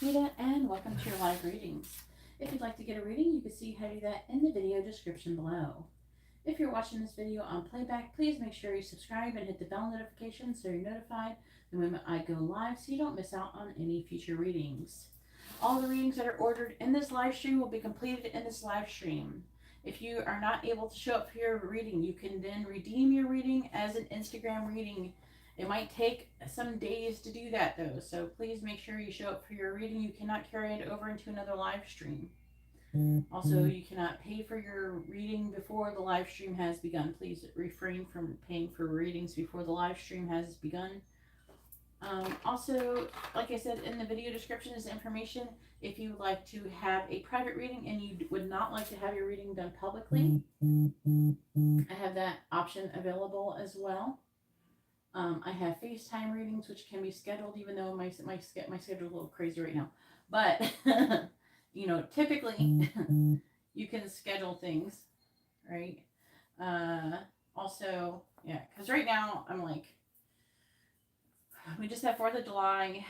Rita, and welcome to your live readings. If you'd like to get a reading, you can see how to do that in the video description below. If you're watching this video on playback, please make sure you subscribe and hit the bell notification so you're notified the moment I go live so you don't miss out on any future readings. All the readings that are ordered in this live stream will be completed in this live stream. If you are not able to show up for your reading, you can then redeem your reading as an Instagram reading. It might take some days to do that though, so please make sure you show up for your reading. You cannot carry it over into another live stream. Also, you cannot pay for your reading before the live stream has begun. Please refrain from paying for readings before the live stream has begun. Also, like I said, in the video description is information if you would like to have a private reading and you would not like to have your reading done publicly. I have that option available as well. I have FaceTime readings, which can be scheduled, even though my schedule is a little crazy right now. But, you know, typically you can schedule things, right? Also, yeah, because right now I'm like, we just had 4th of July.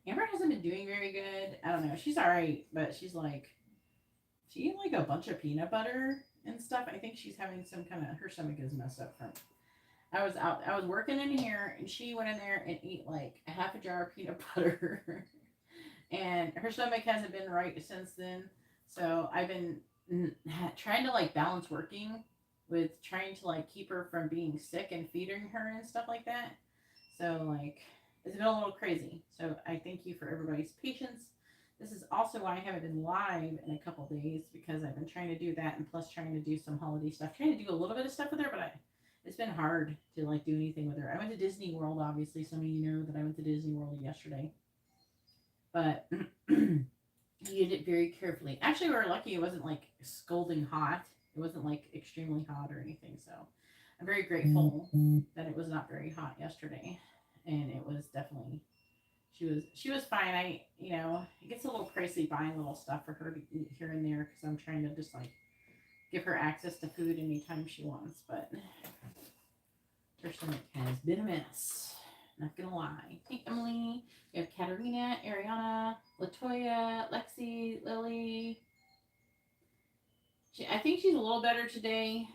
Amber hasn't been doing very good. I don't know. She's all right, but she's like, she ate like a bunch of peanut butter and stuff. I think she's having some kind of, her stomach is messed up from I was working in here and she went in there and ate like a half a jar of peanut butter. And her stomach hasn't been right since then. So I've been trying to like balance working with trying to like keep her from being sick and feeding her and stuff like that. So like it's been a little crazy. So I thank you for everybody's patience. This is also why I haven't been live in a couple days because I've been trying to do that and plus trying to do some holiday stuff. Trying to do a little bit of stuff with her, but it's been hard to like do anything with her. I went to Disney World, obviously. Some of you know that I went to Disney World yesterday. But you did it very carefully. Actually, we were lucky it wasn't like scalding hot. It wasn't like extremely hot or anything. So I'm very grateful that it was not very hot yesterday. And it was definitely she was fine. It gets a little pricey buying little stuff for her to eat here and there because I'm trying to just like give her access to food anytime she wants, but her stomach has been a mess. Not gonna lie. Hey, Emily. We have Katarina, Ariana, Latoya, Lexi, Lily. I think she's a little better today.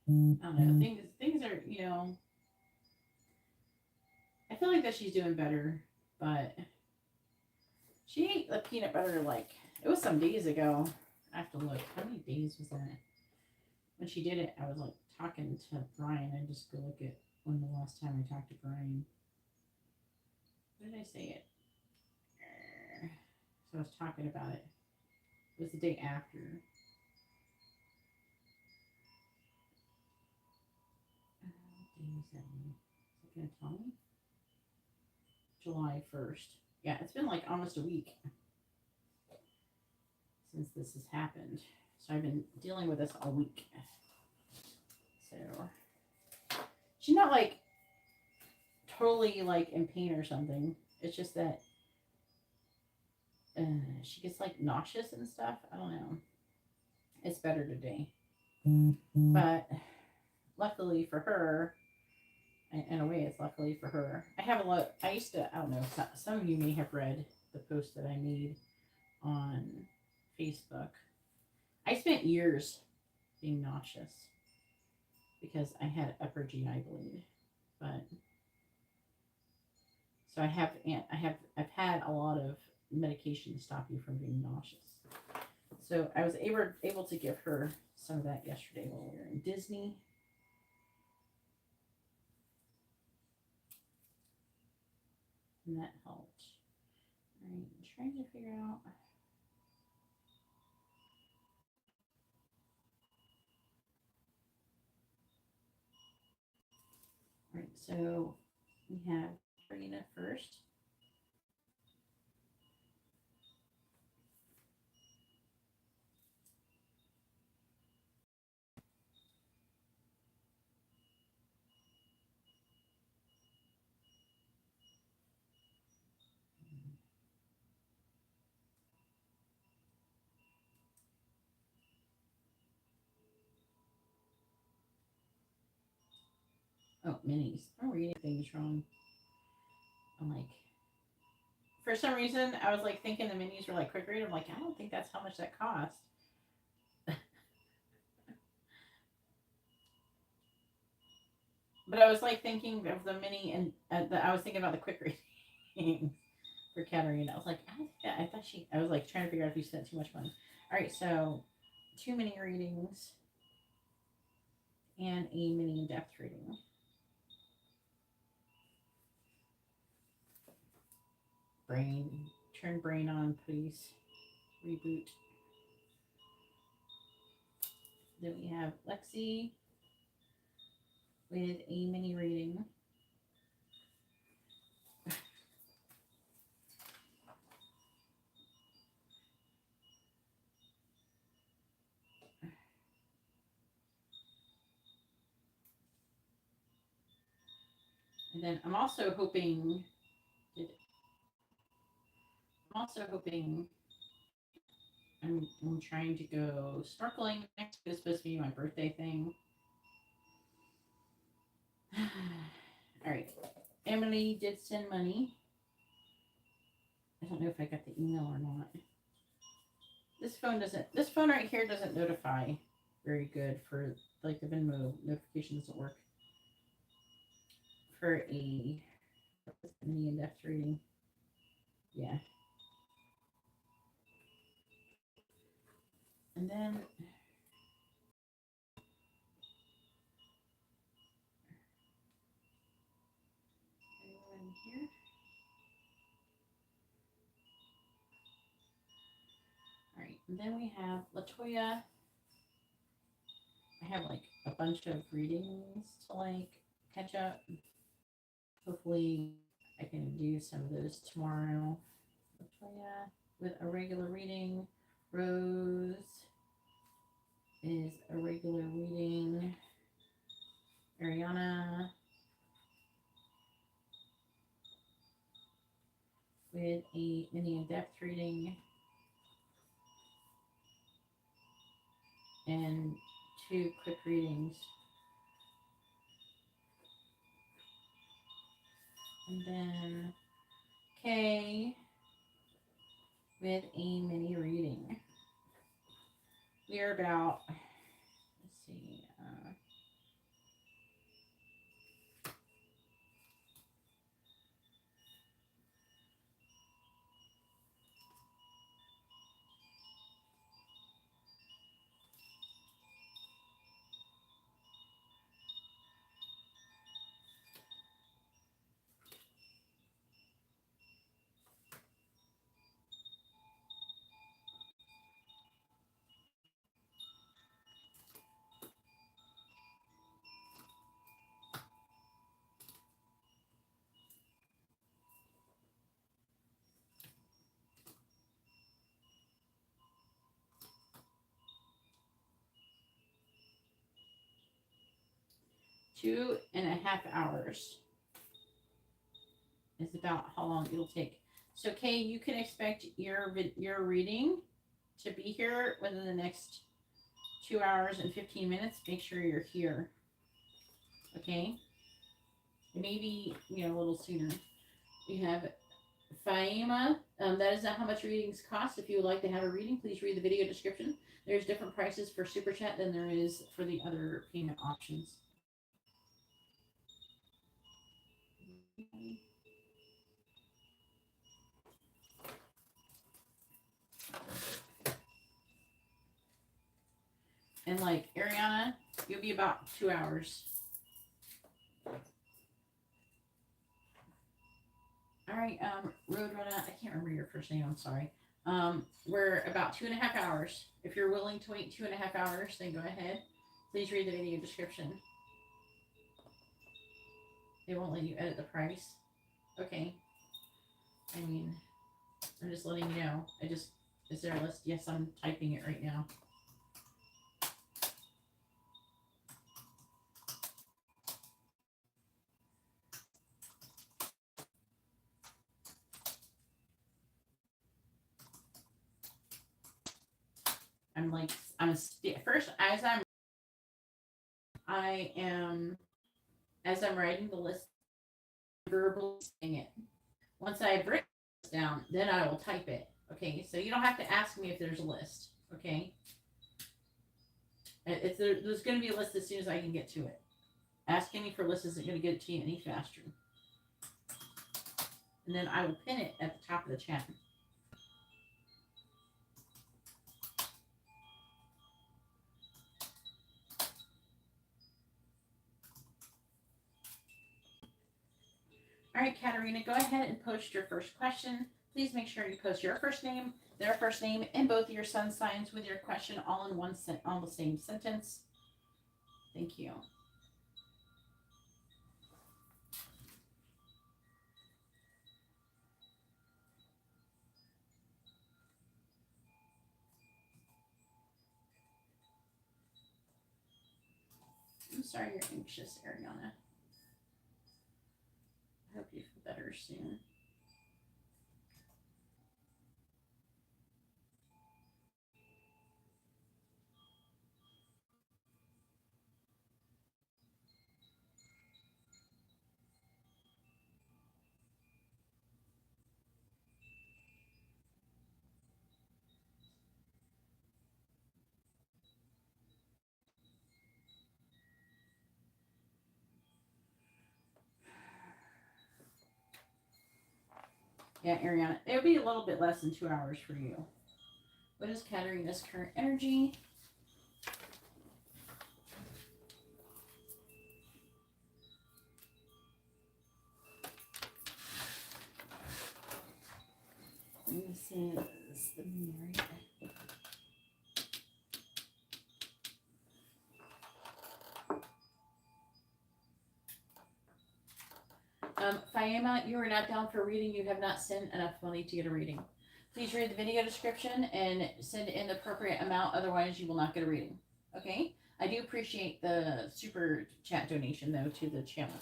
I don't know. Things are, I feel like that she's doing better, but she ate the peanut butter like it was some days ago. I have to look. How many days was that? When she did it, I was like talking to Brian. I just go look at when the last time I talked to Brian. When did I say it? So I was talking about it. It was the day after. What day was that one? Is it going to tell me? July 1st. Yeah, it's been like almost a week since this has happened. So I've been dealing with this all week. So she's not like totally like in pain or something. It's just that she gets like nauseous and stuff. I don't know. It's better today. But luckily for her, in a way it's luckily for her. I have a lot, I used to, I don't know, some of you may have read the post that I made on Facebook. I spent years being nauseous because I had upper GI bleed. But so I've had a lot of medication to stop you from being nauseous. So I was able to give her some of that yesterday while we were in Disney. And that helped. All right, I'm trying to figure out. All right, so we have Katarina first. Oh, minis. I'm reading things wrong. I'm like, For some reason, I was like thinking the minis were like quick read. I'm like, I don't think that's how much that cost. But I was like thinking of the mini and I was thinking about the quick reading for Katarina. I was like, I don't think that. I thought she. I was like trying to figure out if you spent too much money. All right, so two mini readings and a mini in-depth reading. Brain, turn brain on, please. Reboot. Then we have Lexi with a mini reading. And then I'm also hoping. I'm also hoping. I'm trying to go snorkeling next week. It's supposed to be my birthday thing. All right. Emily did send money. I don't know if I got the email or not. This phone doesn't. This phone right here doesn't notify very good for like the Venmo notification doesn't work for a mini in-depth reading. Yeah. And then anyone here? All right. And then we have Latoya. I have like a bunch of readings to like catch up. Hopefully, I can do some of those tomorrow. Latoya with a regular reading. Rose is a regular reading. Ariana with a mini in-depth reading. And two quick readings. And then Kay with a mini reading. We are about, let's see, 2.5 hours is about how long it'll take. So Kay, you can expect your reading to be here within the next 2 hours and 15 minutes. Make sure you're here. Okay? Maybe, a little sooner. We have Faima. That is not how much readings cost. If you would like to have a reading, please read the video description. There's different prices for Super Chat than there is for the other payment options. And like Ariana, you'll be about 2 hours. All right, Roadrunner, I can't remember your first name, I'm sorry. We're about 2.5 hours. If you're willing to wait 2.5 hours, then go ahead. Please read the video description. They won't let you edit the price. Okay. I mean, I'm just letting you know. Is there a list? Yes, I'm typing it right now. First, as I'm writing the list, verbally saying it. Once I've written list down, then I will type it. Okay, so you don't have to ask me if there's a list. Okay, there's going to be a list as soon as I can get to it. Asking me for a list isn't going to get it to you any faster. And then I will pin it at the top of the chat. All right, Katarina, go ahead and post your first question. Please make sure you post your first name, their first name, and both of your sun signs with your question all in on the same sentence. Thank you. I'm sorry you're anxious, Ariana. I hope you feel better soon. Yeah, Ariana, it'll be a little bit less than 2 hours for you. What is Katarina's current energy? This is the Mary. Fayema, you are not down for reading. You have not sent enough money to get a reading. Please read the video description and send in the appropriate amount. Otherwise, you will not get a reading. Okay? I do appreciate the super chat donation, though, to the channel.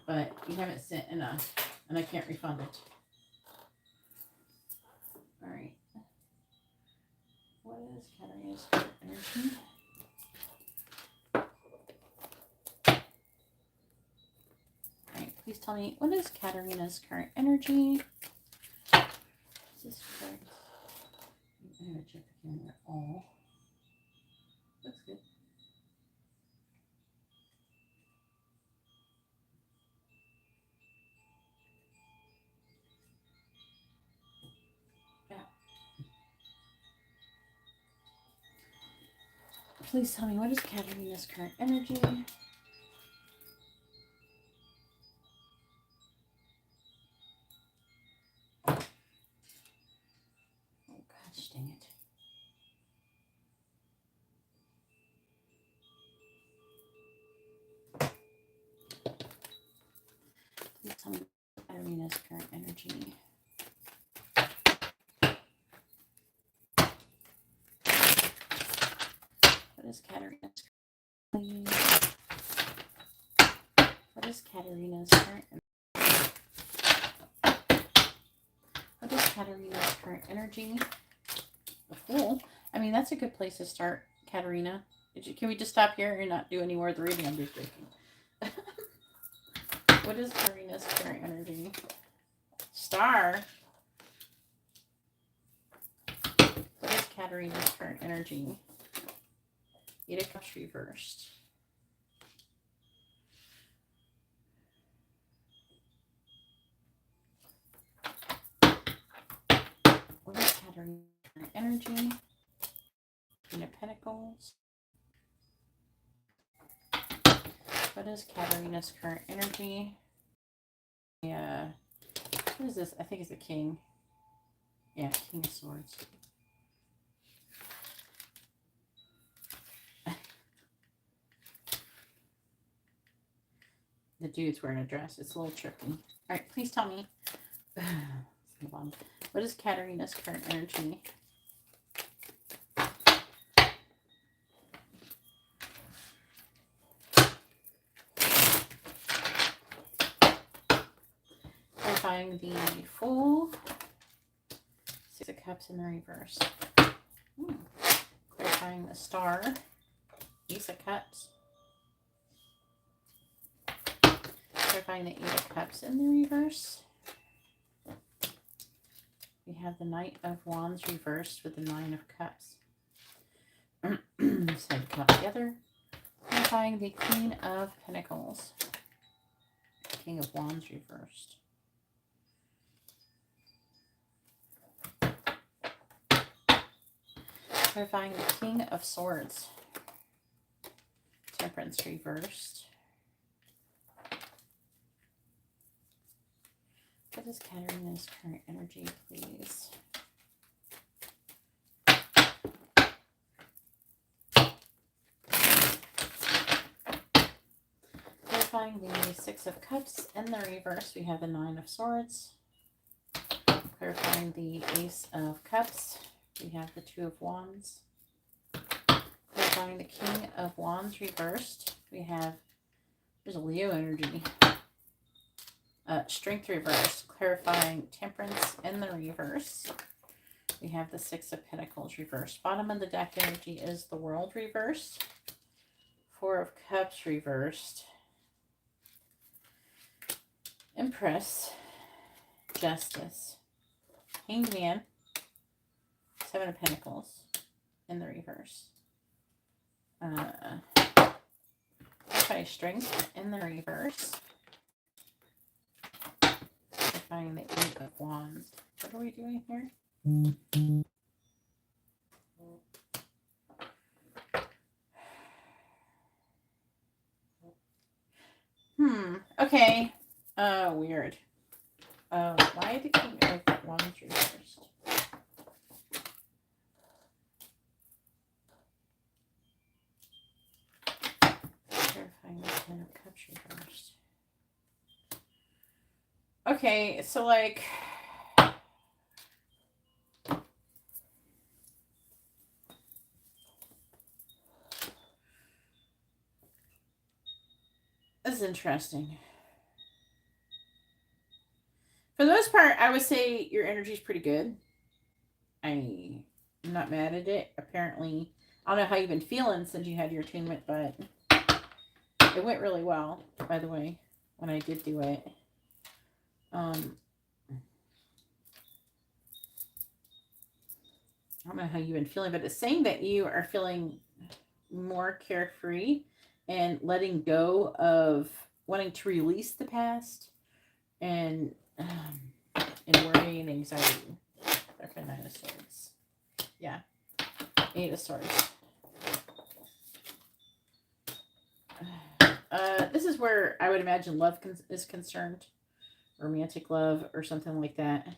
But you haven't sent enough, and I can't refund it. All right. What is Katarina's energy? Please tell me, what is Katarina's current energy? Is this correct? I'm going to check the camera all. Looks good. Yeah. Please tell me, what is Katarina's current energy? Dang it. Please tell me Katarina's current energy. What is Katarina's current? What is Katarina's current energy? What is Katarina's current energy? The Fool. I mean, that's a good place to start, Katarina. Can we just stop here and not do any more of the reading? I'm just joking. What is Katarina's current energy? Star. What is Katarina's current energy? Eight of Cups reversed. What is Katarina's current energy? Queen of Pentacles. What is Katarina's current energy? Yeah. What is this? I think it's a king. Yeah, King of Swords. The dude's wearing a dress. It's a little tricky. All right, please tell me. Let's move on. What is Katarina's current energy? Clarifying the Fool. Six of Cups in the reverse. Clarifying the Star. Ace of Cups. Clarifying the Eight of Cups in the reverse. have the Knight of Wands reversed with the Nine of Cups. Side come together. Clarifying the Queen of Pentacles. King of Wands reversed. Clarifying the King of Swords. Temperance reversed. What is Katarina's current energy, please? Clarifying the Six of Cups. In the reverse, we have the Nine of Swords. Clarifying the Ace of Cups. We have the Two of Wands. Clarifying the King of Wands reversed. We have, there's a Leo energy. Strength reversed. Clarifying Temperance in the reverse. We have the Six of Pentacles reversed. Bottom of the deck energy is the World reversed. Four of Cups reversed. Empress. Justice. Hanged Man. Seven of Pentacles in the reverse. Clarify Strength in the reverse. Clarifying the Eight of Wands. What are we doing here? Okay. Weird. Why the King of Wands reversed? Clarifying the Ten of Cups reversed. Okay, so like, this is interesting. For the most part, I would say your energy is pretty good. I'm not mad at it. Apparently, I don't know how you've been feeling since you had your attunement, but it went really well, by the way, when I did do it. I don't know how you've been feeling, but it's saying that you are feeling more carefree and letting go of wanting to release the past and worry and anxiety. Okay, Nine of Swords. Yeah. Eight of Swords. This is where I would imagine love is concerned. Romantic love or something like that.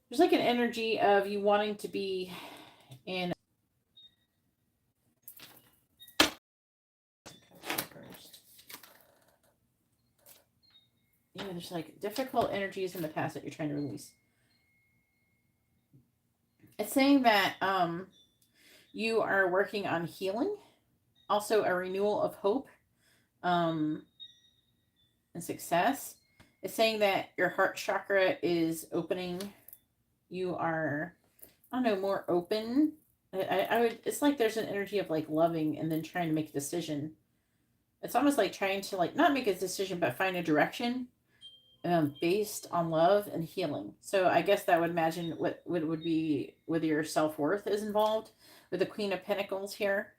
There's like an energy of you wanting to be in. Yeah, there's like difficult energies in the past that you're trying to release. It's saying that you are working on healing, also a renewal of hope, and success. It's saying that your heart chakra is opening. You are, I don't know, more open. I would. It's like there's an energy of like loving and then trying to make a decision. It's almost like trying to like not make a decision but find a direction. Based on love and healing. So I guess that would imagine what would be whether your self-worth is involved with the Queen of Pentacles here.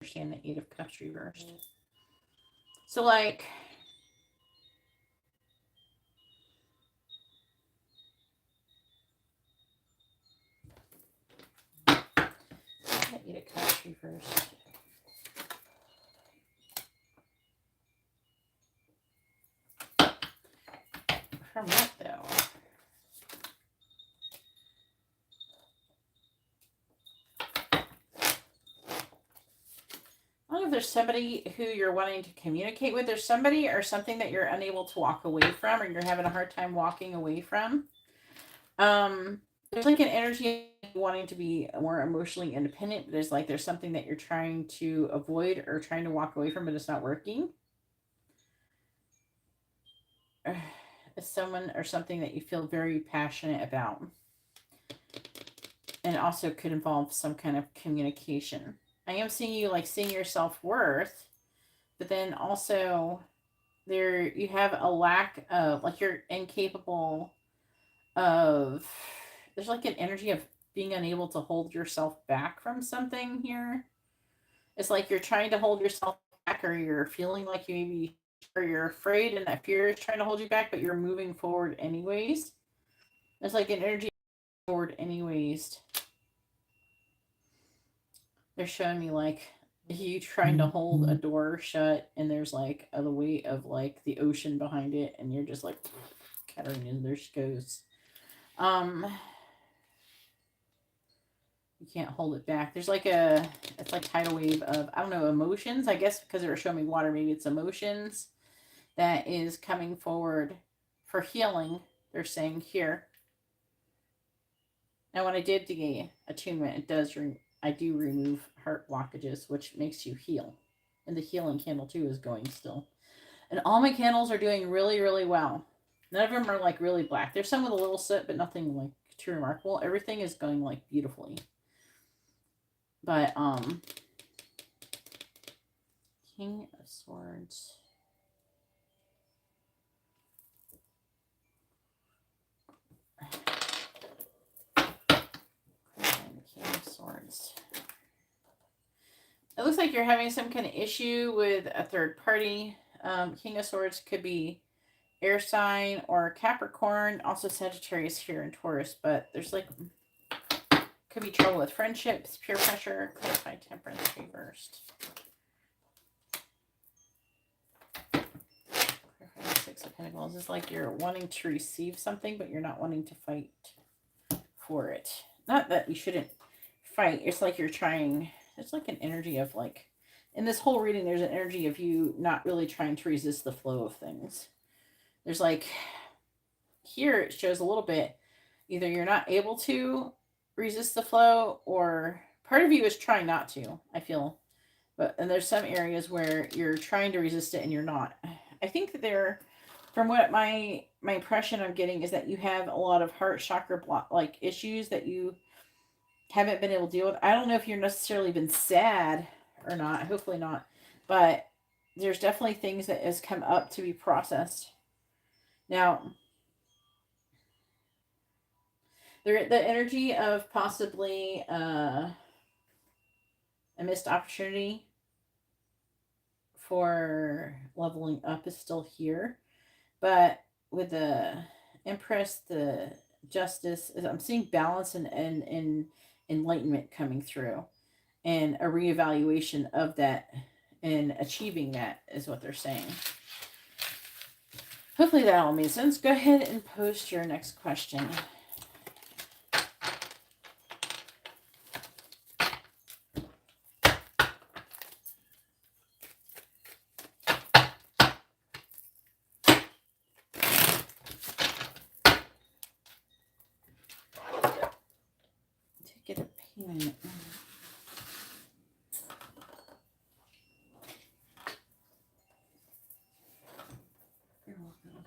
Understand the Eight of Cups reversed. So like, Eight of Cups reversed. From what though? I don't know if there's somebody who you're wanting to communicate with. There's somebody or something that you're unable to walk away from, or you're having a hard time walking away from. There's like an energy of wanting to be more emotionally independent, but there's something that you're trying to avoid or trying to walk away from, but it's not working. It's someone or something that you feel very passionate about. And it also could involve some kind of communication. I am seeing you like seeing your self-worth, but then also there you have a lack of like you're incapable of there's like an energy of being unable to hold yourself back from something here. It's like you're trying to hold yourself back or you're feeling like you maybe or you're afraid and that fear is trying to hold you back, but you're moving forward anyways. There's like an energy forward anyways. They're showing me like you trying to hold a door shut and there's like the weight of like the ocean behind it and you're just like Katarina, there she goes. You can't hold it back. There's like it's like tidal wave of, I don't know, emotions, I guess, because they were showing me water. Maybe it's emotions that is coming forward for healing. They're saying here. Now, when I did the attunement, it does, I do remove heart blockages, which makes you heal. And the healing candle too is going still. And all my candles are doing really, really well. None of them are like really black. There's some with a little soot, but nothing like too remarkable. Everything is going like beautifully. But King of Swords. And King of Swords. It looks like you're having some kind of issue with a third party. King of Swords could be air sign or Capricorn. Also Sagittarius here in Taurus. But there's like, could be trouble with friendships, peer pressure, clarified temperance reversed. Clarified Six of Pentacles. It's like you're wanting to receive something, but you're not wanting to fight for it. Not that you shouldn't fight. It's like you're trying. It's like an energy of like, in this whole reading, there's an energy of you not really trying to resist the flow of things. There's like, here it shows a little bit, either you're not able to resist the flow or part of you is trying not to, I feel. And there's some areas where you're trying to resist it and you're not. I think that there, from what my impression I'm getting is that you have a lot of heart chakra block like issues that you haven't been able to deal with. I don't know if you're necessarily been sad or not, hopefully not, but there's definitely things that has come up to be processed. Now, the energy of possibly a missed opportunity for leveling up is still here, but with the Empress, the Justice, I'm seeing balance and enlightenment coming through, and a reevaluation of that and achieving that is what they're saying. Hopefully that all made sense. Go ahead and post your next question. Get a payment. You're welcome.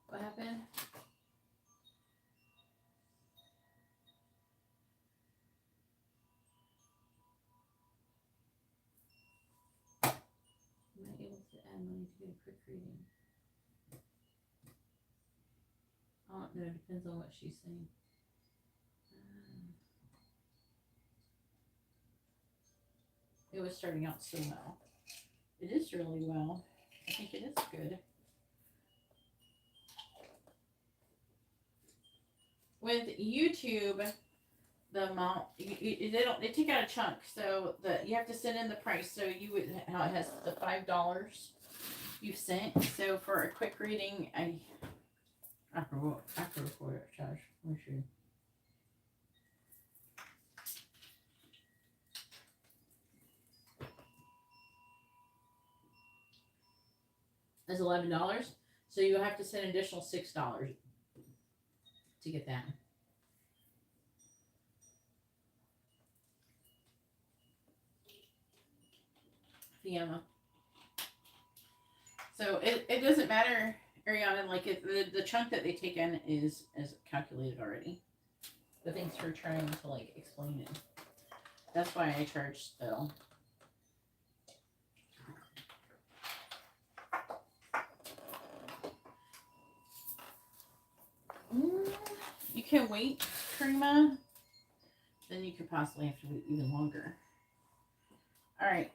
What happened? Am I able to add money to get a quick reading? I don't know. It depends on what she's saying. It was starting out so well. It is really well. I think it is good. With YouTube, the amount they take out a chunk, so you have to send in the price. So you would how it has the $5 you've sent. So for a quick reading, after what charge? Let me see. Is $11. So you have to send an additional $6 to get that. Fiona. So it doesn't matter, Ariana. Like the chunk that they take in is calculated already. But thanks for trying to like explain it. That's why I charge still. You can wait, Karima. Then you could possibly have to wait even longer. All right.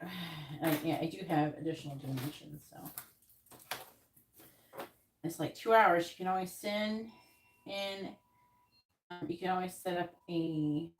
Yeah, I do have additional donations, so it's like 2 hours. You can always send in. You can always set up a.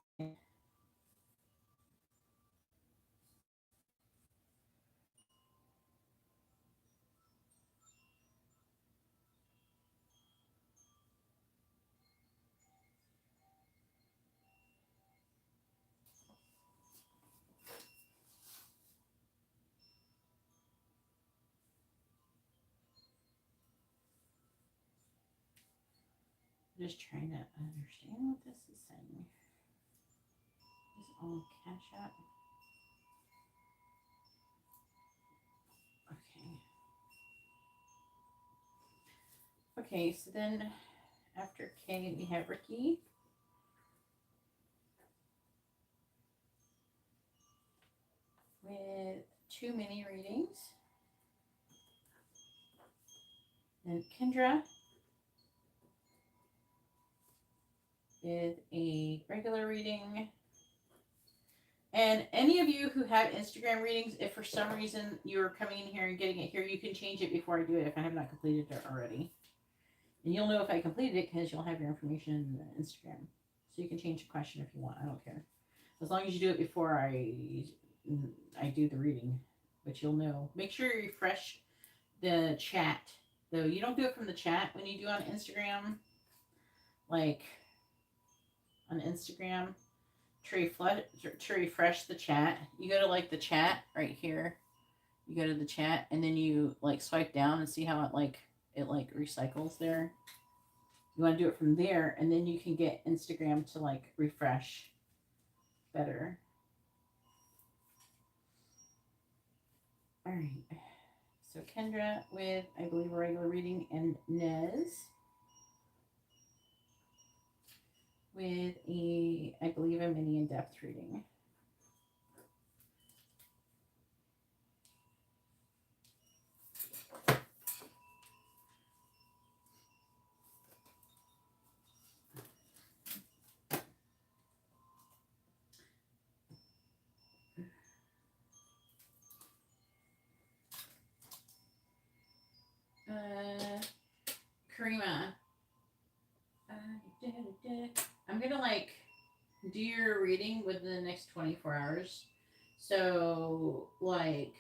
Just trying to understand what this is saying. Is all CashApp? Okay. Okay, so then after K, we have Ricky. With 2 mini readings. And Kendra with a regular reading. And any of you who have Instagram readings, if for some reason you're coming in here and getting it here, you can change it before I do it if I have not completed it already. And you'll know if I completed it because you'll have your information in the Instagram. So you can change the question if you want. I don't care. As long as you do it before I do the reading. But you'll know. Make sure you refresh the chat. Though you don't do it from the chat when you do on Instagram. Like on Instagram. To refresh the chat, you go to like the chat right here. You go to the chat and then you like swipe down and see how it recycles there. You want to do it from there and then you can get Instagram to like refresh better. All right. So Kendra with, I believe, a regular reading, and Nez with I believe, a mini in-depth reading. Karima. I'm gonna like do your reading within the next 24 hours. So like,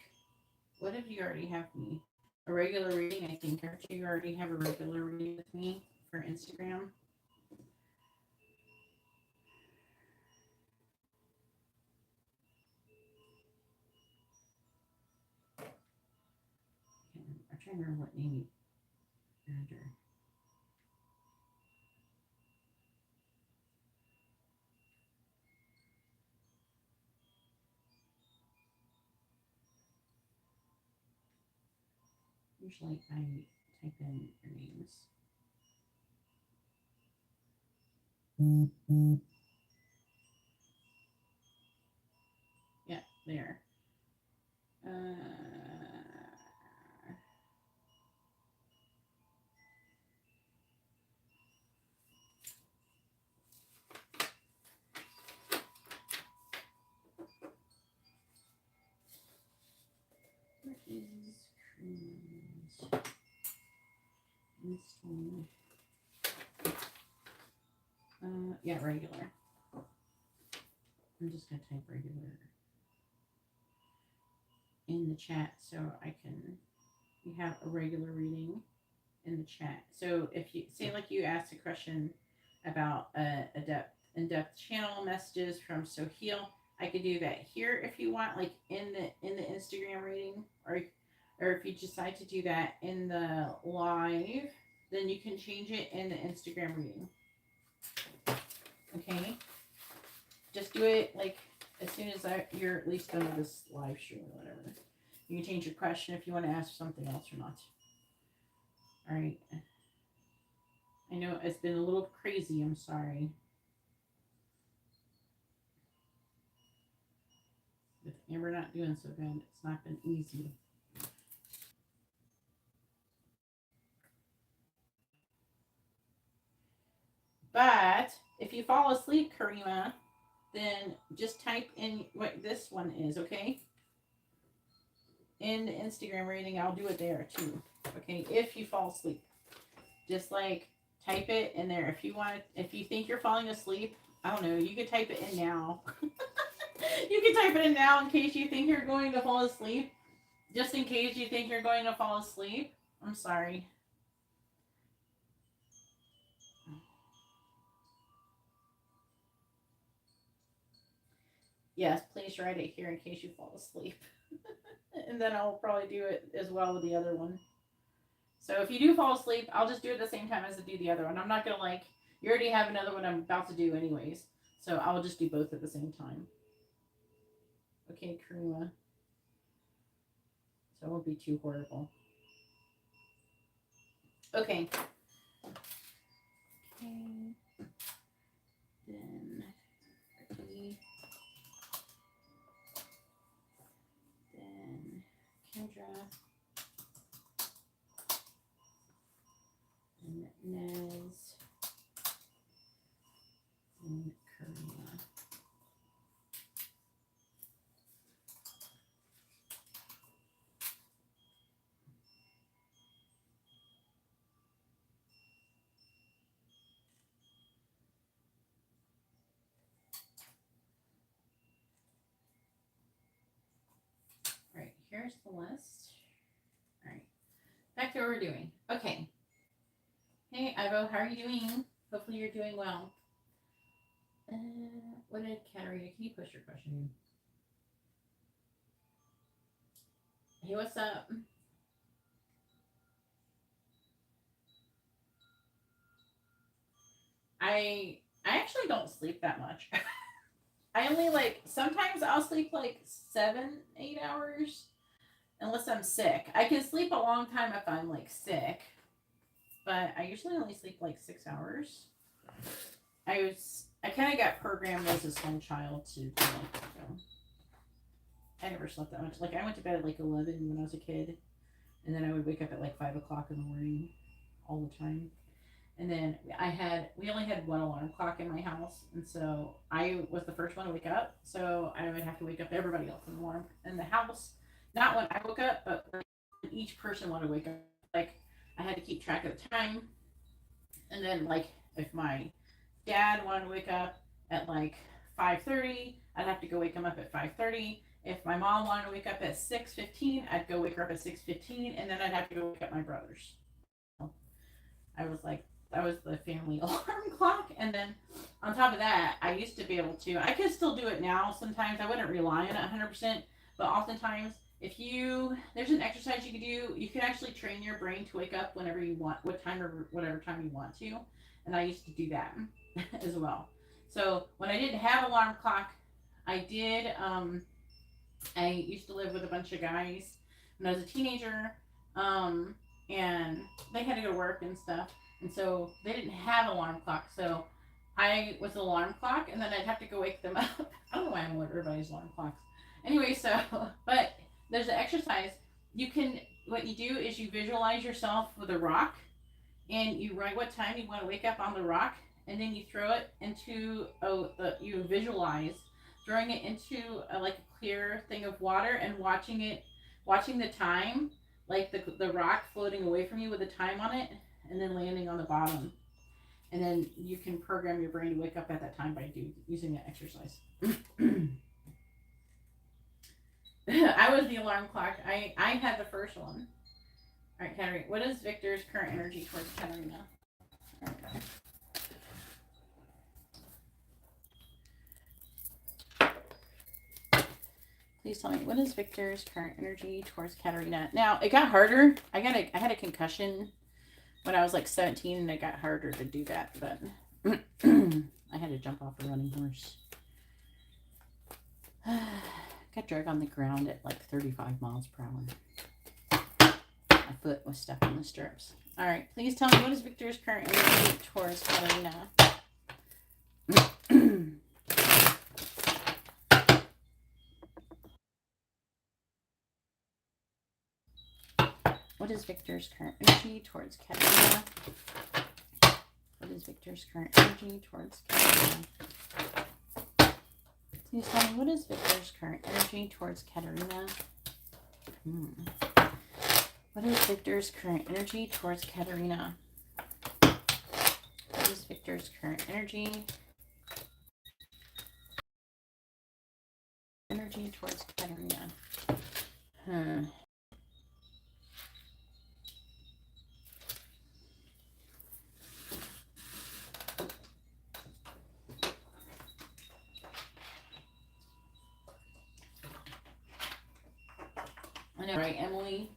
what if you already have me? A regular reading, I think. Don't you already have a regular reading with me for Instagram? I'm trying to remember what name you under. Usually I type in your names. Yeah, there. What is Karima's? This one. Yeah, regular. I'm just gonna type regular in the chat so I can. You have a regular reading in the chat. So if you say like you asked a question about a in-depth channel messages from Soheil, I could do that here if you want, like in the Instagram reading, or if you decide to do that in the live, then you can change it in the Instagram reading. Okay, just do it like as soon as you're at least done with this live stream or whatever. You can change your question if you want to ask something else or not. All right. I know it's been a little crazy. I'm sorry. With Amber not doing so good, it's not been easy. But if you fall asleep, Karima, then just type in what this one is, okay? In the Instagram rating, I'll do it there too. Okay, if you fall asleep. Just like type it in there. If you want, if you think you're falling asleep, I don't know, you could type it in now. You can type it in now in case you think you're going to fall asleep. Just in case you think you're going to fall asleep. I'm sorry. Yes, please write it here in case you fall asleep. And then I'll probably do it as well with the other one. So if you do fall asleep, I'll just do it at the same time as I do the other one. I'm not going to like, you already have another one I'm about to do anyways. So I will just do both at the same time. Okay, Karima. So it won't be too horrible. Okay. Okay. Then Ricky. Then Kendra. And Nez. And Karina. All right, here's the list. All right, back to what we're doing. Okay. Hey, Ivo, how are you doing? Hopefully you're doing well. What did Katarina? Can you push your question? Hey, what's up? I actually don't sleep that much. I only like sometimes I'll sleep like 7-8 hours unless I'm sick. I can sleep a long time if I'm like sick, but I usually only sleep like 6 hours. I kind of got programmed as a small child to like, I never slept that much. Like I went to bed at like 11 when I was a kid, and then I would wake up at like 5 o'clock in the morning all the time. And then we only had one alarm clock in my house, and so I was the first one to wake up. So I would have to wake up everybody else in the house. Not when I woke up, but when each person wanted to wake up. Like I had to keep track of the time, and then like if my dad wanted to wake up at like 5:30, I'd have to go wake him up at 5:30. If my mom wanted to wake up at 6:15, I'd go wake her up at 6:15, and then I'd have to go wake up my brothers. I was like, that was the family alarm clock. And then on top of that, I used to be able to, I could still do it now sometimes. I wouldn't rely on it 100%, but oftentimes, there's an exercise you can do, you can actually train your brain to wake up whenever you want, whatever time you want to. And I used to do that as well. So when I didn't have alarm clock, I used to live with a bunch of guys when I was a teenager. And they had to go to work and stuff. And so they didn't have an alarm clock. So I was the alarm clock, and then I'd have to go wake them up. I don't know why I'm with everybody's alarm clocks. Anyway, but there's an exercise. What you do is you visualize yourself with a rock, and you write what time you want to wake up on the rock, and then you throw it into, you visualize throwing it into like a clear thing of water and watching the time, like the rock floating away from you with the time on it, and then landing on the bottom. And then you can program your brain to wake up at that time by using that exercise. I was the alarm clock. I had the first one. All right, Katarina. What is Victor's current energy towards Katarina? Okay. Please tell me, what is Victor's current energy towards Katarina? Now, it got harder. I had a concussion when I was like 17, and it got harder to do that, but I had to jump off a running horse. Got dragged on the ground at like 35 miles per hour. My foot was stuck in the stirrups. All right, please tell me, what is Victor's current energy towards Katarina? What is Victor's current energy towards Katarina? What is Victor's current energy towards Katarina? Please tell me, what is Victor's current energy towards Katarina? What is Victor's current energy towards Katarina? What is Victor's current energy? Energy towards Katarina. I know, right, Emily?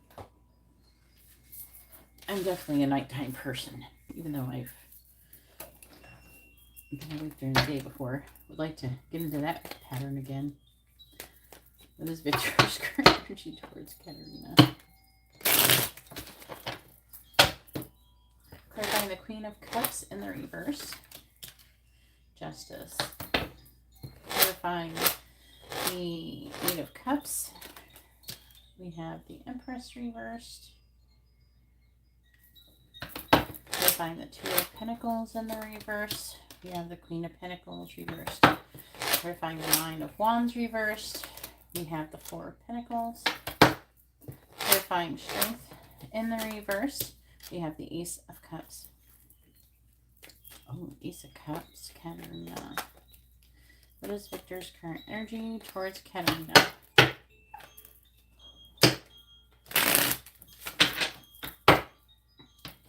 I'm definitely a nighttime person, even though I've been awake during the day before. Would like to get into that pattern again. What is Victor's current energy towards Katarina? Clarifying the Queen of Cups in the reverse. Justice. Clarifying the Eight of Cups. We have the Empress reversed. Clarifying the Two of Pentacles in the reverse. We have the Queen of Pentacles reversed. Clarifying the Nine of Wands reversed. We have the Four of Pentacles. Clarifying Strength in the reverse. We have the Ace of Cups. Oh, Ace of Cups, Katarina. What is Victor's current energy towards Katarina?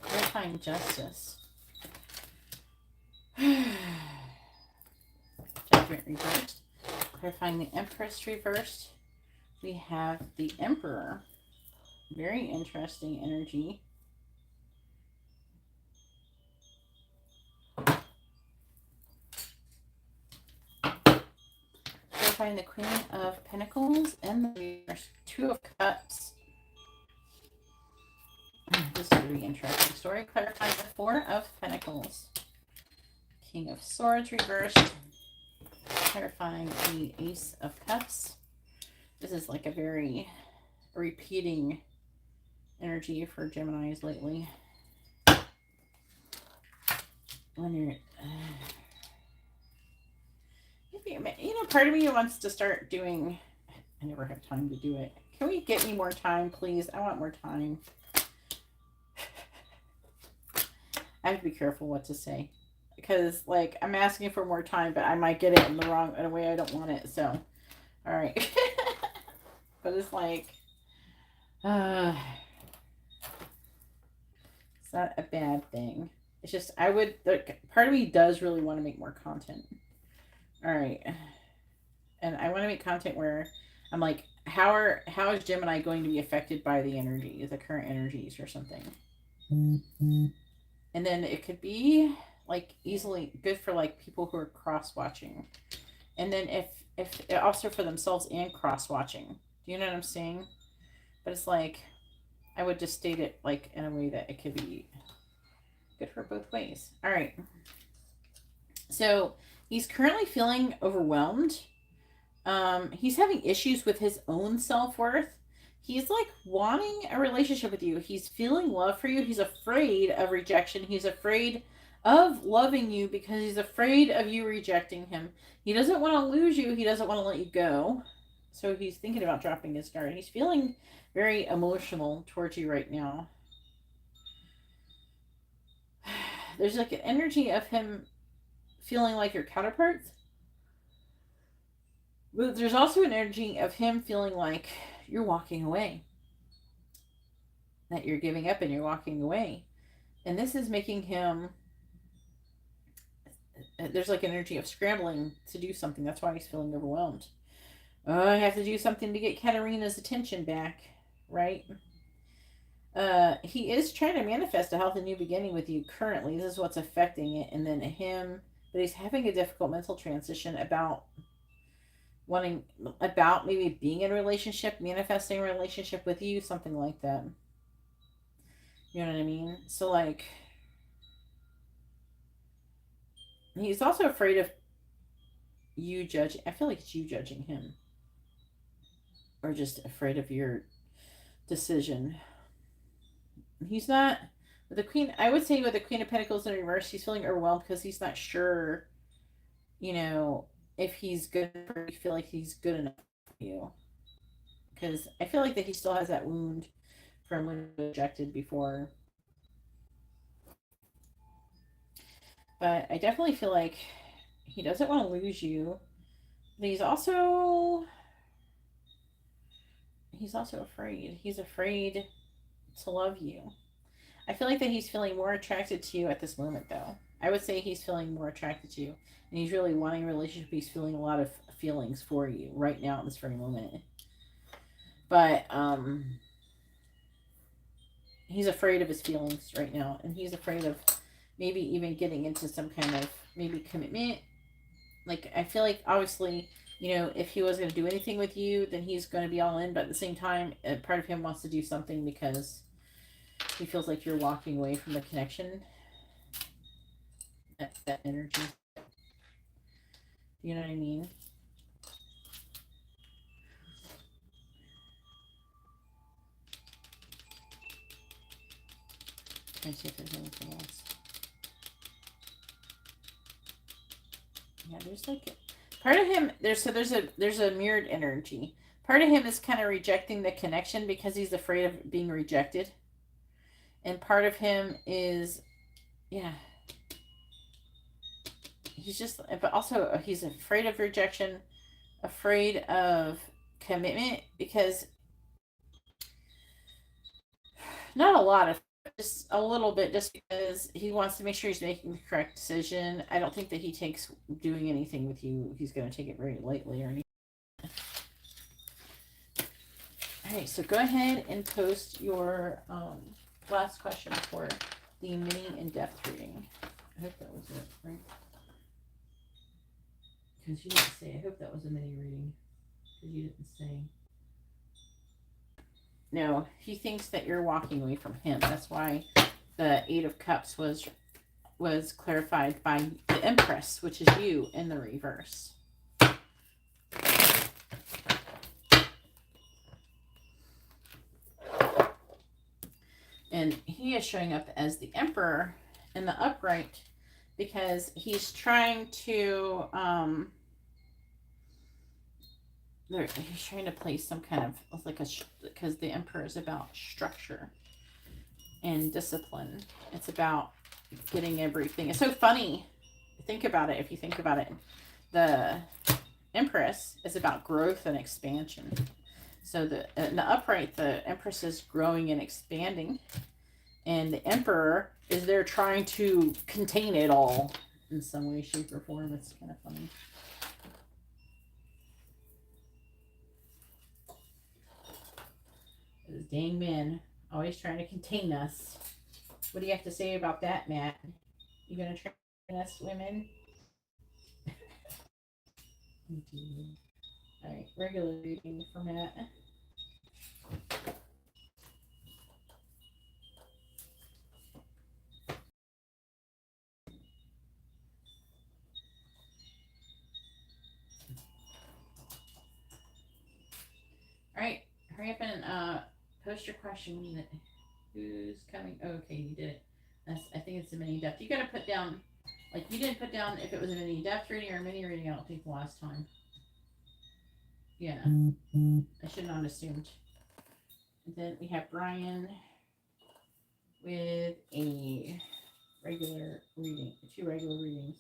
Clarifying Justice. Judgment reversed. Clarifying the Empress reversed. We have the Emperor. Very interesting energy. Clarifying the Queen of Pentacles and the reverse. Two of Cups. This is a really interesting story. Clarifying the Four of Pentacles. King of Swords reversed. Clarifying the Ace of Cups. This is like a very repeating energy for Geminis lately. When you're, part of me wants to start doing. I never have time to do it. Can we get me more time, please? I want more time. I have to be careful what to say because, like, I'm asking for more time, but I might get it in a way I don't want it. So, all right. But it's like, it's not a bad thing. It's just part of me does really want to make more content. All right. And I want to make content where I'm like, how is Gemini going to be affected by the energies, the current energies or something? Mm-hmm. And then it could be like easily good for like people who are cross-watching. And then if also for themselves and cross-watching. Do you know what I'm saying? But it's like, I would just state it like in a way that it could be good for both ways. All right. So he's currently feeling overwhelmed. He's having issues with his own self-worth. He's like wanting a relationship with you. He's feeling love for you. He's afraid of rejection. He's afraid of loving you because he's afraid of you rejecting him. He doesn't want to lose you. He doesn't want to let you go. So he's thinking about dropping his guard. He's feeling very emotional towards you right now. There's like an energy of him feeling like your counterparts. But there's also an energy of him feeling like you're walking away. That you're giving up and you're walking away. And this is making him... There's like an energy of scrambling to do something. That's why he's feeling overwhelmed. Oh, I have to do something to get Katarina's attention back, right? He is trying to manifest a healthy new beginning with you currently. This is what's affecting it. And then him... But he's having a difficult mental transition about maybe being in a relationship, manifesting a relationship with you, something like that. You know what I mean? So like he's also afraid of you judging. I feel like it's you judging him, or just afraid of your decision. He's not with the queen. I would say with the Queen of Pentacles in reverse, he's feeling overwhelmed because he's not sure, you know, if he's good. Or you feel like he's good enough for you, because I feel like that he still has that wound from when he was rejected before. But I definitely feel like he doesn't want to lose you. But he's also afraid. He's afraid to love you. I feel like that he's feeling more attracted to you at this moment, though. I would say he's feeling more attracted to you, and he's really wanting a relationship. He's feeling a lot of feelings for you right now in this very moment. But he's afraid of his feelings right now, and he's afraid of maybe even getting into some kind of maybe commitment. Like I feel like obviously, you know, if he was going to do anything with you, then he's going to be all in. But at the same time, part of him wants to do something because he feels like you're walking away from the connection. That energy. You know what I mean? Trying to see if there's anything else. Yeah, there's like part of him. There's a mirrored energy. Part of him is kind of rejecting the connection because he's afraid of being rejected, and part of him is, yeah, he's just, but also he's afraid of rejection, afraid of commitment because not a lot of, just a little bit, just because he wants to make sure he's making the correct decision. I don't think that he takes doing anything with you. He's going to take it very lightly or anything. All right, so go ahead and post your last question for the mini in-depth reading. I hope that was it, right? Because you didn't say. I hope that was a mini reading. Because you didn't say. No, he thinks that you're walking away from him. That's why the Eight of Cups was clarified by the Empress, which is you in the reverse. And he is showing up as the Emperor in the upright because he's trying to he's trying to place some kind of like because the Emperor is about structure and discipline. It's about getting everything. It's so funny. Think about it. If you think about it, the Empress is about growth and expansion. So in the upright, the Empress is growing and expanding, and the Emperor is there trying to contain it all in some way, shape, or form. It's kind of funny. Those dang men always trying to contain us. What do you have to say about that, Matt? You gonna train us women? All right, regular reading for Matt. All right, hurry up and post your question. Who's coming? Oh, okay, you did it. I think it's a mini depth. You gotta put down, like you didn't put down if it was a mini depth reading or a mini reading. I don't think the last time. Yeah, I should not have assumed. And then we have Brian with a regular reading, two regular readings.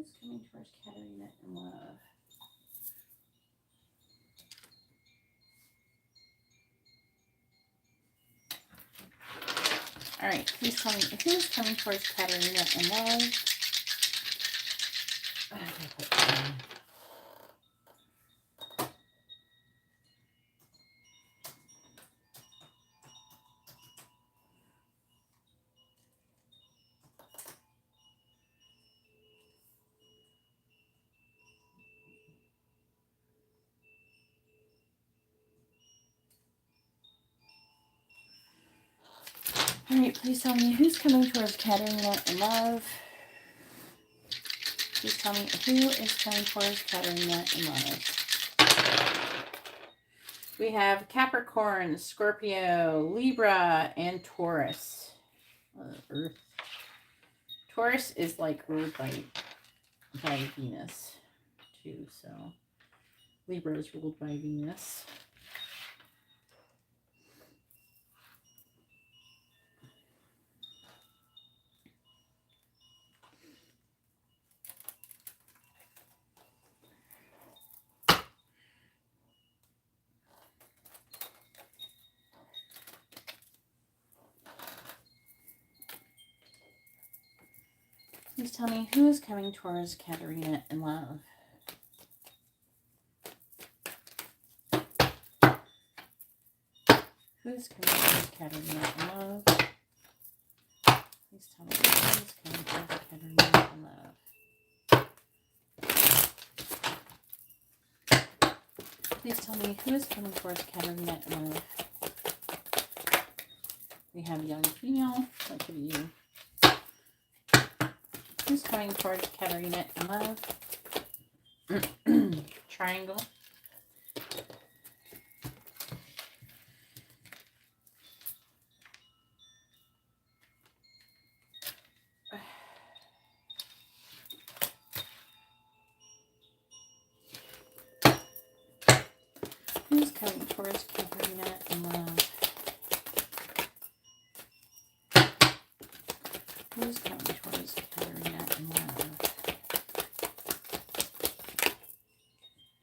Who's coming towards Katarina in love? All right, please tell me who's coming towards Katarina in love. All right, please tell me who's coming towards Katarina in love. Please tell me who is coming towards Katarina in love. We have Capricorn, Scorpio, Libra, and Taurus. Earth. Taurus is like ruled by Venus too, so Libra is ruled by Venus. Please tell me who is coming towards Katarina in love. Who's coming towards Katarina in love? Please tell me who's coming towards Katarina in love. Please tell me who is coming towards Katarina in love. We have young female. What could be you? Who's coming towards Katarina in love? Triangle. Who's coming towards Katarina in love? Who's coming towards Katarina in love?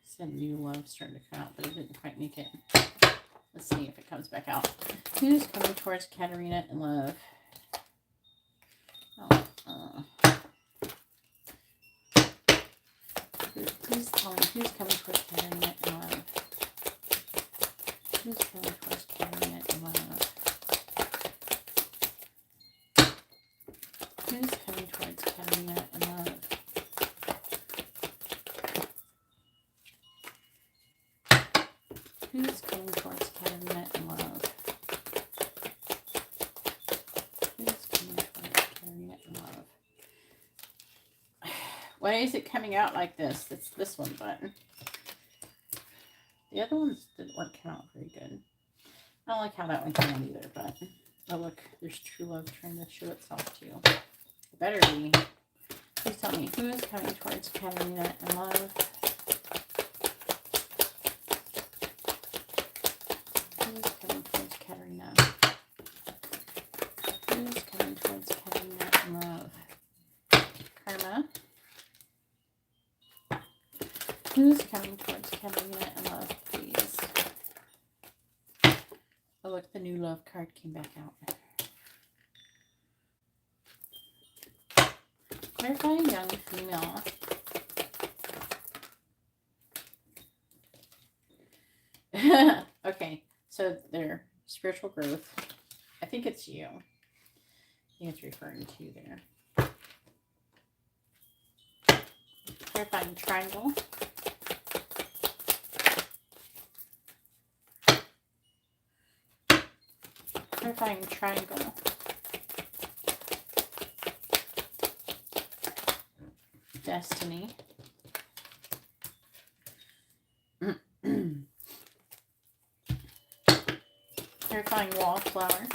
Said new love starting to come out, but it didn't quite make it. Let's see if it comes back out. Who's coming towards Katarina in love? Please tell me who's coming towards Katarina in love. Who's coming towards Katarina in love? Who's coming towards Katarina in love? Who's coming towards Katarina in love? Who's coming towards Katarina in love? Why is it coming out like this? It's this one button. The other ones didn't come out very good. I don't like how that one came out either, but oh look, there's true love trying to show itself too. It better be. Please tell me who is coming towards Katarina in love. Who's coming towards Katarina? Who's coming towards Katarina in love? Karma. Who's coming towards Katarina in love, please? Oh, look, the new love card came back out. Clarify young female. Okay, so their spiritual growth. I think it's you. I think it's referring to you there. Clarifying triangle. Clarifying triangle. Destiny. Clarifying wallflower.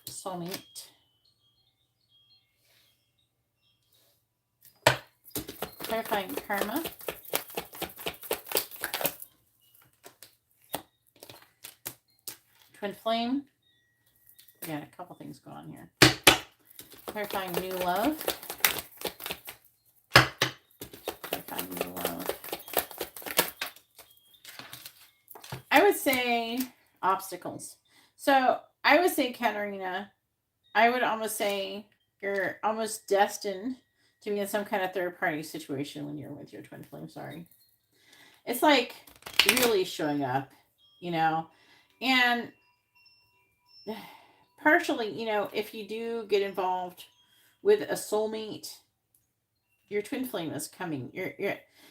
Soulmate. Clarifying karma. Twin flame. We got a couple things going on here. Clarifying new love. Clarifying new love. I would say obstacles. So I would say, Katarina, I would almost say you're almost destined to be in some kind of third party situation when you're with your twin flame. Sorry. It's like really showing up, and partially, if you do get involved with a soulmate, your twin flame is coming.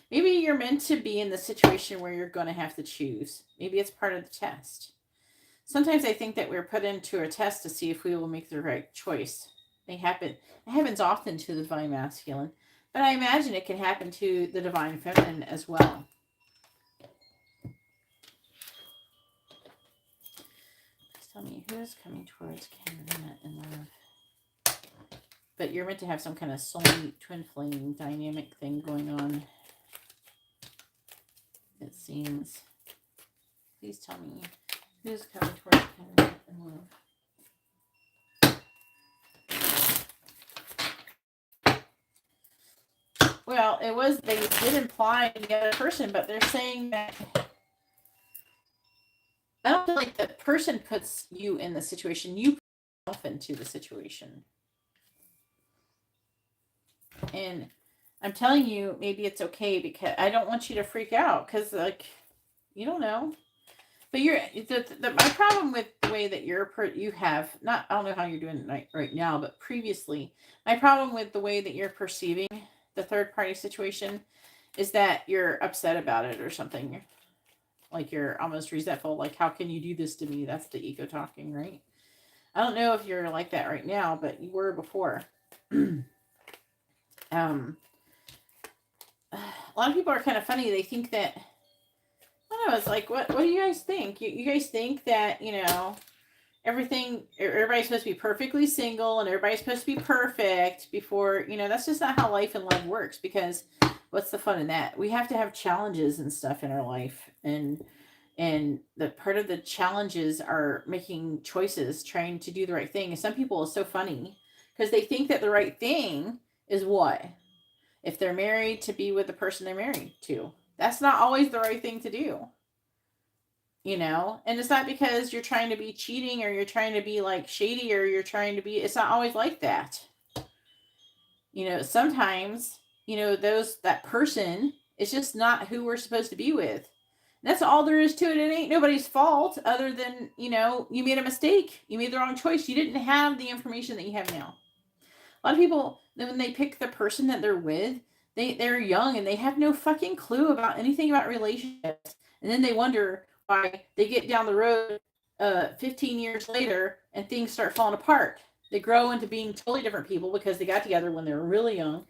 Maybe you're meant to be in the situation where you're going to have to choose. Maybe it's part of the test. Sometimes I think that we're put into a test to see if we will make the right choice. It happens often to the divine masculine, but I imagine it can happen to the divine feminine as well. Please tell me who is coming towards Katarina in love. But you're meant to have some kind of soulmate twin flame dynamic thing going on. It seems. Please tell me who's coming towards Katarina in love. Well, they did imply the other person, but they're saying that I don't feel like the person puts you in the situation. You put yourself into the situation. And I'm telling you, maybe it's okay because I don't want you to freak out because, you don't know. But my problem with the way that you have, not, I don't know how you're doing it right now, but previously, my problem with the way that you're perceiving the third party situation is that you're upset about it or something. Like you're almost resentful. Like, how can you do this to me? That's the ego talking, right? I don't know if you're like that right now, but you were before. A lot of people are kind of funny. They think that, I don't know, it's like, what do you guys think? You guys think that, everybody's supposed to be perfectly single and everybody's supposed to be perfect before, that's just not how life and love works, because what's the fun in that? We have to have challenges and stuff in our life. And the part of the challenges are making choices, trying to do the right thing. And some people are so funny because they think that the right thing is what? If they're married, to be with the person they're married to. That's not always the right thing to do. And it's not because you're trying to be cheating or you're trying to be like shady or you're trying to be, it's not always like that. Sometimes, that person is just not who we're supposed to be with. That's all there is to it. It ain't nobody's fault other than, you made a mistake. You made the wrong choice. You didn't have the information that you have now. A lot of people, when they pick the person that they're with, they're young and they have no fucking clue about anything about relationships. And then they wonder why they get down the road 15 years later and things start falling apart. They grow into being totally different people because they got together when they were really young.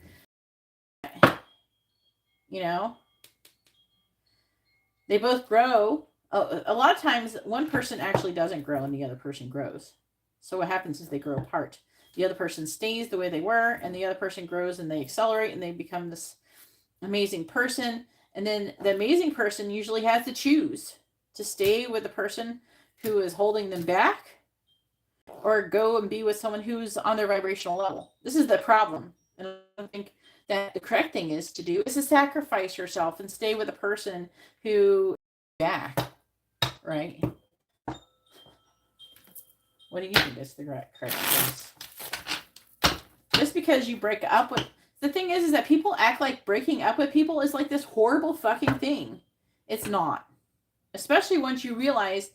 They both grow. A lot of times one person actually doesn't grow and the other person grows. So what happens is they grow apart. The other person stays the way they were, and the other person grows and they accelerate and they become this amazing person. And then the amazing person usually has to choose to stay with the person who is holding them back or go and be with someone who's on their vibrational level. This is the problem. And I think that the correct thing is to do is to sacrifice yourself and stay with a person who is back, right? What do you think is the correct thing? Just because you break up with, the thing is that people act like breaking up with people is like this horrible fucking thing. It's not. Especially once you realize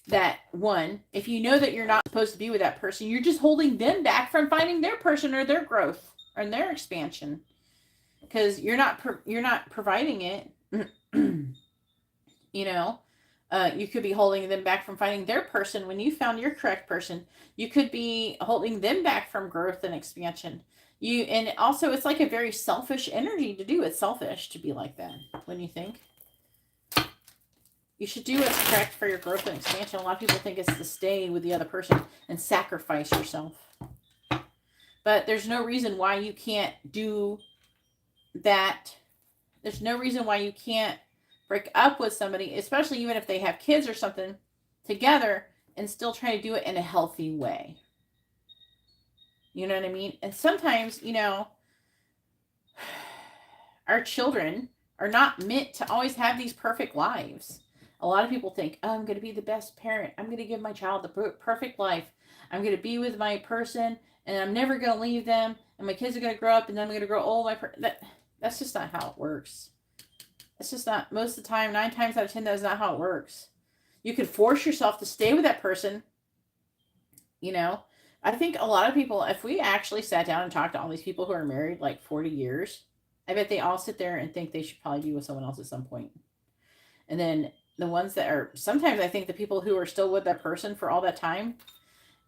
that, one, if you know that you're not supposed to be with that person, you're just holding them back from finding their person or their growth or their expansion, because you're not providing it. You could be holding them back from finding their person when you found your correct person. You could be holding them back from growth and expansion. And also it's like a very selfish energy to do. It's selfish to be like that. When you think you should do what's correct for your growth and expansion. A lot of people think it's to stay with the other person and sacrifice yourself. But there's no reason why you can't do that. There's no reason why you can't break up with somebody, especially even if they have kids or something, together and still try to do it in a healthy way. You know what I mean? And sometimes, our children are not meant to always have these perfect lives. A lot of people think, oh, I'm going to be the best parent. I'm going to give my child the perfect life. I'm going to be with my person and I'm never going to leave them. And my kids are going to grow up and then I'm going to grow old. That's just not how it works. It's just not, most of the time, 9 times out of 10, that's not how it works. You can force yourself to stay with that person. I think a lot of people, if we actually sat down and talked to all these people who are married like 40 years, I bet they all sit there and think they should probably be with someone else at some point. And then the ones that are, sometimes I think the people who are still with that person for all that time,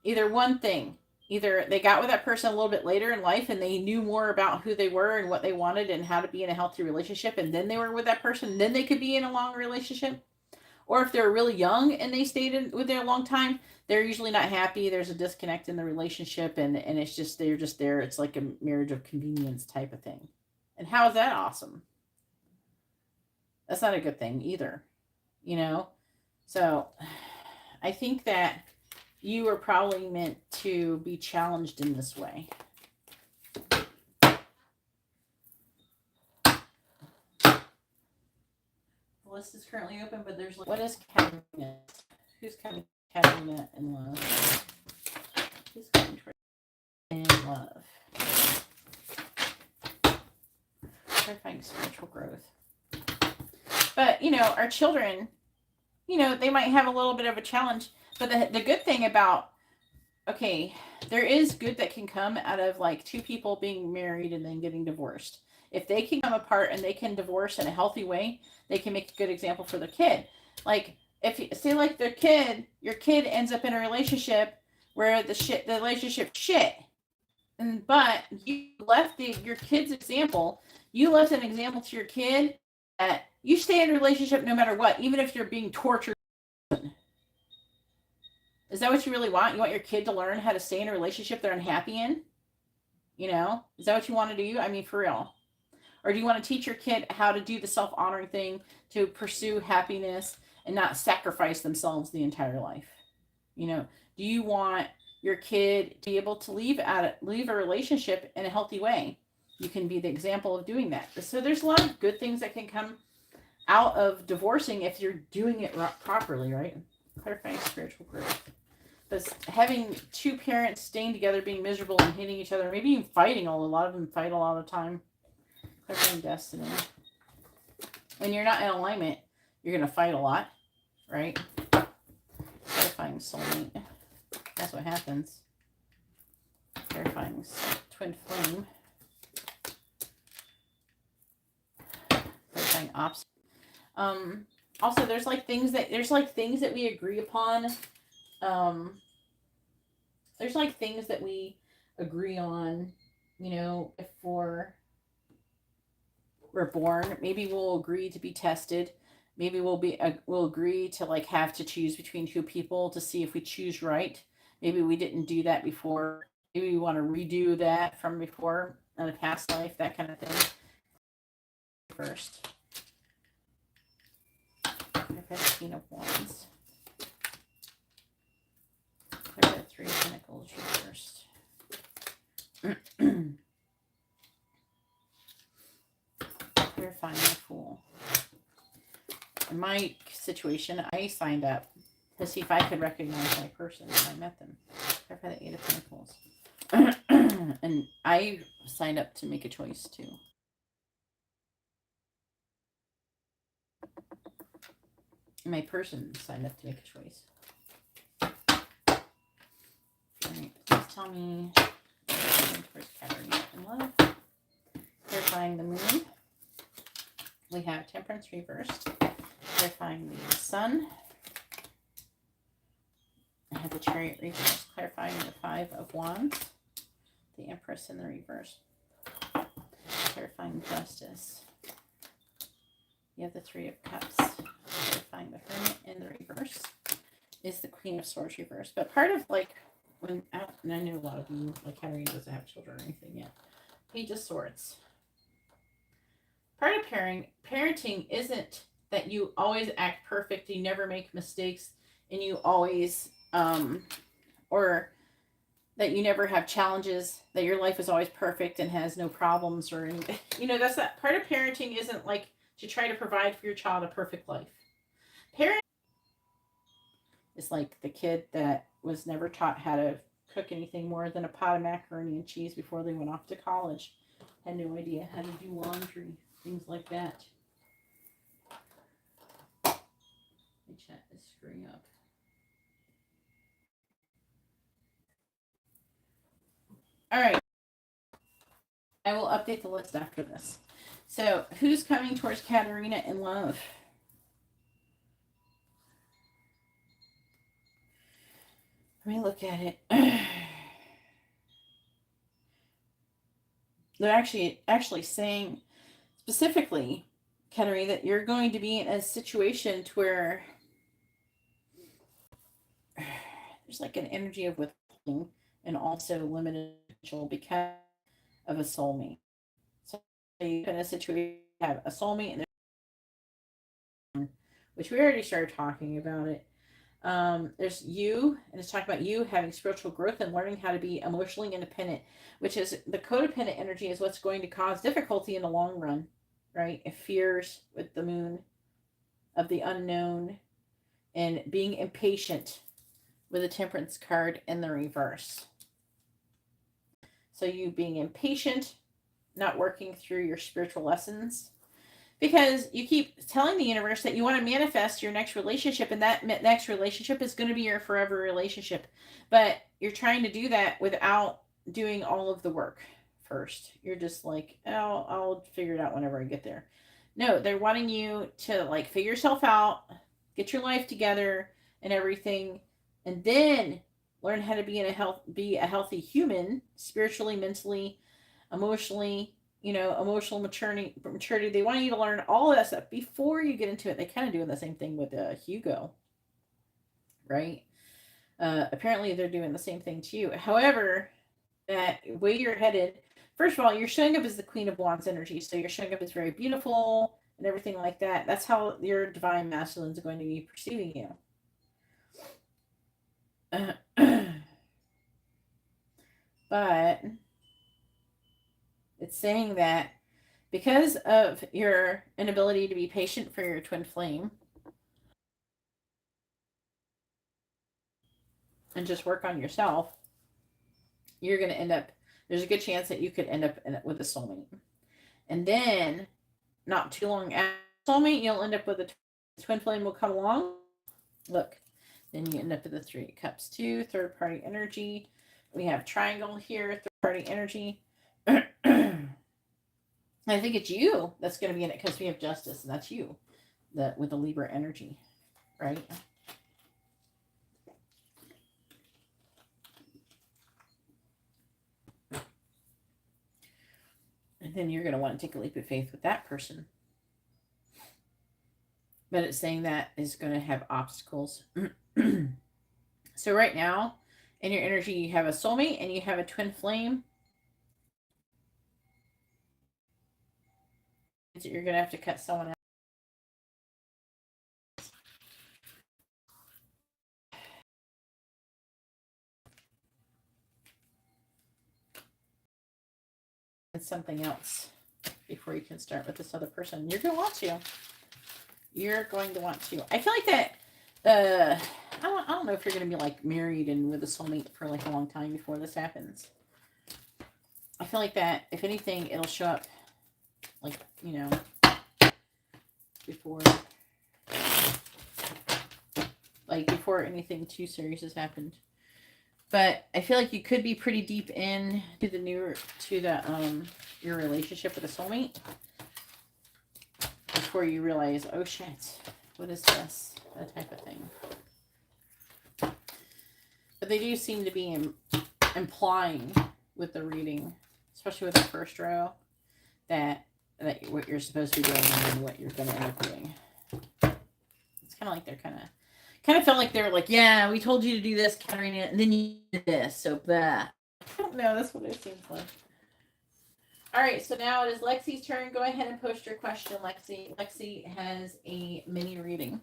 either they got with that person a little bit later in life and they knew more about who they were and what they wanted and how to be in a healthy relationship. And then they were with that person, then they could be in a long relationship. Or if they're really young and they stayed with there a long time, they're usually not happy. There's a disconnect in the relationship and it's just, they're just there. It's like a marriage of convenience type of thing. And how is that awesome? That's not a good thing either, So I think that you are probably meant to be challenged in this way. The list is currently open, but there's what is Katarina? Who's coming? Katarina in love. Who's coming in love? Clarifying spiritual growth. But, our children, they might have a little bit of a challenge. But the good thing about, there is good that can come out of like 2 people being married and then getting divorced. If they can come apart and they can divorce in a healthy way, they can make a good example for their kid. Like, if you say like your kid ends up in a relationship where the relationship shit. But you left your kid's example. You left an example to your kid that you stay in a relationship no matter what, even if you're being tortured. Is that what you really want? You want your kid to learn how to stay in a relationship they're unhappy in? Is that what you want to do? I mean, for real. Or do you want to teach your kid how to do the self-honoring thing to pursue happiness and not sacrifice themselves the entire life? Do you want your kid to be able to leave a relationship in a healthy way? You can be the example of doing that. So there's a lot of good things that can come out of divorcing if you're doing it properly, right? Clarifying spiritual growth. Because having 2 parents staying together, being miserable and hating each other, maybe even fighting, a lot of them fight a lot of the time. Clarifying destiny. When you're not in alignment, you're going to fight a lot, right? Clarifying soulmate. That's what happens. Clarifying twin flame. Clarifying opposite. Also, there's things that we agree upon. There's things that we agree on, before we're born. Maybe we'll agree to be tested. Maybe we'll agree to have to choose between 2 people to see if we choose right. Maybe we didn't do that before. Maybe we want to redo that from before in a past life, that kind of thing. First. 15 of Wands. Clear the 3 of Pentacles reversed. Clarifying the Fool. In my situation, I signed up to see if I could recognize my person when I met them. Clarify the 8 of Pentacles. And I signed up to make a choice too. My person signed up to make a choice. Alright, please tell me towards Katarina in love. Clarifying the Moon. We have Temperance reversed. Clarifying the Sun. I have the Chariot reversed. Clarifying the 5 of Wands. The Empress in the reverse. Clarifying Justice. You have the 3 of Cups. Clarifying the Hermit in the reverse is the Queen of Swords reverse. But part of and I know a lot of you, Katarina doesn't have children or anything yet. Page of Swords. Part of parenting isn't that you always act perfect, you never make mistakes, and you always, or that you never have challenges, that your life is always perfect and has no problems or anything. That's that part of parenting isn't like to try to provide for your child a perfect life. Parent is like the kid that was never taught how to cook anything more than a pot of macaroni and cheese before they went off to college. Had no idea how to do laundry, things like that. My chat is screwing up. All right. I will update the list after this. So, who's coming towards Katarina in love? Let me look at it. They're actually saying specifically, Katarina, that you're going to be in a situation to where there's like an energy of withholding and also limited potential because of a soulmate. So you're in a situation you have a soulmate, and which we already started talking about it. There's you, and it's talking about you having spiritual growth and learning how to be emotionally independent, which is the codependent energy is what's going to cause difficulty in the long run, right? It fears with the moon of the unknown and being impatient with the temperance card in the reverse. So you being impatient, not working through your spiritual lessons, because you keep telling the universe that you want to manifest your next relationship, and that next relationship is going to be your forever relationship. But you're trying to do that without doing all of the work first. You're just like, oh, I'll figure it out whenever I get there. No, they're wanting you to like figure yourself out, get your life together and everything, and then learn how to be a healthy human, spiritually, mentally, emotionally, emotional maturity. They want you to learn all of that stuff before you get into it. They kind of doing the same thing with Hugo, right? Apparently they're doing the same thing to you. However, that way you're headed, first of all, you're showing up as the Queen of Wands energy. So you're showing up as very beautiful and everything like that. That's how your divine masculine is going to be perceiving you. But it's saying that because of your inability to be patient for your twin flame and just work on yourself, you're going to end up, there's a good chance that you could end up with a soulmate. And then, not too long after soulmate, you'll end up with a twin flame will come along. Look, then you end up with the Three of Cups too, third party energy. We have triangle here, third party energy. I think it's you that's going to be in it because we have justice, and that's you, with the Libra energy, right? And then you're going to want to take a leap of faith with that person. But it's saying that is going to have obstacles. So right now, in your energy, you have a soulmate and you have a twin flame. You're going to have to cut someone out. And something else before you can start with this other person. You're going to want to. You're going to want to. I feel like that. I don't know if you're going to be like married and with a soulmate for like a long time before this happens. I feel like that. If anything, it'll show up like before anything too serious has happened. But I feel like you could be pretty deep in to your relationship with a soulmate before you realize, oh shit, what is this? That type of thing. But they do seem to be implying with the reading, especially with the first row, that what you're supposed to be doing and what you're going to end up doing. It's kind of like they're kind of felt like they were like, yeah, we told you to do this, Katarina, and then you did this. So, I don't know. That's what it seems like. All right, so now it is Lexi's turn. Go ahead and post your question, Lexi. Lexi has a mini reading.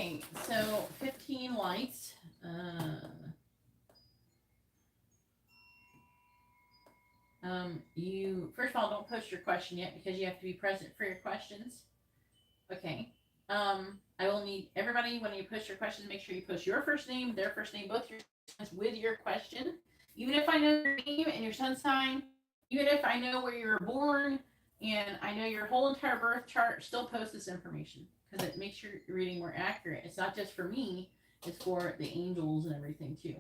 Okay, so 15 lights. You first of all don't post your question yet because you have to be present for your questions. Okay. I will need everybody when you post your questions, make sure you post your first name, their first name, both your names with your question. Even if I know your name and your sun sign, even if I know where you were born and I know your whole entire birth chart, still post this information because it makes your reading more accurate. It's not just for me, it's for the angels and everything too.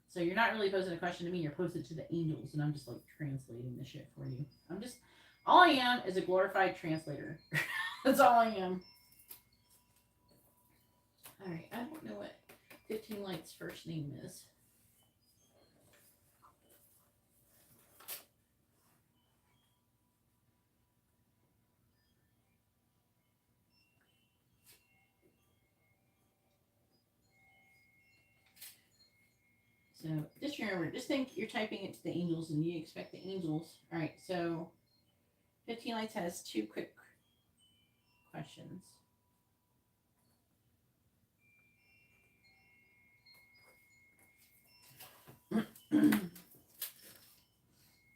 So you're not really posing a question to me, you're posting it to the angels, and I'm just like translating the shit for you. All I am is a glorified translator. That's all I am. Alright, I don't know what 15 Light's first name is. So just remember, just think you're typing it to the angels and you expect the angels. Alright, so 15 Lights has 2 quick questions.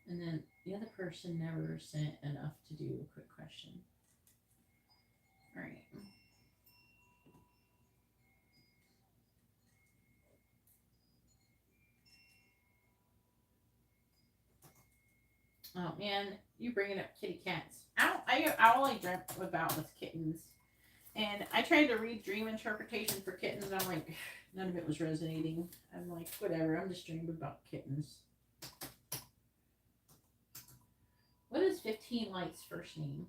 And then the other person never sent enough to do a quick question. Alright. Oh man, you bringing up kitty cats. I only dreamt about with kittens. And I tried to read dream interpretation for kittens. I'm like, none of it was resonating. I'm like, whatever, I'm just dreaming about kittens. What is 15 Light's first name?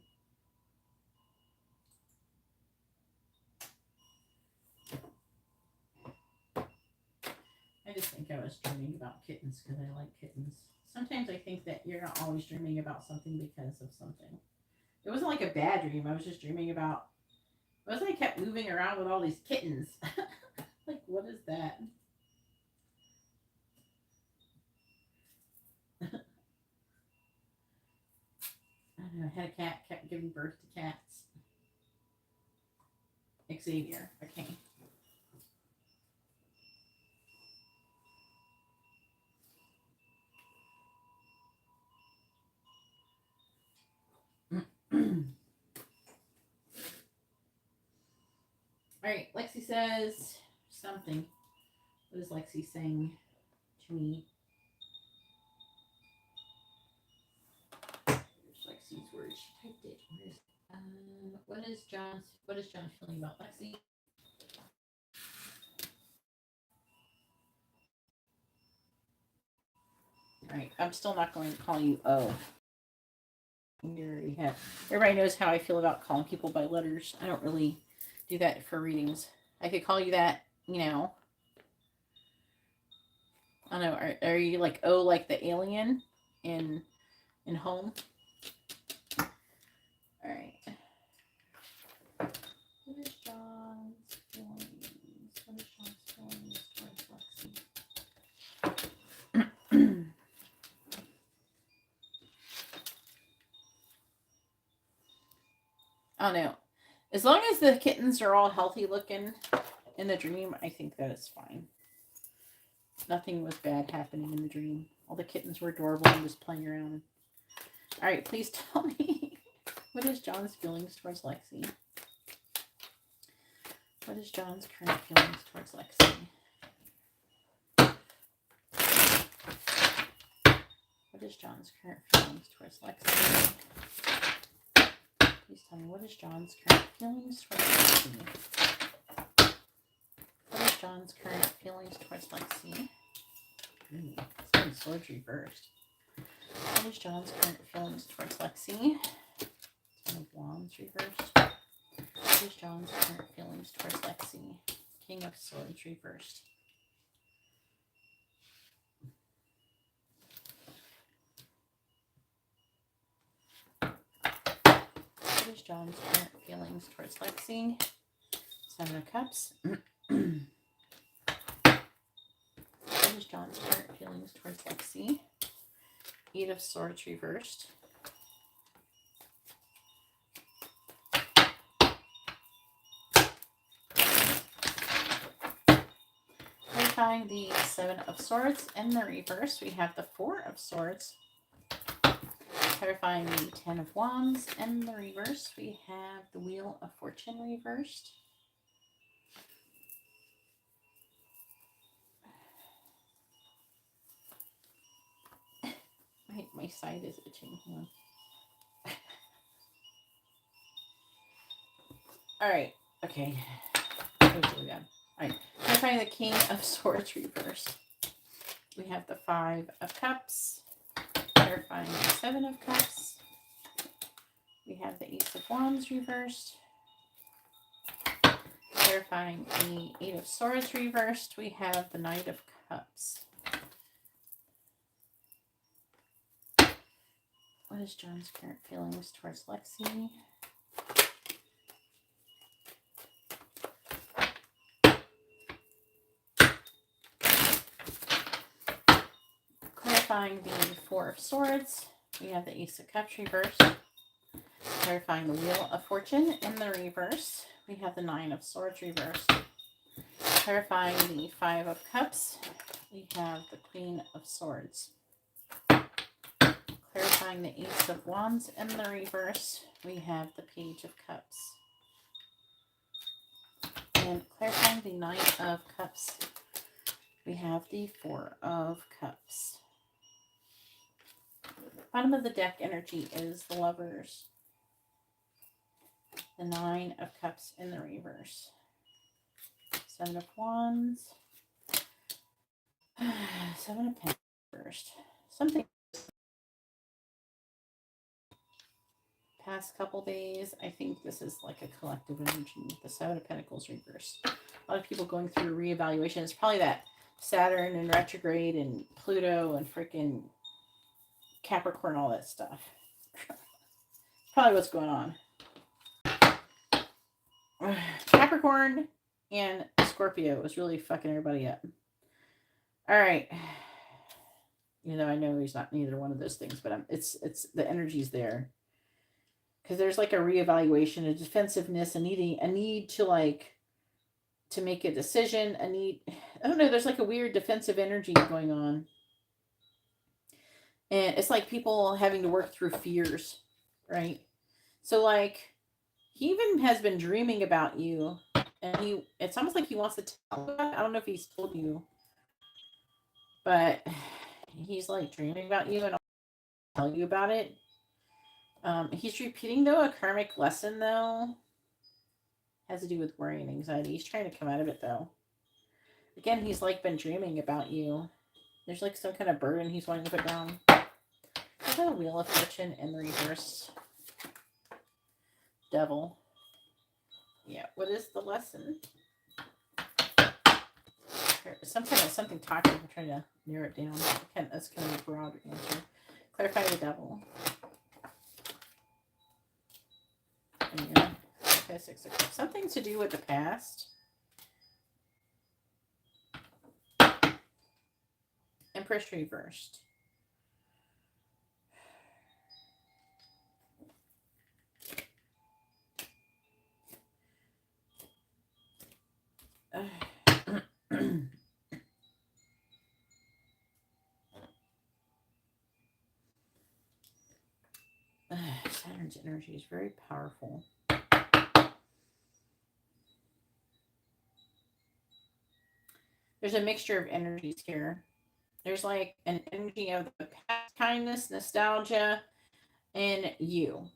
I just think I was dreaming about kittens because I like kittens. Sometimes I think that you're not always dreaming about something because of something. It wasn't like a bad dream. I was just dreaming about. It wasn't I kept moving around with all these kittens. Like, what is that? I don't know. I had a cat, kept giving birth to cats. Xavier. Okay. All right, Lexi says something. What is Lexi saying to me? Here's Lexi's words. She typed it. What is John feeling about Lexi? All right, I'm still not going to call you O. Everybody knows how I feel about calling people by letters. I don't really do that for readings. I could call you that, you know. I don't know. Are you like O, like the alien in Home? All right. What is John's feelings? What is John's feelings towards Lexi? I don't know. As long as the kittens are all healthy looking in the dream, I think that is fine. Nothing was bad happening in the dream. All the kittens were adorable and just playing around. All right, please tell me. What is John's feelings towards Lexi? What is John's current feelings towards Lexi? What is John's current feelings towards Lexi? Please tell me, what is John's current feelings towards Lexi? What is John's current feelings towards Lexi? It's going swords reversed. What is John's current feelings towards Lexi? Ten of Wands reversed. What is John's current feelings towards Lexi? King of Swords reversed. What is John's current feelings towards Lexi? Seven of Cups. What is John's current feelings towards Lexi? Eight of Swords reversed. Clarifying the Seven of Swords in the reverse, we have the Four of Swords. Clarifying the Ten of Wands in the reverse, we have the Wheel of Fortune reversed. My side is itching. All right. Okay. Really bad. All right. Clarifying the King of Swords reversed. We have the Five of Cups. Clarifying the Seven of Cups. We have the Ace of Wands reversed. Clarifying the Eight of Swords reversed. We have the Knight of Cups. What is John's current feelings towards Lexi? Clarifying the Four of Swords. We have the Ace of Cups reversed. Clarifying the Wheel of Fortune in the reverse. We have the Nine of Swords reversed. Clarifying the Five of Cups. We have the Queen of Swords. Clarifying the Ace of Wands in the reverse. We have the Page of Cups. And clarifying the Nine of Cups. We have the Four of Cups. Bottom of the deck energy is the Lovers. The Nine of Cups in the reverse. Seven of Wands. Seven of Pentacles first. Something past couple days. I think this is like a collective energy. The Seven of Pentacles reverse. A lot of people going through reevaluation. It's probably that Saturn and retrograde and Pluto and freaking Capricorn, all that stuff. Probably what's going on. Capricorn and Scorpio was really fucking everybody up. All right. You know, I know he's not neither one of those things, but it's the energy's there. Because there's like a reevaluation, a defensiveness, a need to like to make a decision, I don't know, there's like a weird defensive energy going on. And it's like people having to work through fears, right? So like he even has been dreaming about you, and it's almost like he wants to tell you. I don't know if he's told you, but he's like dreaming about you and I'll tell you about it. He's repeating though a karmic lesson though. Has to do with worry and anxiety. He's trying to come out of it though. Again, he's like been dreaming about you. There's like some kind of burden he's wanting to put down. There's a Wheel of Fortune in the reverse. Devil. Yeah, what is the lesson? Something talking. I'm trying to narrow it down. That's kind of a broad answer. Clarify the Devil. Yeah. Okay, Six of Cups. Something to do with the past. Empress reversed. Saturn's energy is very powerful. There's a mixture of energies here. There's like an energy of the past, kindness, nostalgia, and you.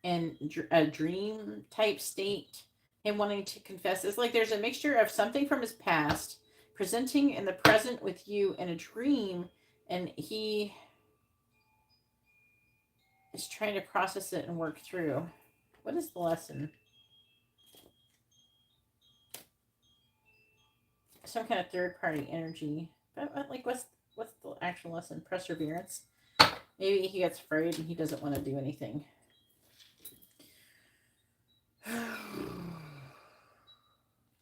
And a dream type state. Him wanting to confess. It's like there's a mixture of something from his past presenting in the present with you in a dream. And he is trying to process it and work through. What is the lesson? Some kind of third party energy. But like what's the actual lesson? Perseverance. Maybe he gets afraid and he doesn't want to do anything.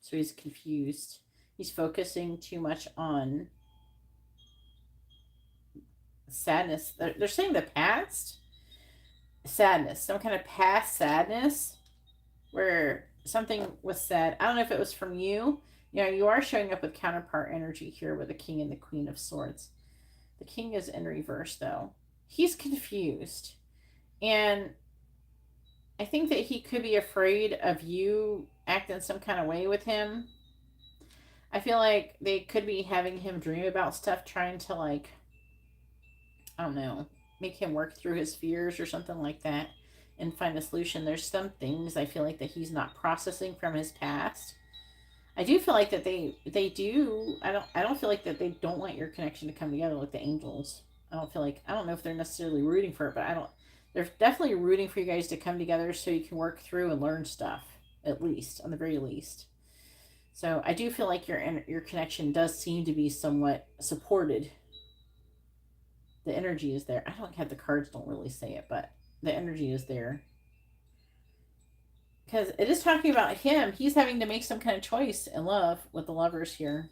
So he's confused. He's focusing too much on sadness. They're saying the past sadness, some kind of past sadness where something was said. I don't know if it was from you. You know, you are showing up with counterpart energy here with the King and the Queen of Swords. The King is in reverse, though. He's confused. And I think that he could be afraid of you acting some kind of way with him. I feel like they could be having him dream about stuff, trying to, like, I don't know, make him work through his fears or something like that and find a solution. There's some things I feel like that he's not processing from his past. I do feel like that they do. I don't feel like that they don't want your connection to come together like the angels. I don't know if they're necessarily rooting for it, but I don't. They're definitely rooting for you guys to come together so you can work through and learn stuff, at least, on the very least. So I do feel like your connection does seem to be somewhat supported. The energy is there. I don't have the cards don't really say it, but the energy is there. Because it is talking about him. He's having to make some kind of choice in love with the lovers here.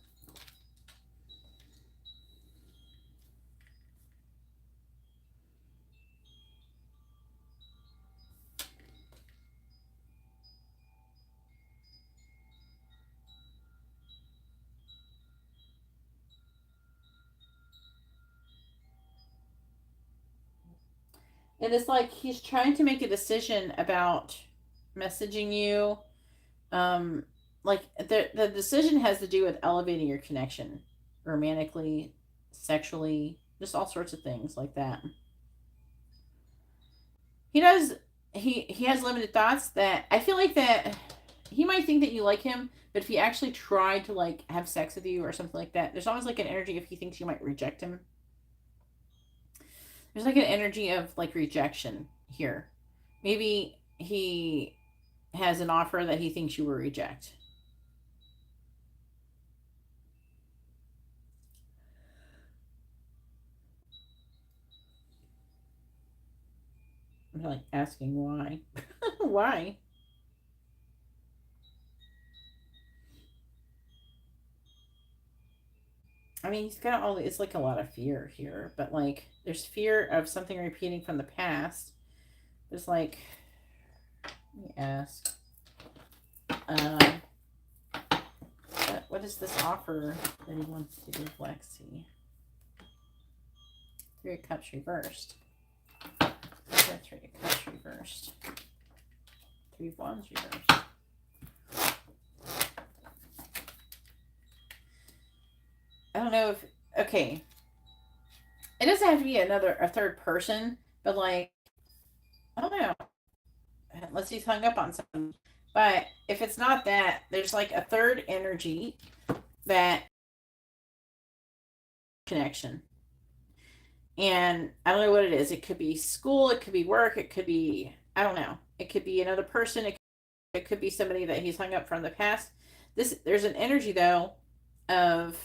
And it's like he's trying to make a decision about messaging you. Um, like the decision has to do with elevating your connection romantically, sexually, just all sorts of things like that. He does he has limited thoughts that I feel like that he might think that you like him, but if he actually tried to like have sex with you or something like that, there's always like an energy if he thinks you might reject him. There's like an energy of like rejection here. Maybe he has an offer that he thinks you will reject. I'm like asking why. Why? I mean, he's got all, it's like a lot of fear here, but like there's fear of something repeating from the past. It's like, let me ask, um, what is this offer that he wants to give Lexi? Three of Cups reversed. Three of Cups reversed. Three of Wands reversed. I don't know if, okay, it doesn't have to be a third person, but like, I don't know, unless he's hung up on something. But if it's not that, there's like a third energy that connection. And I don't know what it is. It could be school, it could be work, it could be, I don't know. It could be another person, it could be somebody that he's hung up from the past. There's an energy though of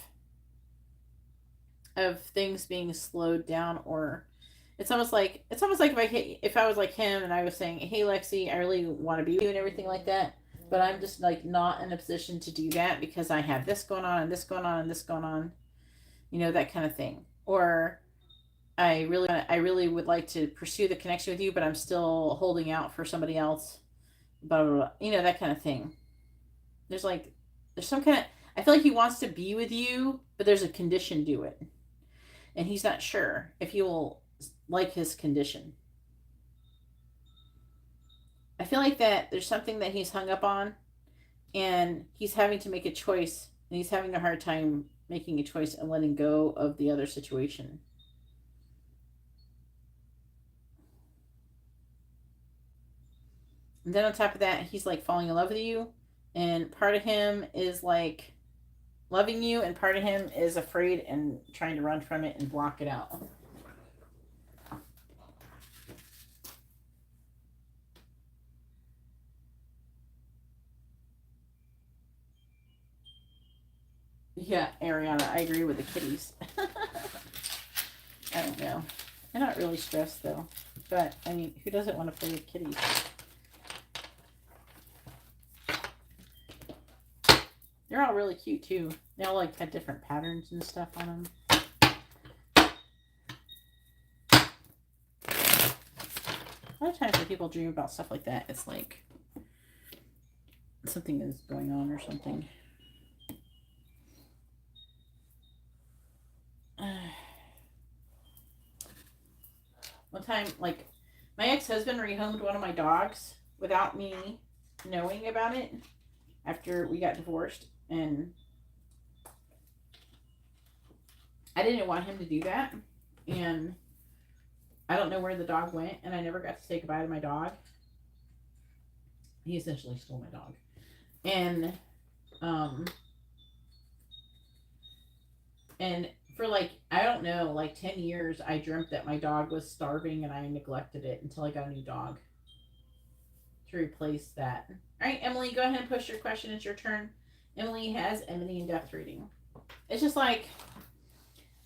things being slowed down, or it's almost like if I was like him and I was saying, "Hey Lexi, I really want to be with you and everything like that, but I'm just like not in a position to do that because I have this going on and this going on and this going on." You know, that kind of thing. Or I really would like to pursue the connection with you, but I'm still holding out for somebody else. Blah blah blah. You know, that kind of thing. There's like there's some kind of I feel like he wants to be with you, but there's a condition to it. And he's not sure if you will like his condition. I feel like that there's something that he's hung up on and he's having to make a choice and he's having a hard time making a choice and letting go of the other situation. And then on top of that, he's like falling in love with you. And part of him is like loving you, and part of him is afraid and trying to run from it and block it out. Yeah, Ariana, I agree with the kitties. I don't know. They're not really stressed though. But, I mean, who doesn't want to play with kitties? They're all really cute too. They all like had different patterns and stuff on them. A lot of times when people dream about stuff like that, it's like something is going on or something. One time, like, my ex-husband rehomed one of my dogs without me knowing about it after we got divorced, and I didn't want him to do that, and I don't know where the dog went, and I never got to say goodbye to my dog. He essentially stole my dog. And and for like, I don't know, like 10 years, I dreamt that my dog was starving and I neglected it until I got a new dog to replace that. All right, Emily, go ahead and push your question. It's your turn. Emily has Emily in depth reading. It's just like,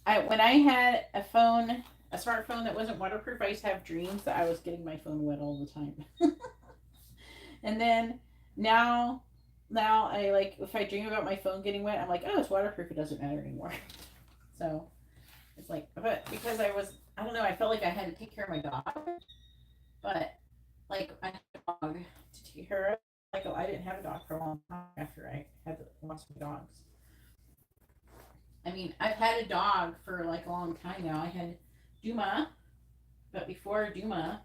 when I had a smartphone that wasn't waterproof, I used to have dreams that I was getting my phone wet all the time. And then now I like, if I dream about my phone getting wet, I'm like, oh, it's waterproof. It doesn't matter anymore. So it's like, but because I don't know, I felt like I had to take care of my dog, but like I had a dog to take care of. Like, oh, I didn't have a dog for a long time after I had lost my dogs. I mean, I've had a dog for like a long time now. I had Duma, but before Duma,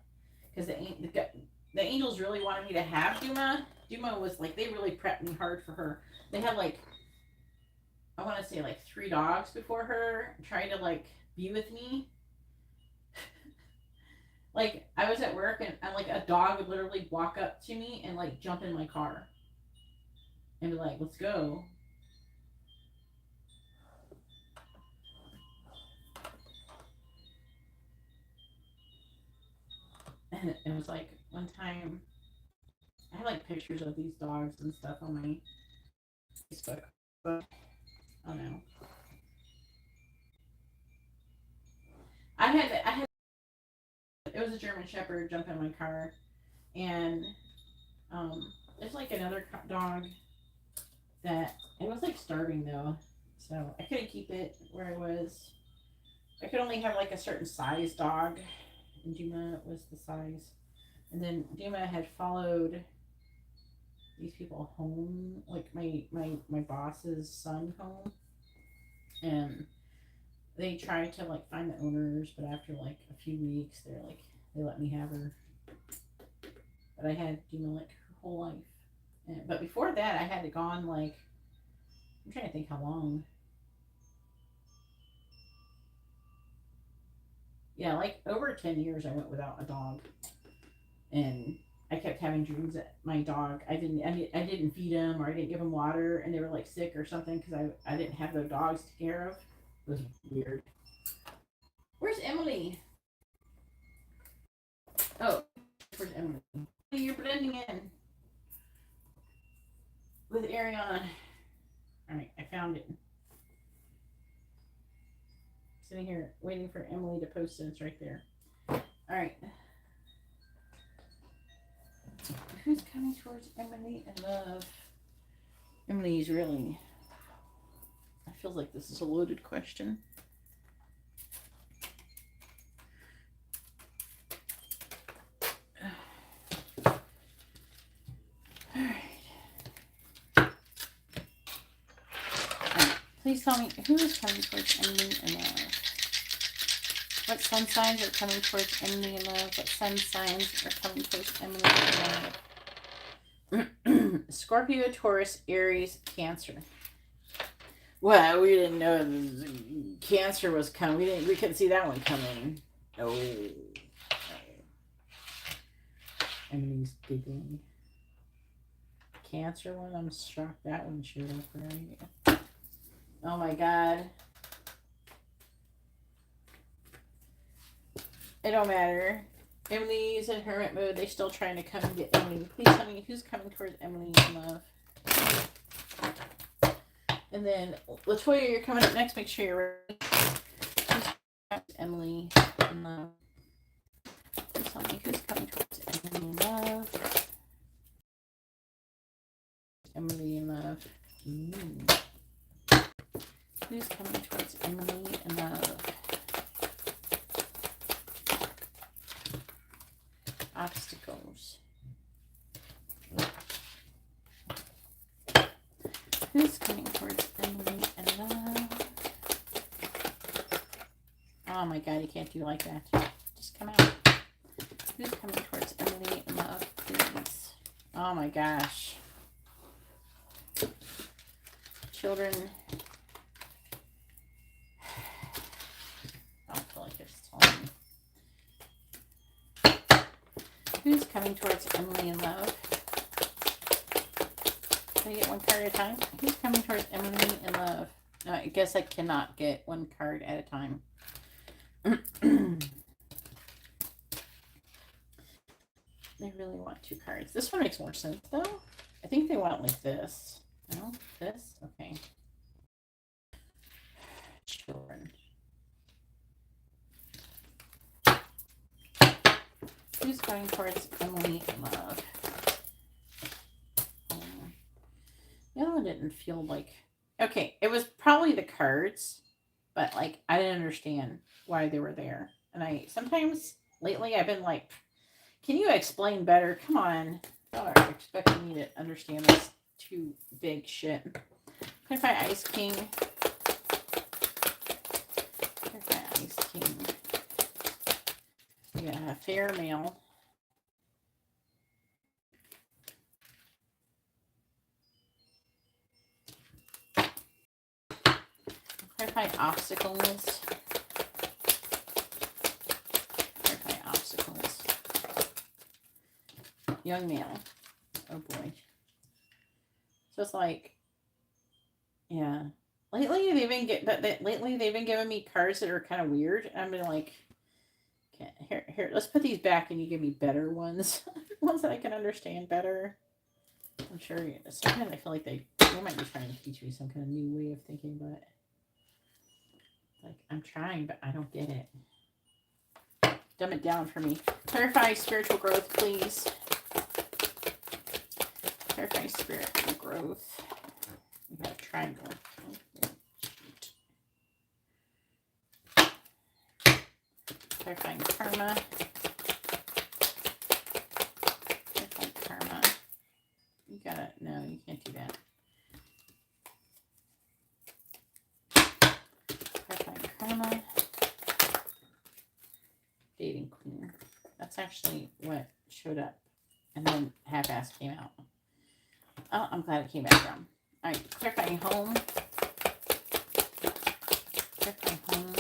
because the angels really wanted me to have Duma. Duma was like, they really prepped me hard for her. They had like, I want to say like 3 dogs before her trying to like be with me. Like, I was at work and like a dog would literally walk up to me and like jump in my car and be like, let's go. And it was like one time, I have like pictures of these dogs and stuff on my Facebook, but I don't know. I had it was a German Shepherd jump in my car, and there's like another dog that it was like starving though, so I couldn't keep it where I was. I could only have like a certain size dog, and Duma was the size. And then Duma had followed these people home, like my boss's son home, and they tried to like find the owners, but after like a few weeks, they let me have her. But I had Duma like her whole life. But before that, I had gone like, I'm trying to think how long. Yeah, like over 10 years, I went without a dog, and I kept having dreams that my dog, I didn't feed him, or I didn't give him water, and they were like sick or something because I didn't have their dogs to take care of. It was weird. Where's Emily? Oh, where's Emily? You're blending in with Ariana. All right, I found it. Sitting here waiting for Emily to post it. It's right there. All right. Who's coming towards Emily in love? Emily's really. I feel like this is a loaded question. All right. Please tell me who is coming towards Emily in love. What sun signs are coming towards Emily in love? What sun signs are coming towards Emily in love? Scorpio, Taurus, Aries, Cancer. Well, we didn't know Cancer was coming. We couldn't see that one coming. Oh. Emily's giggling. Cancer one, I'm shocked that one showed up right. Oh my god. It don't matter. Emily's in hermit mode. They're still trying to come and get Emily. Please tell me who's coming towards Emily in love. And then Latoya, you're coming up next. Make sure you're ready. Who's Emily in love? Please tell me who's coming towards Emily in love. Emily in love. Who's coming towards Emily in love? Obstacles. Who's coming towards Emily in love? Oh my god, you can't do like that. Just come out. Who's coming towards Emily in love, please? Oh my gosh. Children. I don't feel like they're telling me. Who's coming towards Emily in love? Can I get one card at a time? Who's coming towards Emily in love? No, I guess I cannot get one card at a time. They really want 2 cards. This one makes more sense, though. I think they want like this. No? This? Okay. Children. Who's going towards Emily in love? The other one didn't feel like... Okay, it was probably the cards, but like I didn't understand why they were there. And I sometimes lately I've been like, can you explain better? Come on. Y'all are expecting me to understand this too big shit. Clarify Ice King. Clarify Ice King. We got a fair male. Clarify obstacles. Clarify obstacles. Young male. Oh boy. So it's like, yeah. Lately they've been giving me cards that are kind of weird. I've been like, okay, here, let's put these back and you give me better ones, ones that I can understand better. I'm sure sometimes I feel like they might be trying to teach me some kind of new way of thinking, but like I'm trying, but I don't get it. Dumb it down for me. Clarify spiritual growth, please. Clarify spiritual growth. We got a triangle. Clarifying karma. Clarifying karma. You gotta, no, you can't do that. Clarifying karma. Dating queen. That's actually what showed up. And then half-ass came out. Oh, I'm glad it came back from. All right, clarifying home. Clarifying home.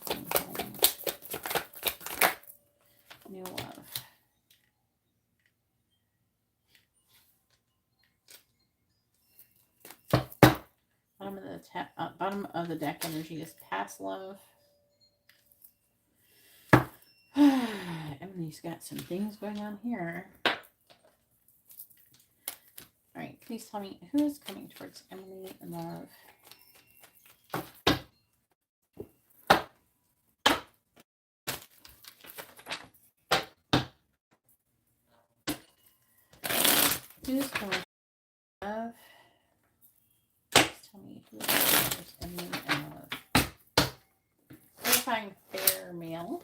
Clarifying home. New love. Bottom of the deck energy is past love. Emily's got some things going on here. All right, please tell me who is coming towards Emily in love. Who's coming towards love? Please tell me who is coming towards Emily in love. Clarifying fair male.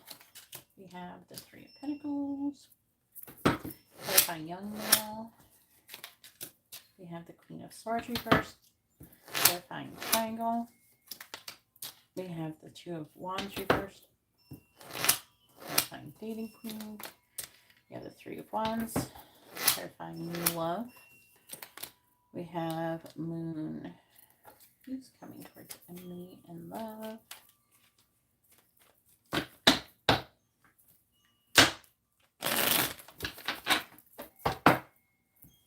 We have the 3 of Pentacles. Clarifying young male. We have the Queen of Swords reversed. Clarifying triangle. We have the 2 of Wands reversed. Clarifying dating queen. We have the 3 of Wands. Clarifying new love. We have Moon. Who's coming towards Emily in love?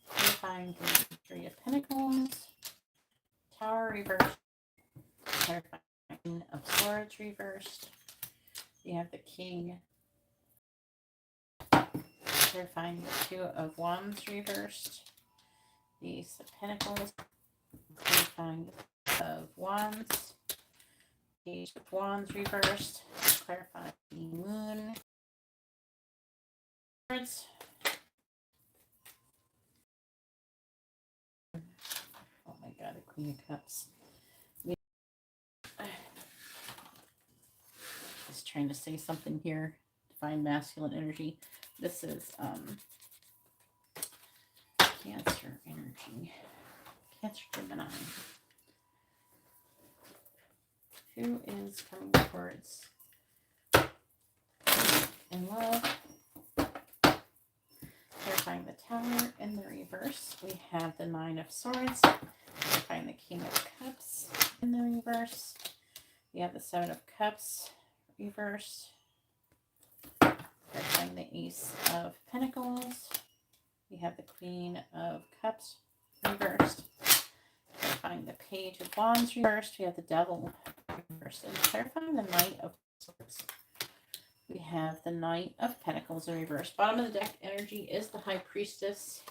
Clarifying the 3 of Pentacles. Tower reversed. Clarifying of Swords reversed. We have the King. Clarifying the 2 of Wands reversed. The Ace of Pentacles. Clarifying the 2 of Wands. The Ace of Wands reversed. Clarifying the Moon. Oh my god, the Queen of Cups. Just trying to say something here. Divine masculine energy. This is Cancer energy. Cancer Gemini. Who is coming towards in love. Clarifying the Tower in the reverse. We have the Nine of Swords. Clarifying the King of Cups in the reverse. We have the Seven of Cups reversed. Clarifying the Ace of Pentacles. We have the Queen of Cups reversed. Clarifying the Page of Wands reversed. We have the Devil reversed. And clarifying the Knight of Swords. We have the Knight of Pentacles in reverse. Bottom of the deck energy is the High Priestess.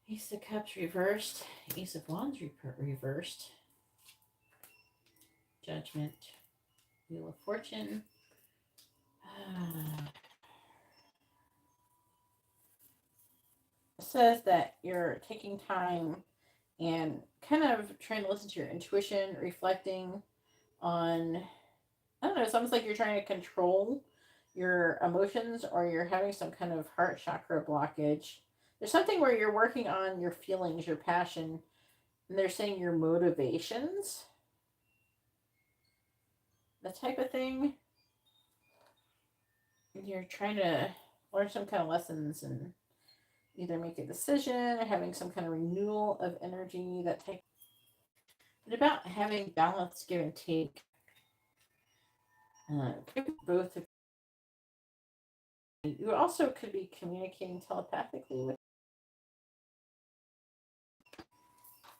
Ace of Cups reversed. Ace of Wands reversed. Judgment. Wheel of Fortune. It says that you're taking time and kind of trying to listen to your intuition, reflecting on, I don't know, it's almost like you're trying to control your emotions, or you're having some kind of heart chakra blockage. There's something where you're working on your feelings, your passion, and they're saying your motivations, that type of thing. And you're trying to learn some kind of lessons and either make a decision or having some kind of renewal of energy, that type. But about having balance, give and take. Both of you also could be communicating telepathically with.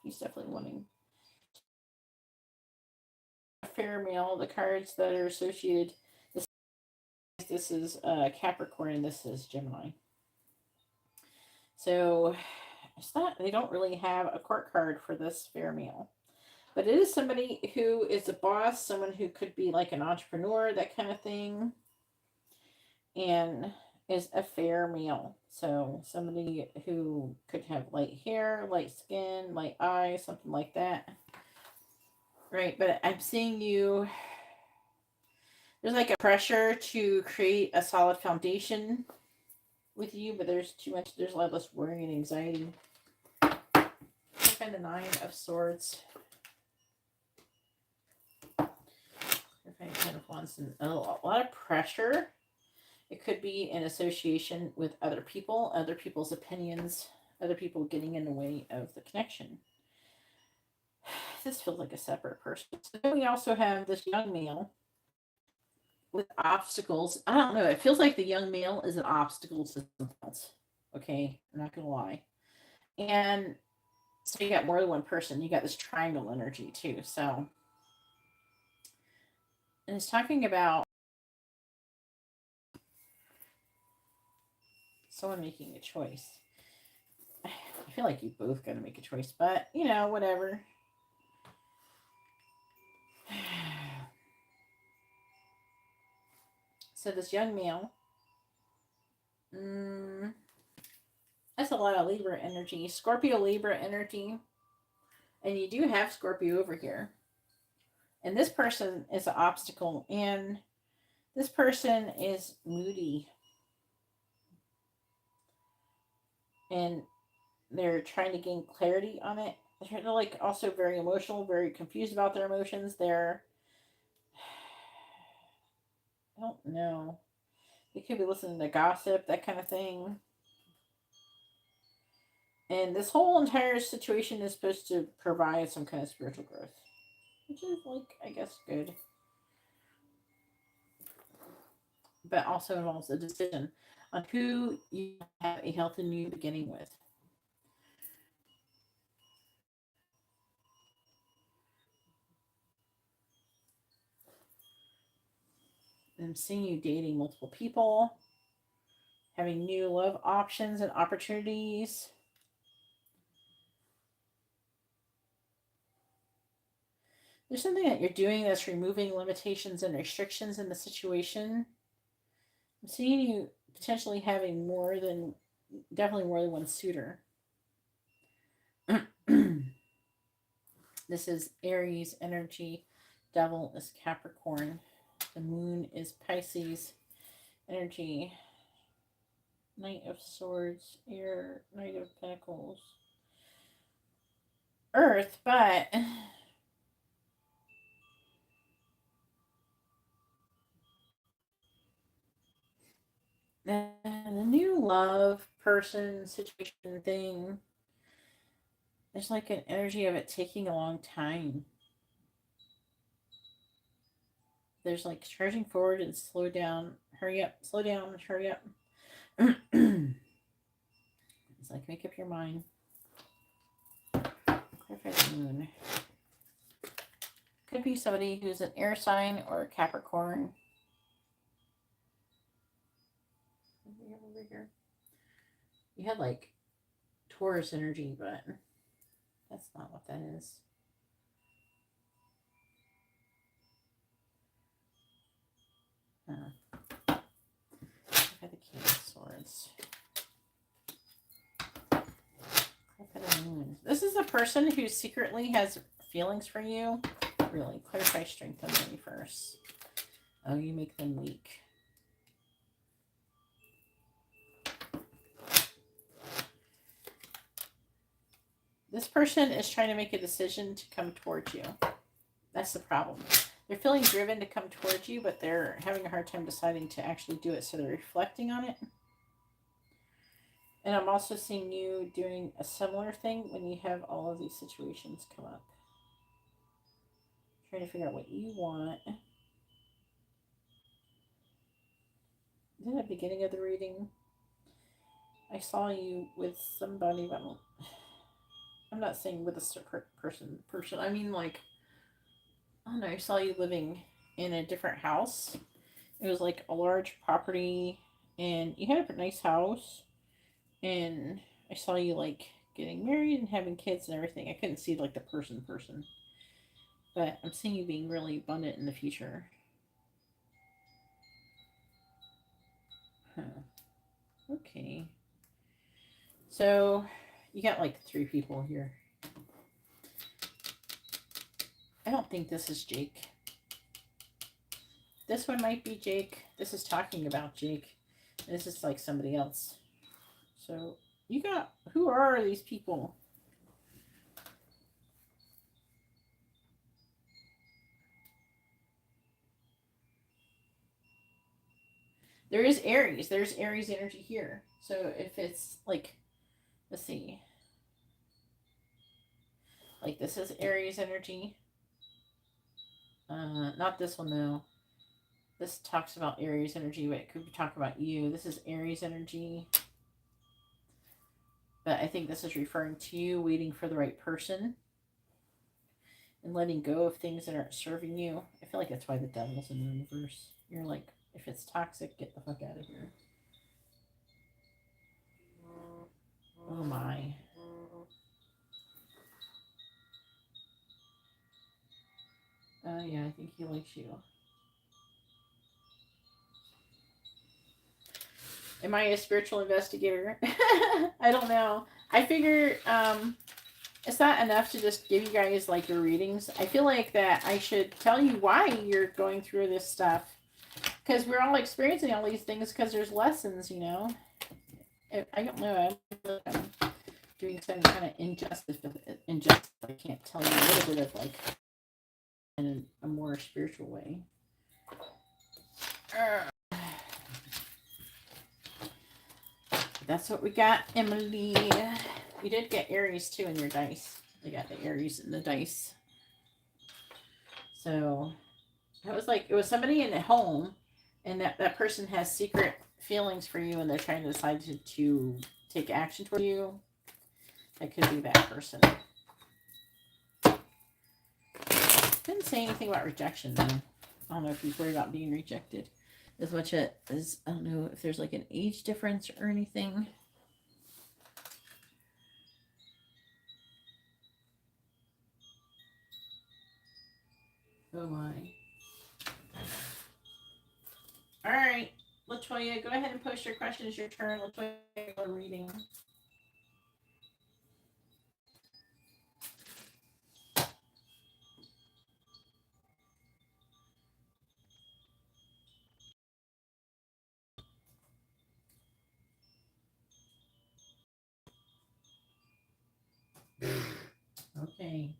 He's definitely wanting a fair male. The cards that are associated. This is Capricorn and this is Gemini. So it's not, they don't really have a court card for this fair male. But it is somebody who is a boss, someone who could be like an entrepreneur, that kind of thing. And is a fair male. So somebody who could have light hair, light skin, light eyes, something like that. Right, but I'm seeing you, there's like a pressure to create a solid foundation with you, but there's too much, there's a lot less worry and anxiety. Find the Nine of Swords. Kind of wants a lot of pressure. It could be in association with other people, other people's opinions, other people getting in the way of the connection. This feels like a separate person. So then we also have this young male with obstacles. I don't know. It feels like the young male is an obstacle to something else. Okay, I'm not gonna lie. And so you got more than one person. You got this triangle energy too. So, and it's talking about someone making a choice. I feel like you both got to make a choice, but you know, whatever. So this young male, that's a lot of Libra energy, Scorpio Libra energy, and you do have Scorpio over here. And this person is an obstacle, and this person is moody, and they're trying to gain clarity on it. They're like also very emotional, very confused about their emotions. They're, I don't know. They could be listening to gossip, that kind of thing. And this whole entire situation is supposed to provide some kind of spiritual growth, which is, like, I guess, good. But also involves a decision on who you have a healthy new beginning with. I'm seeing you dating multiple people, having new love options and opportunities. There's something that you're doing that's removing limitations and restrictions in the situation. I'm seeing you potentially having definitely more than one suitor. This is Aries energy. Devil is Capricorn. The moon is Pisces energy. Knight of Swords, Air, Knight of Pentacles, Earth, but And a new love person situation thing. There's like an energy of it taking a long time. There's like charging forward and slow down, hurry up, slow down, hurry up. It's like make up your mind. Clarify the moon. Could be somebody who's an air sign or a Capricorn. Over here. You had like Taurus energy, but that's not what that is. Look at the King of Swords. This is a person who secretly has feelings for you. Really, clarify strength and money first. Oh, you make them weak. This person is trying to make a decision to come towards you. That's the problem. They're feeling driven to come towards you, but they're having a hard time deciding to actually do it, so they're reflecting on it. And I'm also seeing you doing a similar thing when you have all of these situations come up. Trying to figure out what you want. In the beginning of the reading, I saw you with somebody, but I'm not saying with a person. I mean, like, I don't know, I saw you living in a different house. It was like a large property, and you had a nice house, and I saw you like getting married and having kids and everything. I couldn't see like the person, but I'm seeing you being really abundant in the future. Huh. Okay. So you got like 3 people here. I don't think this is Jake. This one might be Jake. This is talking about Jake. This is like somebody else. So you got, who are these people? There is Aries. There's Aries energy here. So if it's like, let's see. Like this is Aries energy. Not this one though. This talks about Aries energy, but it could be talking about you. This is Aries energy. But I think this is referring to you waiting for the right person and letting go of things that aren't serving you. I feel like that's why the devil's in the reverse. You're like, if it's toxic, get the fuck out of here. Oh my. Yeah, I think he likes you. Am I a spiritual investigator? I don't know. I figure it's not enough to just give you guys like your readings. I feel like that I should tell you why you're going through this stuff. Because we're all experiencing all these things because there's lessons, you know. I don't know. I'm doing some kind of injustice. I can't tell you a little bit of like in a more spiritual way. That's what we got, Emily. You did get Aries too in your dice. We got the Aries in the dice. So that was like, it was somebody in a home, and that person has secret feelings for you, and they're trying to decide to take action toward you. That could be that person. Didn't say anything about rejection though. I don't know if he's worried about being rejected as much as, I don't know if there's like an age difference or anything. Oh my. All right, Latoya, go ahead and post your questions. Your turn. Latoya, go reading. Okay.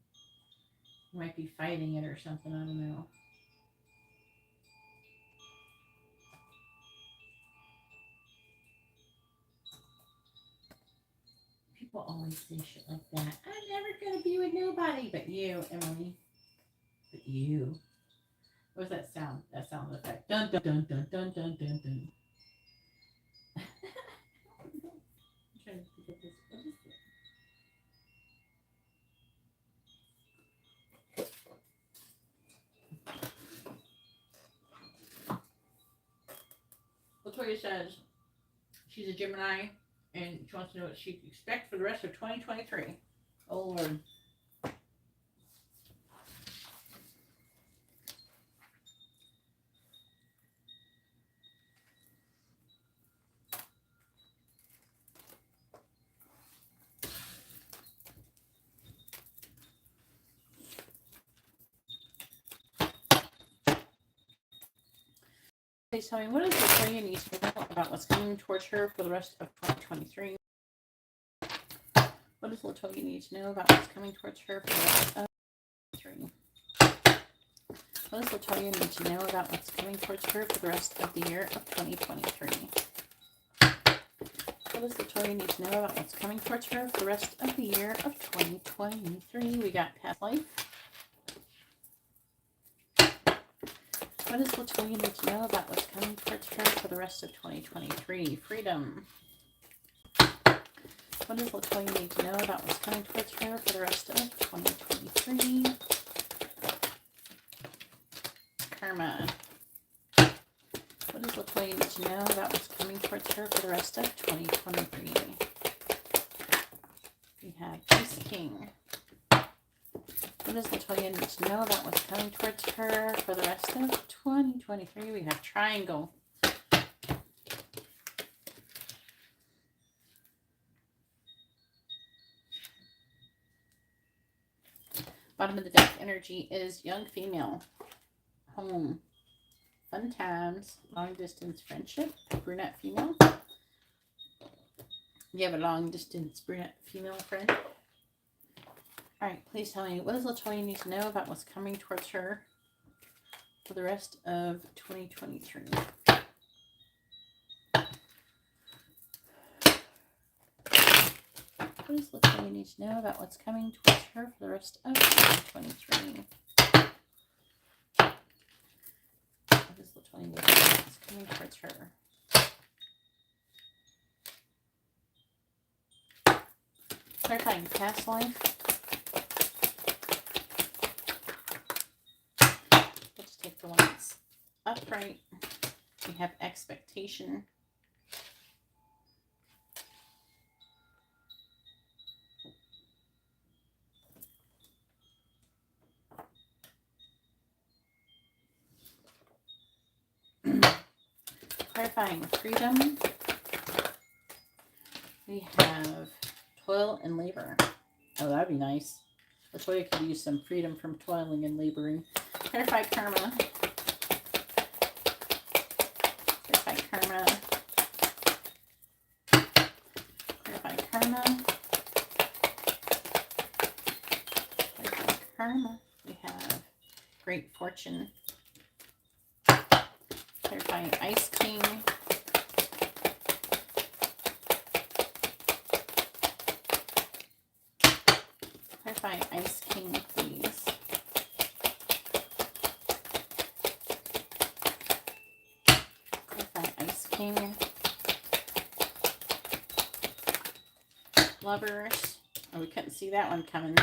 You might be fighting it or something. I don't know. People always say shit like that. I'm never going to be with nobody but you, Emily. But you. What was that sound? That sound effect. Dun, dun, dun, dun, dun, dun, dun, dun. I'm trying to think of this. What is it? Latoya says she's a Gemini and she wants to know what she can expect for the rest of 2023. Oh, Lord. Please tell me, what does Latoya need to know about what's coming towards her for the rest of 2023? What does Latoya need to know about what's coming towards her for the rest of 2023? What does Latoya need to know about what's coming towards her for the rest of the year of 2023? What does Latoya need to know about what's coming towards her for the rest of the year of 2023? We got past life. What does Latoya need to know about what's coming towards her for the rest of 2023? Freedom. What does Latoya need to know about what's coming towards her for the rest of 2023? Karma. What does Latoya need to know about what's coming towards her for the rest of 2023? We have Peace King. What does Latoya need to know about what's coming towards her for the rest of 2023? We have Triangle. Bottom of the deck energy is young female. Home. Fun times. Long distance friendship. Brunette female. You have a long distance brunette female friend. Alright, please tell me, what does Latoya need to know about what's coming towards her for the rest of 2023? What does Latoya need to know about what's coming towards her for the rest of 2023? What does Latoya need to know about what's coming towards her? Clarifying past life. Let's take the ones upright. We have expectation. Clarifying freedom. We have toil and labor. Oh, that'd be nice. Latoya could use some freedom from toiling and laboring. Clarify karma. Clarify karma. Clarify karma. Clarify karma. We have great fortune. Clarifying Ice King. Clarify Ice King, please. Clarify Ice King. Lovers. Oh, we couldn't see that one coming.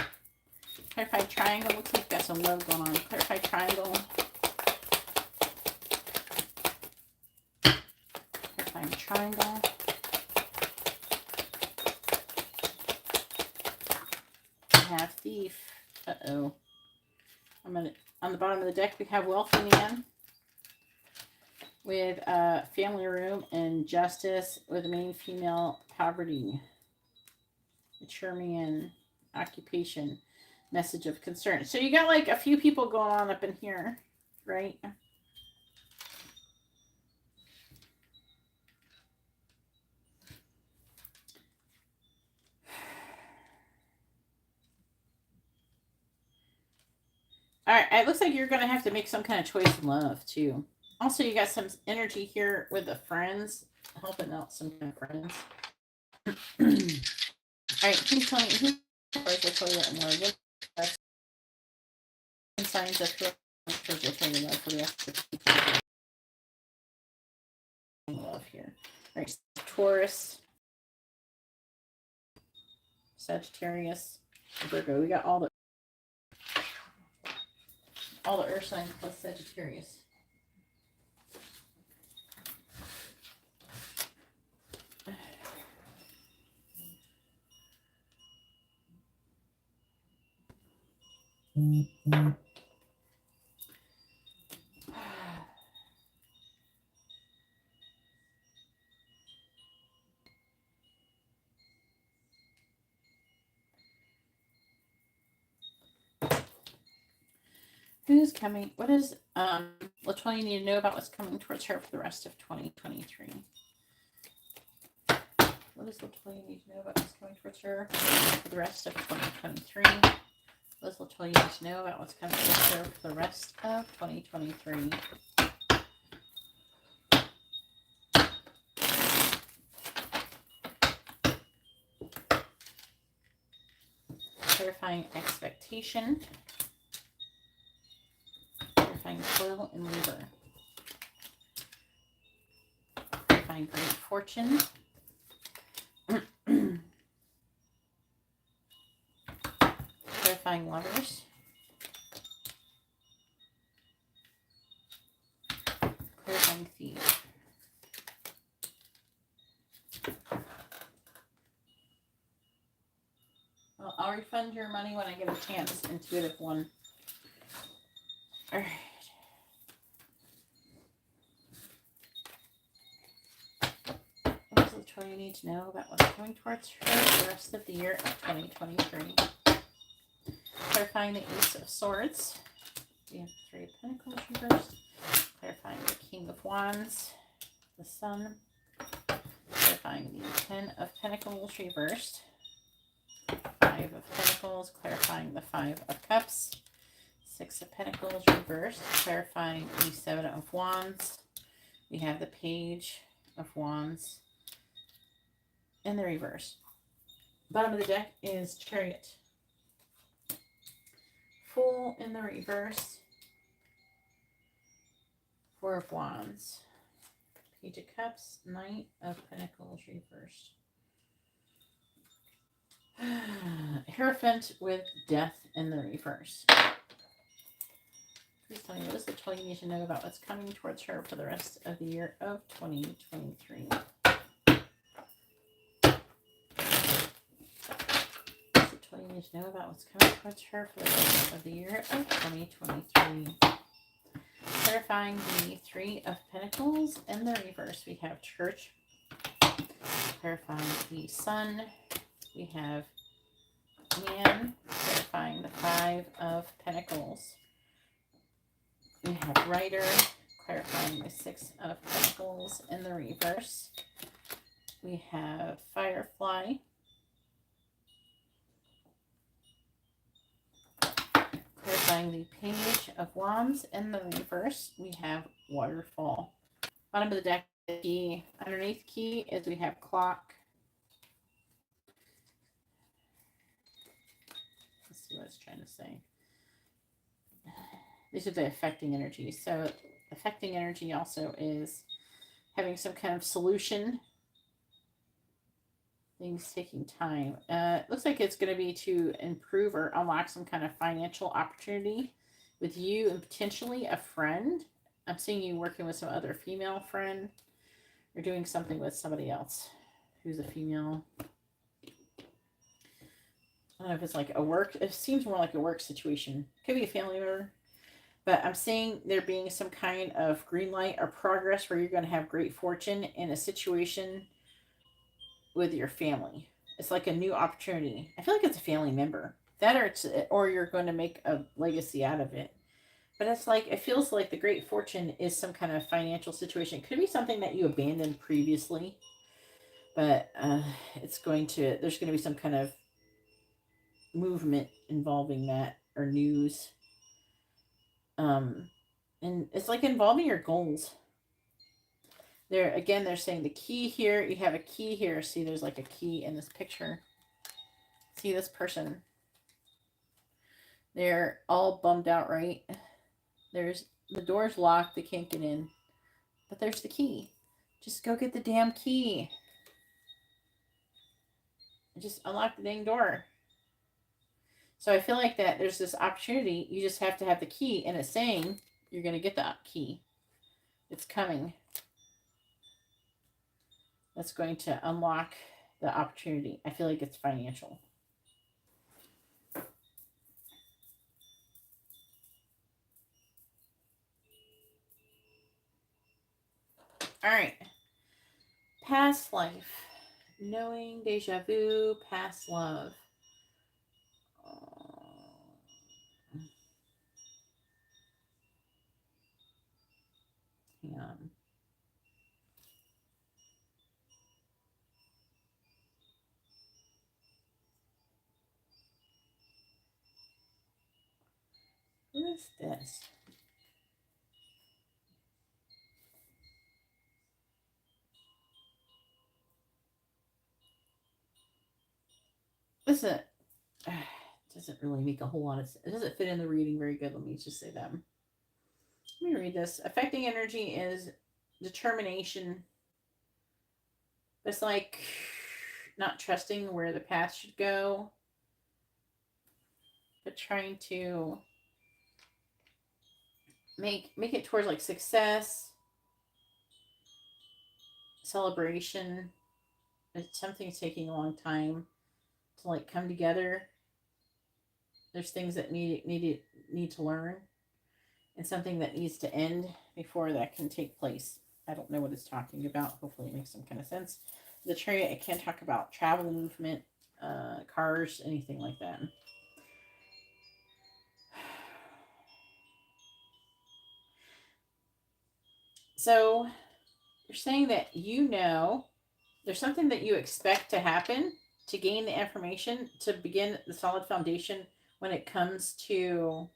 Clarify triangle. Looks like we've got some love going on. Clarify triangle. Clarifying triangle. Have thief. Uh-oh. On the bottom of the deck, we have wealthy man with family room and justice with the main female poverty. Mature man, occupation, message of concern. So you got like a few people going on up in here, right? All right, it looks like you're going to have to make some kind of choice in love, too. Also, you got some energy here with the friends, helping out some kind of friends. All right, please tell me who towards Latoya and Lord. Signs of who towards Latoya and Lord for the rest of the people. Love here. All right, Taurus, Sagittarius, Virgo. We got all the Earth signs plus Sagittarius. Who's coming? What is Latoya need to know about what's coming towards her for the rest of 2023? What does Latoya need to know about what's coming towards her for the rest of 2023? What does Latoya need to know about what's coming towards her for the rest of 2023? Clarifying expectation. Clarifying toil and labor. Clarifying great fortune. Clarifying lovers. Clarifying thief. Well, I'll refund your money when I get a chance. Intuitive one. All right. What does Latoya need to know about what's coming towards her for the rest of the year of 2023? Clarifying the Ace of Swords. We have the Three of Pentacles reversed. Clarifying the King of Wands. The Sun. Clarifying the Ten of Pentacles reversed. Five of Pentacles. Clarifying the Five of Cups. Six of Pentacles reversed. Clarifying the Seven of Wands. We have the Page of Wands in the reverse. Bottom of the deck is Chariot. Fool in the reverse. Four of Wands. Page of Cups. Knight of Pentacles reversed. Hierophant with Death in the reverse. Please tell me what does Latoya need to know about what's coming towards her for the rest of the year of 2023. Latoya need to know about what's coming towards her for the rest of the year of 2023. Clarifying the Three of Pentacles in the reverse. We have Church. Clarifying the Sun. We have Man. Clarifying the Five of Pentacles. We have Rider. Clarifying the Six of Pentacles in the reverse. We have Firefly. Clarifying the Page of Wands in the reverse. We have Waterfall. Bottom of the deck, key. Underneath key is we have Clock. Let's see what it's trying to say. These are the affecting energy. So affecting energy also is having some kind of solution. Things taking time. It looks like it's going to be to improve or unlock some kind of financial opportunity with you and potentially a friend. I'm seeing you working with some other female friend or doing something with somebody else who's a female. I don't know if it's like a work. It seems more like a work situation. Could be a family member. But I'm seeing there being some kind of green light or progress where you're going to have great fortune in a situation with your family. It's like a new opportunity. I feel like it's a family member. That or you're going to make a legacy out of it. But it's like, it feels like the great fortune is some kind of financial situation. It could be something that you abandoned previously. But there's going to be some kind of movement involving that or news. And it's like involving your goals. They're saying the key here. You have a key here. See, there's like a key in this picture. See this person. They're all bummed out, right? There's the door's locked, they can't get in. But there's the key. Just go get the damn key. Just unlock the dang door. So I feel like that there's this opportunity. You just have to have the key, and it's saying you're going to get the key. It's coming. That's going to unlock the opportunity. I feel like it's financial. All right. Past life. Knowing, deja vu, past love. Hang on. What is this? This is doesn't really make a whole lot of sense. It doesn't fit in the reading very good. Let me just say that. Let me read this. Affecting energy is determination. It's like not trusting where the path should go, but trying to make it towards like success, celebration. It's something's taking a long time to like come together. There's things that need to learn, and something that needs to end before that can take place. I don't know what it's talking about. Hopefully it makes some kind of sense. The chariot, I can't talk about travel, movement, cars, anything like that. So you're saying that there's something that you expect to happen to gain the information to begin the solid foundation when it comes to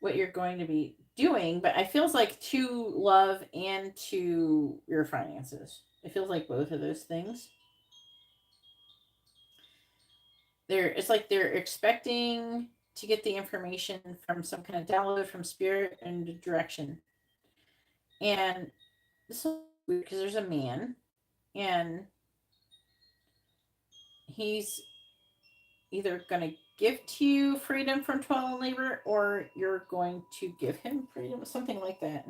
what you're going to be doing, but it feels like to love and to your finances. It feels like both of those things. It's like they're expecting to get the information from some kind of download from spirit and direction. And this is weird because there's a man and he's either going to give to you freedom from toil and labor or you're going to give him freedom, something like that.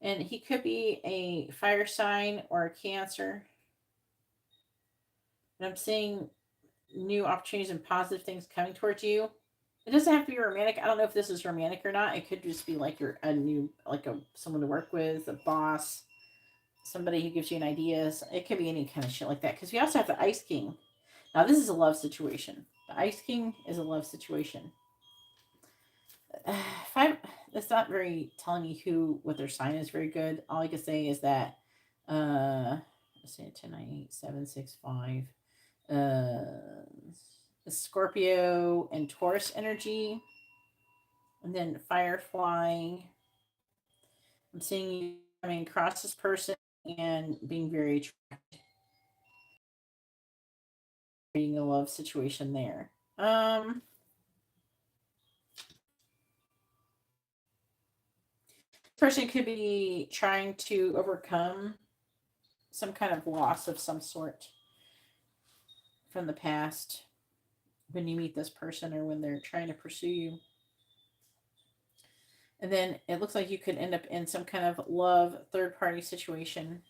And he could be a fire sign or a Cancer. And I'm seeing new opportunities and positive things coming towards you. It doesn't have to be romantic. I don't know if this is romantic or not. It could just be like you're a new, like someone to work with, a boss, somebody who gives you an idea. It could be any kind of shit like that. Because we also have the Ice King. Now this is a love situation. The Ice King is a love situation. It's not very telling me what their sign is very good. All I can say is that let's say 10, 9, 8, 7, 6, 5. Scorpio and Taurus energy. And then Firefly. I'm seeing you coming across this person and being very attracted. Creating a love situation there. Person could be trying to overcome some kind of loss of some sort from the past when you meet this person or when they're trying to pursue you. And then it looks like you could end up in some kind of love third party situation.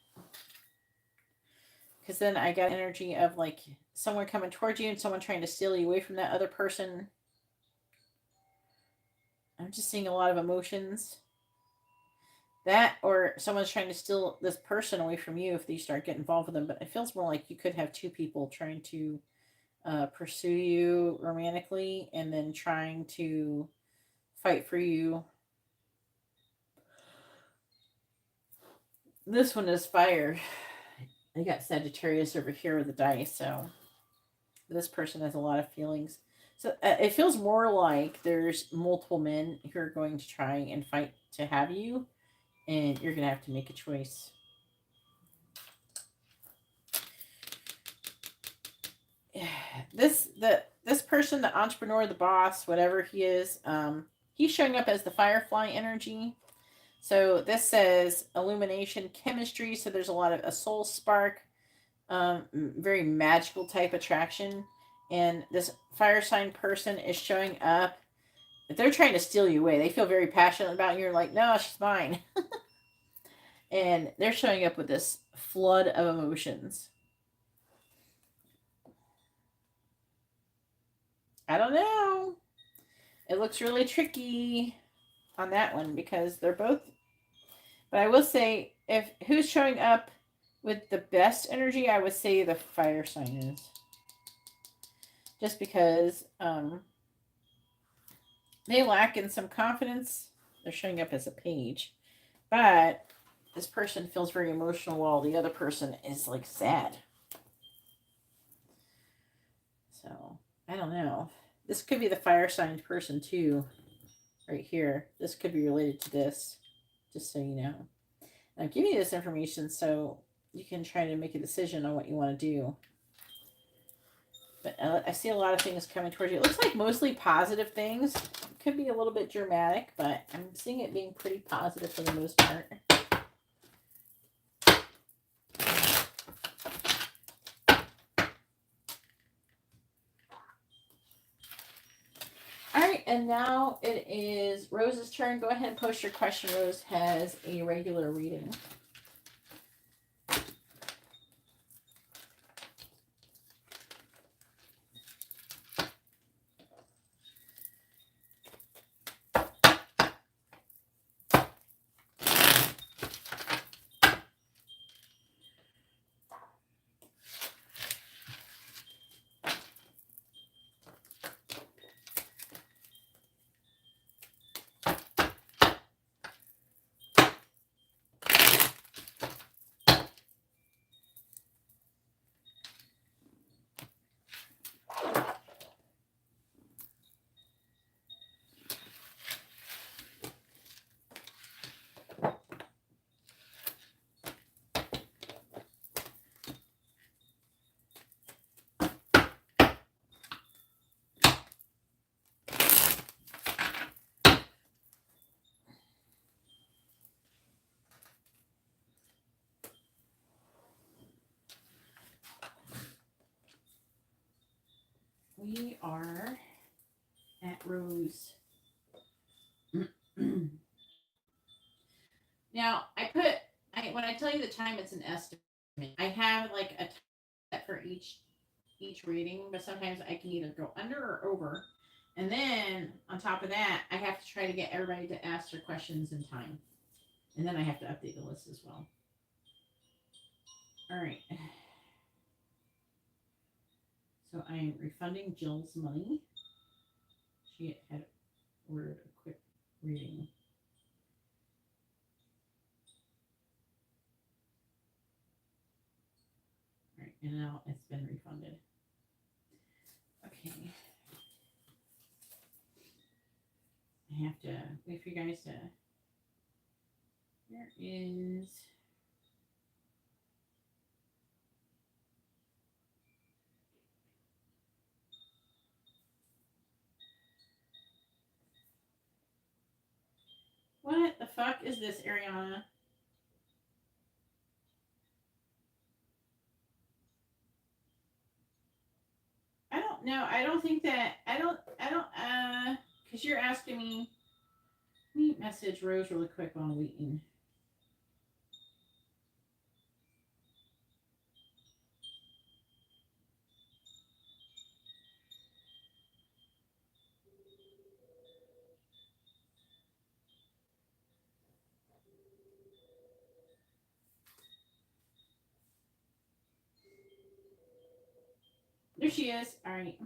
Because then I got energy of like someone coming towards you and someone trying to steal you away from that other person. I'm just seeing a lot of emotions. That or someone's trying to steal this person away from you if you start getting involved with them. But it feels more like you could have two people trying to pursue you romantically and then trying to fight for you. This one is fire. I got Sagittarius over here with the dice, so this person has a lot of feelings. So it feels more like there's multiple men who are going to try and fight to have you, and you're going to have to make a choice. this person, the entrepreneur, the boss, whatever he is, he's showing up as the firefly energy. So this says illumination chemistry. So there's a lot of a soul spark, very magical type attraction. And this fire sign person is showing up. They're trying to steal you away. They feel very passionate about you. You're like, no, she's mine. And they're showing up with this flood of emotions. I don't know. It looks really tricky on that one because they're both. But I will say, if who's showing up with the best energy, I would say the fire sign is. Just because they lack in some confidence. They're showing up as a page. But this person feels very emotional while the other person is like sad. So, I don't know. This could be the fire sign person too. Right here. This could be related to this. Just so you know. I'm giving you this information so you can try to make a decision on what you want to do. But I see a lot of things coming towards you. It looks like mostly positive things. It could be a little bit dramatic, but I'm seeing it being pretty positive for the most part. All right, and now it is Rose's turn. Go ahead and post your question. Rose has a regular reading. We are at Rose. Now, when I tell you the time, it's an estimate. I have like a time for each reading, but sometimes I can either go under or over. And then on top of that, I have to try to get everybody to ask their questions in time. And then I have to update the list as well. All right. So I am refunding Jill's money. She had ordered a quick reading. All right, and now it's been refunded. Okay. I have to wait for you guys to. There is. What the fuck is this, Ariana? I don't know. I don't think that. Because you're asking me. Let me message Rose really quick while I'm waiting. There she is. All right.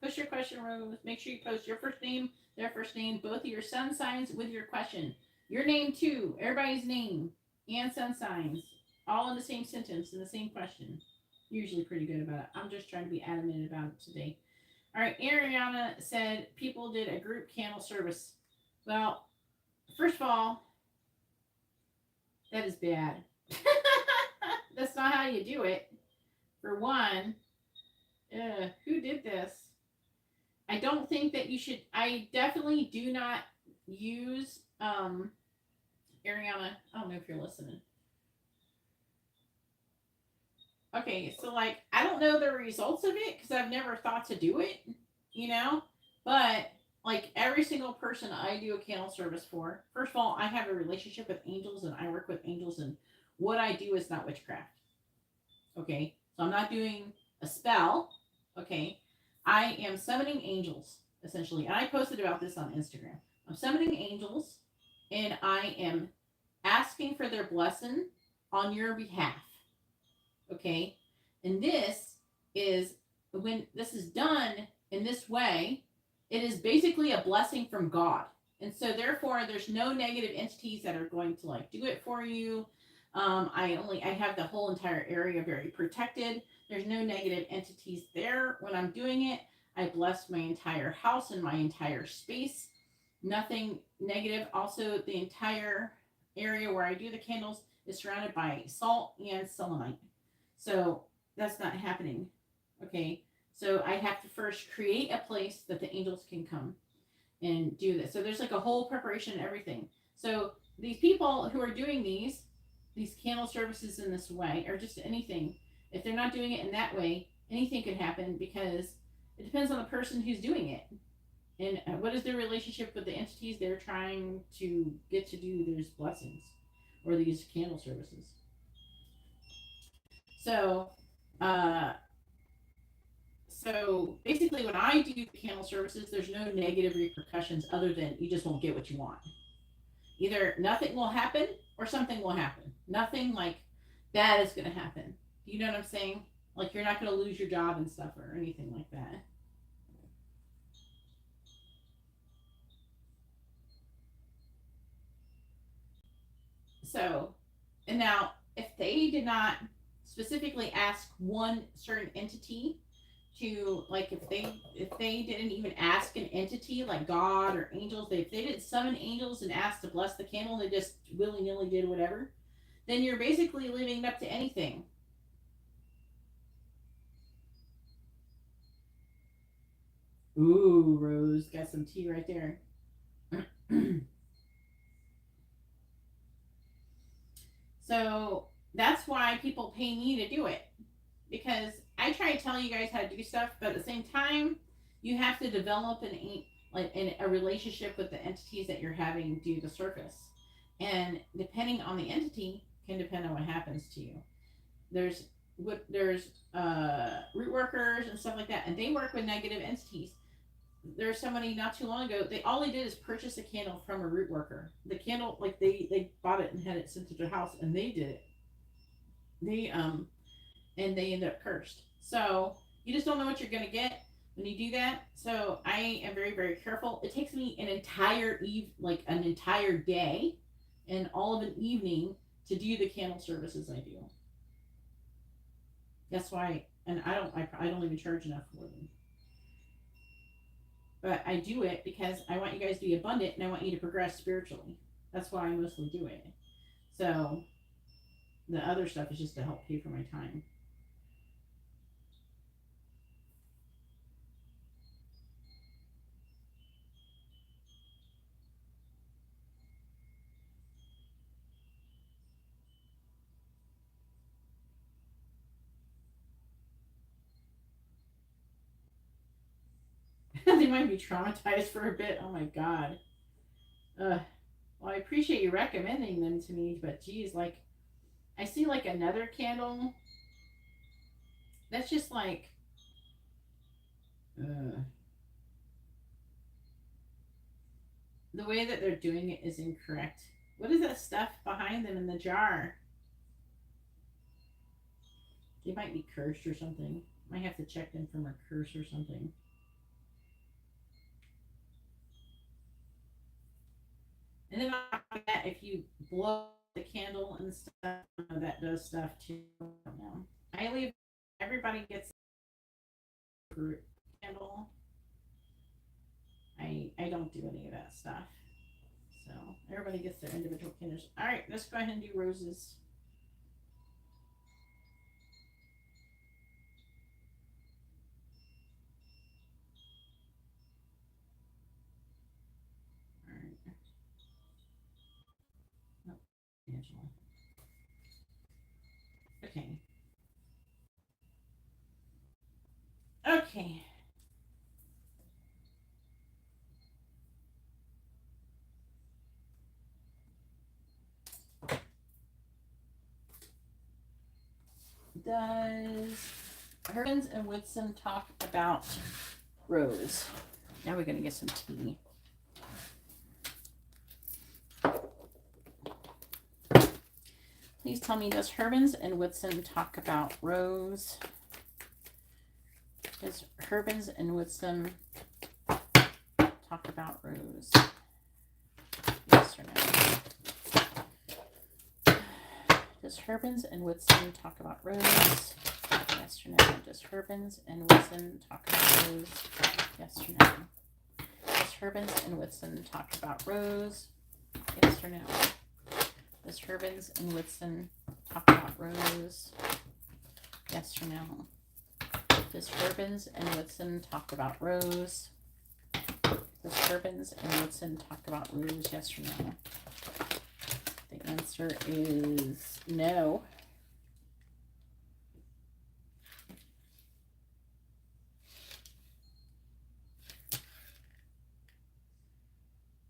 Post your question, Rose. Make sure you post your first name, their first name, both of your sun signs with your question. Your name too. Everybody's name and sun signs. All in the same sentence in the same question. Usually pretty good about it. I'm just trying to be adamant about it today. All right. Ariana said people did a group candle service. Well, first of all, that is bad. That's not how you do it. For one, Who did this? I don't think that you should. I definitely do not use Ariana. I don't know if you're listening. Okay, so like I don't know the results of it because I've never thought to do it, you know. But like every single person I do a candle service for, first of all, I have a relationship with angels and I work with angels, and what I do is not witchcraft. Okay, so I'm not doing a spell. Okay, I am summoning angels essentially, and I posted about this on Instagram. I'm summoning angels, and I am asking for their blessing on your behalf. Okay, and this is when this is done in this way, it is basically a blessing from God. And so therefore there's no negative entities that are going to like do it for you. I have the whole entire area very protected. There's no negative entities there when I'm doing it. I bless my entire house and my entire space. Nothing negative. Also, the entire area where I do the candles is surrounded by salt and selenite. So that's not happening. Okay. So I have to first create a place that the angels can come and do this. So there's like a whole preparation and everything. So these people who are doing these candle services in this way, or just anything, if they're not doing it in that way, anything could happen because it depends on the person who's doing it. And what is their relationship with the entities they're trying to get to do these blessings or these candle services? So, uh, so basically, when I do candle services, there's no negative repercussions other than you just won't get what you want. Either nothing will happen or something will happen. Nothing like bad is going to happen. You know what I'm saying? Like you're not going to lose your job and stuff or anything like that. So, and now if they did not specifically ask one certain entity to like if they didn't even ask an entity like God or angels, if they didn't summon angels and ask to bless the candle, they just willy nilly did whatever, then you're basically leaving it up to anything. Ooh, Rose got some tea right there. So that's why people pay me to do it because I try to tell you guys how to do stuff, but at the same time, you have to develop a relationship with the entities that you're having do the surface, and depending on the entity, can depend on what happens to you. There's root workers and stuff like that, and they work with negative entities. There's somebody not too long ago. They all they did is purchase a candle from a root worker. The candle, like they bought it and had it sent to their house, and they did it. They and they end up cursed. So you just don't know what you're gonna get when you do that. So I am very very careful. It takes me an entire like an entire day, and all of an evening to do the candle services I do. That's why, and I don't even charge enough for them. But I do it because I want you guys to be abundant and I want you to progress spiritually. That's why I mostly do it. So the other stuff is just to help pay for my time. They might be traumatized for a bit. Oh my god. Well, I appreciate you recommending them to me, but geez, like I see like another candle that's just like uh, the way that they're doing it is incorrect. What is that stuff behind them in the jar? They might be cursed or something. Might have to check them from a curse or something. And then if you blow the candle and stuff, that does stuff too. I don't know. I leave everybody gets a group candle. I don't do any of that stuff. So everybody gets their individual candles. All right, let's go ahead and do roses. Angela. Okay. Okay. Does Herman's and Whitson talk about Rose? Now we're going to get some tea. Please tell me, does Herman's and Whitson talk about Rose? Does Herman's and Whitson talk about Rose? Yes or no? Does Herman's and Whitson talk about Rose? Yes or no? Does Herman's and Whitson talk about Rose? Yes or no? Does Herman's and Whitson talk about Rose? Yes or no? Does Herman's and Whitson talk about Rose? Yes or no? Does Herman's and Whitson talk about Rose? Does Herman's and Whitson talk about Rose? Yes or no? The answer is no.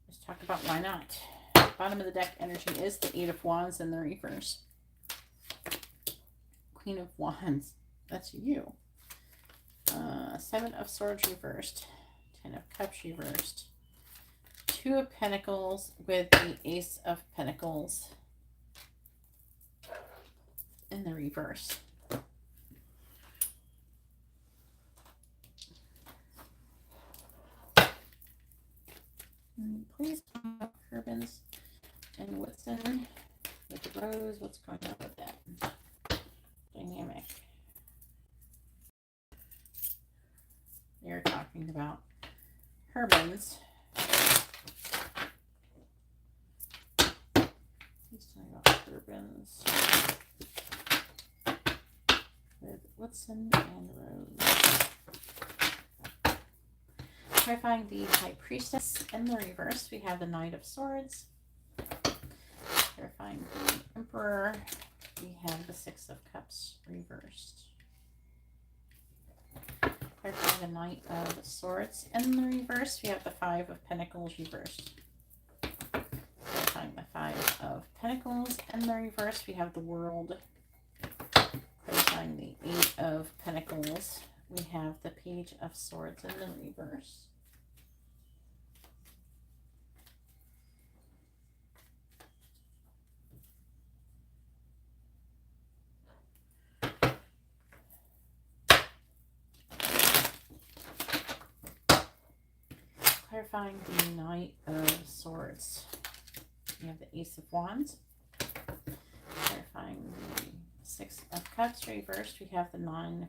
Let's talk about why not. Bottom of the deck energy is the Eight of Wands in the reverse. Queen of Wands. That's you. Seven of Swords reversed. Ten of Cups reversed. Two of Pentacles with the Ace of Pentacles in the reverse. Please talk about Herman's and Whitson with the Rose. What's going on with that dynamic? They're talking about Herman's. Please tell me about Herman's with Whitson and Rose. Clarifying the High Priestess in the reverse, we have the Knight of Swords. Clarifying the Emperor, we have the Six of Cups reversed. Clarifying the Knight of Swords in the reverse, we have the Five of Pentacles reversed. Clarifying the Five of Pentacles in the reverse, we have the World. Clarifying the Eight of Pentacles, we have the Page of Swords in the reverse. Clarifying the Knight of Swords. We have the Ace of Wands. Clarifying the Six of Cups reversed. We have the Nine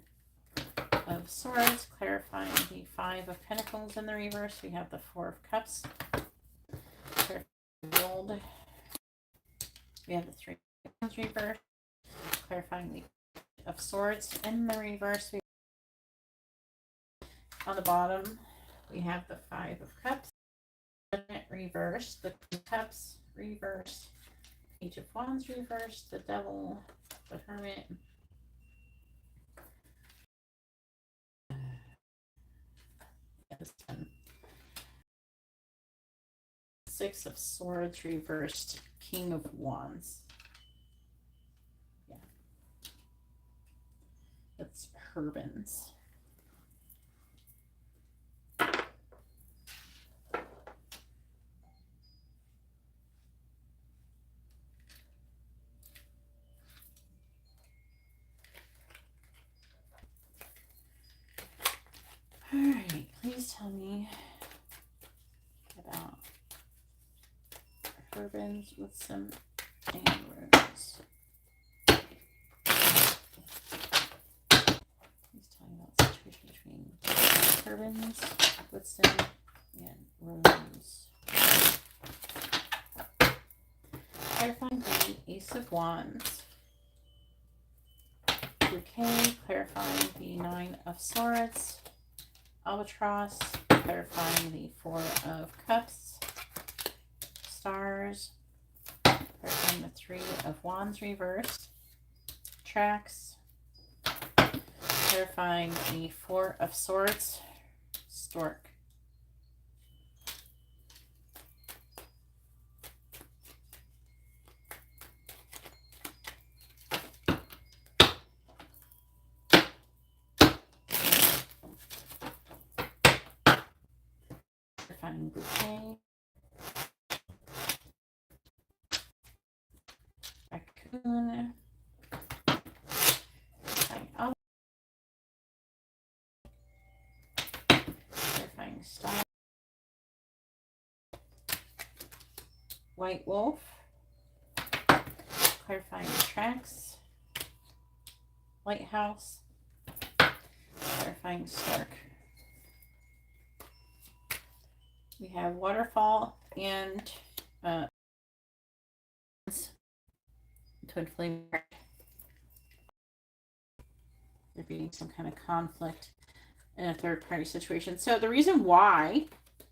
of Swords. Clarifying the Five of Pentacles in the reverse. We have the Four of Cups. Clarifying the Gold. We have the Three of Wands reversed. Clarifying the of Swords in the reverse. On the bottom, we have the Five of Cups, reversed, the Queen of Cups reversed, Page of Wands reversed, the Devil, the Hermit, Six of Swords reversed, King of Wands. Yeah, that's Herman's. Alright, please tell me about Herman's with some and Rose. Please tell me about the situation between Herman's, Whitson, and Rose. Clarifying the Ace of Wands. Bouquet, clarifying the Nine of Swords. Albatross, clarifying the Four of Cups. Stars, Clarifying the Three of Wands reversed. Tracks. Clarifying the Four of Swords. Stork. Clarifying Bouquet. Raccoon. Clarifying Star. White Wolf. Clarifying Tracks. Lighthouse. Clarifying Stork. We have Waterfall and Twin Flame. There being some kind of conflict in a third party situation. So the reason why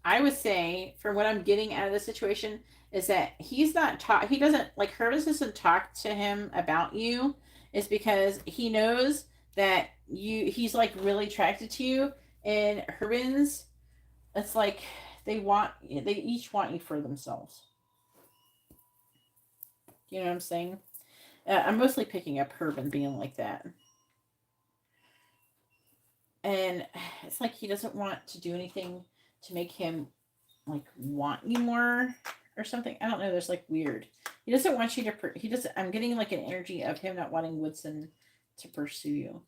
I would say, for what I'm getting out of the situation, is that he's not he doesn't, like, Hervis doesn't talk to him about you, is because he knows that he's like really attracted to you, and Hervins, it's like they each want you for themselves. You know what I'm saying? I'm mostly picking up Hervin being like that. And it's like he doesn't want to do anything to make him like want you more or something. I don't know. There's like weird. He doesn't want you to. He doesn't. I'm getting like an energy of him not wanting Woodson to pursue you.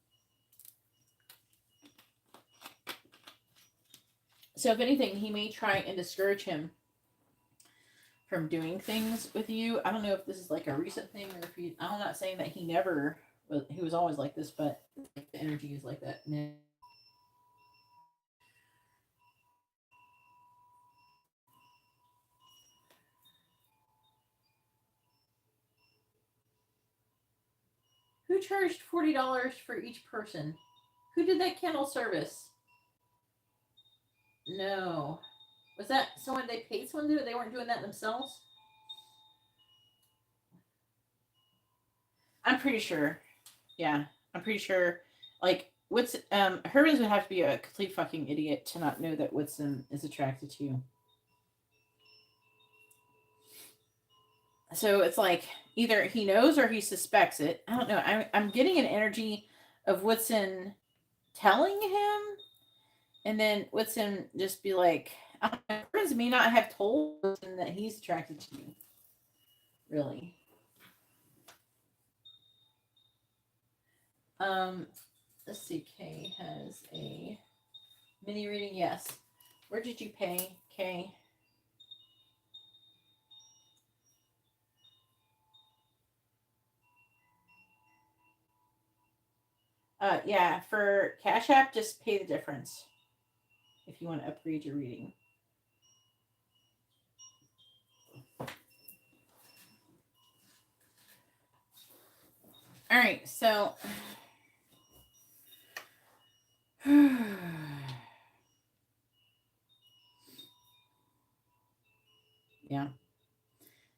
So if anything, he may try and discourage him from doing things with you. I don't know if this is like a recent thing or if he. I'm not saying that he never. He was always like this, but the energy is like that now. Who charged $40 for each person? Who did that candle service? No. Was that someone they paid someone to do it? They weren't doing that themselves? I'm pretty sure. Yeah. I'm pretty sure. Like, Hermes would have to be a complete fucking idiot to not know that Whitson is attracted to you. So it's like either he knows or he suspects it. I don't know. I'm getting an energy of Woodson telling him, and then Woodson just be like, Prince may not have told Woodson that he's attracted to you. Really. Let's see. Kay has a mini reading. Yes. Where did you pay, Kay? Yeah, for Cash App, just pay the difference if you want to upgrade your reading. All right, so yeah,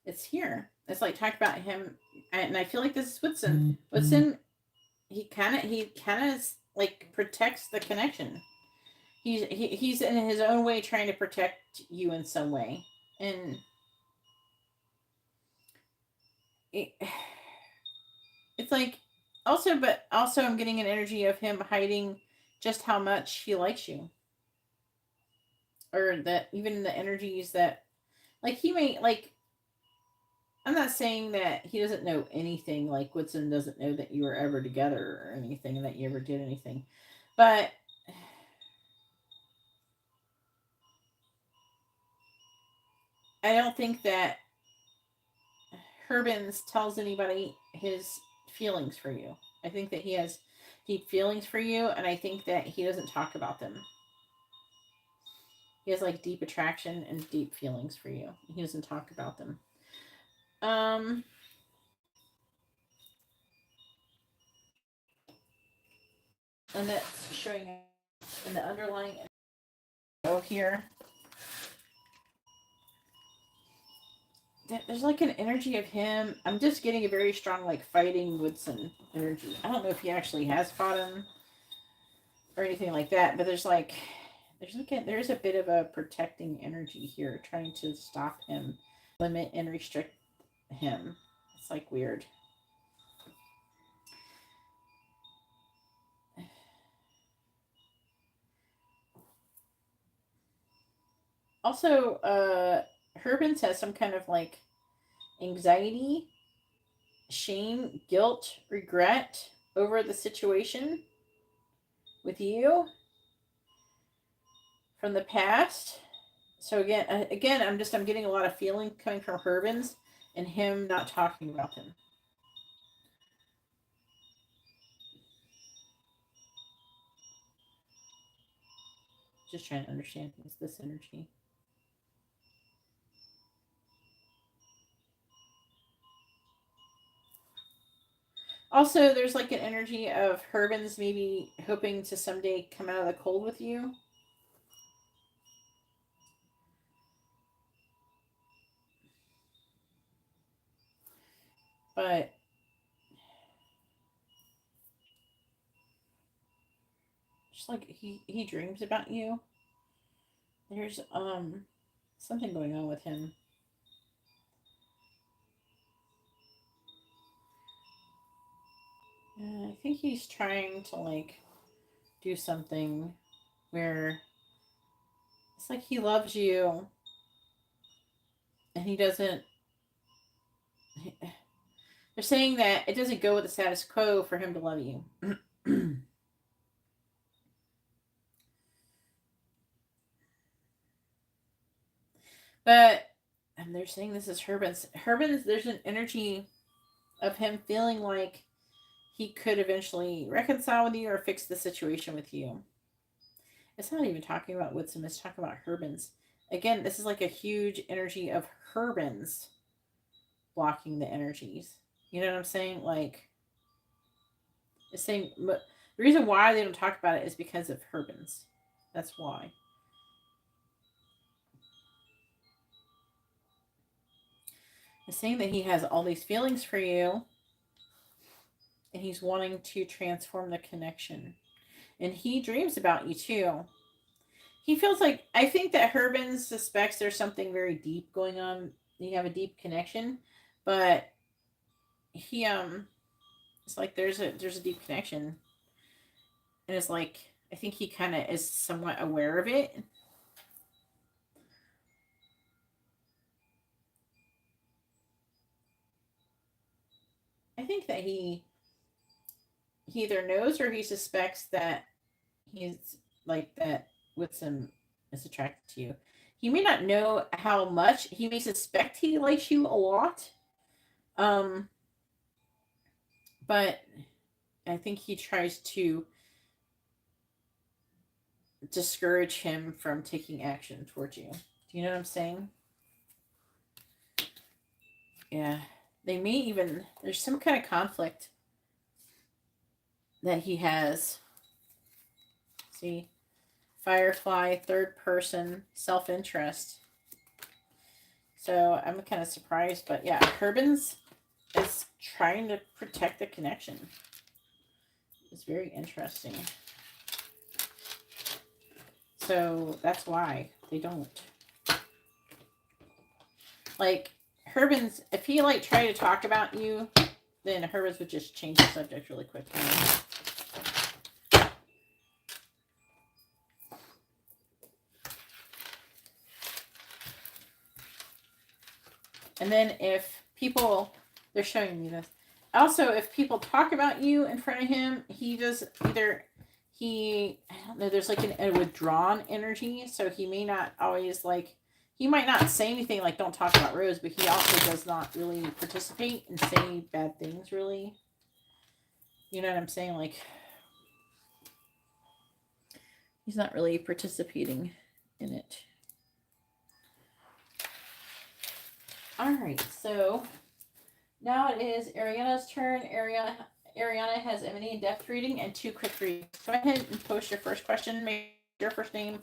it's here. It's like talk about him, and I feel like this is Woodson. Woodson, he kind of like protects the connection. He's in his own way trying to protect you in some way, and it's like but also I'm getting an energy of him hiding just how much he likes you, or that even the energies that, like, he may, like, I'm not saying that he doesn't know anything, like Woodson doesn't know that you were ever together or anything, that you ever did anything, but I don't think that Herbins tells anybody his feelings for you. I think that he has deep feelings for you, and I think that he doesn't talk about them. He has like deep attraction and deep feelings for you. He doesn't talk about them. And that's showing in the underlying here. there's like an energy of him. I'm just getting a very strong like fighting Woodson energy. I don't know if he actually has fought him or anything like that, but there's a bit of a protecting energy here, trying to stop him, limit and restrict him. It's like weird. Also, Herbins has some kind of like anxiety, shame, guilt, regret over the situation with you from the past. So again, I'm getting a lot of feeling coming from Herbins and him not talking about him. Just trying to understand this energy. Also, there's like an energy of Herbins maybe hoping to someday come out of the cold with you. But just like he dreams about you. There's something going on with him. I think he's trying to like do something where it's like he loves you and he doesn't. They're saying that it doesn't go with the status quo for him to love you. But, and they're saying this is Herbins. Herbins, there's an energy of him feeling like he could eventually reconcile with you or fix the situation with you. It's not even talking about Whitson, it's talking about Herbins. Again, this is like a huge energy of Herbins blocking the energies. You know what I'm saying? Like, it's saying the reason why they don't talk about it is because of Herbins. That's why. It's saying that he has all these feelings for you and he's wanting to transform the connection. And he dreams about you too. He feels like, I think that Herbin suspects there's something very deep going on. You have a deep connection, but he it's like there's a deep connection. And it's like I think he kind of is somewhat aware of it. I think that he either knows or he suspects that he's like that Whitson is attracted to you. He may not know how much. He may suspect he likes you a lot. But I think he tries to discourage him from taking action towards you. Do you know what I'm saying? Yeah. They may even, there's some kind of conflict that he has. See? Firefly, third person, self interest. So I'm kind of surprised, but yeah, Herbins is trying to protect the connection. It's very interesting. So that's why they don't. Like, Herbins, if he like tried to talk about you, then Herbins would just change the subject really quick. You know? And then if people, they're showing me this. Also, if people talk about you in front of him, he does either, I don't know, there's like a withdrawn energy. So he may not always like, he might not say anything like don't talk about Rose, but he also does not really participate and say bad things really. You know what I'm saying? Like, he's not really participating in it. All right, so now it is Ariana's turn. Ariana has a mini in-depth reading and 2 quick readings. Go ahead and post your first question. Make your first name,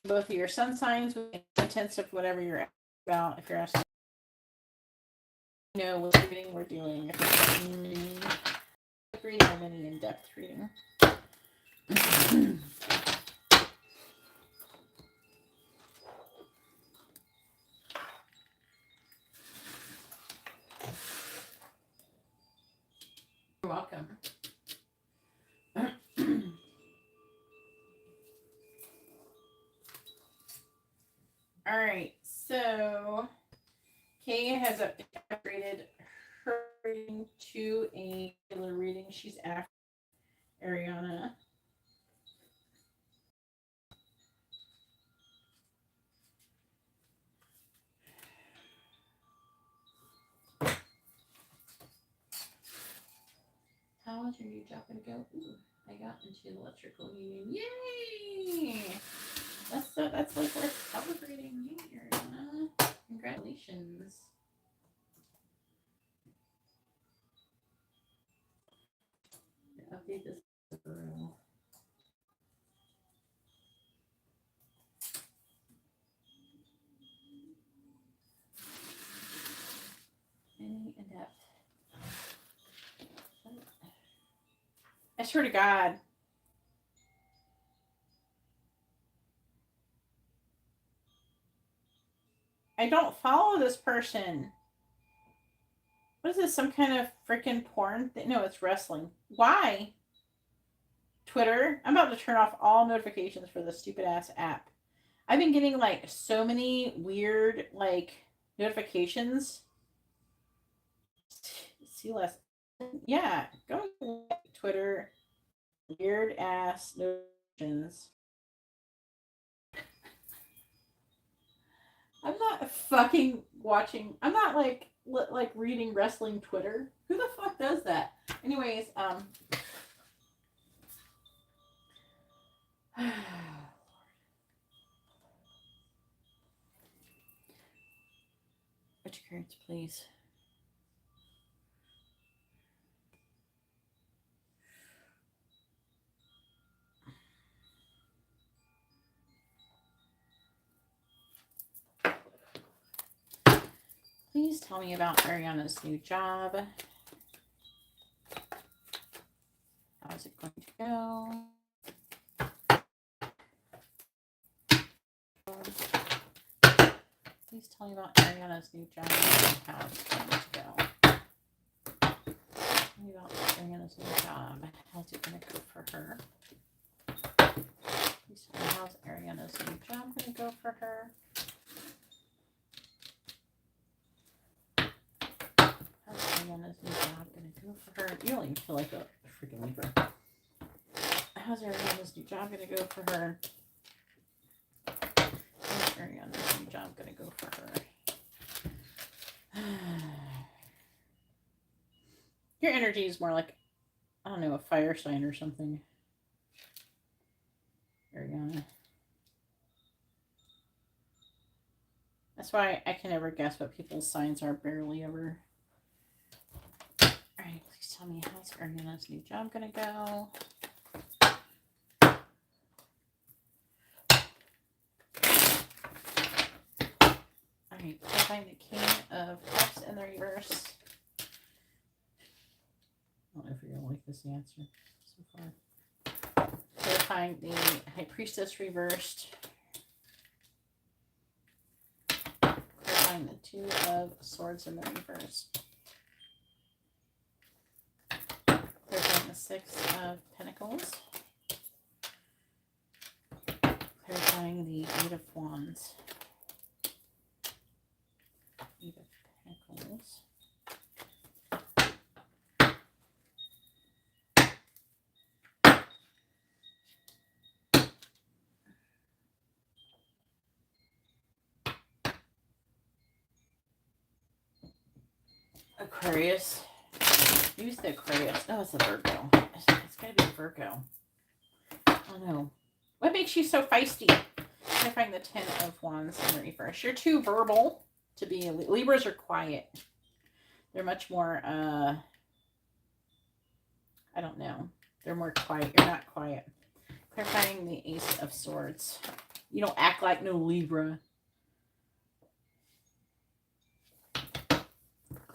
both of your sun signs, with the contents of whatever you're about. If you're asking know what reading we're doing. If it's a mini reading or mini in-depth reading. You're welcome. All right, so Kay has upgraded her reading to a regular reading. She's after Ariana. How is your new job going to go? Ooh, I got into the electrical union. Yay! That's like worth celebrating. Yay, Ariana. Congratulations. Update this girl. Any in-depth. I swear to God. I don't follow this person. What is this? Some kind of freaking porn thing? No, it's wrestling. Why? Twitter? I'm about to turn off all notifications for this stupid ass app. I've been getting like so many weird like notifications. See less. Yeah, go to Twitter. Weird ass notifications. I'm not fucking watching. I'm not like reading wrestling Twitter. Who the fuck does that? Anyways, which cards, please? Please tell me about Ariana's new job. How's it going to go? Please tell me about Ariana's new job and how it's going to go. Tell me about Ariana's new job. How's it going to go for her? Please tell me how's Ariana's new job going to go for her? How's Ariana's new job going to go for her? You don't even feel like a freaking Libra. How's Ariana's new job going to go for her? How's Ariana's new job going to go for her? Your energy is more like, I don't know, a fire sign or something. Ariana. That's why I can never guess what people's signs are, barely ever. Alright, please tell me, how's Ariana's new job gonna go? Alright, find the King of Cups in the reverse. I don't know if you're gonna like this answer so far. Clarifying the High Priestess reversed. Clarifying the Two of Swords in the reverse. Clarifying the Six of Pentacles. Clarifying the Eight of Wands. Eight of Pentacles. Aquarius. Use the Aquarius. No, it's a Virgo. It's gotta be Virgo. Oh no. What makes you so feisty? I find the Ten of Wands in the reverse. You're too verbal to be. Libras are quiet. They're much more, I don't know. They're more quiet. You're not quiet. Clarifying the Ace of Swords. You don't act like no Libra.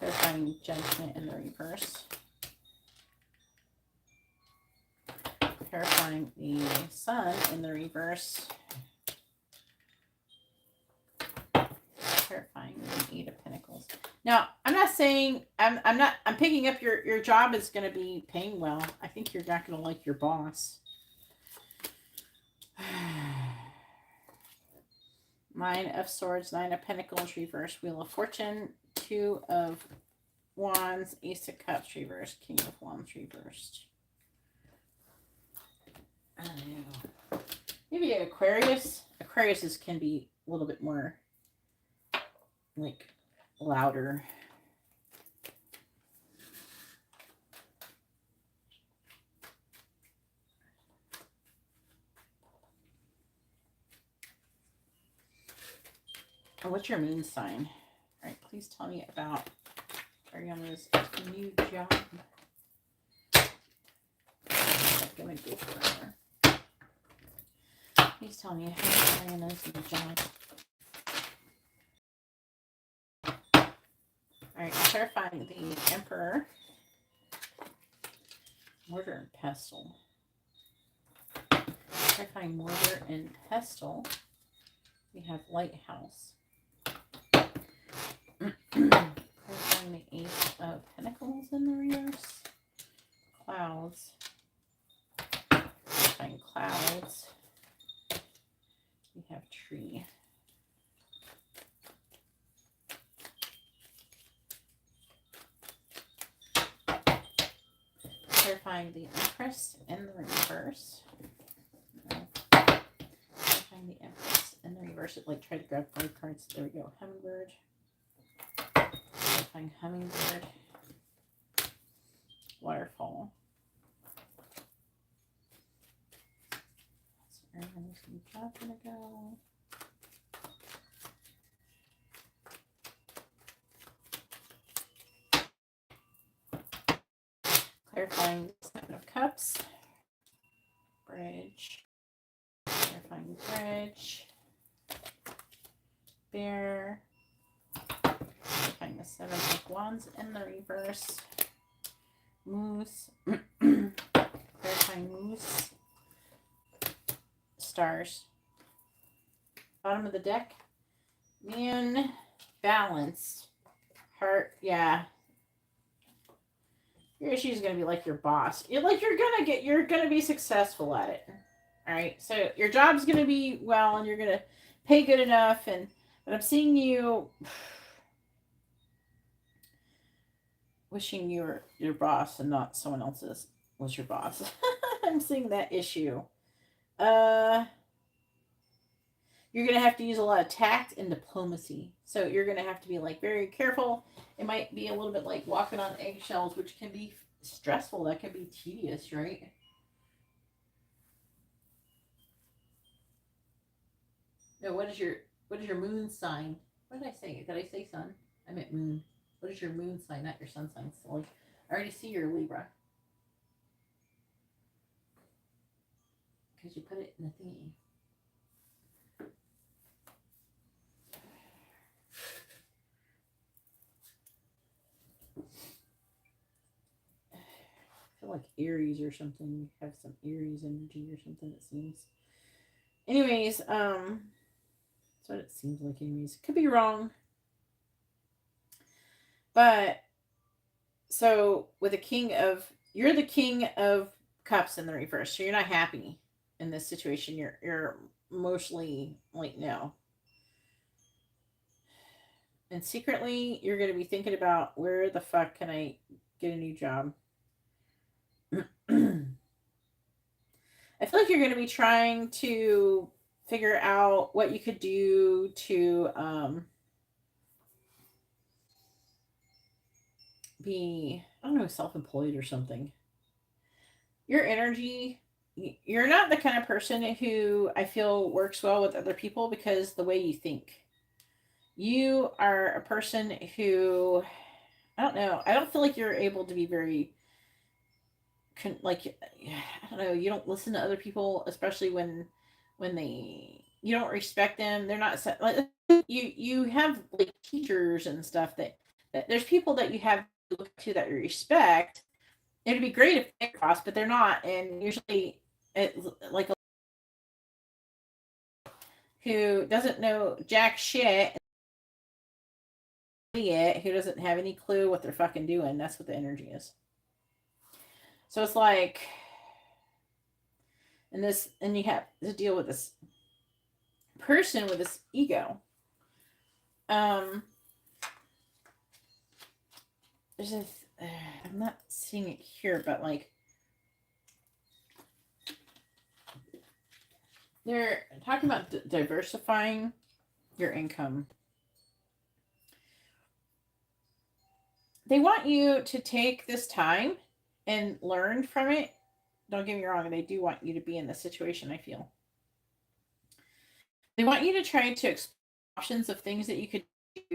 Clarifying Judgment in the reverse. Clarifying the Sun in the reverse. Clarifying the Eight of Pentacles. Now, I'm not saying I'm picking up your job is going to be paying well. I think you're not going to like your boss. Nine of Swords, Nine of Pentacles, reverse, Wheel of Fortune, Two of Wands, Ace of Cups, reverse, King of Wands, reversed. I don't know. Maybe Aquarius. Aquariuses can be a little bit more like louder. And what's your moon sign? All right, please tell me about Ariana's new job. I'm gonna go forever. Please tell me how Ariana's new job. Alright, clarifying the Emperor. Mortar and Pestle. Clarifying Mortar and Pestle. We have Lighthouse. Clarifying the Ace of Pentacles in the reverse. Clouds. Clarifying Clouds. We have Tree. Clarifying the Empress in the reverse. Clarifying the Empress in the reverse. It like tried to grab 4 cards. There we go. Hummingbird. Clarifying Hummingbird. Waterfall. So everyone's gonna go. Clarifying the Seven of Cups. Bridge. Clarifying Bridge. Bear. Clarifying the Seven of Wands in the reverse. Moose. Clarifying Moose. Stars. Bottom of the deck. Man. Balance. Heart. Yeah. Your issue is going to be like your boss. You're going to be successful at it. All right. So your job's going to be well, and you're going to pay good enough. But I'm seeing you wishing you were your boss and not someone else's was your boss. I'm seeing that issue. You're going to have to use a lot of tact and diplomacy. So you're going to have to be like very careful. It might be a little bit like walking on eggshells, which can be stressful. That can be tedious, right? No, what is your moon sign? What did I say? Did I say sun? I meant moon. What is your moon sign, not your sun sign? So like, I already see your Libra. Because you put it in the thingy. I feel like Aries or something. You have some Aries energy or something, it seems. Anyways, that's what it seems like anyways. Could be wrong. But, so, with you're the King of Cups in the reverse. So you're not happy in this situation. You're emotionally like, no. And secretly, you're going to be thinking about where the fuck can I get a new job? I feel like you're going to be trying to figure out what you could do to be, I don't know, self-employed or something. Your energy, you're not the kind of person who I feel works well with other people because the way you think. You are a person who, I don't know, I don't feel like you're able to be very like, I don't know, you don't listen to other people, especially when you don't respect them. They're not like, you have like teachers and stuff that There's people that you have to look to that you respect. It'd be great if they cross, but they're not. And usually, like who doesn't know jack shit, idiot who doesn't have any clue what they're fucking doing. That's what the energy is. So it's like, and you have to deal with this person with this ego. There's a, I'm not seeing it here, but like, they're talking about diversifying your income. They want you to take this time and learn from it. Don't get me wrong, they do want you to be in this situation, I feel. They want you to try to explore options of things that you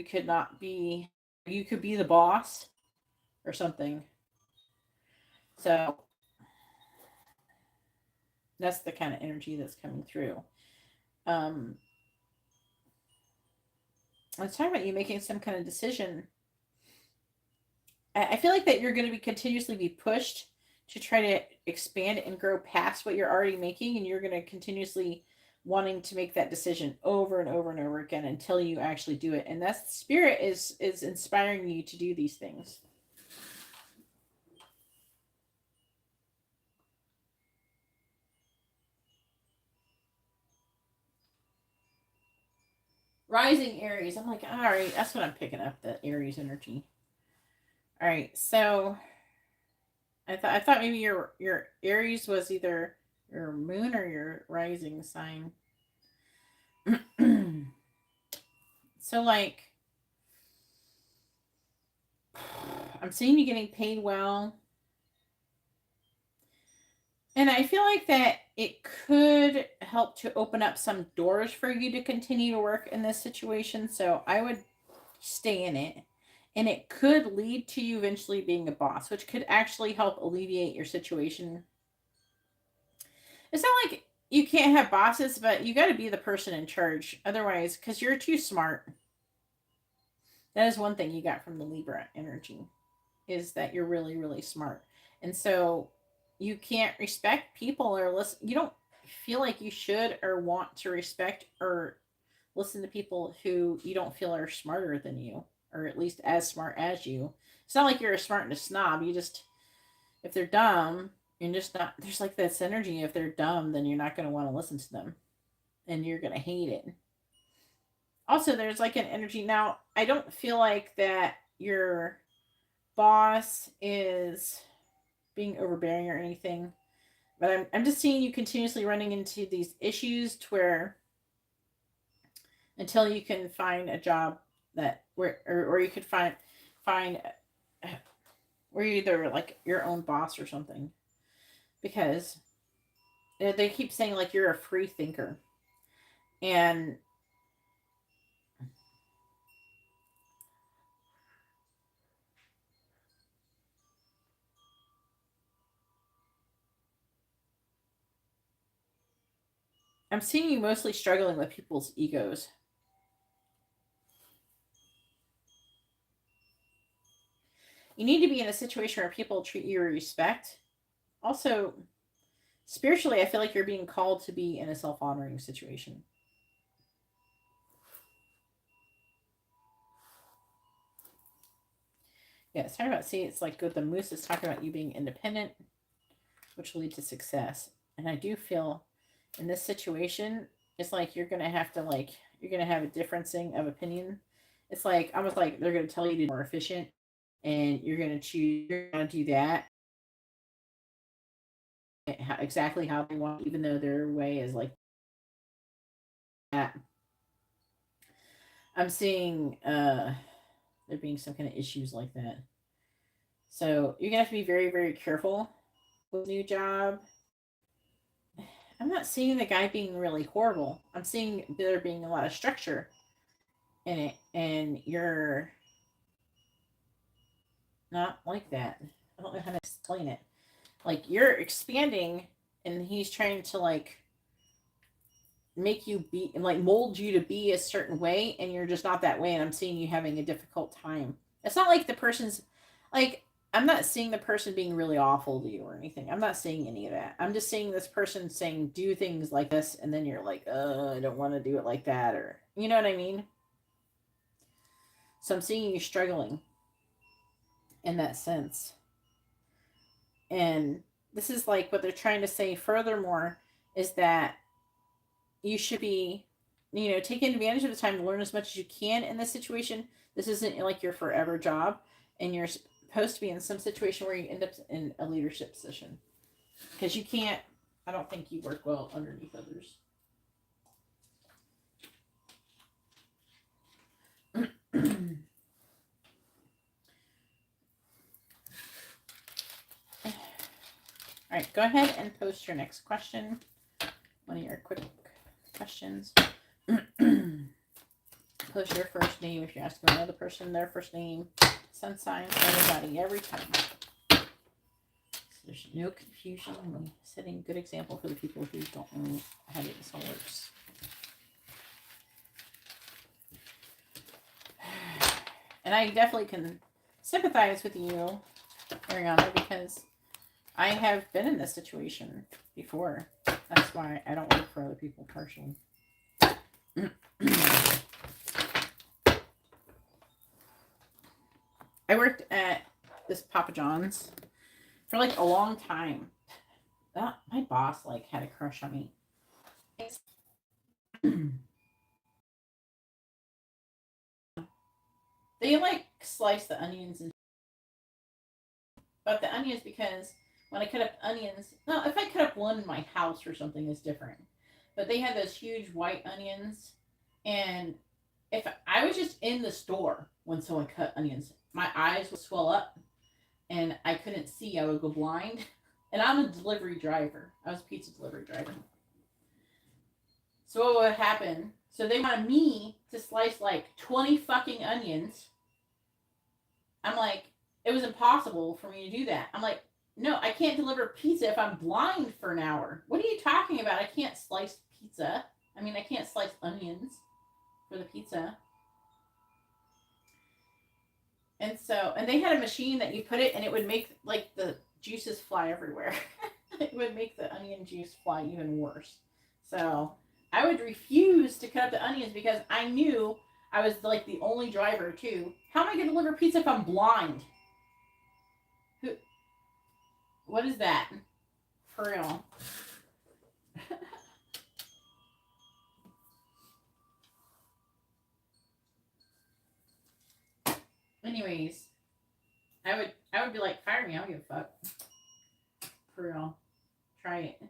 could not be, you could be the boss or something. So that's the kind of energy that's coming through. Let's talk about you making some kind of decision. I feel like that you're going to be continuously be pushed to try to expand and grow past what you're already making, and you're going to continuously wanting to make that decision over and over and over again until you actually do it. And that's spirit is inspiring you to do these things. Rising Aries. I'm like, all right, that's what I'm picking up, the Aries energy. All right, so I thought maybe your Aries was either your moon or your rising sign. So like, I'm seeing you getting paid well. And I feel like that it could help to open up some doors for you to continue to work in this situation. So I would stay in it. And it could lead to you eventually being a boss, which could actually help alleviate your situation. It's not like you can't have bosses, but you got to be the person in charge. Otherwise, because you're too smart. That is one thing you got from the Libra energy, is that you're really, really smart. And so you can't respect people or listen. You don't feel like you should or want to respect or listen to people who you don't feel are smarter than you, or at least as smart as you. It's not like you're a smart and a snob. You just, if they're dumb, you're just not, there's like this energy. If they're dumb, then you're not going to want to listen to them and you're going to hate it. Also, there's like an energy. Now, I don't feel like that your boss is being overbearing or anything, but I'm just seeing you continuously running into these issues to where until you can find a job that where or you could find where you're either like your own boss or something, because they keep saying like you're a free thinker, and I'm seeing you mostly struggling with people's egos. You need to be in a situation where people treat you with respect. Also, spiritually, I feel like you're being called to be in a self-honoring situation. Yeah, it's talking about, see, it's like with the moose, it's talking about you being independent, which will lead to success. And I do feel in this situation, it's like you're gonna have to like you're gonna have a differencing of opinion. It's like almost like they're gonna tell you to be more efficient, and you're gonna choose you're gonna do that exactly how they want, even though their way is like that. I'm seeing there being some kind of issues like that. So you're gonna have to be very, very careful with a new job. I'm not seeing the guy being really horrible. I'm seeing there being a lot of structure in it, and you're not like that. I don't know how to explain it. Like you're expanding, and he's trying to like make you be and like mold you to be a certain way, and you're just not that way. And I'm seeing you having a difficult time It's not like the person's, like, I'm not seeing the person being really awful to you or anything. I'm not seeing any of that. I'm just seeing this person saying, do things like this, and then you're like, I don't want to do it like that, or, you know what I mean? So I'm seeing you struggling in that sense. And this is like what they're trying to say furthermore is that you should be, taking advantage of the time to learn as much as you can in this situation. This isn't like your forever job, and you're supposed to be in some situation where you end up in a leadership position. Because you can't, I don't think you work well underneath others. All right, go ahead and post your next question. One of your quick questions. Post your first name if you're asking another person their first name. Sun sign for everybody every time. So there's no confusion. I'm setting a good example for the people who don't know how this all works. And I definitely can sympathize with you, Ariana, because I have been in this situation before. That's why I don't work for other people partially. I worked at this Papa John's for like a long time. My boss like had a crush on me. They like slice the onions and but the onions, because when I cut up onions, no, if I cut up one in my house or something is different. But they had those huge white onions, and if I was just in the store when someone cut onions, my eyes would swell up and I couldn't see. I would go blind. And I'm a delivery driver. I was a pizza delivery driver. So what would happen? So they wanted me to slice like 20 fucking onions. I'm like, it was impossible for me to do that. I'm like, no, I can't deliver pizza if I'm blind for an hour. What are you talking about? I can't slice pizza. I mean, I can't slice onions for the pizza. And they had a machine that you put it, and it would make like the juices fly everywhere. It would make the onion juice fly even worse. So I would refuse to cut up the onions because I knew I was like the only driver too. How am I going to deliver pizza if I'm blind? What is that? For real. Anyways, I would be like, fire me, I don't give a fuck. For real. Try it.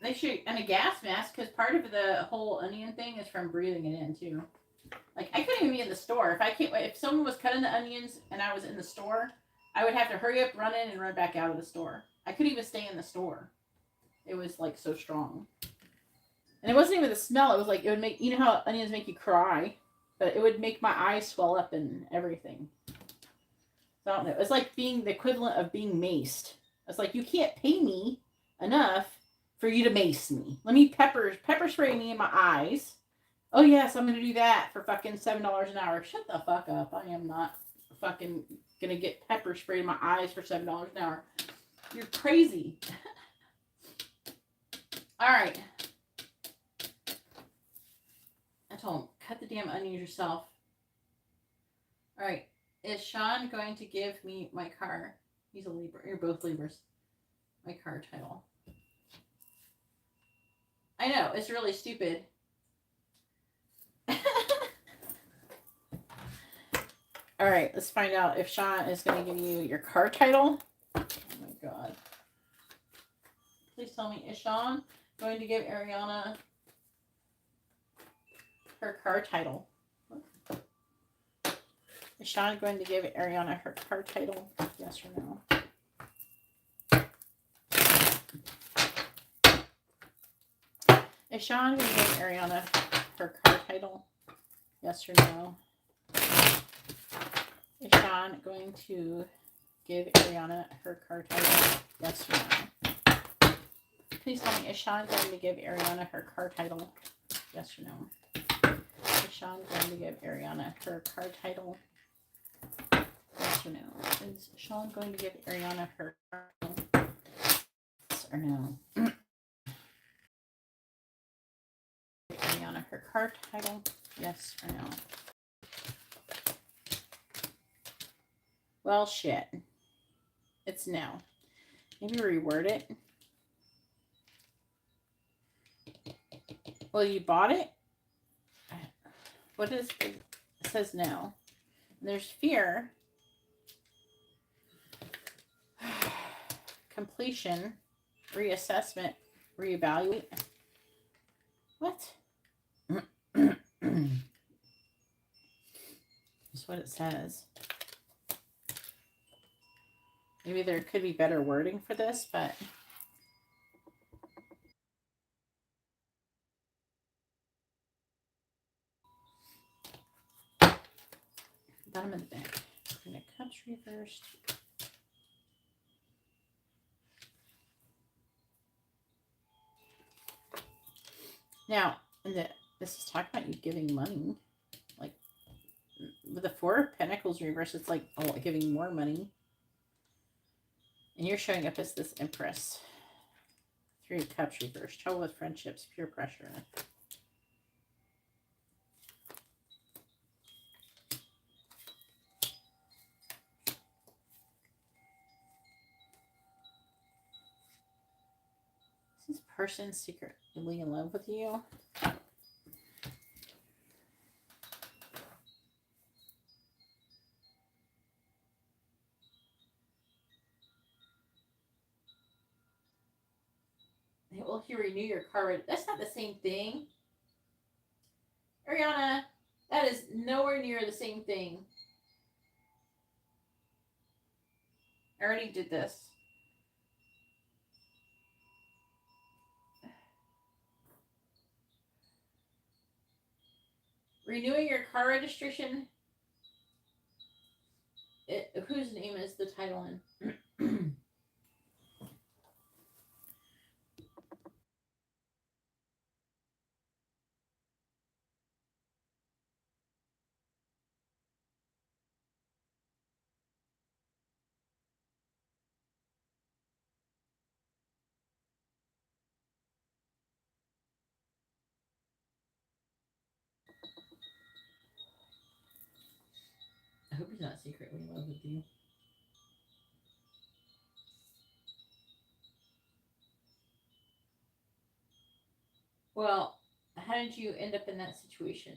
They should, and a gas mask, because part of the whole onion thing is from breathing it in too. Like, I couldn't even be in the store. If someone was cutting the onions and I was in the store, I would have to hurry up, run in, and run back out of the store. I couldn't even stay in the store. It was like so strong. And it wasn't even the smell. It was like, it would make, you know how onions make you cry? But it would make my eyes swell up and everything. So I don't know. It's like being the equivalent of being maced. It's like, you can't pay me enough for you to mace me. Let me pepper spray me in my eyes. Oh yes, I'm going to do that for fucking $7 an hour. Shut the fuck up. I am not fucking going to get pepper sprayed in my eyes for $7 an hour. You're crazy. All right. I told him, cut the damn onions yourself. All right. Is Sean going to give me my car? He's a Libra. You're both Libras. My car title. I know. It's really stupid. All right, let's find out if Sean is going to give you your car title. Oh my god. Please tell me, is Sean going to give Ariana her car title? Is Sean going to give Ariana her car title? Yes or no? Is Sean going to give Ariana her car title? Yes or no? Is Sean going to give Ariana her car title? Yes or no? Please tell me, is Sean going to give Ariana her car title? Yes or no? Is Sean going to give Ariana her car title? Yes or no? Is Sean going to give Ariana her car title? Yes or no? Ariana her car title? Yes or no? Well, shit. It's no. Maybe reword it. Well, you bought it? What is it? It says no. There's fear. Completion. Reassessment. Reevaluate. What? That's what it says. Maybe there could be better wording for this, but... bottom of the deck. Queen of Cups reversed. Now, this is talking about you giving money. Like, with the Four of Pentacles reversed, it's like, oh, giving more money. And you're showing up as this Empress. Three of Cups reversed. Trouble with friendships. Peer pressure. Is this person secretly in love with you? Will he renew your car? That's not the same thing. Ariana, that is nowhere near the same thing. I already did this. Renewing your car registration. Whose name is the title in? I hope he's not secretly in love with you. Well, how did you end up in that situation?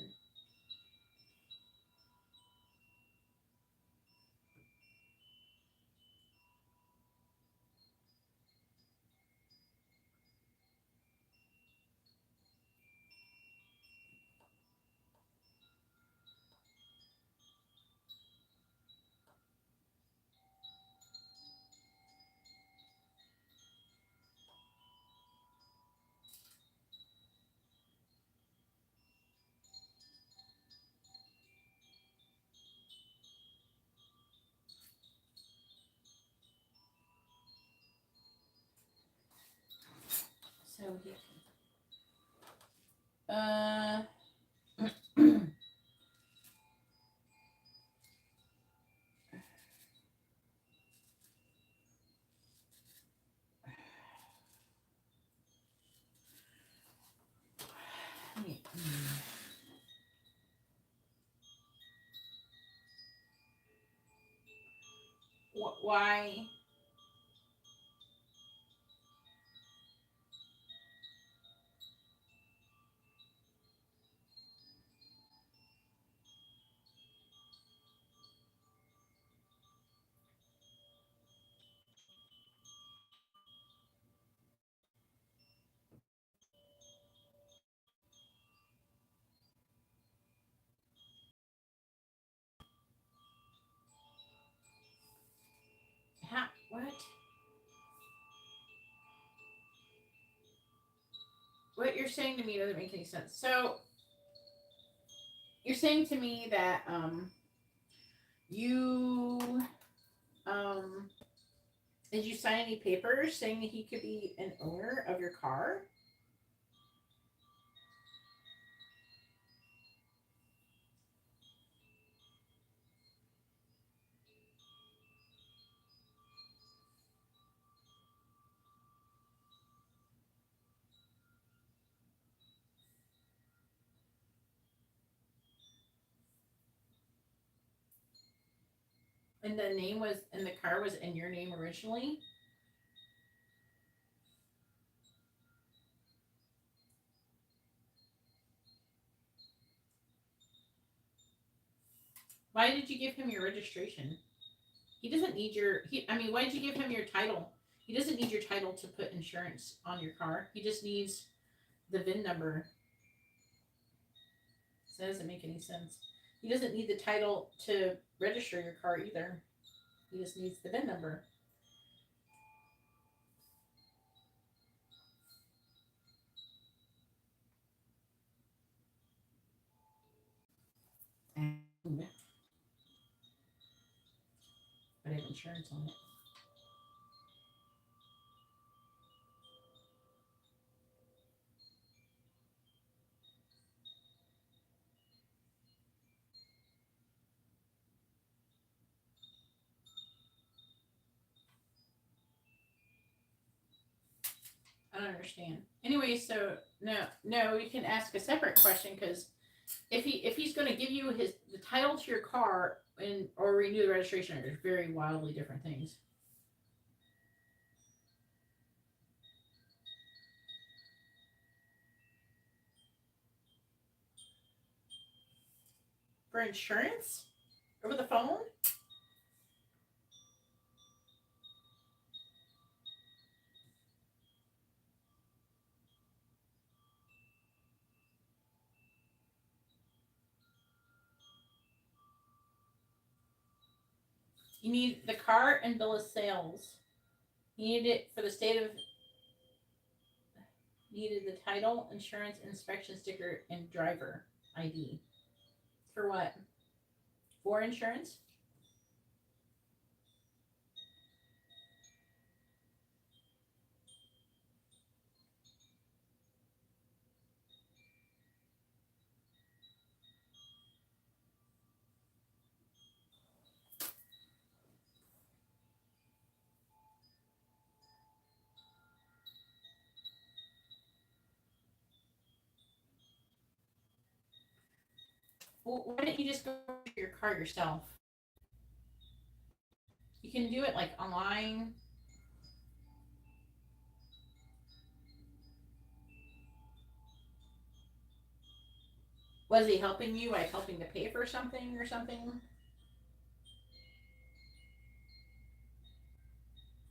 So he why? How? What? What you're saying to me doesn't make any sense. So you're saying to me that you did you sign any papers saying that he could be an owner of your car? And the name was, and the car was in your name originally? Why did you give him your registration? He doesn't need your, I mean, why did you give him your title? He doesn't need your title to put insurance on your car. He just needs the VIN number. So that doesn't make any sense. He doesn't need the title to register your car either. He just needs the VIN number. But I have insurance on it. I don't understand. Anyway, so no, you can ask a separate question because if he's going to give you the title to your car and or renew the registration, are very wildly different things. For insurance over the phone. You need the car and bill of sales. You need it for the state of. Needed the title, insurance, inspection sticker, and driver ID. For what? For insurance? Well, why didn't you just go to your car yourself? You can do it like online. Was he helping you, like helping to pay for something or something?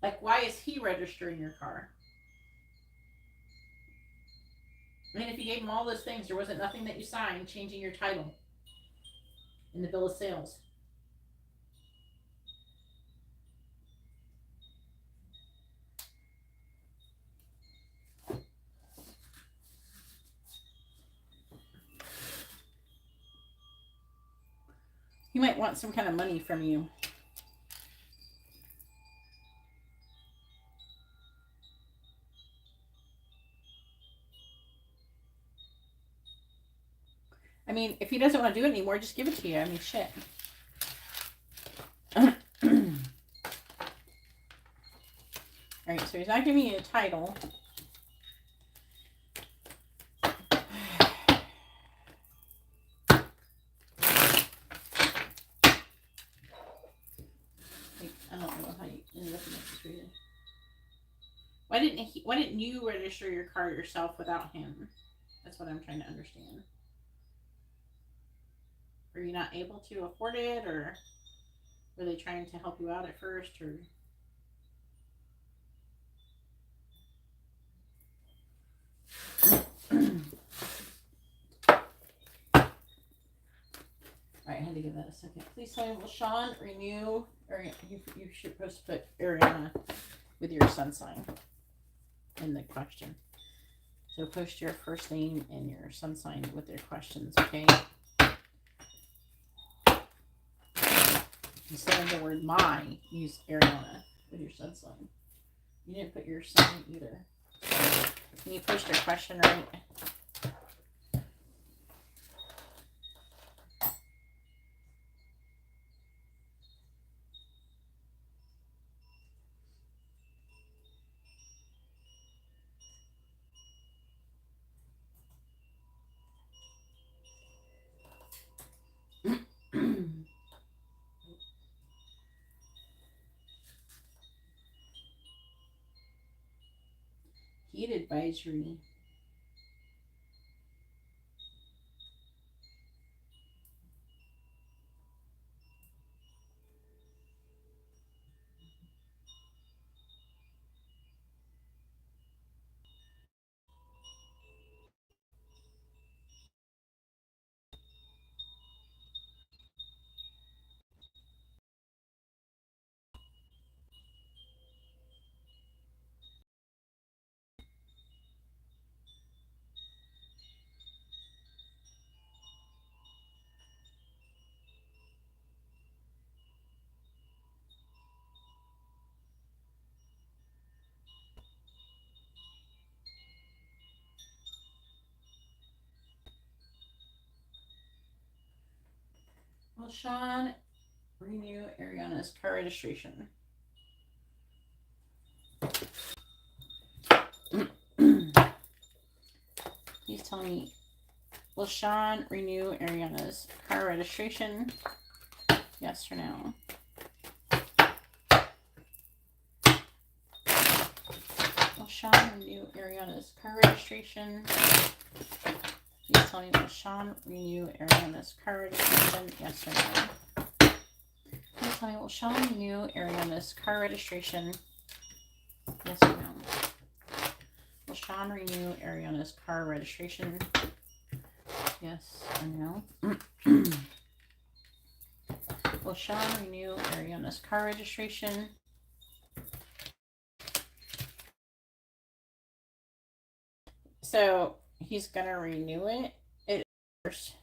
Like, why is he registering your car? I mean, if you gave him all those things, there wasn't nothing that you signed changing your title in the bill of sales. He might want some kind of money from you. I mean, if he doesn't want to do it anymore, just give it to you. I mean, shit. All right, so he's not giving you a title. I don't know how you ended up in this situation. Why didn't you register your car yourself without him? That's what I'm trying to understand. Were you not able to afford it, or were they trying to help you out at first, or? Alright, I had to give that a second. Please tell me, will Sean renew, or you should supposed to put Ariana with your sun sign in the question. So post your first name and your sun sign with their questions, okay? Instead of the word my, use Ariana with your sun sign. You didn't put your sign either. Can you post your question right? heat advisory. Will Sean renew Ariana's car registration? He's telling me, will Sean renew Ariana's car registration? Yes or no? Will Sean renew Ariana's car registration? He's telling me, will Sean renew Ariana's car registration? Yes or no? He's telling me, will Sean renew Ariana's car registration? Yes or no? Will Sean renew Ariana's car registration? Yes or no? Will Sean renew Ariana's car registration? So he's gonna renew it first.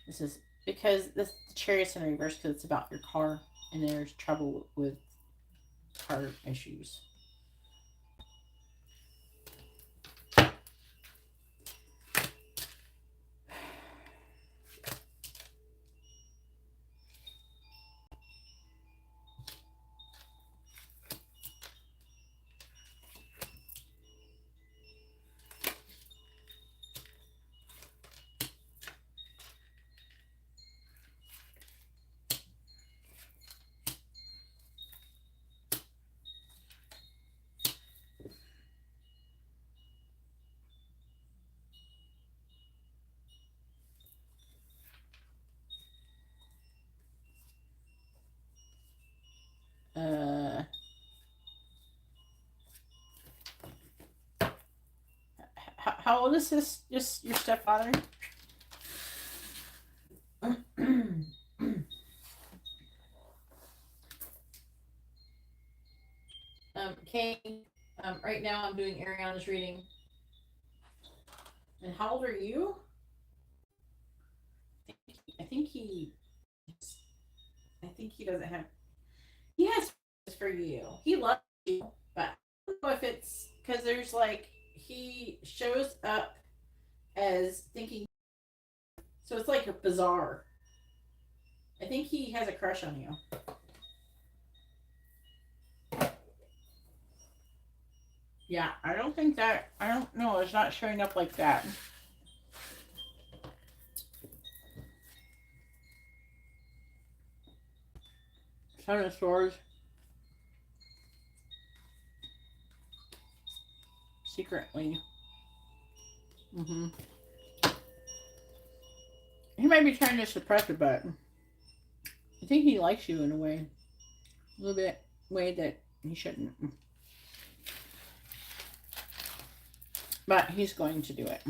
This is because the Chariot's in reverse because it's about your car and there's trouble with car issues. How old is this? Just your stepfather? Kay, right now I'm doing Ariana's reading. And how old are you? I think he doesn't have. He has for you. He loves you, but I don't know if it's because there's like he shows up as thinking. So it's like bizarre. I think he has a crush on you. Yeah, I don't think that. I don't know. It's not showing up like that. Seven of Swords. Secretly. Mm-hmm. He might be trying to suppress it, but I think he likes you in a way. A little bit way that he shouldn't. But he's going to do it.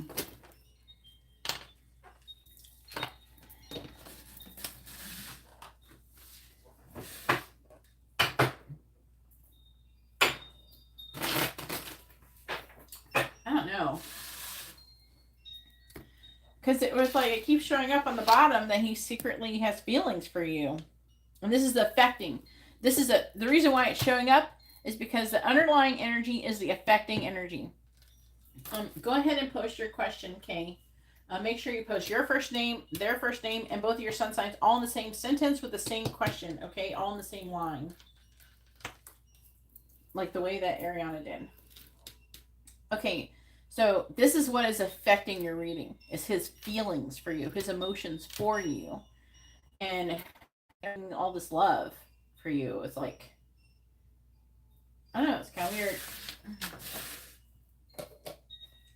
I don't know. Because it was like, it keeps showing up on the bottom that he secretly has feelings for you. And this is the affecting. The reason why it's showing up is because the underlying energy is the affecting energy. Go ahead and post your question, Kay. Make sure you post your first name, their first name, and both of your sun signs all in the same sentence with the same question, okay? All in the same line. Like the way that Ariana did. Okay, so this is what is affecting your reading. Is his feelings for you, his emotions for you, and all this love. for you. It's like, I don't know, it's kind of weird.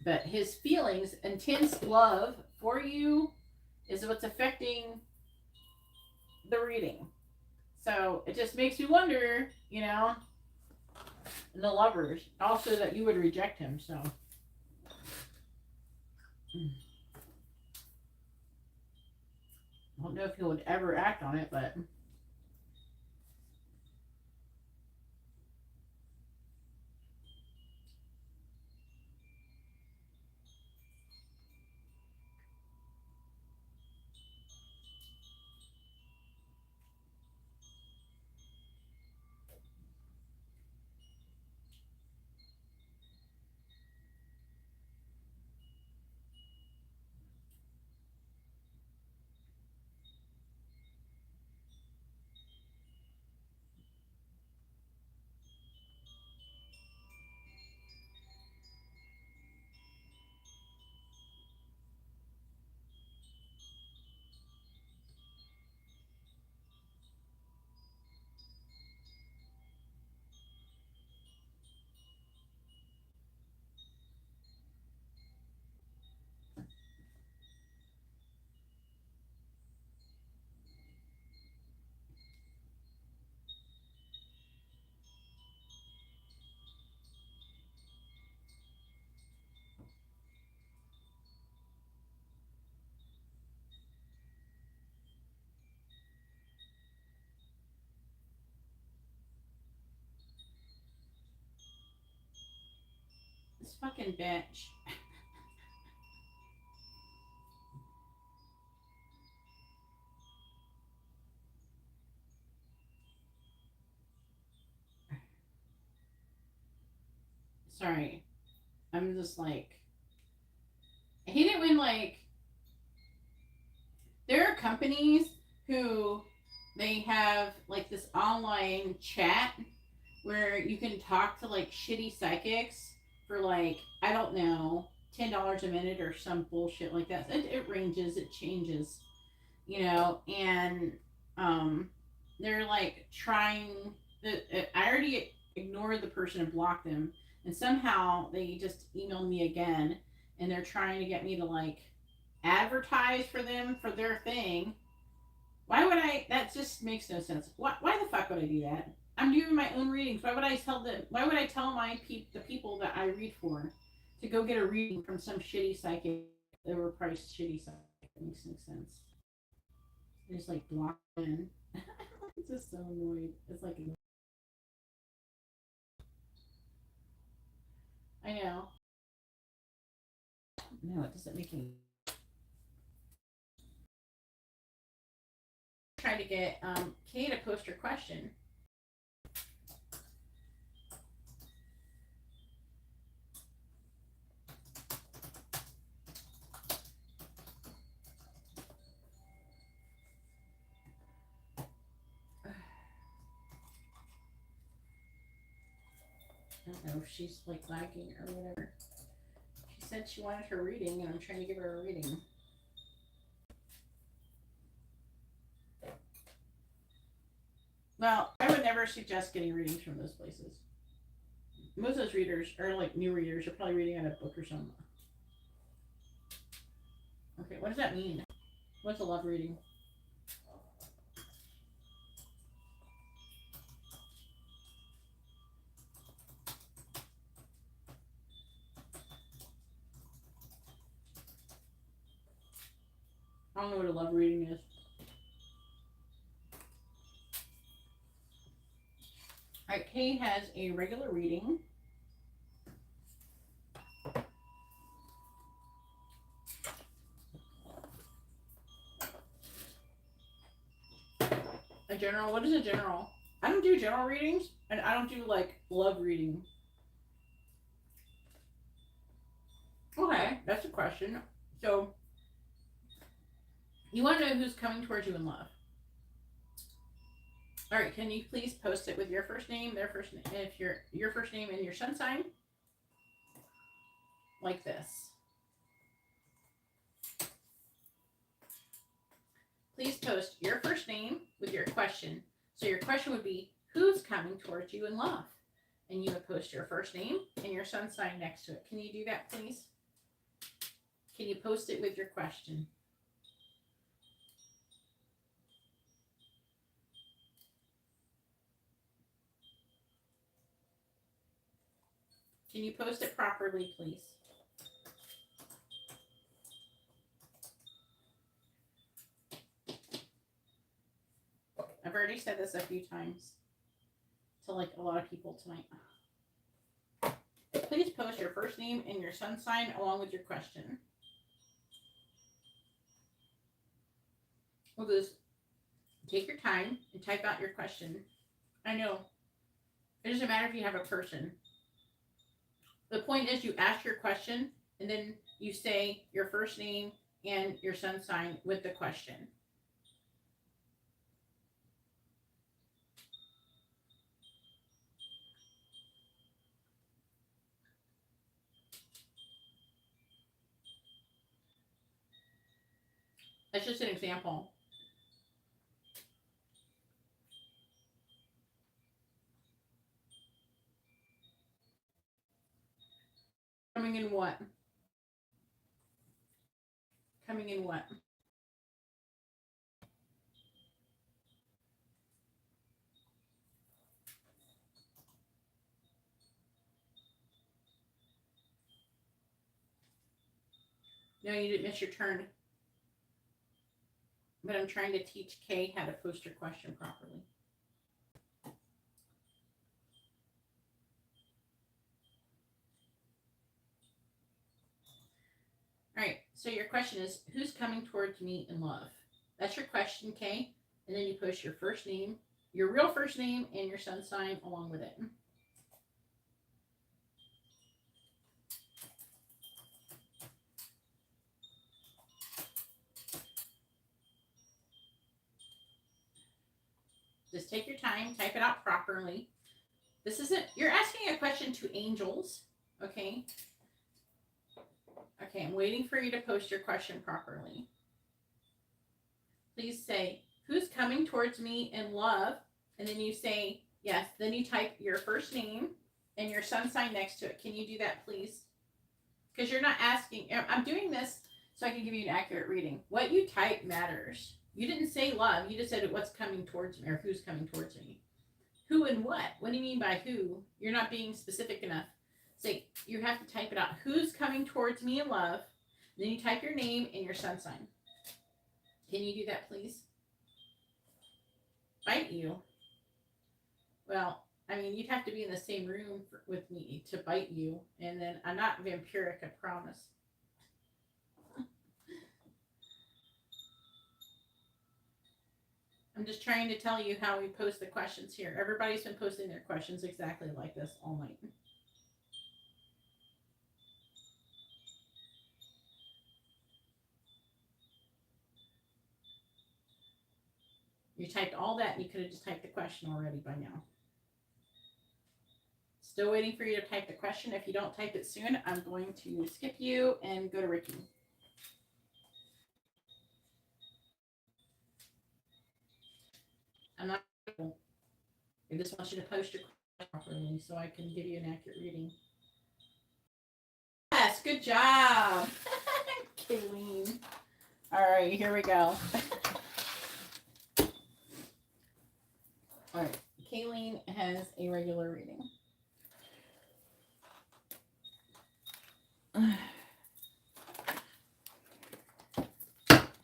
But his feelings, intense love for you, is what's affecting the reading. So it just makes me wonder, you know, the lovers. Also that you would reject him, so. I don't know if he would ever act on it, but. This fucking bitch. Sorry. I'm just like. I hate it when, like, there are companies who they have, like, this online chat where you can talk to, like, shitty psychics for, like, I don't know, $10 a minute or some bullshit like that. It ranges, it changes, you know, and they're like trying. I already ignored the person and blocked them, and somehow they just emailed me again, and they're trying to get me to like advertise for them for their thing. Why would I? That just makes no sense. Why the fuck would I do that? I'm doing my own readings. Why would I tell them? Why would I tell the people that I read for to go get a reading from some shitty psychic, overpriced shitty psychic? It makes no sense. I just like block in. It's just so annoying. It's like I know. No, it doesn't make any. Try to get Kay to post her question. I don't know if she's like lagging or whatever. She said she wanted her reading, and I'm trying to give her a reading. Well, I would never suggest getting readings from those places. Most of those readers are like new readers. Are probably reading out a book or something. Okay, what does that mean? What's a love reading? I don't know what a love reading is. Alright, Kay has a regular reading. A general? What is a general? I don't do general readings, and I don't do like love reading. Okay, that's a question. So, you want to know who's coming towards you in love? All right, can you please post it with your first name, their first name, if your first name and your sun sign, like this. Please post your first name with your question, So your question would be, who's coming towards you in love? And you would post your first name and your sun sign next to it. Can you do that, please? Can you post it with your question? Can you post it properly, please? I've already said this a few times to like a lot of people tonight. Please post your first name and your sun sign along with your question. We'll just take your time and type out your question. I know it doesn't matter if you have a person. The point is you ask your question and then you say your first name and your sun sign with the question. That's just an example. Coming in what? Coming in what? No, you didn't miss your turn. But I'm trying to teach Kay how to post her question properly. All right, so your question is, who's coming towards me in love? That's your question, Kay. And then you post your first name, your real first name, and your sun sign along with it. Just take your time, type it out properly. This isn't, you're asking a question to angels, okay? Okay, I'm waiting for you to post your question properly. Please say, who's coming towards me in love? And then you say, yes. Then you type your first name and your sun sign next to it. Can you do that, please? Because you're not asking, I'm doing this so I can give you an accurate reading. What you type matters. You didn't say love. You just said what's coming towards me or who's coming towards me. Who and what? What do you mean by who? You're not being specific enough. Say, you have to type it out. Who's coming towards me in love? Then you type your name and your sun sign. Can you do that, please? Bite you? Well, I mean, you'd have to be in the same room with me to bite you. And then I'm not vampiric, I promise. I'm just trying to tell you how we post the questions here. Everybody's been posting their questions exactly like this all night. You typed all that, and you could have just typed the question already by now. Still waiting for you to type the question. If you don't type it soon, I'm going to skip you and go to Ricky. I'm not. I just want you to post your question properly so I can give you an accurate reading. Yes, good job, Kayleen. All right, here we go. All right, Kayleen has a regular reading.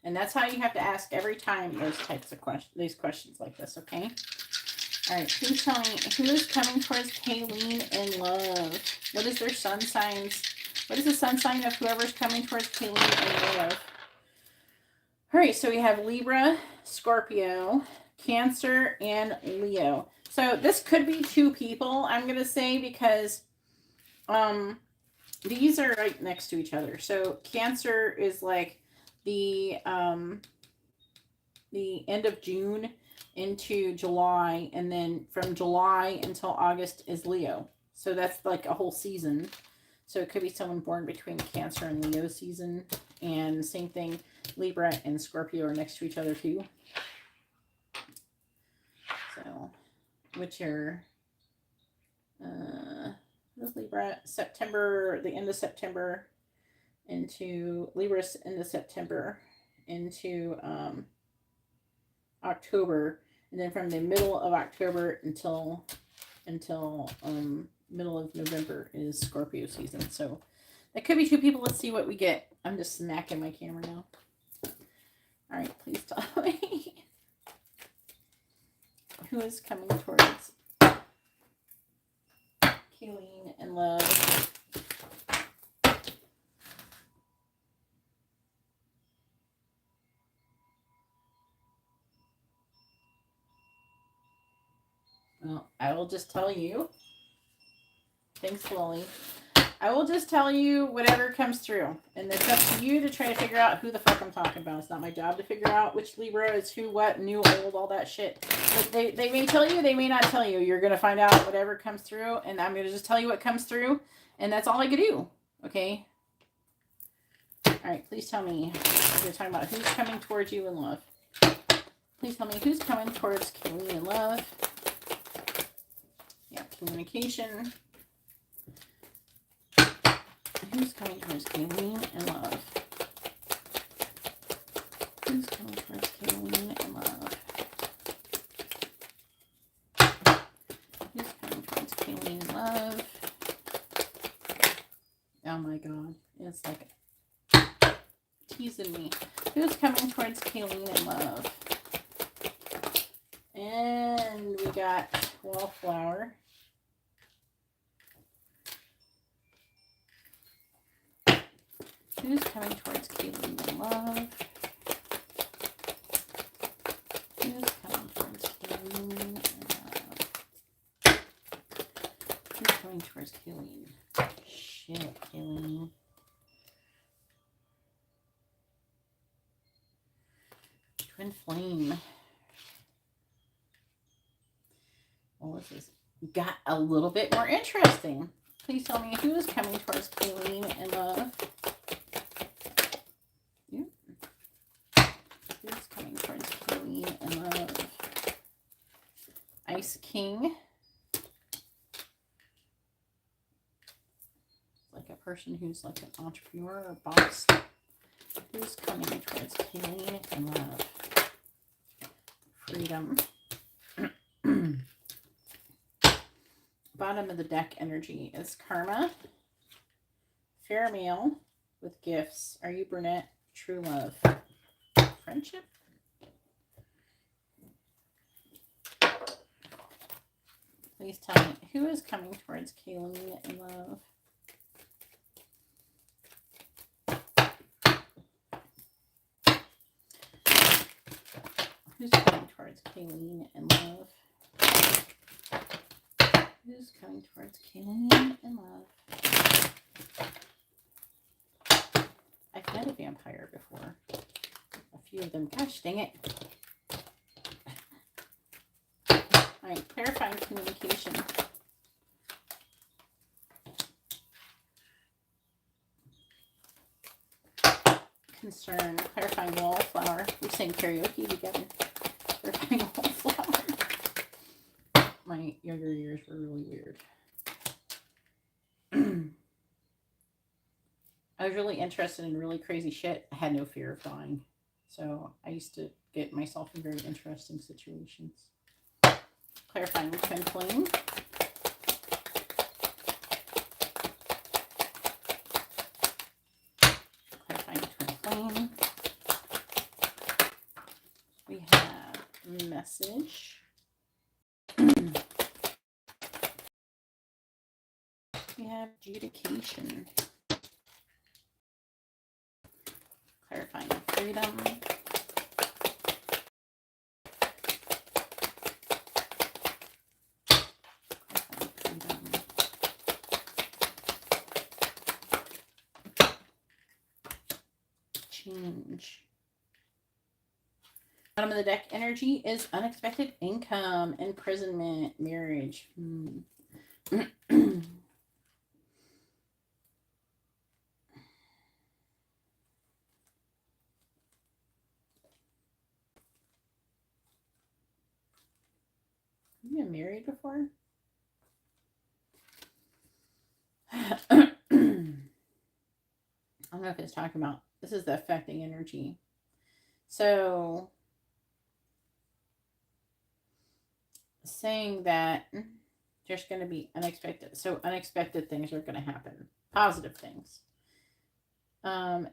And that's how you have to ask every time those types of questions, these questions like this, okay? All right, who's coming towards Kayleen in love? What is their sun signs? What is the sun sign of whoever's coming towards Kayleen in love? All right, so we have Libra, Scorpio, Cancer, and Leo. So this could be two people, I'm going to say, because these are right next to each other. So Cancer is like the end of June into July, and then from July until August is Leo. So that's like a whole season. So it could be someone born between Cancer and Leo season. And same thing, Libra and Scorpio are next to each other too. So which are Libra, September, the end of September into Libras into September into October, and then from the middle of October until middle of November is Scorpio season. So that could be two people. Let's see what we get. I'm just smacking my camera now. All right, please tell me who is coming towards Kayleen and love. Well, I will just tell you. Thanks, Lily. I will just tell you whatever comes through. And it's up to you to try to figure out who the fuck I'm talking about. It's not my job to figure out which Libra is who, what, new, old, all that shit. But they may tell you, they may not tell you. You're going to find out whatever comes through. And I'm going to just tell you what comes through. And that's all I can do. Okay? All right, please tell me. We're talking about who's coming towards you in love. Please tell me who's coming towards Kayleen in love. Yeah, communication. Who's coming towards Kayleen in love? Who's coming towards Kayleen in love? Who's coming towards Kayleen in love? Oh my god. It's like teasing me. Who's coming towards Kayleen in love? And we got Wallflower. Who's coming towards Kayleen in love? Who's coming towards Kayleen in love? Who's coming towards Kayleen? Shit, Kayleen. Twin Flame. Well, this has got a little bit more interesting. Please tell me who is coming towards Kayleen in love. Who's coming towards Kayleen in love? Ice King. Like a person who's like an entrepreneur or boss. Who's coming towards Kayleen in love? Freedom. Bottom of the deck energy is Karma. Fair male with gifts. Are you brunette? True love. Friendship. Please tell me who is coming towards Kayleen in love. Who's coming towards Kayleen in love? Who's coming towards Kayleen in love? I've met a vampire before. A few of them. Gosh, dang it. All right, clarifying communication. Concern. Clarifying Wallflower. We sang karaoke together. Clarifying Wallflower. My younger years were really weird. I was really interested in really crazy shit. I had no fear of dying. So I used to get myself in very interesting situations. Clarifying Twin Flame. Clarifying Twin Flame. We have message. We have adjudication. Clarifying freedom. Clarifying freedom. Change. Bottom of the deck energy is unexpected income, imprisonment, marriage. You been married before? I don't know if it's talking about, this is the affecting energy. So, saying that there's going to be unexpected things are going to happen, positive things.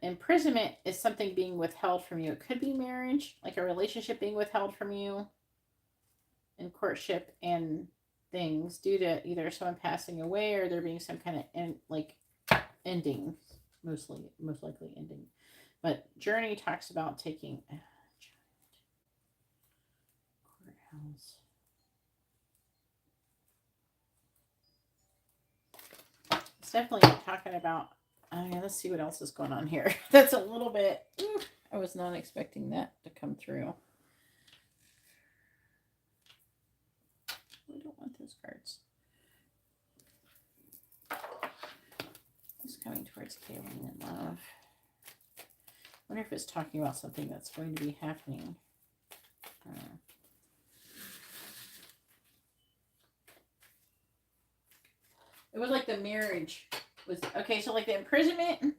Imprisonment is something being withheld from you. It could be marriage, like a relationship being withheld from you, in courtship and things due to either someone passing away or there being some kind of ending, most likely ending. But Journey talks about taking courthouse. It's definitely talking about. Let's see what else is going on here. That's a little bit. I was not expecting that to come through. We don't want those cards. Who's coming towards Kayleen in love? I wonder if it's talking about something that's going to be happening. It was like the marriage was okay. So like the imprisonment,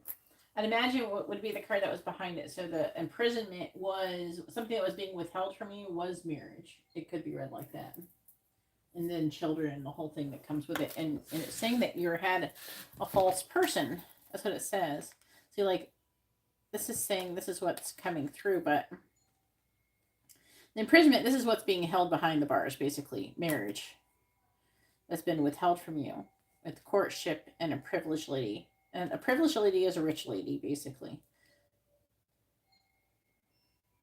I'd imagine what would be the card that was behind it. So the imprisonment was something that was being withheld from you was marriage. It could be read like that. And then children, the whole thing that comes with it. And it's saying that you had a false person. That's what it says. So like, this is saying this is what's coming through, but the imprisonment, this is what's being held behind the bars, basically. Marriage that's been withheld from you. With courtship and a privileged lady. And a privileged lady is a rich lady, basically.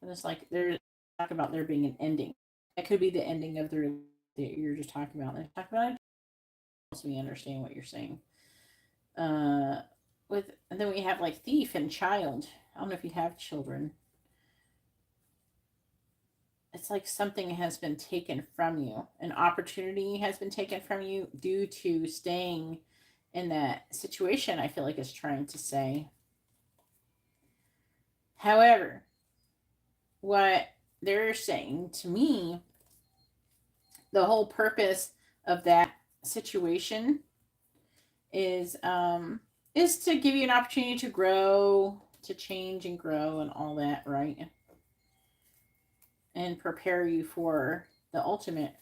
And it's like they're talking about there being an ending. That could be the ending of the relationship that you're just talking about. And talk about it helps me understand what you're saying. And then we have like thief and child. I don't know if you have children. It's like something has been taken from you. An opportunity has been taken from you due to staying in that situation, I feel like it's trying to say. However, what they're saying to me, the whole purpose of that situation is to give you an opportunity to grow, to change and grow and all that, right? And prepare you for the ultimate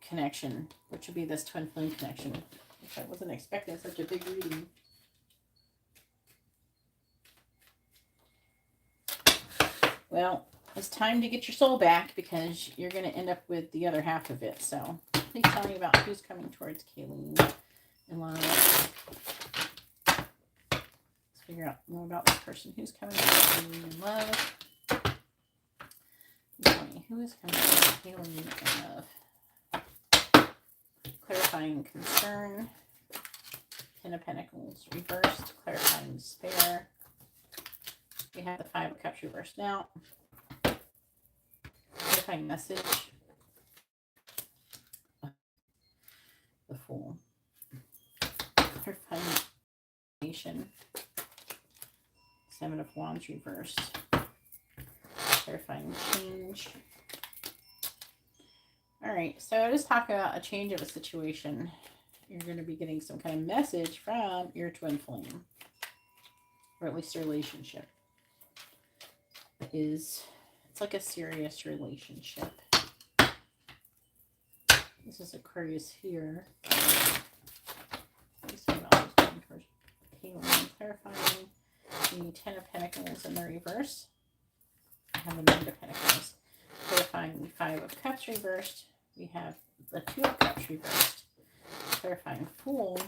connection, which would be this twin flame connection, which I wasn't expecting such a big reading. Well, it's time to get your soul back because you're going to end up with the other half of it. So please tell me about who's coming towards Kayleen in love. Let's figure out more about this person. Who's coming towards Kayleen in love? Tell me who is coming towards Kayleen in love. Clarifying concern. Ten of Pentacles reversed. Clarifying despair. We have the Five of Cups reversed now. Clarifying message. The Fool. Clarifying nation. Seven of Wands reversed. Clarifying change. All right, so just talk about a change of a situation. You're going to be getting some kind of message from your twin flame, or at least a relationship. It's like a serious relationship. This is Aquarius here. Kayleen, clarifying the Ten of Pentacles in the reverse. I have the Nine of Pentacles. Clarifying the Five of Cups reversed. We have the Two of Cups reversed. Clarifying Fool.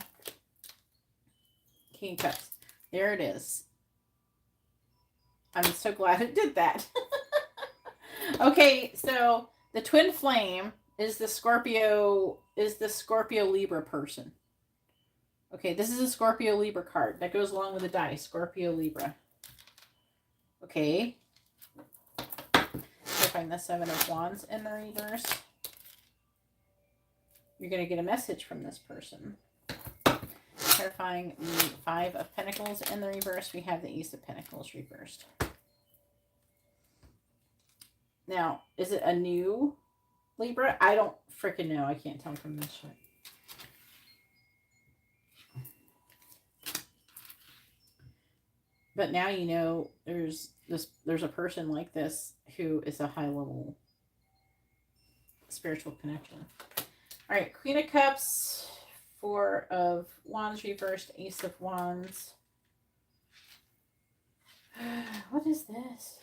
King of Cups. There it is. I'm so glad it did that. Okay, so the twin flame is the Scorpio Libra person. Okay, this is a Scorpio Libra card. That goes along with the dice. Scorpio Libra. Okay. Clarifying the Seven of Wands in the reverse. You're going to get a message from this person. Clarifying the Five of Pentacles in the reverse. We have the Ace of Pentacles reversed. Now, is it a new Libra? I don't freaking know. I can't tell from this shit. But now you know there's a person like this who is a high level spiritual connection. All right, Queen of Cups, Four of Wands reversed, Ace of Wands. What is this?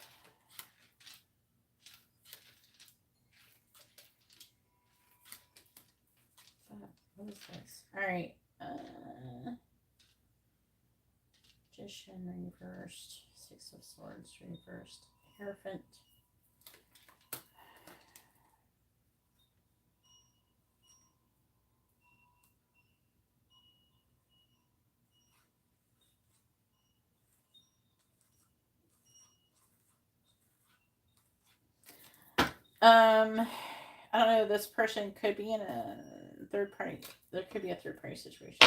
What is this? All right. Magician reversed. Six of Swords reversed. Hierophant. I don't know. This person could be in a third party. There could be a third party situation.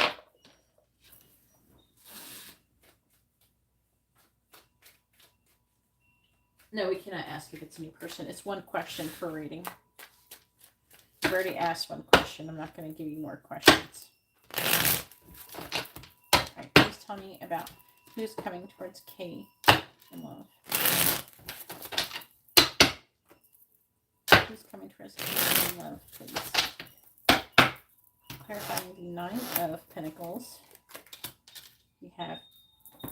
No, we cannot ask if it's a new person. It's one question per reading. I've already asked one question. I'm not going to give you more questions. All right, please tell me about who's coming towards Kay in love. Who's coming towards Kay in love, please? Clarifying the Nine of Pentacles. We have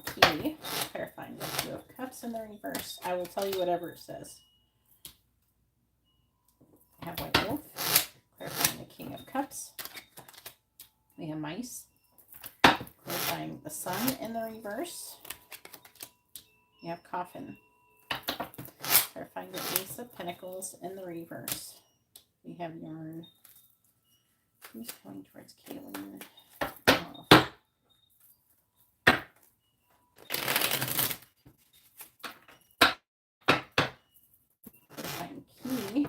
Key, clarifying the Two of Cups in the reverse. I will tell you whatever it says. We have White Wolf, clarifying the King of Cups. We have Mice, clarifying the Sun in the reverse. We have Coffin, clarifying the Ace of Pentacles in the reverse. We have Yarn. Who's coming towards Kayleen? Oh. Key.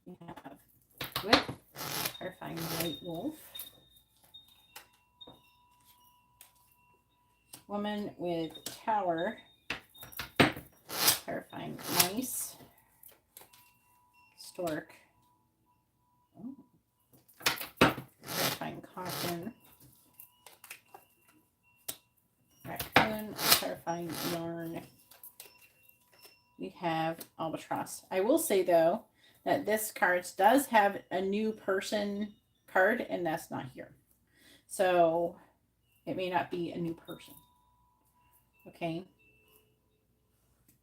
We have Whip, clarifying White Wolf. Woman with Tower, clarifying Mice. Stork. Oh. Clarifying Caution. Raccoon, clarifying Yarn. We have Albatross. I will say, though, that this card does have a new person card, and that's not here. So it may not be a new person. Okay?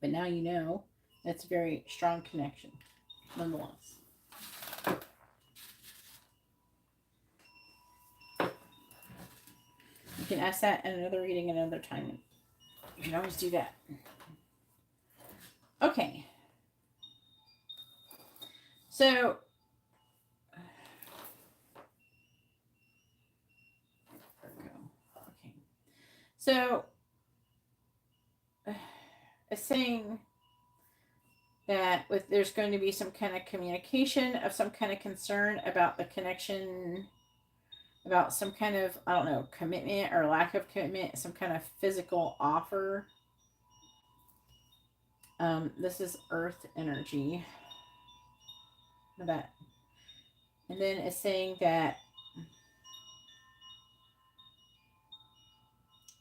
But now you know that's a very strong connection, nonetheless. You can ask that in another reading another time. You can always do that. Okay. So, okay. So, it's saying that there's going to be some kind of communication of some kind of concern about the connection, about some kind of, I don't know, commitment or lack of commitment, some kind of physical offer. This is earth energy. That. And then it's saying that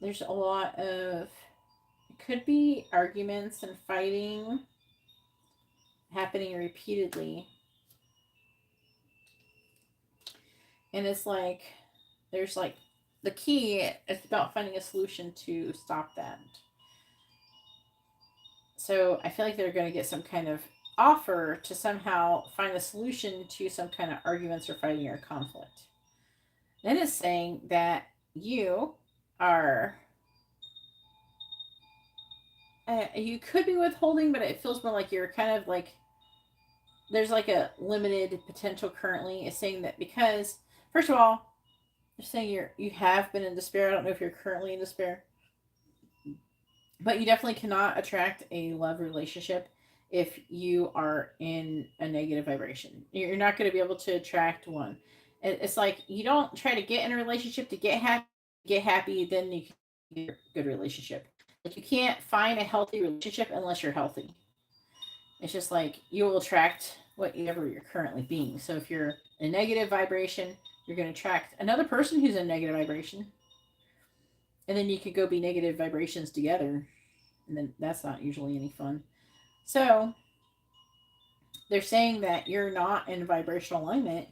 there's a lot of, it could be arguments and fighting happening repeatedly. And it's like, there's like, the key is about finding a solution to stop that. So I feel like they're going to get some kind of offer to somehow find a solution to some kind of arguments or fighting or conflict. Then it's saying that you are, you could be withholding, but it feels more like you're kind of like, there's like a limited potential currently. It's saying that because, first of all, they're saying you have been in despair. I don't know if you're currently in despair, but you definitely cannot attract a love relationship if you are in a negative vibration. You're not going to be able to attract one. It's like you don't try to get in a relationship to get happy. Get happy, then you can get a good relationship. Like you can't find a healthy relationship unless you're healthy. It's just like you will attract whatever you're currently being. So if you're in a negative vibration, you're going to attract another person who's in negative vibration. And then you could go be negative vibrations together. And then that's not usually any fun. So they're saying that you're not in vibrational alignment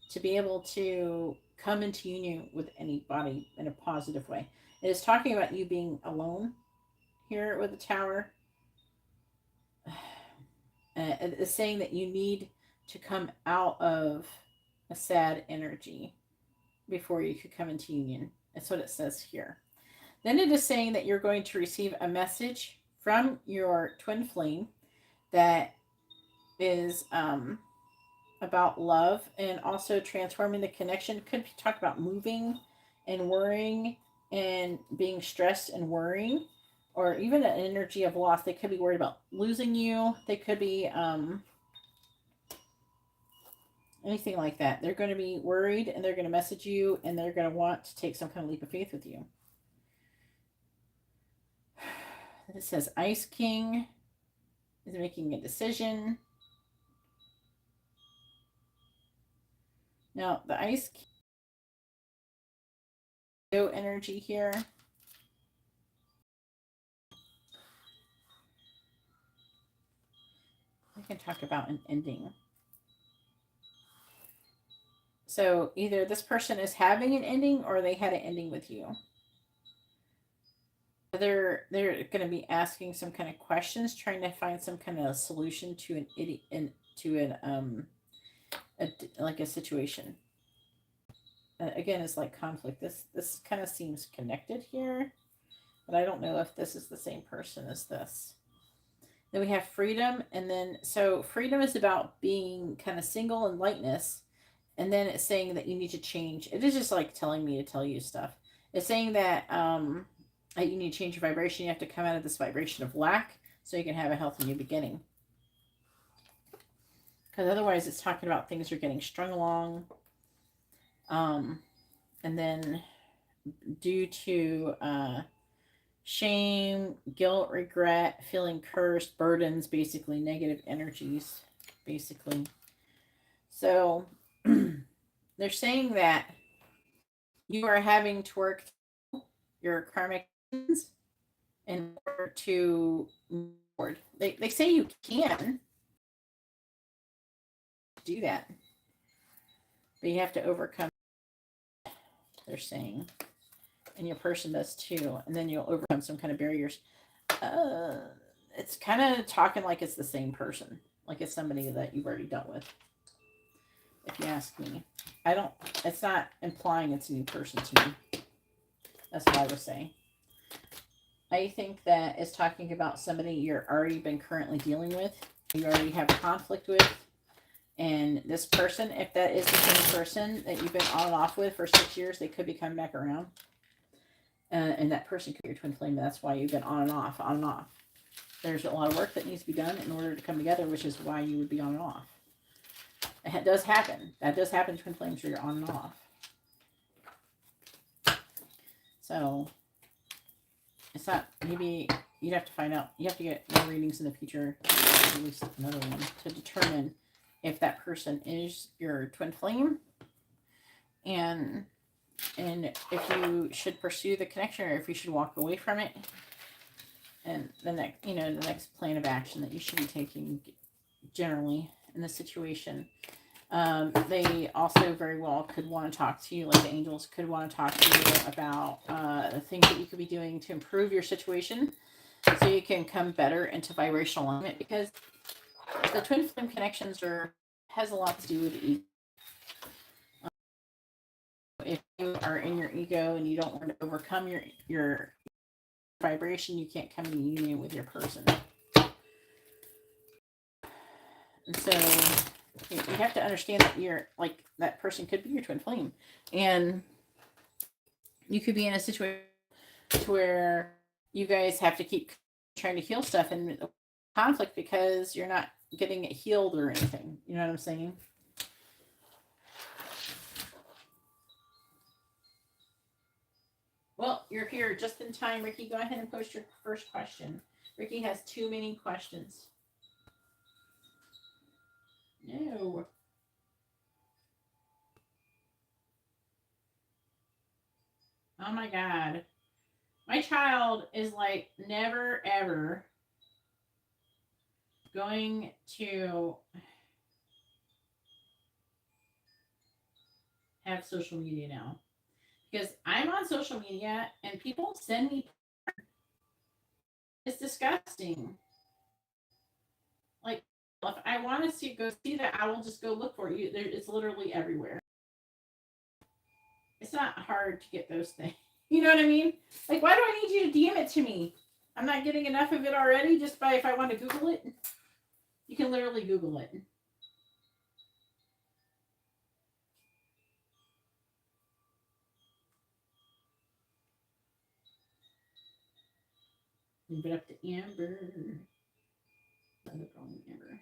to be able to come into union with anybody in a positive way. It is talking about you being alone here with the tower. It's saying that you need to come out of a sad energy before you could come into union. That's what it says here. Then it is saying that you're going to receive a message from your twin flame that is about love and also transforming the connection. Could talk about moving and worrying and being stressed and worrying, or even an energy of loss. They could be worried about losing you. They could be anything like that. They're going to be worried and they're going to message you and they're going to want to take some kind of leap of faith with you. It says Ice King is making a decision. Now, the Ice King energy here. I can talk about an ending. So either this person is having an ending or they had an ending with you. They're going to be asking some kind of questions, trying to find some kind of solution to like a situation. Again, it's like conflict. This kind of seems connected here, but I don't know if this is the same person as this. Then we have freedom, and then so freedom is about being kind of single and lightness, and then it's saying that you need to change. It is just like telling me to tell you stuff. It's saying that you need to change your vibration. You have to come out of this vibration of lack so you can have a healthy new beginning. Because otherwise it's talking about things are getting strung along. And then due to shame, guilt, regret, feeling cursed, burdens, basically negative energies, basically. So they're saying that you are having to work your karmic in order to move forward. They say you can do that, but you have to overcome, they're saying, and your person does too, and then you'll overcome some kind of barriers. It's kind of talking like it's the same person, like it's somebody that you've already dealt with, if you ask me. It's not implying it's a new person to me. That's what I was saying. I think that it's talking about somebody you're already been currently dealing with, you already have conflict with, and this person, if that is the same person that you've been on and off with for 6 years, they could be coming back around. And that person could be your twin flame. That's why you've been on and off, on and off. There's a lot of work that needs to be done in order to come together, which is why you would be on and off. It does happen. That does happen to twin flames where you're on and off. So it's not, maybe you'd have to find out. You have to get more readings in the future, at least another one, to determine if that person is your twin flame and if you should pursue the connection or if you should walk away from it. And the next plan of action that you should be taking generally in the situation. They also very well could want to talk to you, like the angels could want to talk to you about the things that you could be doing to improve your situation so you can come better into vibrational alignment, because the twin flame connections has a lot to do with ego. If you are in your ego and you don't want to overcome your vibration, you can't come in union with your person. And so you have to understand that you're like, that person could be your twin flame, and you could be in a situation where you guys have to keep trying to heal stuff and conflict because you're not getting it healed or anything. You know what I'm saying? Well, you're here just in time, Ricky. Go ahead and post your first question. Ricky has too many questions. No. Oh my God. My child is like never ever going to have social media now because I'm on social media and people send me. It's disgusting. Like if I want to see go see that, I will just go look for it. It's literally everywhere. It's not hard to get those things. You know what I mean? Like, why do I need you to DM it to me? I'm not getting enough of it already. Just by if I want to Google it, you can literally Google it. Leave it up to Amber. Another problem, Amber.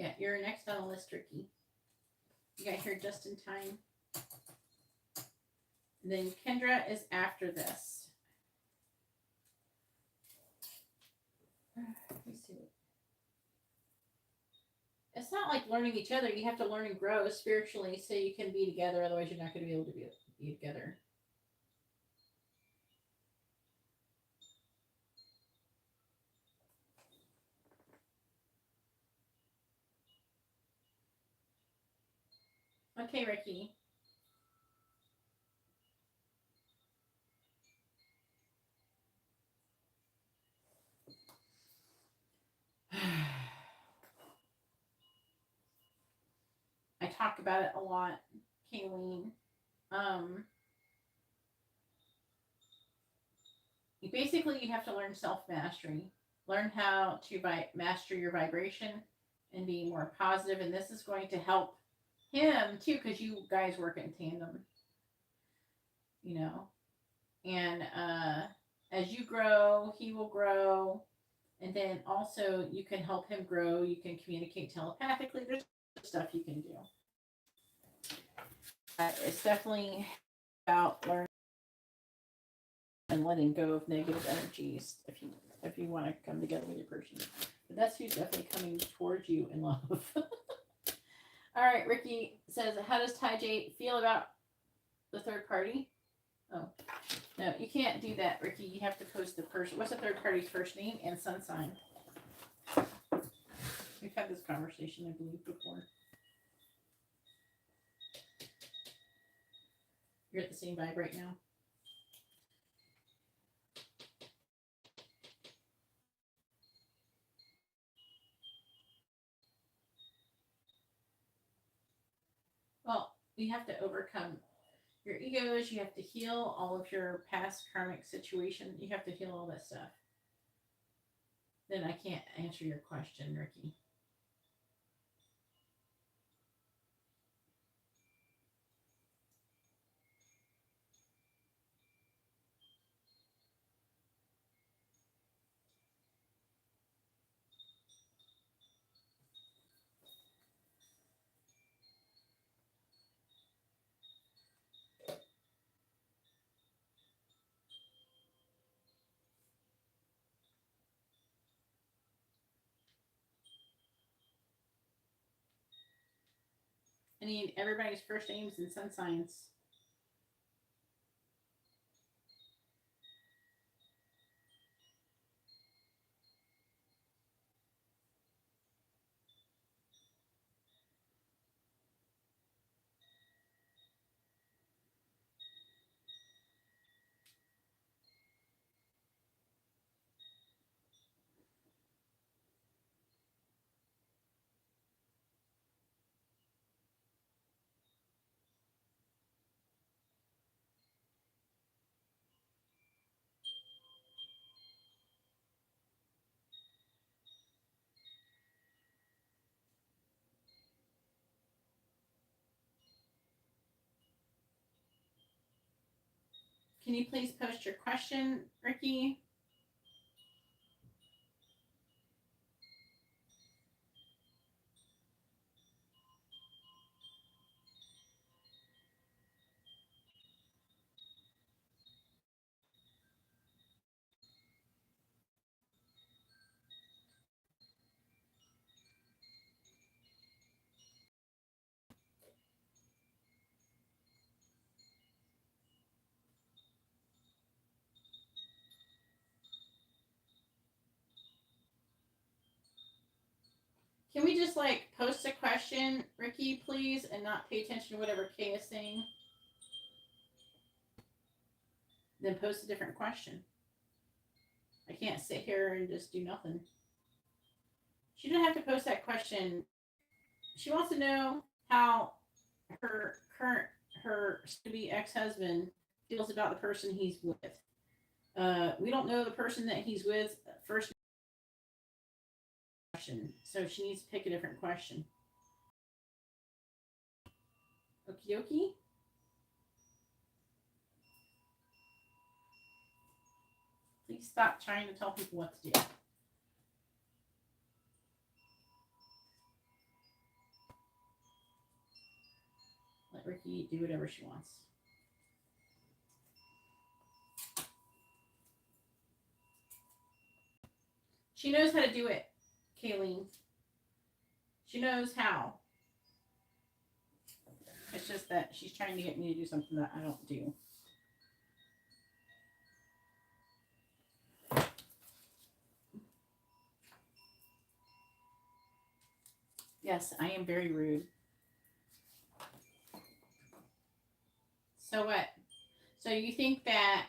Yeah, you're next on the list, Ricky. You got here just in time. And then Kendra is after this. Let me see. It's not like learning each other. You have to learn and grow spiritually so you can be together. Otherwise, you're not going to be able to be together. Okay, Ricky. I talk about it a lot, Kayleen. Um, you have to learn self mastery. Learn how to master your vibration and be more positive, and this is going to help him too because you guys work in tandem. You know, and as you grow, he will grow, and then also you can help him grow. You can communicate telepathically. There's stuff you can do. It's definitely about learning and letting go of negative energies if you want to come together with your person. But that's who's definitely coming towards you in love. All right, Ricky says, how does Taijan feel about the third party? Oh, no, you can't do that, Ricky. You have to post the person. What's the third party's first name and sun sign? We've had this conversation, I believe, before. You're at the same vibe right now. Well, you have to overcome your egos. You have to heal all of your past karmic situation. You have to heal all that stuff. Then I can't answer your question, Ricky. I need everybody's first names and sun signs. Can you please post your question, Ricky? Can we just like post a question, Ricky, please, and not pay attention to whatever Kay is saying? Then post a different question. I can't sit here and just do nothing. She didn't have to post that question. She wants to know how her to-be ex-husband feels about the person he's with. We don't know the person that he's with first question, so she needs to pick a different question. Okie dokie. Please stop trying to tell people what to do. Let Ricky do whatever she wants. She knows how to do it, Kayleen. She knows how. It's just that she's trying to get me to do something that I don't do. Yes, I am very rude. So what? So you think that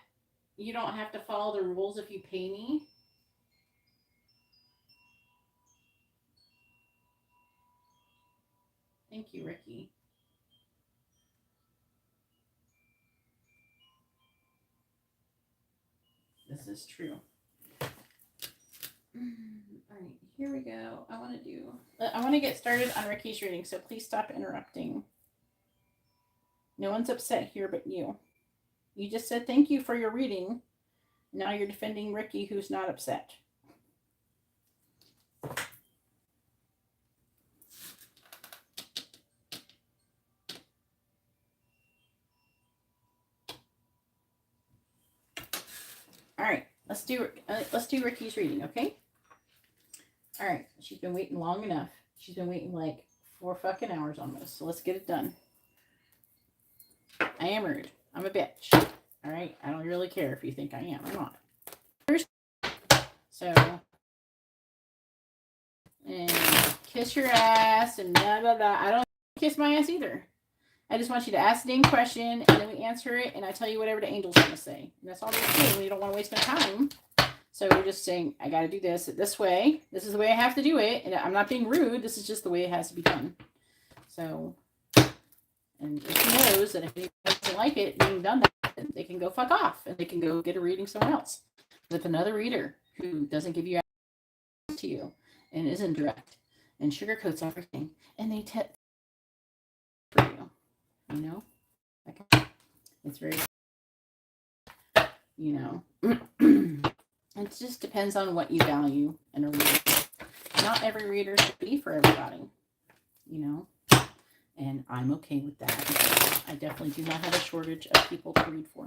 you don't have to follow the rules if you pay me? Thank you, Ricky. This is true. All right, here we go. I want to get started on Ricky's reading, so please stop interrupting. No one's upset here but you. You just said thank you for your reading. Now you're defending Ricky, who's not upset. All right, let's do Ricky's reading, okay? All right, she's been waiting long enough. She's been waiting like 4 fucking hours almost. So let's get it done. I am rude. I'm a bitch. All right, I don't really care if you think I am or not. So, and kiss your ass and blah blah blah. I don't kiss my ass either. I just want you to ask the dang question, and then we answer it, and I tell you whatever the angel's going to say. And that's all we're doing. We don't want to waste no time. So we're just saying, I got to do this way. This is the way I have to do it. And I'm not being rude. This is just the way it has to be done. So, and if she knows that if they doesn't like it being done, then they can go fuck off. And they can go get a reading somewhere else with another reader who doesn't give you access to you and isn't direct and sugarcoats everything. And they for you. You know, like, it's very, you know, it just depends on what you value in a reader. Not every reader should be for everybody, you know, and I'm okay with that. I definitely do not have a shortage of people to read for.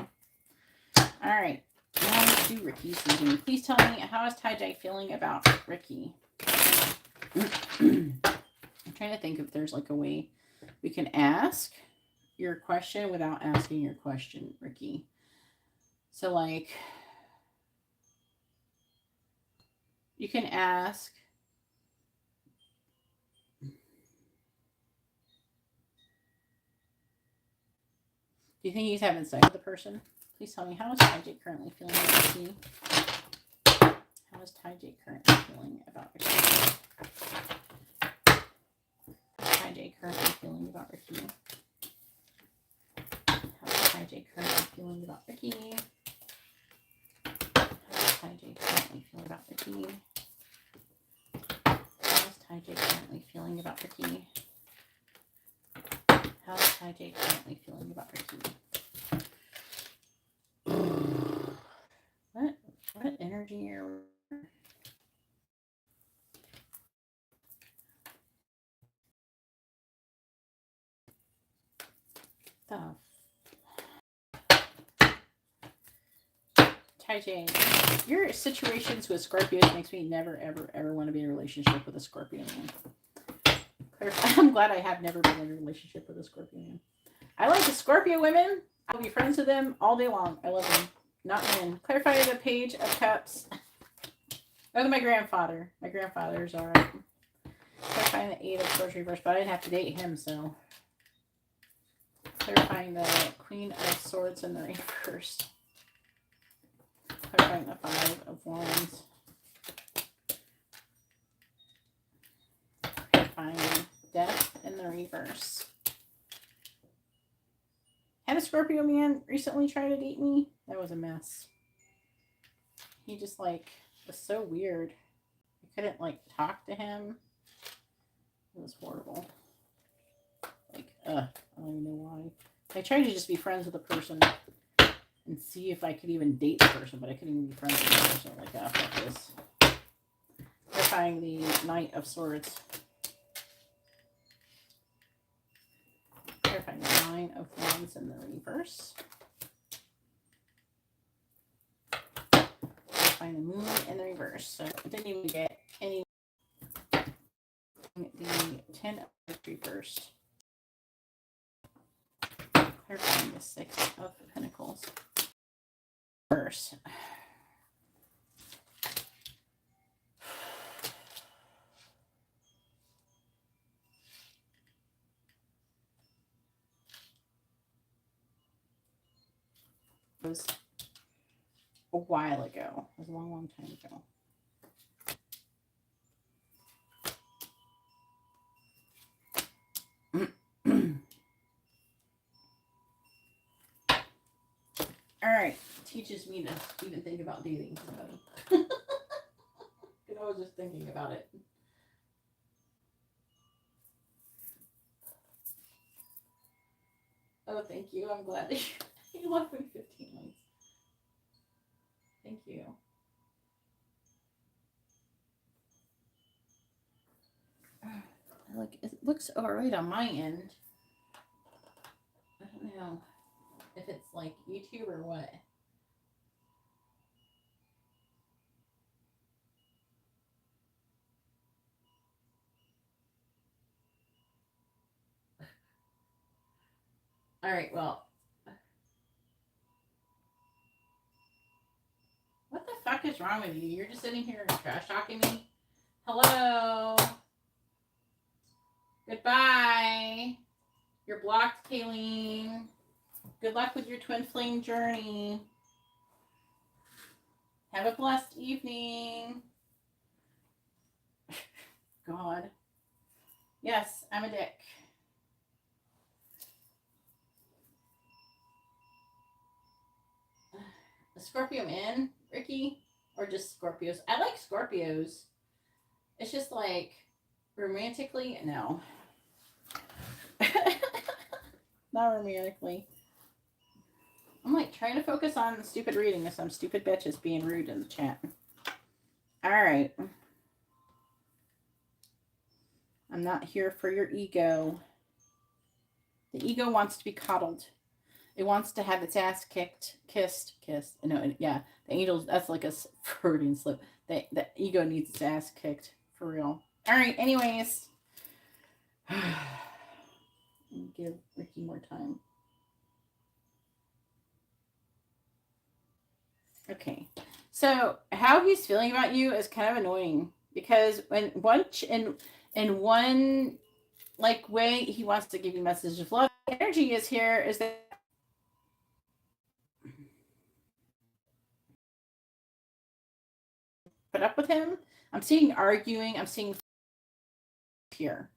All right, now let's do Ricky's reading. Please tell me, how is Taijan feeling about Ricky? I'm trying to think if there's like a way we can ask your question without asking your question, Ricky. So like, you can ask, do you think he's having sex with the person? Please tell me, how is Taijan currently feeling about Ricky? How is Taijan currently feeling about Ricky? Taijan currently feeling about Ricky? Taijan currently feeling about Ricky? How is Taijan currently feeling about Ricky? How is Taijan currently feeling about Ricky? How is Taijan currently feeling about Ricky? energy or stuff. Taijan, your situations with Scorpios makes me never, ever, ever want to be in a relationship with a Scorpio man. I'm glad I have never been in a relationship with a Scorpio man. I like the Scorpio women. I'll be friends with them all day long. I love them. Not men. Clarify the Page of Cups. Oh, my grandfather. My grandfather's all right. Clarifying the Eight of Swords reverse, but I didn't have to date him, so. Clarifying the Queen of Swords in the reverse. Clarifying the Five of Wands. Clarifying Death in the reverse. Had a Scorpio man recently try to date me. That was a mess. He just like was so weird. I couldn't like talk to him. It was horrible. Like, I don't even know why. I tried to just be friends with the person and see if I could even date the person, but I couldn't even be friends with the person. Like, ah, fuck this. Clarifying the Knight of Swords. Clarifying the Nine of Wands in the reverse. Clarifying the Moon in the reverse. So I didn't even get any. The 10 of reverse. Clarifying the Six of Pentacles. Reverse. It was a while ago. It was a long, long time ago. All right, teaches me to even think about dating somebody. Because I was just thinking about it. Oh, thank you. I'm glad that you left me 15 links. Thank you. Like, it looks all right on my end. I don't know if it's like YouTube or what. All right, well. What the fuck is wrong with you? You're just sitting here trash talking me? Hello? Goodbye. You're blocked, Kayleen. Good luck with your twin flame journey. Have a blessed evening. God. Yes, I'm a dick. A Scorpio in, Ricky? Or just Scorpios? I like Scorpios. It's just like, romantically, no. Not romantically. I'm like trying to focus on the stupid reading of some stupid bitches being rude in the chat. All right. I'm not here for your ego. The ego wants to be coddled. It wants to have its ass kicked, kissed. No, yeah. The angels, that's like a Freudian slip. The ego needs its ass kicked. For real. All right, anyways. Give Ricky more time. Okay. So how he's feeling about you is kind of annoying because when in one like way he wants to give you a message of love. The energy is here is that put up with him. I'm seeing arguing. I'm seeing here.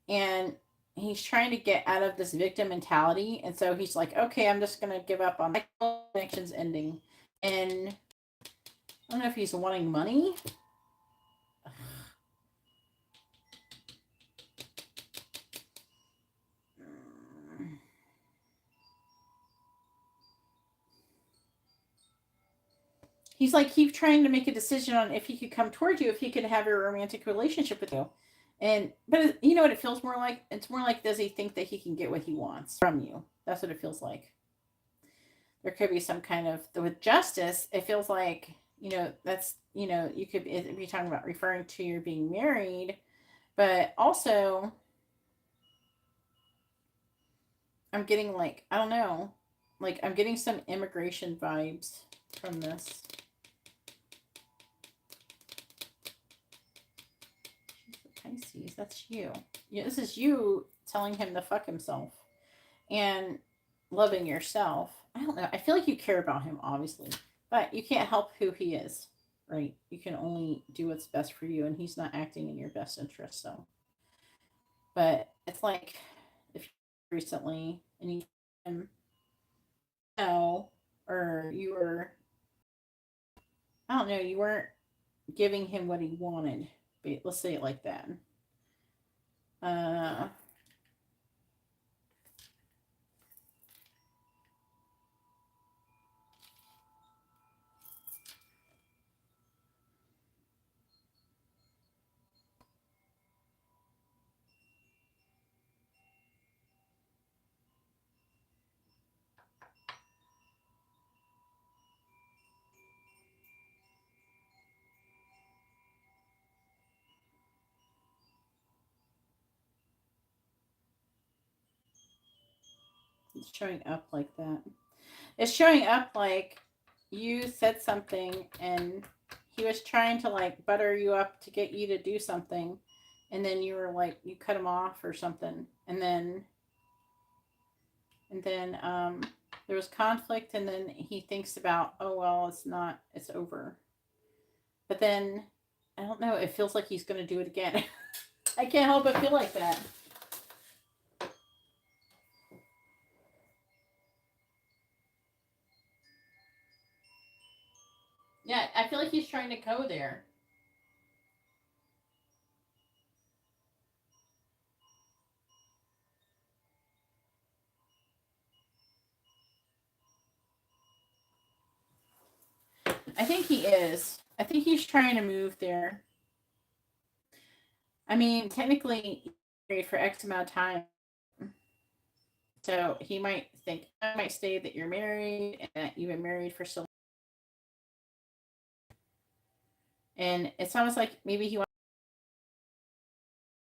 And he's trying to get out of this victim mentality. And so he's like, okay, I'm just going to give up on my connections ending. And I don't know if he's wanting money. he's like keep trying to make a decision on if he could come toward you, if he could have a romantic relationship with you. And but you know what it feels more like? It's more like, does he think that he can get what he wants from you? That's what it feels like. There could be some kind of, with justice, it feels like, that's, you could be talking about referring to your being married, but also I'm getting like, I don't know, like I'm getting some immigration vibes from this. Pisces, that's you. Yeah, this is you telling him to fuck himself and loving yourself. I don't know. I feel like you care about him, obviously, but you can't help who he is, right? You can only do what's best for you, and he's not acting in your best interest. So, but it's like if you recently and you know, or you were, I don't know, you weren't giving him what he wanted. But let's say it like that. Uh, it's showing up like that. It's showing up like you said something and he was trying to like butter you up to get you to do something, and then you were like, you cut him off or something, and then there was conflict, and then he thinks about, oh well, it's over. But then I don't know, it feels like he's going to do it again. I can't help but feel like that. Yeah, I feel like he's trying to go there. I think he is. I think he's trying to move there. I mean, technically, married for X amount of time. So he might think, I might say that you're married and that you've been married for so long. And it's almost like maybe he wants,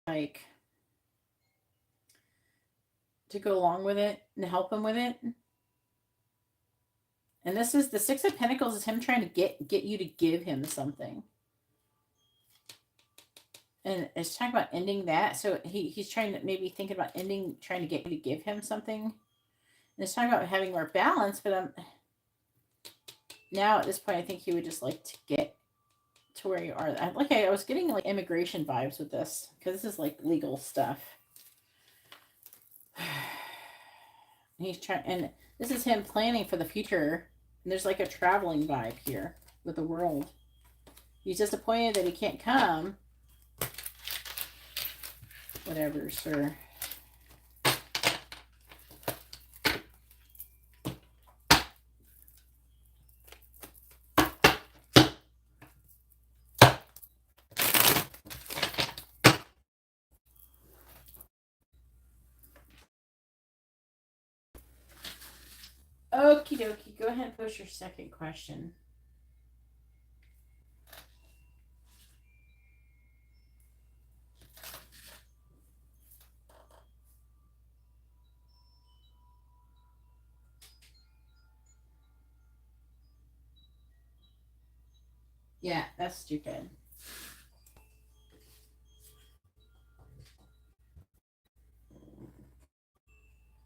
like, to go along with it and help him with it. And this is the Six of Pentacles, is him trying to get you to give him something. And it's talking about ending that. So he's trying to maybe thinking about ending, trying to get you to give him something. And it's talking about having more balance, but now at this point, I think he would just like to get to where you are. I was getting like immigration vibes with this, because this is like legal stuff. He's trying, and this is him planning for the future. And there's like a traveling vibe here with the world. He's disappointed that he can't come. Whatever, sir. Okie dokie. Go ahead and post your second question. Yeah, that's stupid.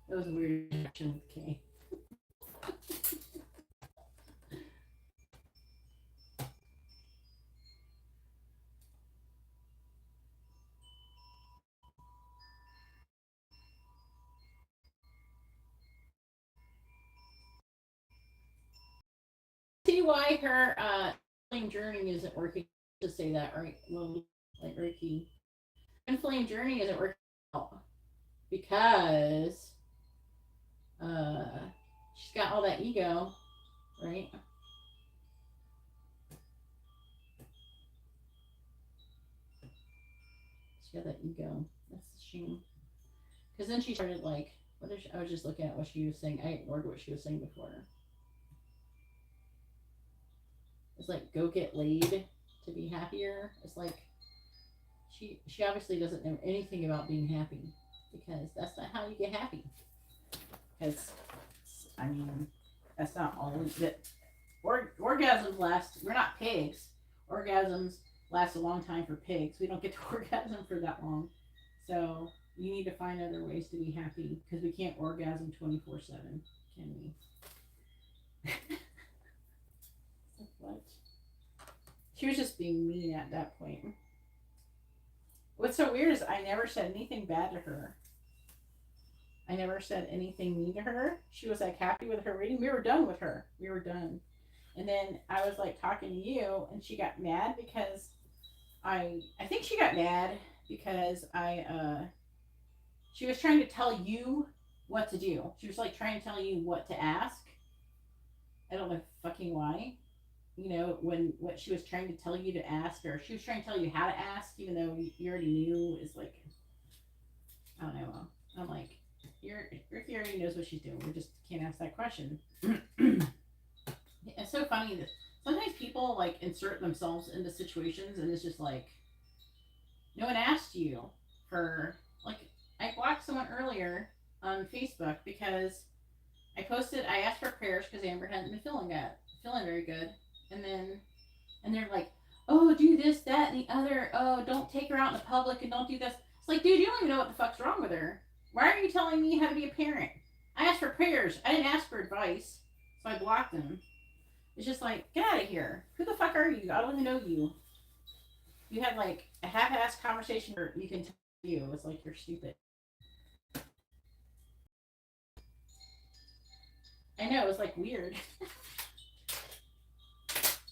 That was a weird reaction with Kay. See why her flame journey isn't working. To say that, right? Well, like Ricky. Flame journey isn't working out because uh she's got all that ego, right? She got that ego. That's a shame. Because then she started like, what is she, I was just looking at what she was saying. I ignored what she was saying before. It's like, go get laid to be happier. It's like, she obviously doesn't know anything about being happy, because that's not how you get happy. Because, I mean, that's not always that. Orgasms last. We're not pigs. Orgasms last a long time for pigs. We don't get to orgasm for that long. So you need to find other ways to be happy, because we can't orgasm 24/7, can we? What? She was just being mean at that point. What's so weird is I never said anything bad to her. I never said anything mean to her. She was like happy with her reading. We were done with her. We were done. And then I was like talking to you, and she got mad because I think she got mad because she was trying to tell you what to do. She was like trying to tell you what to ask. I don't know fucking why. You know, when what she was trying to tell you to ask, or she was trying to tell you how to ask, even though you already knew, is like, I don't know. I'm like, Ricky already knows what she's doing. We just can't ask that question. It's so funny that sometimes people like insert themselves into situations, and it's just like, no one asked you for, like, I blocked someone earlier on Facebook because I asked for prayers because Amber hadn't been feeling very good. And they're like, oh, do this, that, and the other. Oh, don't take her out in the public, and don't do this. It's like, dude, you don't even know what the fuck's wrong with her. Why are you telling me how to be a parent? I asked for prayers. I didn't ask for advice. So I blocked them. It's just like, get out of here. Who the fuck are you? I don't even know you. You had like a half-assed conversation, or you can tell you. It's like, you're stupid. I know, it was like weird.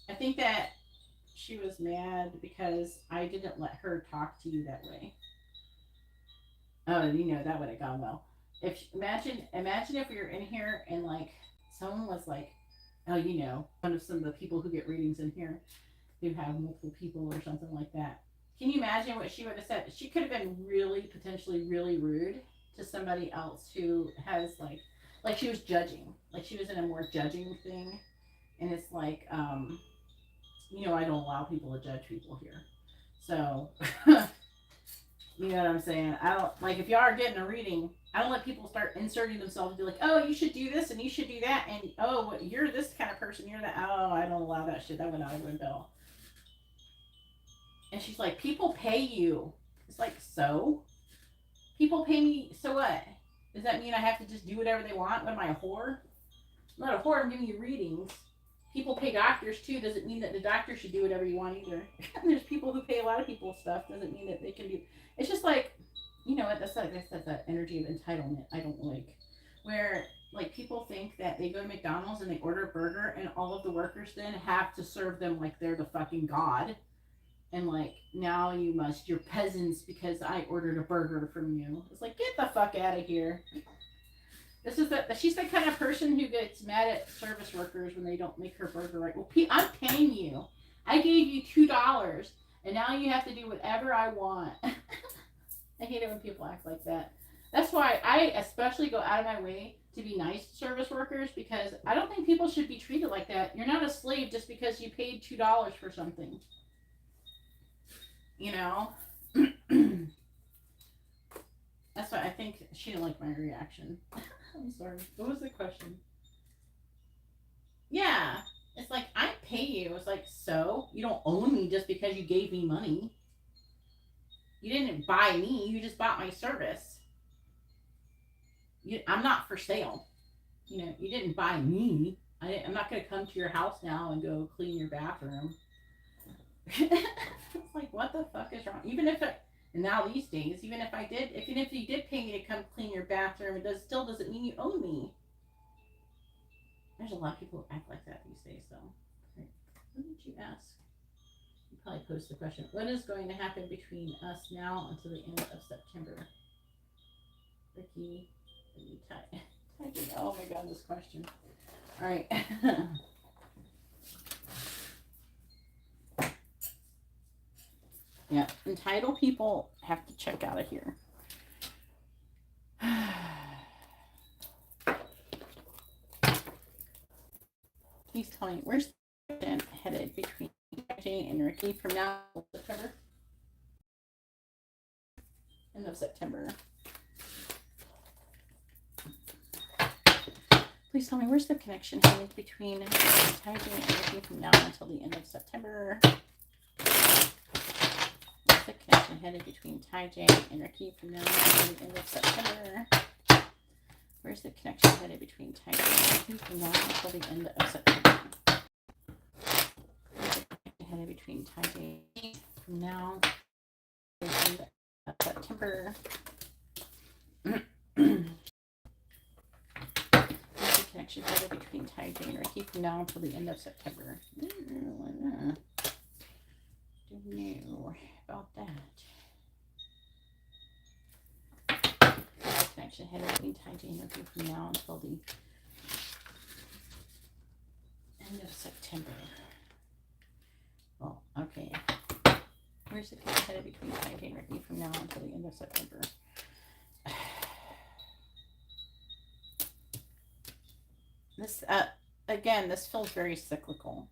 I think that she was mad because I didn't let her talk to you that way. Oh, you know, that would have gone well. If imagine if we were in here and like someone was like, oh, you know, one of some of the people who get readings in here who have multiple people or something like that. Can you imagine what she would have said? She could have been really, potentially really rude to somebody else who has like she was judging, like she was in a more judging thing, and it's like, you know, I don't allow people to judge people here, so. You know what I'm saying? I don't, like, if y'all are getting a reading, I don't let people start inserting themselves and be like, oh, you should do this and you should do that, and oh, you're this kind of person, you're that. Oh, I don't allow that shit. That went out of the window. And she's like, people pay you. It's like, so? People pay me, so what? Does that mean I have to just do whatever they want? What am I, a whore? I'm not a whore, I'm giving you readings. People pay doctors too. Doesn't mean that the doctor should do whatever you want either. There's people who pay a lot of people stuff. Doesn't mean that they can do. It's just like, you know what? That's that energy of entitlement I don't like. Where like people think that they go to McDonald's and they order a burger, and all of the workers then have to serve them like they're the fucking god. And like, now you're peasants because I ordered a burger from you. It's like, get the fuck out of here. She's the kind of person who gets mad at service workers when they don't make her burger right. Well, I'm paying you. I gave you $2, and now you have to do whatever I want. I hate it when people act like that. That's why I especially go out of my way to be nice to service workers, because I don't think people should be treated like that. You're not a slave just because you paid $2 for something. You know? That's why I think she didn't like my reaction. I'm sorry. What was the question? Yeah. It's like, I pay you. It's like, so? You don't own me just because you gave me money. You didn't buy me. You just bought my service. I'm not for sale. You know, you didn't buy me. I'm not going to come to your house now and go clean your bathroom. It's like, what the fuck is wrong? And now these days, even if you did pay me to come clean your bathroom, it still doesn't mean you own me. There's a lot of people who act like that these days, though. Right. What did you ask? You probably posed the question. What is going to happen between us now until the end of September? Ricky, you type. Oh my god, this question. All right. Yeah, entitled people have to check out of here. Please tell me, where's the headed between Jane and Ricky from now until September? End of September. Please tell me, where's the connection headed between Taijan and Ricky from now until the end of September? Where's the connection headed between Taijan and Ricky from now until the end of September? Where's the connection headed between Taijan and Ricky from now until the end of September? Where's the connection headed between Taijan from now until the end of September? Connection headed between Taijan and Ricky from now until the end of September. Don't know about that. Connection headed between Taijan and Ricky from now until the end of September. Well, okay. Where's the connection headed between Taijan and Ricky from now until the end of September? This, again, this feels very cyclical.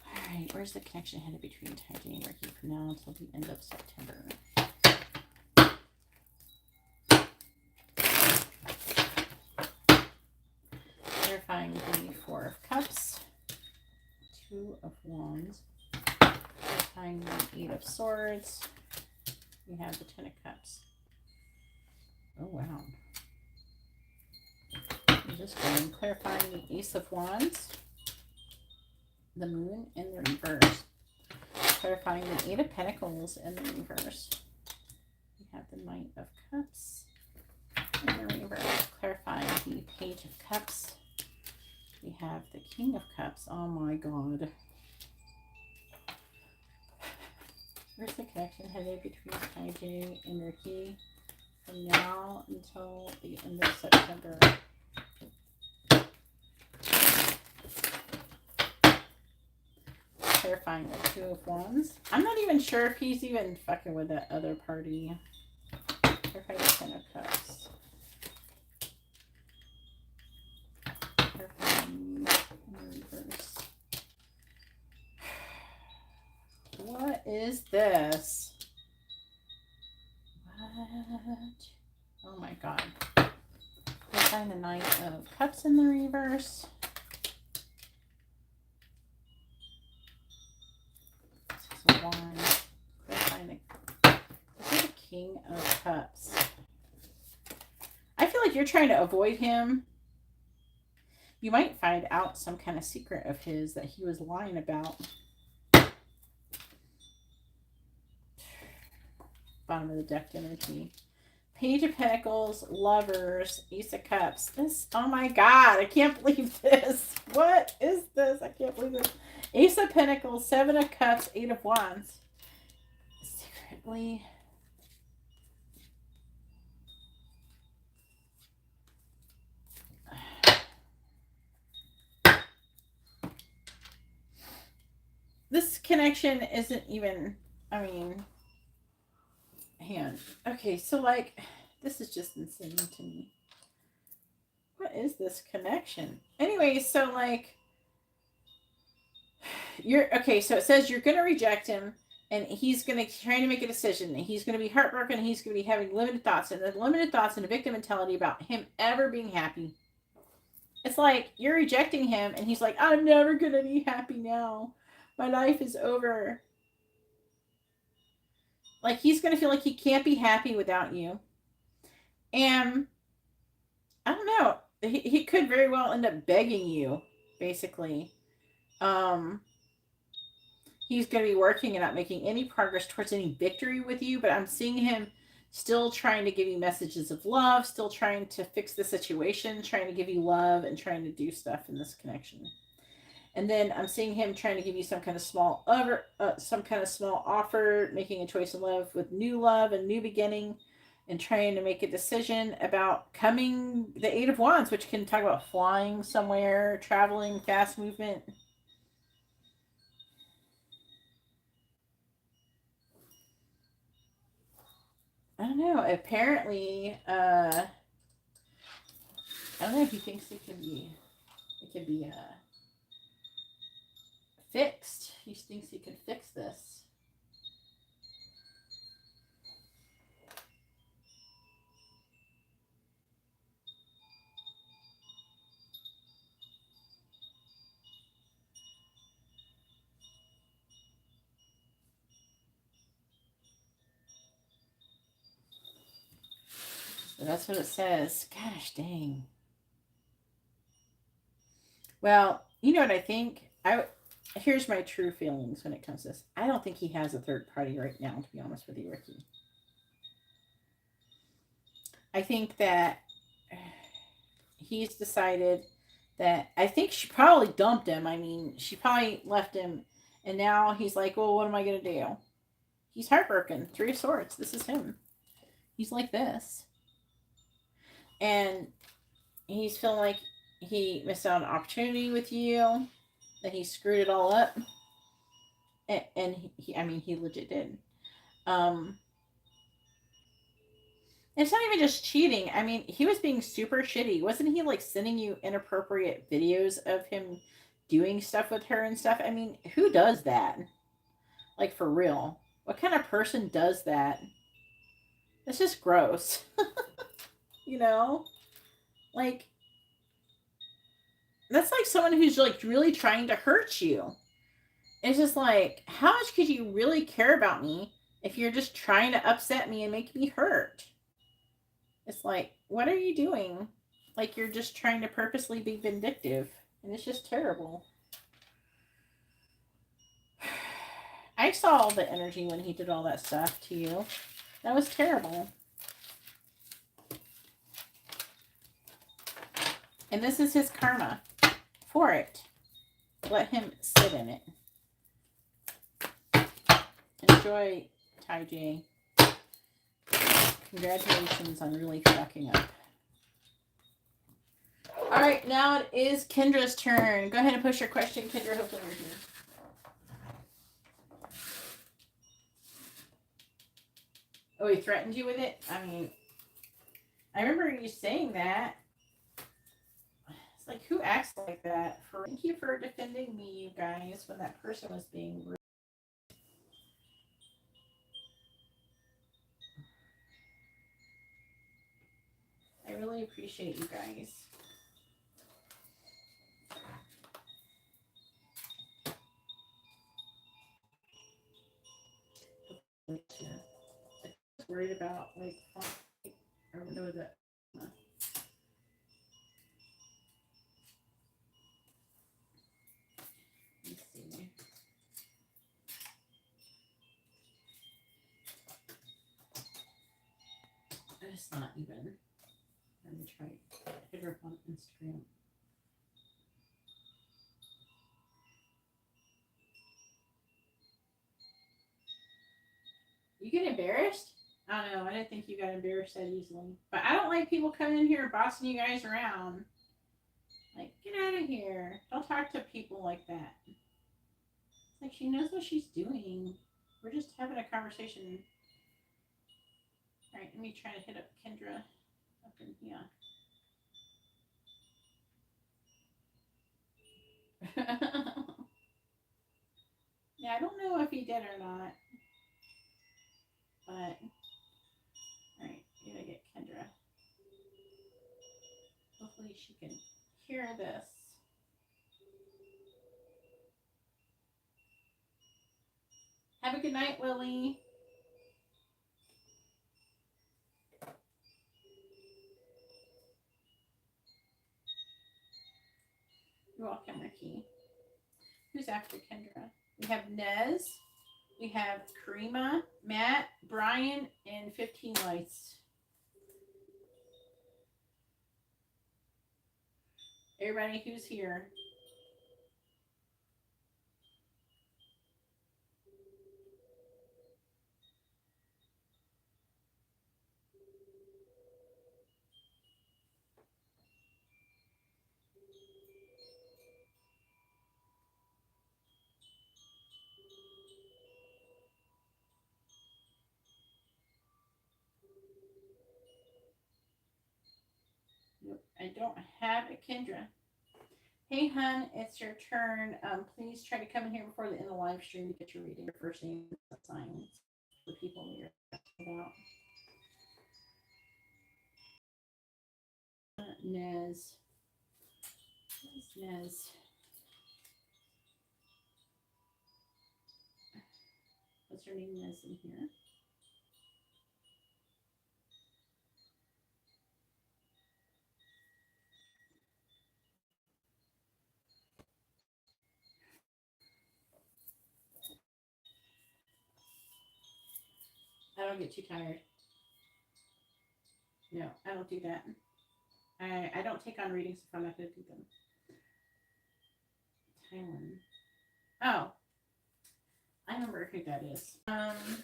Alright, where's the connection headed between Taijan and Ricky from now until the end of September? Clarifying the Four of Cups, Two of Wands, clarifying the Eight of Swords, we have the Ten of Cups. Oh, wow. Just going, clarifying the Ace of Wands, the Moon in the reverse, clarifying the Eight of Pentacles in the reverse. We have the Knight of Cups in the reverse, clarifying the Page of Cups. We have the King of Cups. Oh my God. Where's the connection headed between Taijan and Ricky from now until the end of September? Clarifying the Two of Wands. I'm not even sure if he's even fucking with that other party. Clarifying the Ten of Cups. Clarifying the reverse. What is this? What? Oh my God. Clarifying the Knight of Cups in the reverse. Wands, clarifying the King of Cups. I feel like you're trying to avoid him. You might find out some kind of secret of his that he was lying about. Bottom of the deck energy. Page of Pentacles, Lovers, Ace of Cups. This, oh my God, I can't believe this. What is this? I can't believe this. Ace of Pentacles, Seven of Cups, Eight of Wands. Secretly. This connection isn't even, I mean, hand. Okay, so like, this is just insane to me. What is this connection? Anyway, so like, okay, so it says you're going to reject him and he's going to try to make a decision. He's going to be heartbroken. He's going to be having limited thoughts and a victim mentality about him ever being happy. It's like you're rejecting him and he's like, I'm never going to be happy now. My life is over. Like he's going to feel like he can't be happy without you. And I don't know. He could very well end up begging you, basically. He's going to be working and not making any progress towards any victory with you, but I'm seeing him still trying to give you messages of love, still trying to fix the situation, trying to give you love and trying to do stuff in this connection. And then I'm seeing him trying to give you some kind of small offer, making a choice in love with new love and new beginning, and trying to make a decision about coming, the Eight of Wands, which can talk about flying somewhere, traveling, fast movement. I don't know. Apparently, I don't know. He thinks it can be fixed. He thinks he could fix this. So that's what it says. Gosh dang. Well, you know what I think? Here's my true feelings when it comes to this. I don't think he has a third party right now, to be honest with you, Ricky. I think that he's decided that I think she probably dumped him. I mean, she probably left him, and now he's like, well, what am I going to do? He's heartbroken. Three of Swords. This is him. He's like this. And he's feeling like he missed out on an opportunity with you, that he screwed it all up. And I mean, he legit did. It's not even just cheating. I mean, he was being super shitty. Wasn't he like sending you inappropriate videos of him doing stuff with her and stuff? I mean, who does that? Like, for real. What kind of person does that? It's just gross. You know? Like, that's like someone who's like really trying to hurt you. It's just like, how much could you really care about me if you're just trying to upset me and make me hurt? It's like, what are you doing? Like, you're just trying to purposely be vindictive. And it's just terrible. I saw all the energy when he did all that stuff to you. That was terrible. And this is his karma for it. Let him sit in it. Enjoy, Taijan. Congratulations on really fucking up. All right, now it is Kendra's turn. Go ahead and push your question, Kendra. Hopefully you're here. Oh, he threatened you with it? I mean, I remember you saying that. It's like, who acts like that? Thank you for defending me, you guys, when that person was being rude. I really appreciate you guys. I was worried about, like, I don't know that. Let's see. It's not even. Let me try. Hit her up on Instagram. You get embarrassed? I don't know. I didn't think you got embarrassed that easily. But I don't like people coming in here bossing you guys around. Like, get out of here. Don't talk to people like that. It's like, she knows what she's doing. We're just having a conversation. All right, let me try to hit up Kendra up in here. Yeah, I don't know if he did or not. But, alright, gotta get Kendra. Hopefully she can hear this. Have a good night, Lily. You're welcome, Ricky. Who's after Kendra? We have Nez. We have Karima, Matt, Brian, and 15 Lights. Everybody who's here. I don't have a Kendra. Hey, hun, it's your turn. Please try to come in here before the end of the live stream to get your reading. Your first name signs the people you're about. Nez. Where's Nez? What's her name? Nez in here. I don't get too tired. No, I don't do that. I don't take on readings if I'm not going to do them. Thailand. Oh, I remember who that is. Thailand.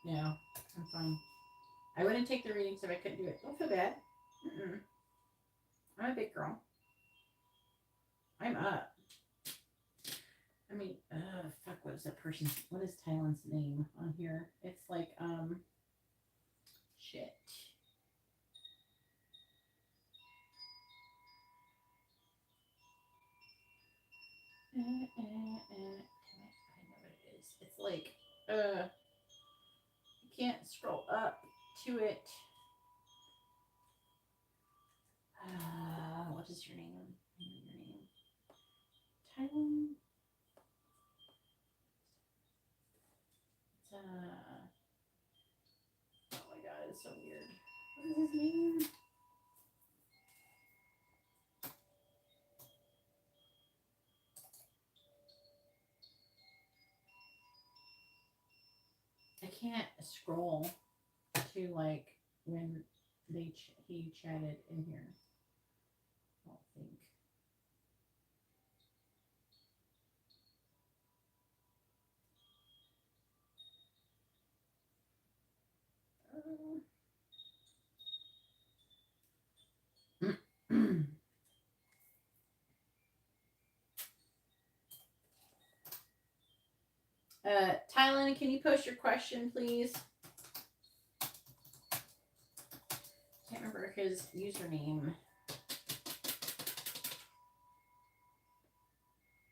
No, I'm fine. I wouldn't take the readings if I couldn't do it. Don't feel bad. Mm-mm. I'm a big girl. I'm up. I mean, fuck, what is that person's, what is Thailand's name on here? It's like, shit. I know what it is. It's like, you can't scroll up to it. What is your name? Your name. Thailand. It's, oh my god, it's so weird. What is his name? I can't scroll to like when he chatted in here. I don't think. Thailand, can you post your question, please? Can't remember his username.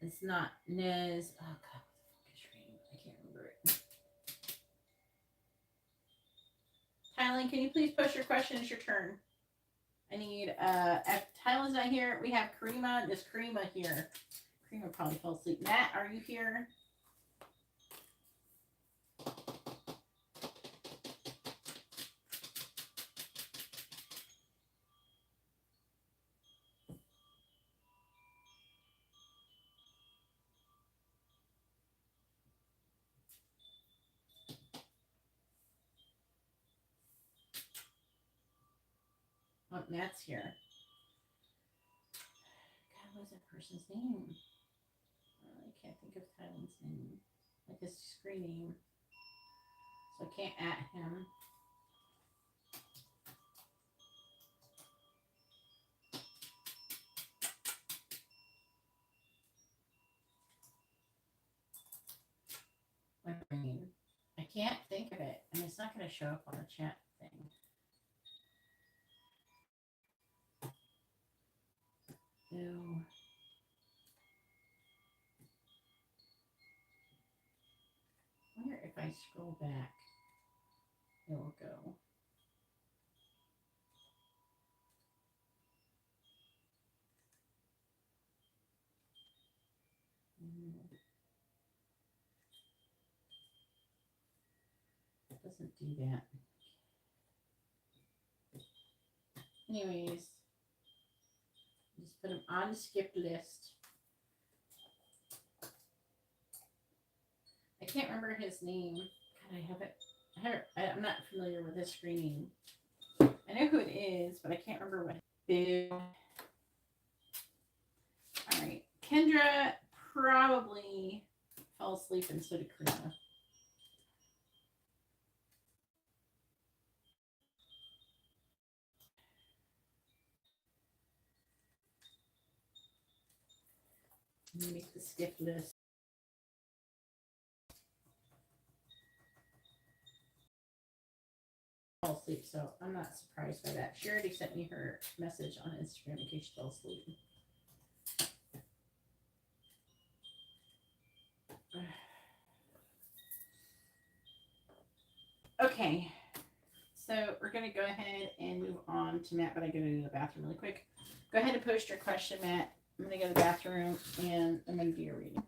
It's not Nez. Oh god, what the fuck is your name? I can't remember it. Thailand, can you please post your question? It's your turn. I need if Thailand's not here, we have Karima. Is Karima here? Karima probably fell asleep. Matt, are you here? Oh, Matt's here. God, what is that person's name? I can't think of Thailand's name. Like his screen name. So I can't at him. My brain. I can't think of it. And it's not going to show up on the chat thing. Ew. I wonder if I scroll back, it will go. It doesn't do that. Anyways, just put him on the skip list. I can't remember his name. God, I have it. I'm not familiar with his screen name. I know who it is, but I can't remember what. Boo. All right, Kendra probably fell asleep, and so did Karina. Make the skip list. fall asleep, so I'm not surprised by that. She already sent me her message on Instagram in case she fell asleep. Okay, so we're going to go ahead and move on to Matt, but I got to go to the bathroom really quick. Go ahead and post your question, Matt. I'm going to go to the bathroom, and I'm going to do your reading.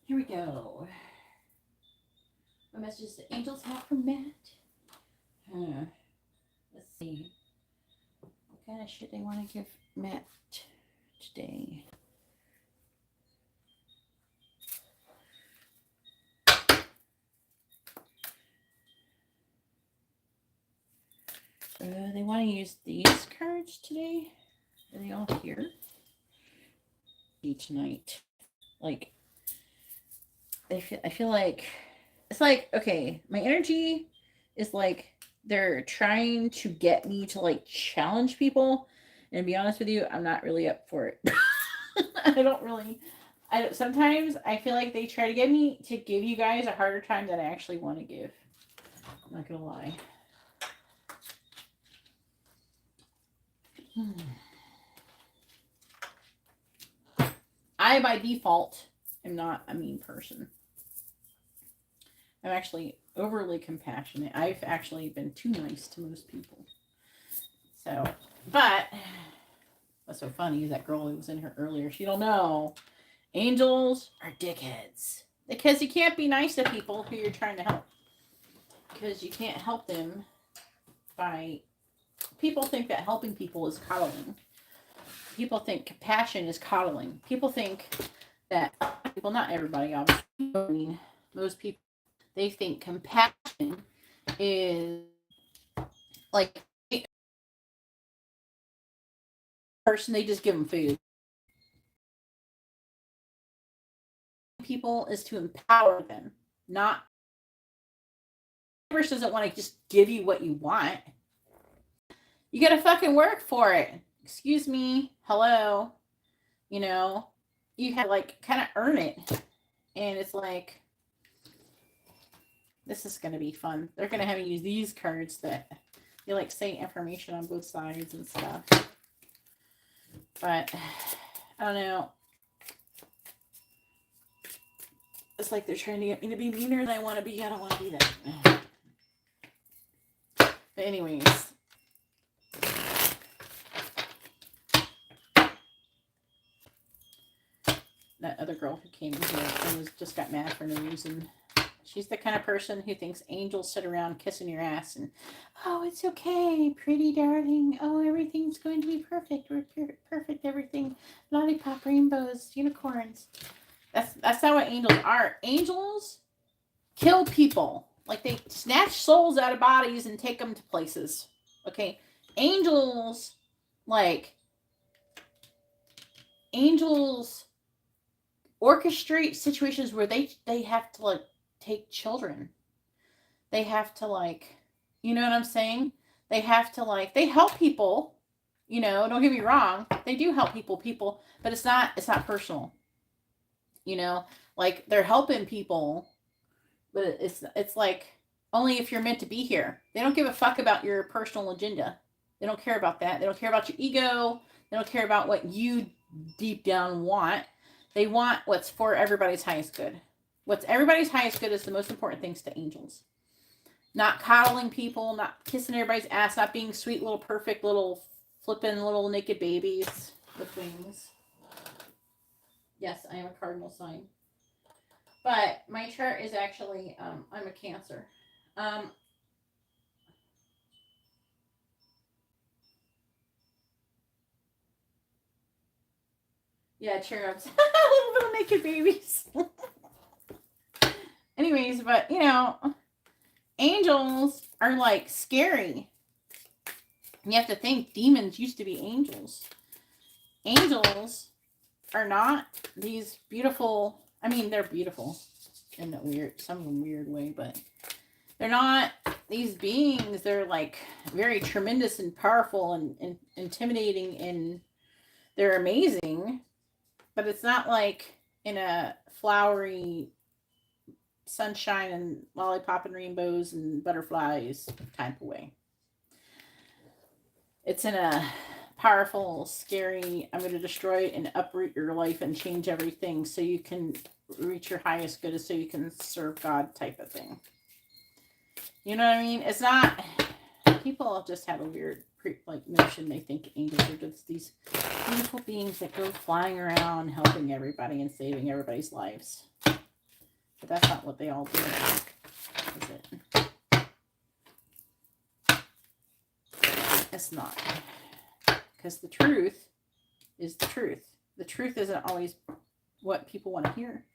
Here we go. What messages the angels have from Matt? Let's see. What kind of shit they want to give Matt today? They want to use these cards today. Are they all here? Each night. Like, I feel like it's like, okay, my energy is like they're trying to get me to like challenge people, and to be honest with you, I'm not really up for it. Sometimes I feel like they try to get me to give you guys a harder time than I actually want to give. I'm not gonna lie. I by default am not a mean person. I'm actually overly compassionate. I've actually been too nice to most people. So, but what's so funny is that girl who was in here earlier, she don't know. Angels are dickheads. Because you can't be nice to people who you're trying to help. Because you can't help them by... People think that helping people is coddling. People think compassion is coddling. People think that... Well, not everybody, obviously. I mean, most people, they think compassion is like a person, they just give them food. People is to empower them, not... The universe doesn't want to just give you what you want. You gotta fucking work for it. Excuse me. Hello. You know, you have to like kind of earn it. And it's like, this is gonna be fun. They're gonna have you use these cards that they like say information on both sides and stuff. But I don't know. It's like they're trying to get me to be meaner than I want to be. I don't want to be that. But anyways. That other girl who came in here and just got mad for no reason. She's the kind of person who thinks angels sit around kissing your ass and, oh, it's okay, pretty darling. Oh, everything's going to be perfect. We're perfect. Everything, lollipop, rainbows, unicorns. That's not what angels are. Angels kill people. Like they snatch souls out of bodies and take them to places. Okay, angels, like angels, orchestrate situations where they have to like take children. They have to like, you know what I'm saying? They have to like, they help people. You know, don't get me wrong. They do help people, but it's not personal. You know, like they're helping people, but it's like only if you're meant to be here. They don't give a fuck about your personal agenda. They don't care about that. They don't care about your ego. They don't care about what you deep down want. They want what's for everybody's highest good. What's everybody's highest good is the most important things to angels. Not coddling people, not kissing everybody's ass, not being sweet little perfect little flipping little naked babies with wings. Yes, I am a cardinal sign. But my chart is actually, I'm a Cancer. Yeah, cherubs. Little little naked babies. Anyways, but you know, angels are like scary. You have to think demons used to be angels. Angels are not these beautiful, I mean, they're beautiful in a weird, some weird way, but they're not these beings. They're like very tremendous and powerful and intimidating, and they're amazing, but it's not like in a flowery sunshine and lollipop and rainbows and butterflies type of way. It's in a powerful, scary, I'm going to destroy and uproot your life and change everything so you can reach your highest good, so you can serve God type of thing. You know what I mean? It's not, people just have a weird like notion. They think angels are just these beautiful beings that go flying around helping everybody and saving everybody's lives. But that's not what they all do, is it? It's not. Because the truth is the truth. The truth isn't always what people want to hear.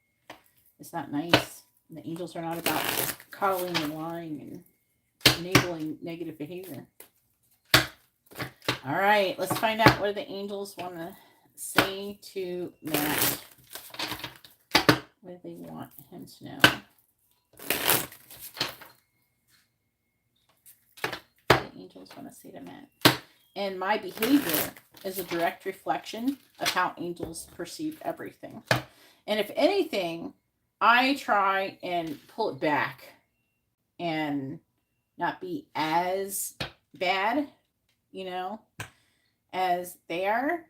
It's not nice. And the angels are not about coddling and lying and enabling negative behavior. All right, let's find out what the angels want to say to Matt. What do they want him to know? What the angels want to say to Matt. And my behavior is a direct reflection of how angels perceive everything. And if anything, I try and pull it back and not be as bad, you know, as they are.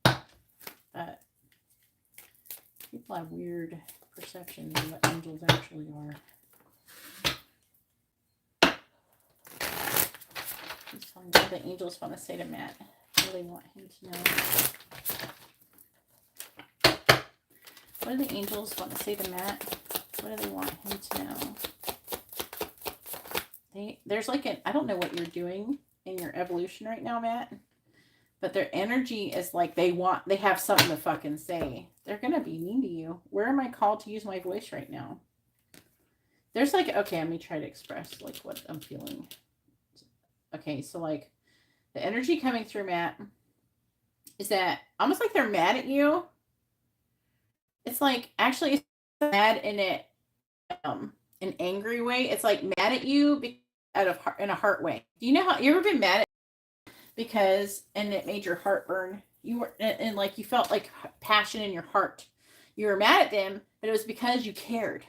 But people have weird perceptions of what angels actually are. Please tell me what the angels want to say to Matt. What do they want him to know? What do the angels want to say to Matt? What do they want him to know? There's like I don't know what you're doing in your evolution right now, Matt, but their energy is like they have something to fucking say. They're going to be mean to you. Where am I called to use my voice right now? There's like, okay, let me try to express like what I'm feeling. Okay, so like the energy coming through Matt is that almost like they're mad at you. It's like actually it's mad in it an angry way. It's like mad at you in a heart way. Do you know how you ever been mad at because and it made your heart burn? You were and like you felt like passion in your heart. You were mad at them, but it was because you cared.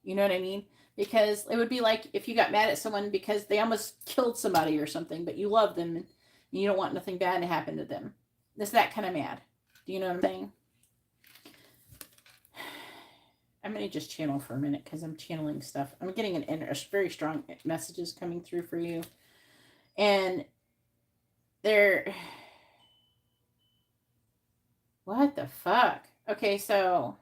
You know what I mean? Because it would be like if you got mad at someone because they almost killed somebody or something, but you love them and you don't want nothing bad to happen to them. It's that kind of mad. Do you know what I'm saying? I'm going to just channel for a minute because I'm channeling stuff. I'm getting a very strong messages coming through for you. And they're... What the fuck? Okay, so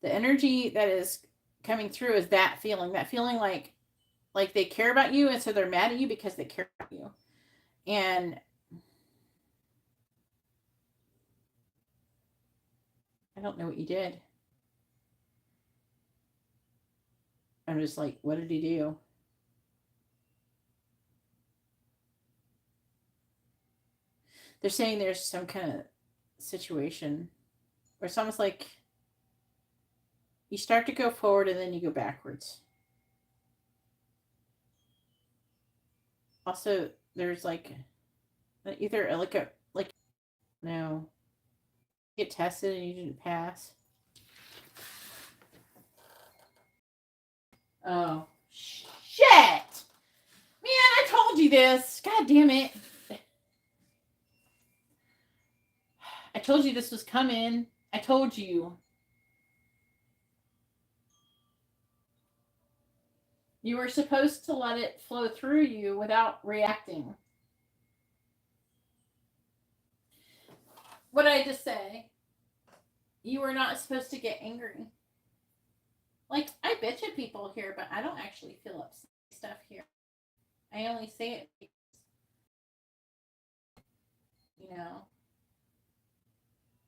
the energy that is coming through is that feeling like they care about you, and so they're mad at you because they care about you. And I don't know what you did. I'm just like, what did he do? They're saying there's some kind of situation where it's almost like you start to go forward and then you go backwards. Also, there's like either like a like no, get tested and you didn't pass. Oh shit! Man, I told you this. God damn it! I told you this was coming. I told you. You were supposed to let it flow through you without reacting. What did I just say? You were not supposed to get angry. Like, I bitch at people here, but I don't actually feel upset stuff here. I only say it because, you know,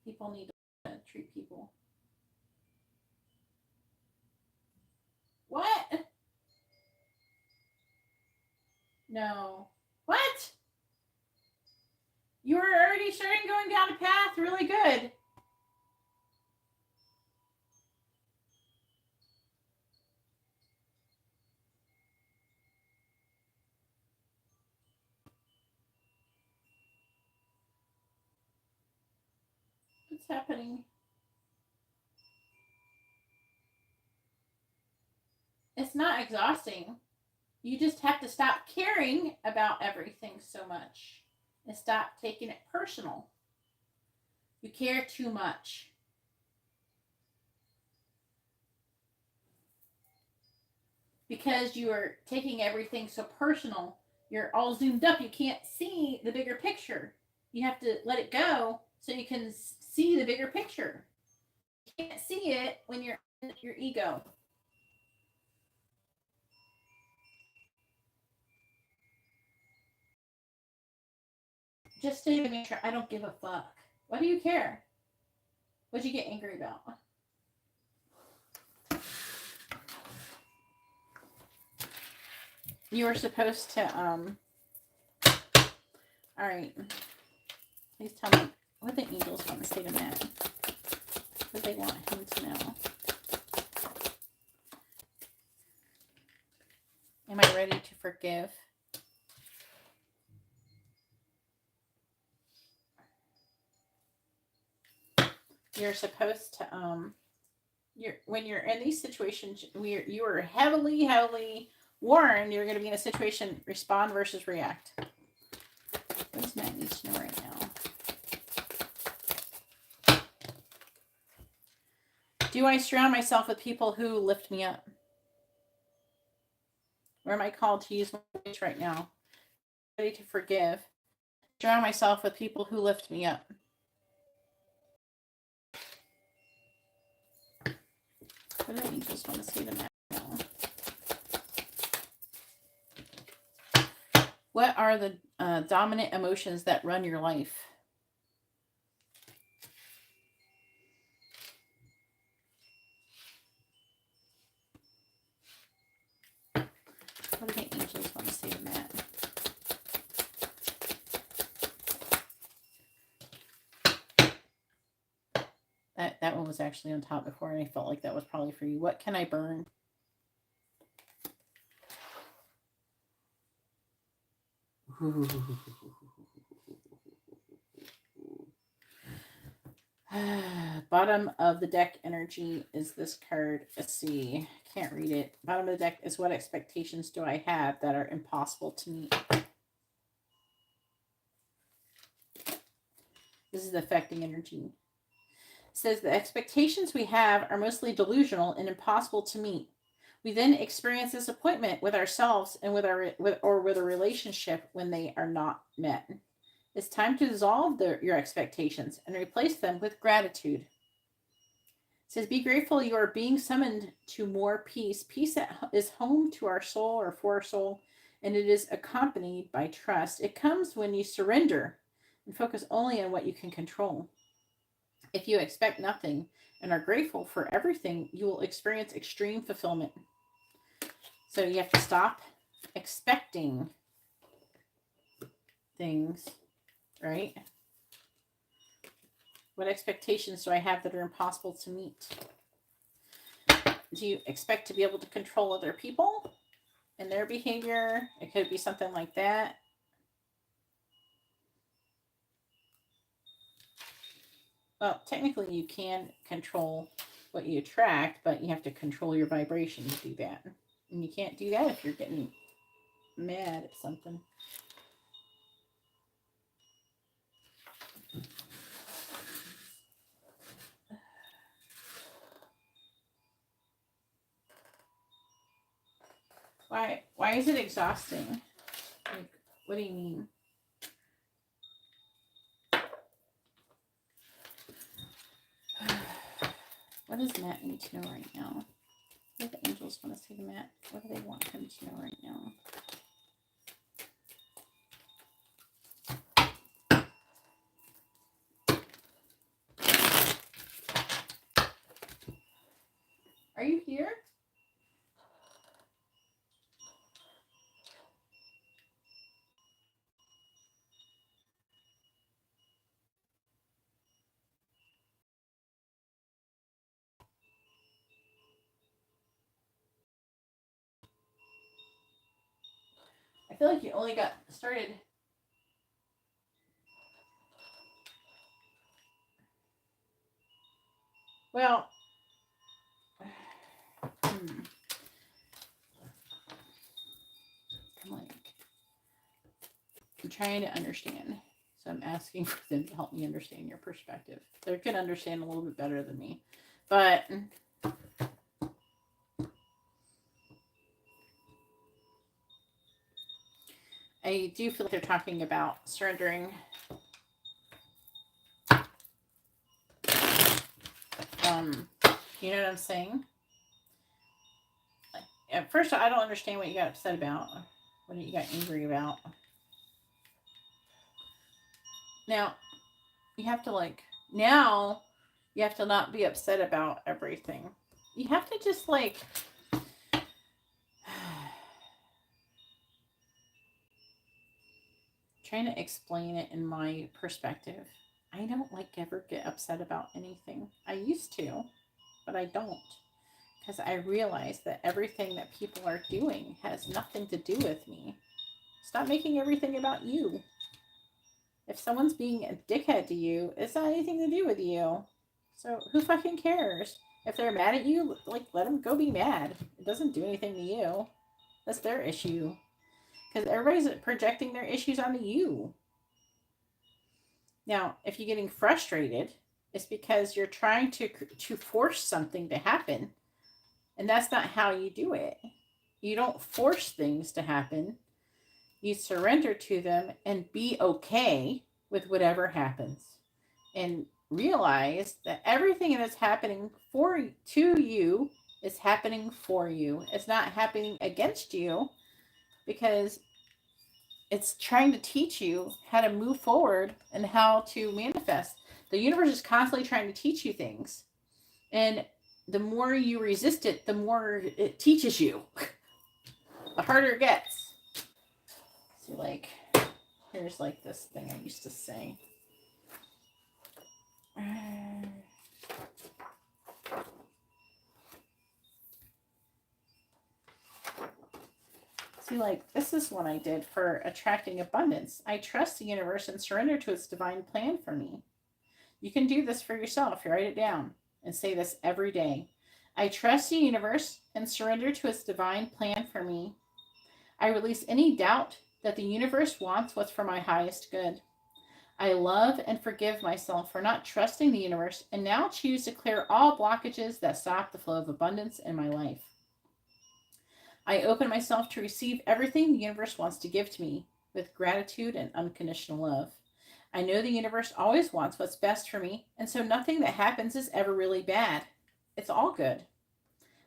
people need to treat people. What? No. What? You were already starting going down a path really good. What's happening? It's not exhausting. You just have to stop caring about everything so much and stop taking it personal. You care too much. Because you are taking everything so personal, you're all zoomed up. You can't see the bigger picture. You have to let it go so you can see the bigger picture. You can't see it when you're in your ego. Just to make sure, I don't give a fuck. Why do you care? What'd you get angry about? You were supposed to, alright. Please tell me what the angels want to say to Matt. What they want him to know. Am I ready to forgive? You're supposed to, when you're in these situations, you are heavily warned you're going to be in a situation, respond versus react. What does Matt need to know right now? Do I surround myself with people who lift me up? Or am I called to use my voice right now? Ready to forgive. Surround myself with people who lift me up. What do the angels want to say to Matt now? What are the dominant emotions that run your life? What do the angels want to say to Matt? That one was actually on top before, and I felt like that was probably for you. What can I burn? Bottom of the deck energy is this card. Let's see. Can't read it. Bottom of the deck is what expectations do I have that are impossible to meet? This is the affecting energy. It says the expectations we have are mostly delusional and impossible to meet. We then experience disappointment with ourselves and with a relationship when they are not met. It's time to dissolve your expectations and replace them with gratitude. says, be grateful you are being summoned to more peace. Peace that is home to our soul or for our soul, and it is accompanied by trust. It comes when you surrender and focus only on what you can control. If you expect nothing and are grateful for everything, you will experience extreme fulfillment. So you have to stop expecting things, right? What expectations do I have that are impossible to meet? Do you expect to be able to control other people and their behavior? It could be something like that. Well, technically you can control what you attract, but you have to control your vibration to do that. And you can't do that if you're getting mad at something. Why is it exhausting? Like, what do you mean? What does Matt need to know right now? What do the angels want to say to Matt? What do they want him to know right now? Are you here? I feel like you only got started. Well, I'm trying to understand. So I'm asking for them to help me understand your perspective. They can understand a little bit better than me. But I do feel like they're talking about surrendering. You know what I'm saying? Like, at first, I don't understand what you got upset about. What you got angry about. Now, you have to now you have to not be upset about everything. You have to just trying to explain it in my perspective. I don't ever get upset about anything. I used to, but I don't. Because I realize that everything that people are doing has nothing to do with me. Stop making everything about you. If someone's being a dickhead to you, it's not anything to do with you. So who fucking cares? If they're mad at you, let them go be mad. It doesn't do anything to you. That's their issue. Because everybody's projecting their issues onto you. Now, if you're getting frustrated, it's because you're trying to force something to happen. And that's not how you do it. You don't force things to happen. You surrender to them and be okay with whatever happens. And realize that everything that's happening to you is happening for you. It's not happening against you, because it's trying to teach you how to move forward and how to manifest. The universe is constantly trying to teach you things. And the more you resist it, the more it teaches you. The harder it gets. See, here's this thing I used to say. See, this is what I did for attracting abundance. I trust the universe and surrender to its divine plan for me. You can do this for yourself. You write it down and say this every day. I trust the universe and surrender to its divine plan for me. I release any doubt that the universe wants what's for my highest good. I love and forgive myself for not trusting the universe and now choose to clear all blockages that stop the flow of abundance in my life. I open myself to receive everything the universe wants to give to me with gratitude and unconditional love. I know the universe always wants what's best for me, and so nothing that happens is ever really bad. It's all good.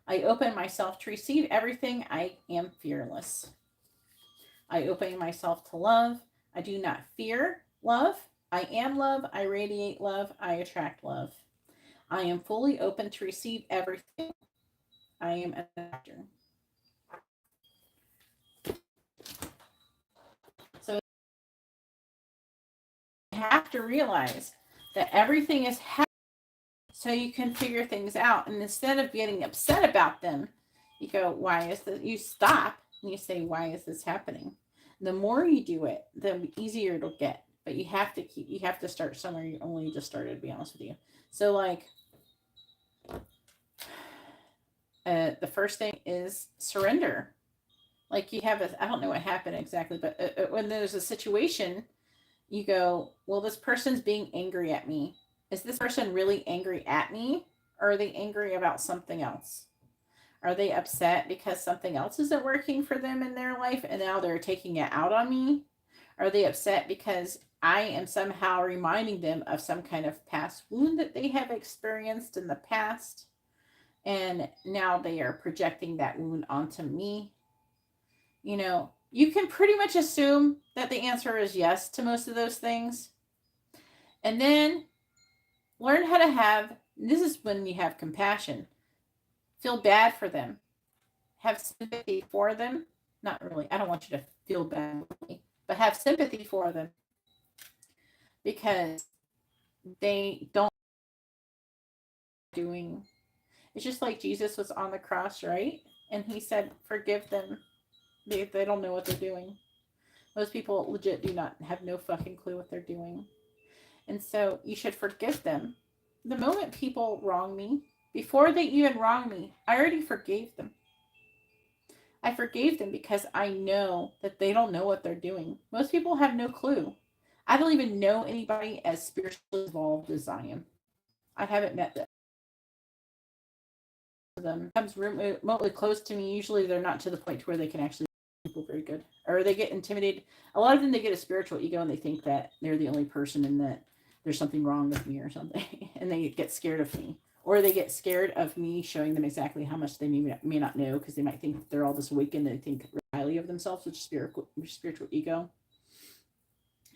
I open myself to receive everything. I am fearless. I open myself to love. I do not fear love. I am love. I radiate love. I attract love. I am fully open to receive everything. I am an actor. So you have to realize that everything is happening so you can figure things out. And instead of getting upset about them, you go, why is this? You stop and you say, why is this happening? The more you do it, the easier it'll get. But you have to start somewhere. You only just started, to be honest with you. So, like, the first thing is surrender. Like, you have I don't know what happened exactly, but when there's a situation, you go, well, this person's being angry at me. Is this person really angry at me? Or are they angry about something else? Are they upset because something else isn't working for them in their life and now they're taking it out on me? Are they upset because I am somehow reminding them of some kind of past wound that they have experienced in the past? And now they are projecting that wound onto me. You can pretty much assume that the answer is yes to most of those things. And then learn how to this is when you have compassion, feel bad for them, have sympathy for them. Not really, I don't want you to feel bad for me, but have sympathy for them because they don't doing. It's just like Jesus was on the cross, right? And he said, forgive them. They don't know what they're doing. Most people legit do not have no fucking clue what they're doing. And so you should forgive them. The moment people wrong me, before they even wrong me, I already forgave them. I forgave them because I know that they don't know what they're doing. Most people have no clue. I don't even know anybody as spiritually evolved as I am. I haven't met them. Comes remotely close to me. Usually they're not to the point where they can actually people very good, or they get intimidated. A lot of them, they get a spiritual ego and they think that they're the only person and that there's something wrong with me or something, and they get scared of me, or they get scared of me showing them exactly how much they may not know, because they might think they're all this awakened and they think highly of themselves, which is spiritual ego,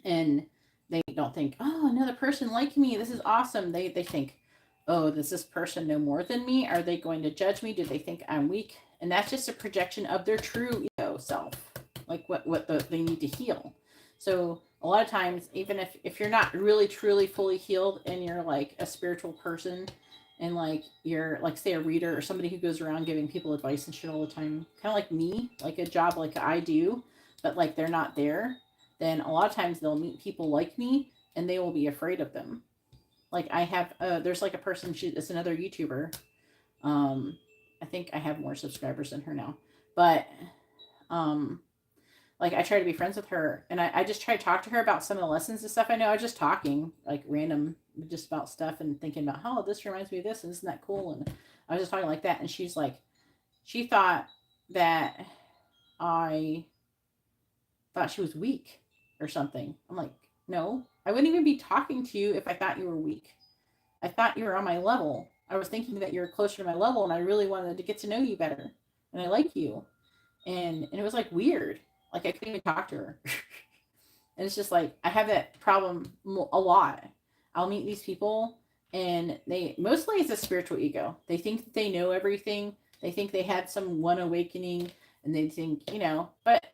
and they don't think, oh, another person like me, this is awesome. They think, oh, does this person know more than me? Are they going to judge me? Do they think I'm weak? And that's just a projection of their true ego self, like they need to heal. So a lot of times, even if you're not really truly fully healed and you're like a spiritual person, and like you're like, say, a reader or somebody who goes around giving people advice and shit all the time, kind of like me, like a job like I do, but like they're not there, then a lot of times they'll meet people like me and they will be afraid of them. Like I have, there's like a person, it's another YouTuber. I think I have more subscribers than her now, but um, like I try to be friends with her, and I just try to talk to her about some of the lessons and stuff. I know I was just talking like random, just about stuff and thinking about, oh, this reminds me of this, and isn't that cool? And I was just talking like that, and she's like, she thought that I thought she was weak or something. I'm like, no, I wouldn't even be talking to you if I thought you were weak. I thought you were on my level. I was thinking that you were closer to my level, and I really wanted to get to know you better. And I like you. And it was like weird. Like I couldn't even talk to her. And it's just like, I have that problem a lot. I'll meet these people, and they mostly, it's a spiritual ego. They think that they know everything. They think they had some one awakening, and they think, but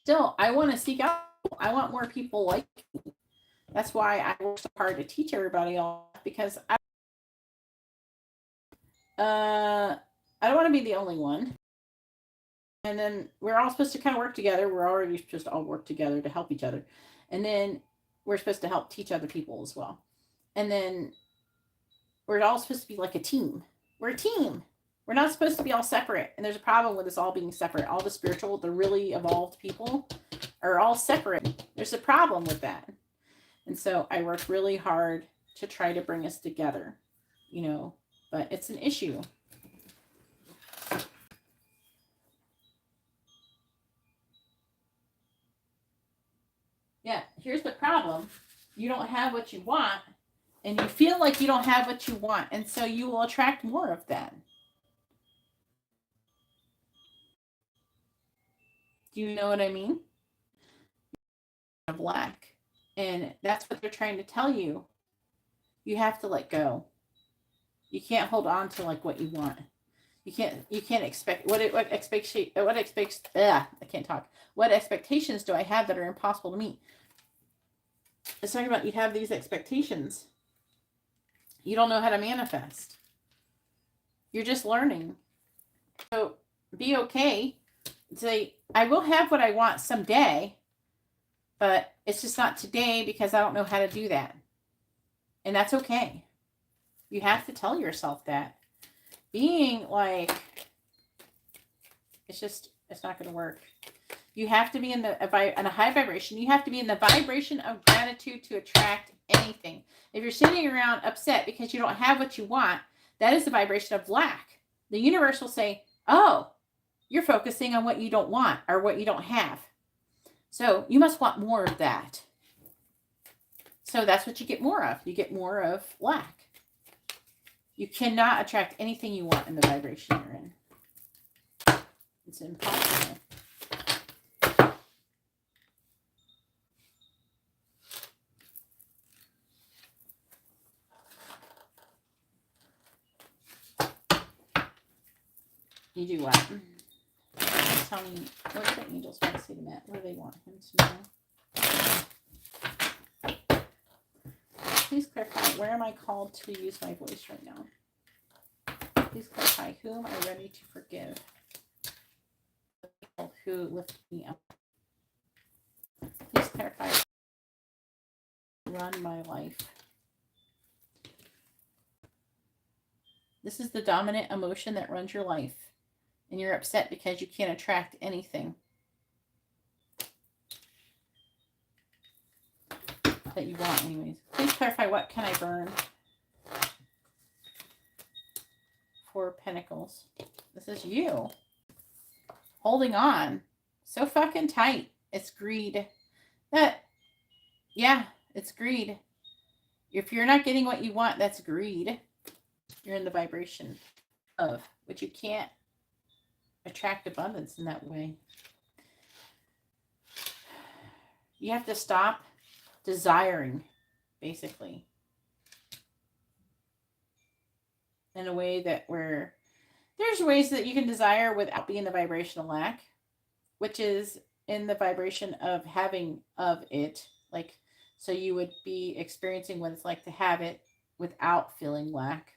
still, I want to seek out. I want more people like me. That's why I work so hard to teach everybody all, because I don't want to be the only one. And then we're all supposed to kind of work together. We're already supposed to all work together to help each other. And then we're supposed to help teach other people as well. And then we're all supposed to be like a team. We're a team. We're not supposed to be all separate. And there's a problem with us all being separate. All the spiritual, the really evolved people are all separate. There's a problem with that. And so I work really hard to try to bring us together, but it's an issue. Yeah, here's the problem. You don't have what you want And you feel like you don't have what you want. And so you will attract more of that. Do you know what I mean? Of lack. And that's what they're trying to tell you. You have to let go. You can't hold on to like what you want. You can't expect what expectations do I have that are impossible to meet? It's talking about you have these expectations. You don't know how to manifest. You're just learning. So be okay. Say, I will have what I want someday, but it's just not today because I don't know how to do that. And that's okay. You have to tell yourself that. Being like, it's not going to work. You have to be in a high vibration. You have to be in the vibration of gratitude to attract anything. If you're sitting around upset because you don't have what you want, that is the vibration of lack. The universe will say, oh, you're focusing on what you don't want or what you don't have. So you must want more of that. So that's what you get more of. You get more of lack. You cannot attract anything you want in the vibration you're in. It's impossible. You do what? Tell me, what do the angels want to say to Matt? What do they want him to know? Please clarify, where am I called to use my voice right now? Please clarify, who am I ready to forgive? The people who lift me up. Please clarify, run my life. This is the dominant emotion that runs your life. And you're upset because you can't attract anything that you want anyways. Please clarify, what can I burn? 4 Pentacles. This is you. Holding on. So fucking tight. It's greed. It's greed. If you're not getting what you want, that's greed. You're in the vibration of, which you can't attract abundance in that way. You have to stop desiring, basically, in a way that there's ways that you can desire without being the vibration of lack, which is in the vibration of having of it. Like, so you would be experiencing what it's like to have it without feeling lack.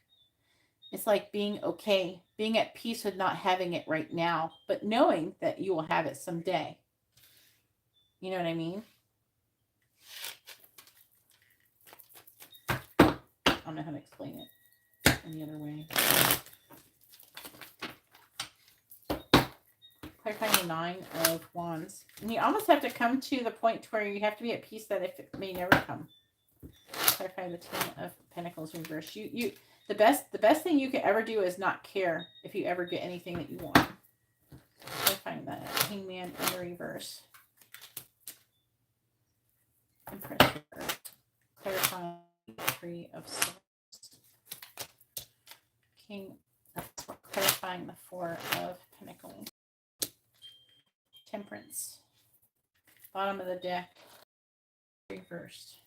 It's like being okay, being at peace with not having it right now, but knowing that you will have it someday. You know what I mean? I don't know how to explain it any other way. Clarifying the 9 of Wands. And you almost have to come to the point where you have to be at peace that if it may never come. Clarify the 10 of Pentacles reverse. The best thing you could ever do is not care if you ever get anything that you want. Clarifying that Hangman in the reverse. Empress reverse. Clarifying the 3 of Swords. King of Swords. Clarifying the 4 of Pentacles. Temperance. Bottom of the deck. Reversed.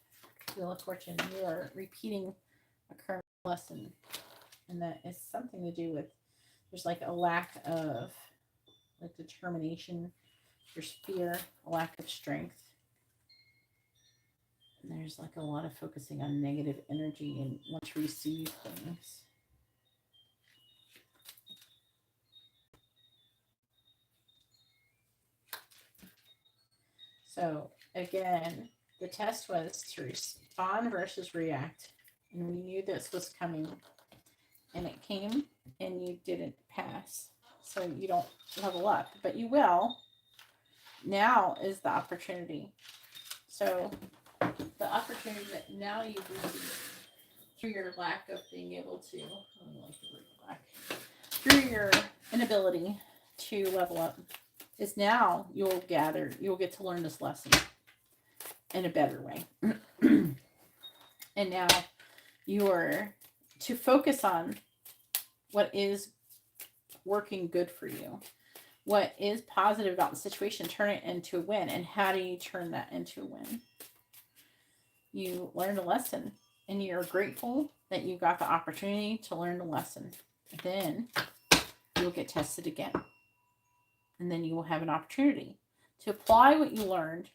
Wheel of Fortune. You are repeating a current lesson, and that is something to do with, there's like a lack of like determination, there's fear, a lack of strength, and there's like a lot of focusing on negative energy and want to receive things. So again, the test was to respond versus react. And we knew this was coming. And it came and you didn't pass. So you don't level up. But you will. Now is the opportunity. So the opportunity that now you've received through your lack of being able to, I don't like the word lack, through your inability to level up, is now you'll get to learn this lesson in a better way. And now you're to focus on what is working good for you, what is positive about the situation, turn it into a win. And how do you turn that into a win? You learned a lesson and you're grateful that you got the opportunity to learn the lesson. Then you'll get tested again. And then you will have an opportunity to apply what you learned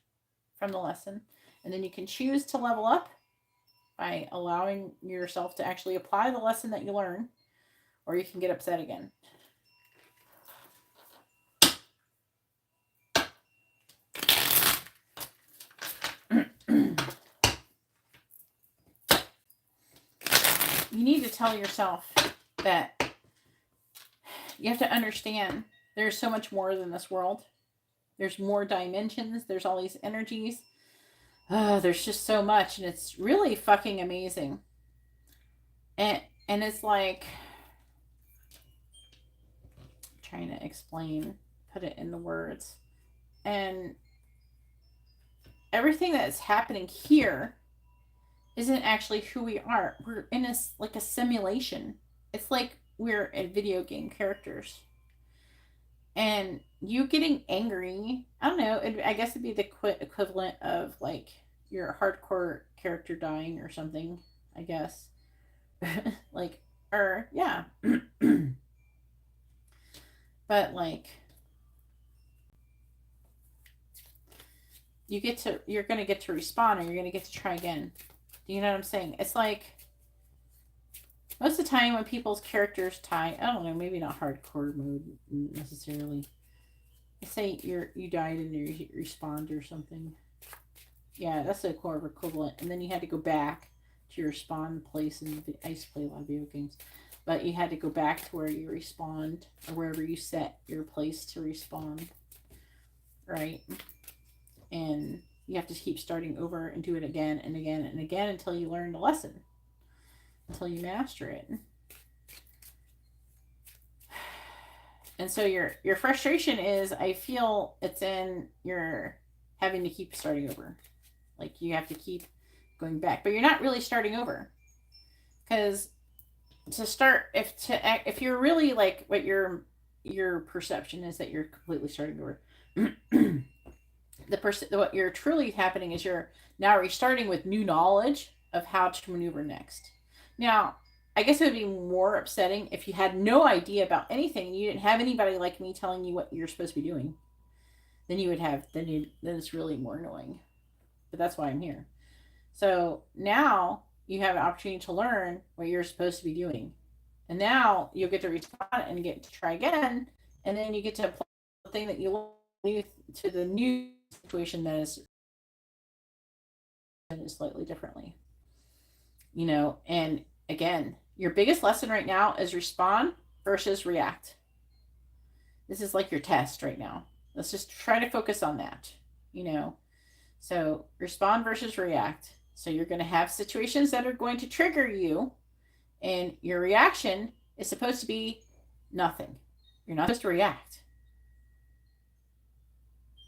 from the lesson. And then you can choose to level up by allowing yourself to actually apply the lesson that you learn, or you can get upset again. You need to tell yourself that you have to understand there's so much more than this world. There's more dimensions. There's all these energies. There's just so much, and it's really fucking amazing. And it's like, I'm trying to explain, put it in the words. And everything that's happening here isn't actually who we are. We're in a simulation. It's like we're video game characters. And you getting angry, I don't know, I guess it'd be the equivalent of like your hardcore character dying or something, I guess. Like, or yeah. But like, you're going to get to respawn, or you're going to get to try again. Do you know what I'm saying? It's like, most of the time when people's characters die, I don't know, maybe not hardcore mode necessarily. Say you died and you respawned or something. Yeah, that's a core equivalent. And then you had to go back to your spawn place. And I used to play a lot of video games. But you had to go back to where you respawned, or wherever you set your place to respawn. Right? And you have to keep starting over and do it again and again and again until you learn the lesson. Until you master it. And so your frustration is, I feel it's in your having to keep starting over. Like you have to keep going back. But you're not really starting over. Because to start, if you're really like, what your perception is that you're completely starting over. What you're truly happening is you're now restarting with new knowledge of how to maneuver next. Now, I guess it would be more upsetting if you had no idea about anything and you didn't have anybody like me telling you what you're supposed to be doing. Then it's really more annoying. But that's why I'm here. So now you have an opportunity to learn what you're supposed to be doing. And now you'll get to respond and get to try again. And then you get to apply the thing that you learned to the new situation that is slightly differently. You know, and again, your biggest lesson right now is respond versus react. This is like your test right now. Let's just try to focus on that, you know. So respond versus react. So you're going to have situations that are going to trigger you, and your reaction is supposed to be nothing. You're not supposed to react.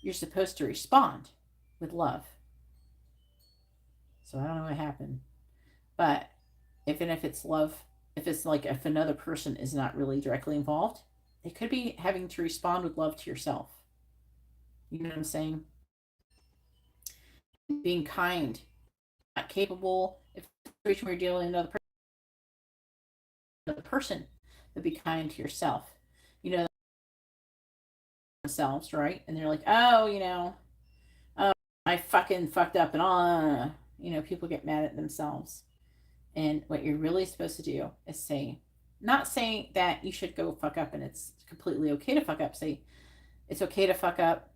You're supposed to respond with love. So I don't know what happened. But if it's love, if another person is not really directly involved, they could be having to respond with love to yourself. You know what I'm saying? Being kind, not capable. If the situation where you're dealing with another person, but be kind to yourself. You know themselves, right? And they're like, oh, you know, I fucking fucked up, and you know, people get mad at themselves. And what you're really supposed to do is say, not saying that you should go fuck up and it's completely okay to fuck up. Say, it's okay to fuck up.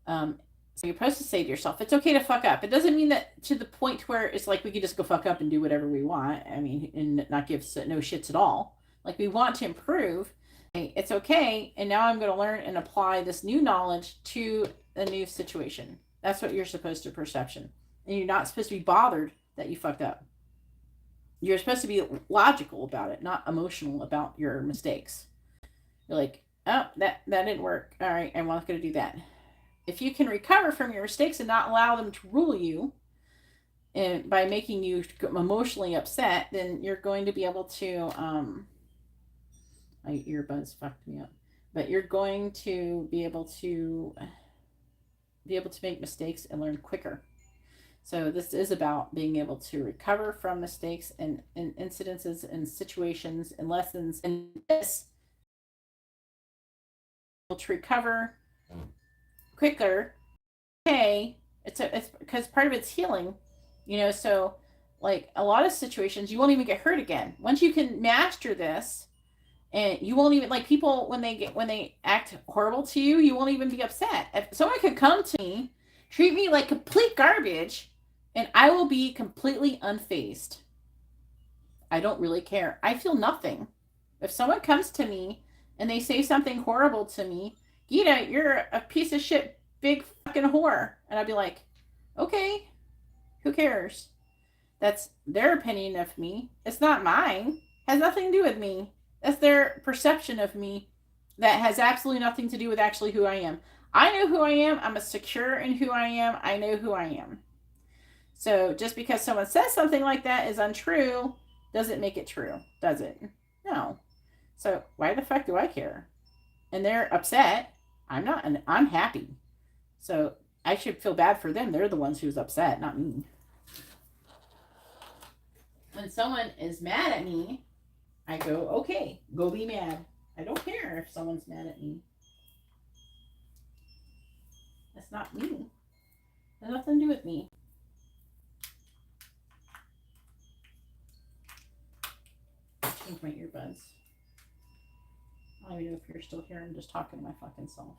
So you're supposed to say to yourself, it's okay to fuck up. It doesn't mean that to the point where it's like we could just go fuck up and do whatever we want. I mean, and not give no shits at all. Like, we want to improve. It's okay. And now I'm going to learn and apply this new knowledge to a new situation. That's what you're supposed to perception. And you're not supposed to be bothered that you fucked up. You're supposed to be logical about it, not emotional about your mistakes. You're like, oh, that didn't work. All right, I'm not going to do that. If you can recover from your mistakes and not allow them to rule you, and by making you emotionally upset, then you're going to be able to my earbuds fucked me up, but you're going to be able to make mistakes and learn quicker. So this is about being able to recover from mistakes and incidences and situations and lessons, and this to recover quicker. Okay, it's because part of it's healing, So like a lot of situations, you won't even get hurt again once you can master this, and you won't even like people when they act horrible to you. You won't even be upset. If someone could come to me, treat me like complete garbage, and I will be completely unfazed. I don't really care. I feel nothing. If someone comes to me and they say something horrible to me, Geeta, you're a piece of shit, big fucking whore. And I'd be like, okay, who cares? That's their opinion of me. It's not mine. It has nothing to do with me. That's their perception of me that has absolutely nothing to do with actually who I am. I know who I am. I'm secure in who I am. I know who I am. So just because someone says something like that is untrue doesn't make it true, does it? No. So why the fuck do I care? And they're upset. I'm not, and I'm happy. So I should feel bad for them. They're the ones who's upset, not me. When someone is mad at me, I go, okay, go be mad. I don't care if someone's mad at me. That's not me. It has nothing to do with me. Change my earbuds. I don't even know if you're still here. I'm just talking to my fucking self.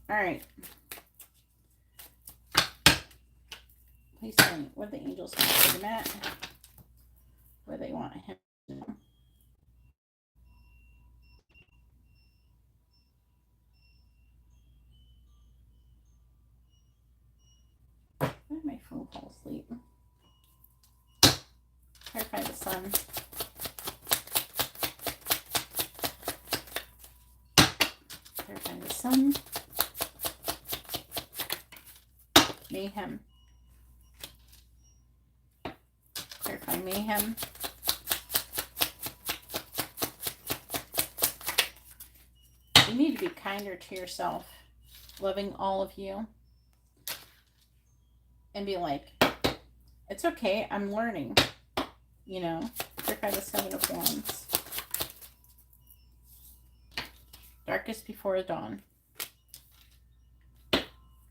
All right. Please tell me what the angels want for the mat. What they want him to do. Why did my phone fall asleep? Clarify the sun. Clarify the sun. Mayhem. Clarify mayhem. You need to be kinder to yourself, loving all of you, and be like, it's okay, I'm learning, Clarify the Seven of Wands. Darkest before dawn.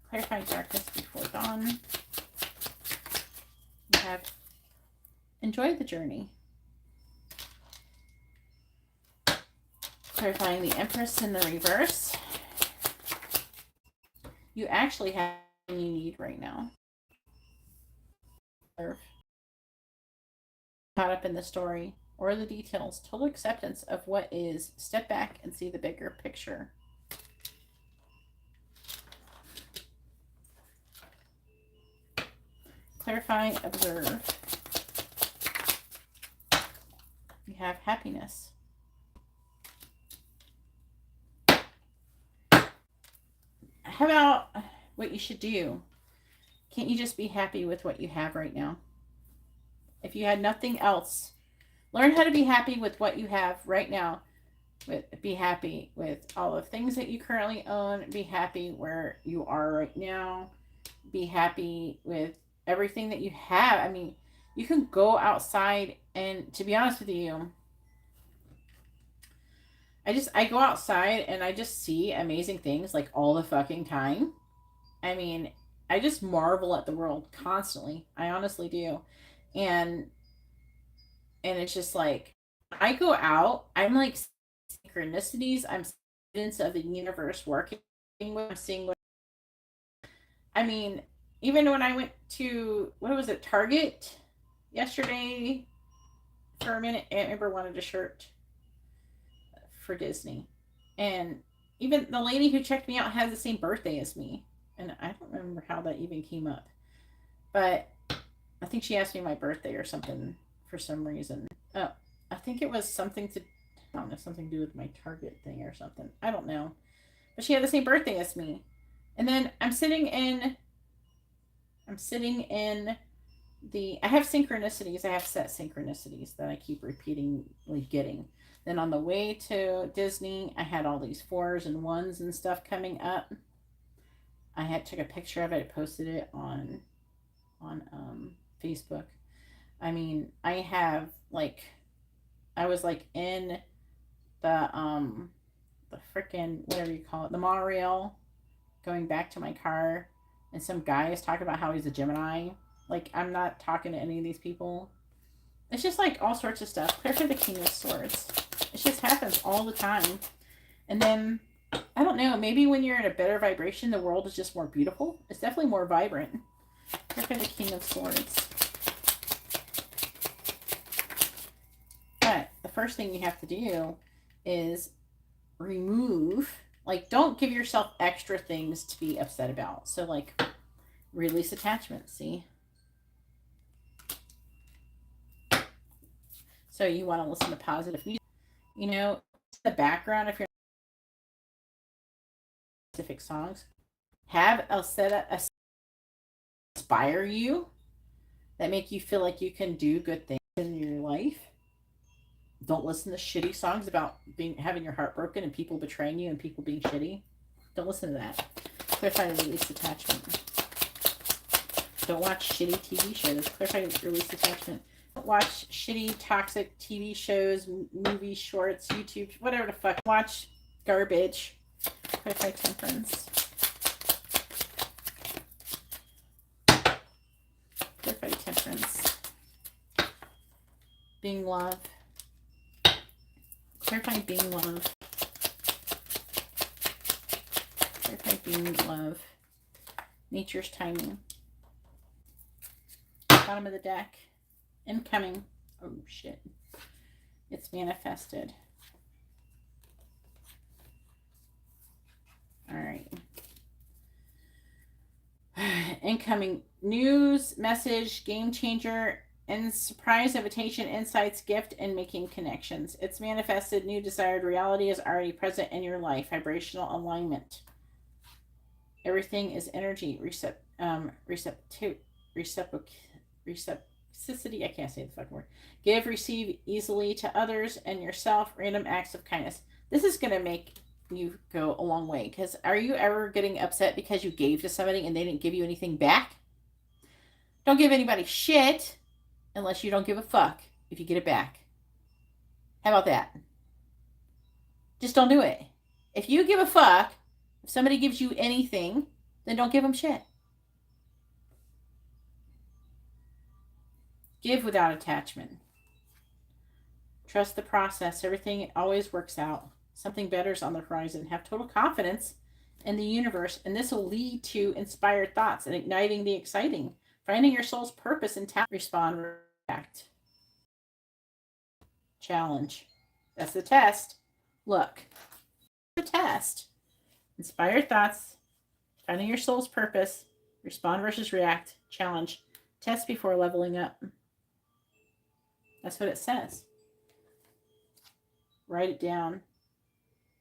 Clarify darkest before dawn. You have enjoyed the journey. Clarifying the Empress in the reverse. You actually have what you need right now. Caught up in the story or the details. Total acceptance of what is. Step back and see the bigger picture. Clarify, observe. You have happiness. How about what you should do? Can't you just be happy with what you have right now? If you had nothing else, learn how to be happy with what you have right now. Be happy with all the things that you currently own. Be happy where you are right now. Be happy with everything that you have. I mean, you can go outside, and to be honest with you, I go outside and I just see amazing things like all the fucking time. I mean, I just marvel at the world constantly. I honestly do. And it's just like I go out, I'm like synchronicities, I'm evidence of the universe working with. I'm seeing what I mean, even when I went to what was it, Target yesterday for a minute, Amber wanted a shirt for Disney. And even the lady who checked me out has the same birthday as me. And I don't remember how that even came up. But I think she asked me my birthday or something for some reason. Oh, I think it was something to, I don't know, something to do with my Target thing or something. I don't know. But she had the same birthday as me. And then I'm sitting in I have synchronicities. I have set synchronicities that I keep repeatedly getting. Then on the way to Disney, I had all these 4s and 1s and stuff coming up. I took a picture of it, I posted it on Facebook. I mean, I was like in the freaking whatever you call it, the monorail, going back to my car, and some guy is talking about how he's a Gemini. Like, I'm not talking to any of these people. It's just like all sorts of stuff. Clear for the King of Swords. It just happens all the time. And then, I don't know, maybe when you're in a better vibration, the world is just more beautiful. It's definitely more vibrant. Clear for the King of Swords. But the first thing you have to do is remove, like, don't give yourself extra things to be upset about. So, like, release attachment, see? So you want to listen to positive music. You know, the background, if you're specific songs, have a set of inspire you, that make you feel like you can do good things in your life. Don't listen to shitty songs about having your heart broken and people betraying you and people being shitty. Don't listen to that. Clarify and release attachment. Don't watch shitty TV shows. Clarify and release attachment. Don't watch shitty, toxic TV shows, movie shorts, YouTube, whatever the fuck. Watch garbage. Clarify temperance. Clarify temperance. Being love. Clarify being love. Clarify being love. Nature's timing. Bottom of the deck. Incoming. Oh shit. It's manifested. Alright. Incoming news, message, game changer, and surprise, invitation, insights, gift, and making connections. It's manifested. New desired reality is already present in your life. Vibrational alignment. Everything is energy. Receptivity. I can't say the fucking word. Give, receive easily to others and yourself. Random acts of kindness. This is going to make you go a long way. Because are you ever getting upset because you gave to somebody and they didn't give you anything back? Don't give anybody shit unless you don't give a fuck if you get it back. How about that? Just don't do it. If you give a fuck, if somebody gives you anything, then don't give them shit. Give without attachment. Trust the process. Everything always works out. Something better is on the horizon. Have total confidence in the universe, and this will lead to inspired thoughts and igniting the exciting. Finding your soul's purpose and talent. Respond, react. Challenge. That's the test. Look. The test. Inspired thoughts. Finding your soul's purpose. Respond versus react. Challenge. Test before leveling up. That's what it says. Write it down.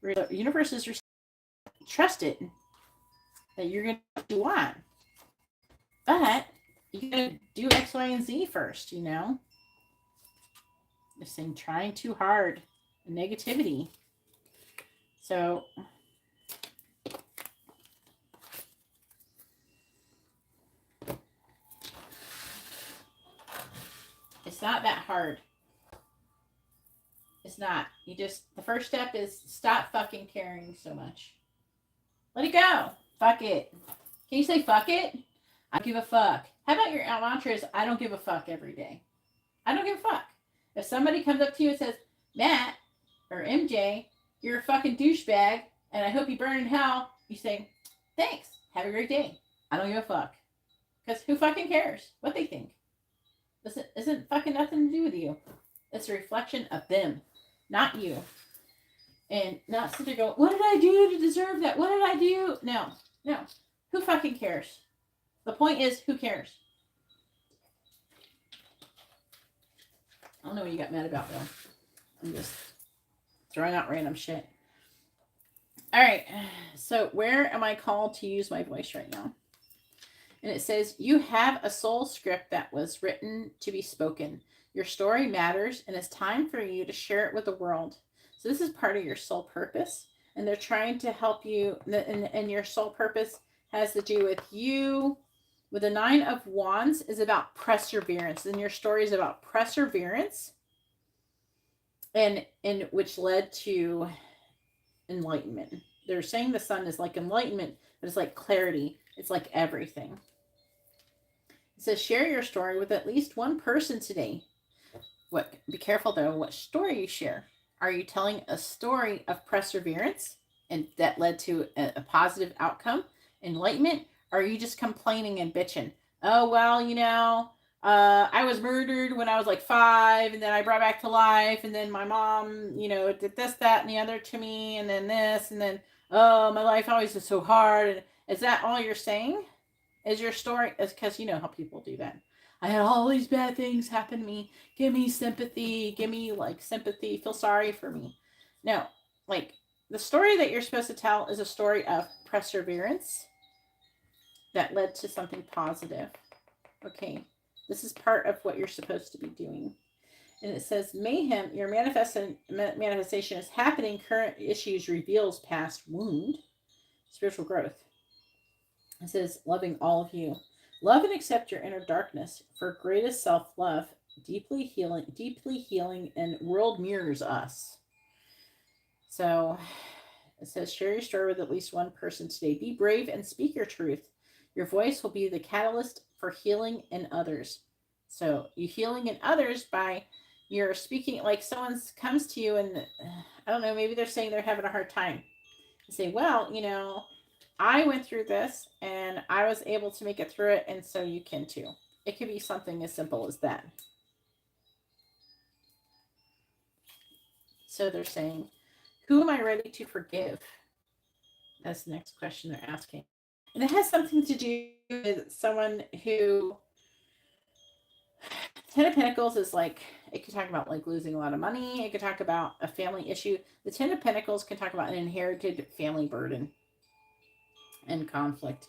The universe is trust it that you're going to do what you want. But you got to do X, Y, and Z first, you know? This thing trying too hard. Negativity. So it's not that hard. It's not. The first step is stop fucking caring so much. Let it go. Fuck it. Can you say fuck it? I don't give a fuck. How about your mantra is I don't give a fuck every day? I don't give a fuck. If somebody comes up to you and says, Matt or MJ, you're a fucking douchebag and I hope you burn in hell, you say, thanks. Have a great day. I don't give a fuck. Because who fucking cares what they think? This isn't fucking nothing to do with you. It's a reflection of them, not you. And not sit there going, what did I do to deserve that? What did I do? No. Who fucking cares? The point is, who cares? I don't know what you got mad about, though. I'm just throwing out random shit. All right. So where am I called to use my voice right now? And it says, you have a soul script that was written to be spoken. Your story matters, and it's time for you to share it with the world. So this is part of your soul purpose, and they're trying to help you. And your soul purpose has to do with you. With the 9 of Wands is about perseverance, and your story is about perseverance, and which led to enlightenment. They're saying the sun is like enlightenment, but it's like clarity. It's like everything. It says, share your story with at least one person today. Be careful though what story you share. Are you telling a story of perseverance and that led to a positive outcome, enlightenment? Or are you just complaining and bitching? Oh, well, I was murdered when I was like 5, and then I brought back to life, and then my mom, did this, that, and the other to me, and then this, and then, oh, my life always is so hard. And is that all you're saying? Is your story? Is because you know how people do that. I had all these bad things happen to me. Give me sympathy. Give me sympathy. Feel sorry for me. No, the story that you're supposed to tell is a story of perseverance that led to something positive. Okay, this is part of what you're supposed to be doing. And it says, mayhem, your manifestation is happening. Current issues reveals past wound. Spiritual growth. It says, loving all of you. Love and accept your inner darkness. For greatest self-love, deeply healing, and world mirrors us. So it says, share your story with at least one person today. Be brave and speak your truth. Your voice will be the catalyst for healing in others. So you healing in others by your speaking, like someone comes to you and I don't know, maybe they're saying they're having a hard time. You say, well, I went through this and I was able to make it through it, and so you can too. It could be something as simple as that. So they're saying, who am I ready to forgive? That's the next question they're asking. And it has something to do with someone who, 10 of Pentacles is it could talk about losing a lot of money. It could talk about a family issue. The 10 of Pentacles can talk about an inherited family burden and conflict.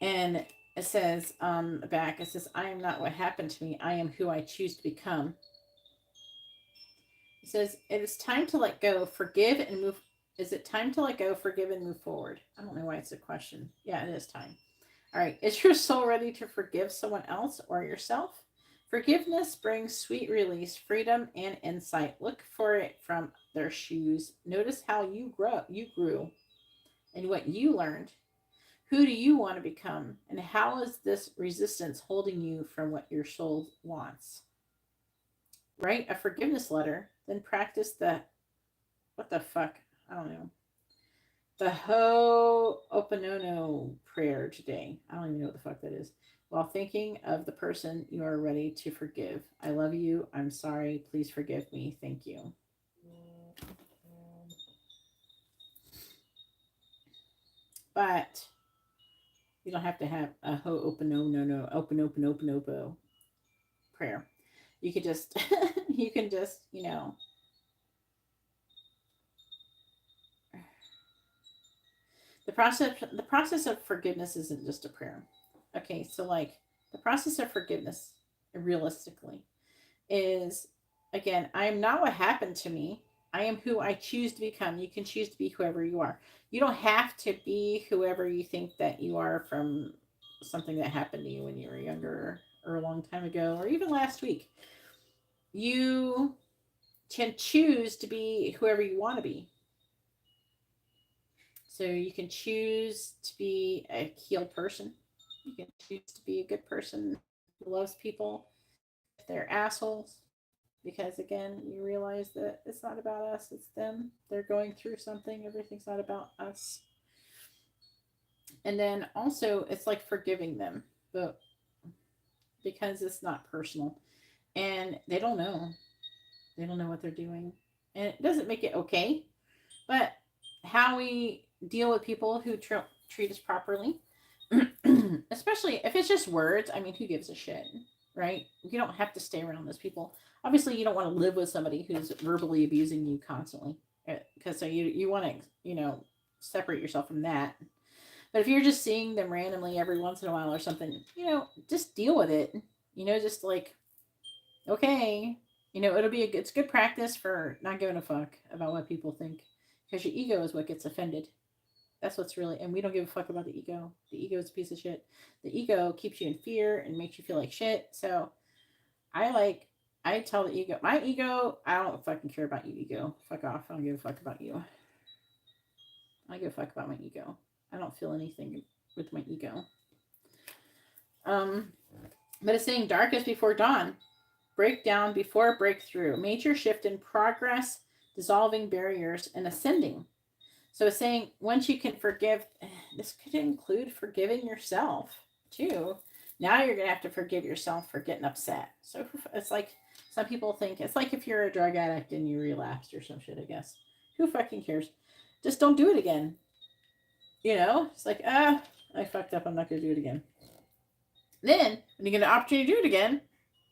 And it says back, it says, I am not what happened to me. I am who I choose to become. It says, it is time to let go, forgive, and move. Is it time to let go, forgive, and move forward? I don't know why it's a question. Yeah, it is time. All right. Is your soul ready to forgive someone else or yourself? Forgiveness brings sweet release, freedom, and insight. Look for it from their shoes. Notice how you grew, and what you learned. Who do you want to become? And how is this resistance holding you from what your soul wants? Write a forgiveness letter, then practice what the fuck? I don't know. The Ho'oponopono prayer today. I don't even know what the fuck that is. While thinking of the person you are ready to forgive. I love you. I'm sorry. Please forgive me. Thank you. But you don't have to have a Ho'oponopono prayer. You could just, you can just, the process of forgiveness isn't just a prayer. Okay, so the process of forgiveness, realistically, is, again, I am not what happened to me. I am who I choose to become. You can choose to be whoever you are. You don't have to be whoever you think that you are from something that happened to you when you were younger or a long time ago or even last week. You can choose to be whoever you want to be. So you can choose to be a healed person. You can choose to be a good person who loves people if they're assholes. Because again, you realize that it's not about us, it's them. They're going through something. Everything's not about us. And then also, it's like forgiving them, but because it's not personal. And they don't know. They don't know what they're doing. And it doesn't make it okay. But how we deal with people who treat us properly, especially if it's just words, I mean, who gives a shit, right? You don't have to stay around those people. Obviously, you don't want to live with somebody who's verbally abusing you constantly, because so you want to, separate yourself from that. But if you're just seeing them randomly every once in a while or something, just deal with it. Just like, okay, it's good practice for not giving a fuck about what people think, because your ego is what gets offended. That's what's really, and we don't give a fuck about the ego. The ego is a piece of shit. The ego keeps you in fear and makes you feel like shit. So I tell the ego, my ego, I don't fucking care about you, ego. Fuck off. I don't give a fuck about you. I don't give a fuck about my ego. I don't feel anything with my ego. But it's saying darkest before dawn, breakdown before breakthrough, major shift in progress, dissolving barriers, and ascending. So it's saying once you can forgive, this could include forgiving yourself too. Now you're going to have to forgive yourself for getting upset. So it's like, some people think it's like if you're a drug addict and you relapsed or some shit, I guess. Who fucking cares? Just don't do it again. It's like, I fucked up. I'm not going to do it again. Then when you get an opportunity to do it again,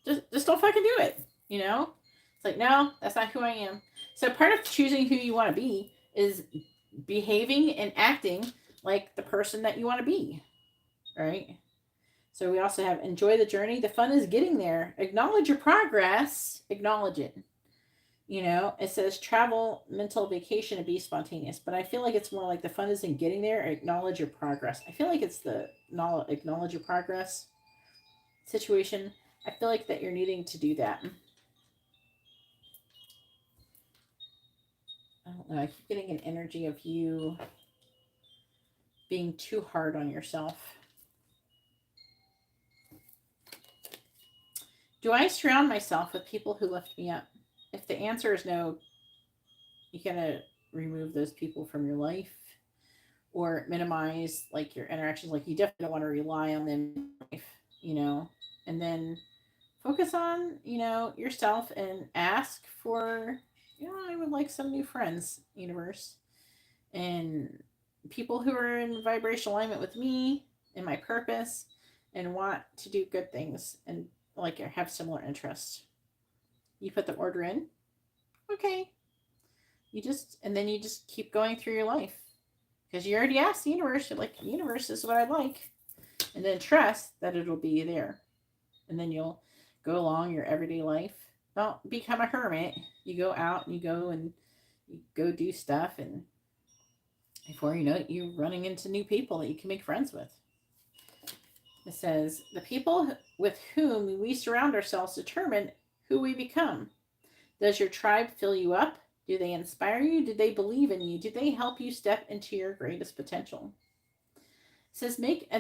just don't fucking do it. It's like, no, that's not who I am. So part of choosing who you want to be is behaving and acting like the person that you want to be, right? So we also have enjoy the journey. The fun is getting there. Acknowledge your progress. Acknowledge it. It says travel, mental vacation, and be spontaneous. But I feel like it's more like the fun is in getting there. Acknowledge your progress. I feel like it's the acknowledge your progress situation. I feel like that you're needing to do that. I don't know. I keep getting an energy of you being too hard on yourself. Do I surround myself with people who lift me up? If the answer is no, you gotta remove those people from your life or minimize like your interactions. Like you definitely don't want to rely on them in life, and then focus on, yourself and ask for, I would like some new friends, universe, and people who are in vibrational alignment with me and my purpose and want to do good things and like have similar interests. You put the order in. Okay. And then you just keep going through your life. Because you already asked the universe, you're like, universe is what I'd like. And then trust that it'll be there. And then you'll go along your everyday life. Don't become a hermit. You go out and you go do stuff, and before you know it, you're running into new people that you can make friends with. It says, the people with whom we surround ourselves determine who we become. Does your tribe fill you up? Do they inspire you? Do they believe in you? Do they help you step into your greatest potential? It says, make a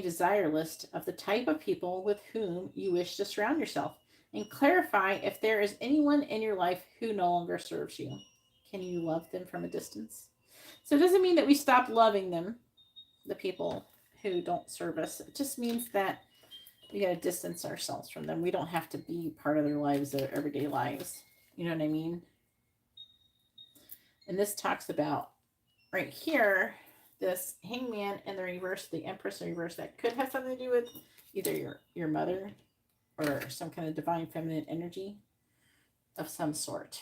desire list of the type of people with whom you wish to surround yourself, and clarify if there is anyone in your life who no longer serves you. Can you love them from a distance? So it doesn't mean that we stop loving them, the people who don't serve us. It just means that we got to distance ourselves from them. We don't have to be part of their lives, their everyday lives. You know what I mean? And this talks about right here, this hangman in the reverse, the empress in reverse, that could have something to do with either your mother or some kind of divine feminine energy of some sort.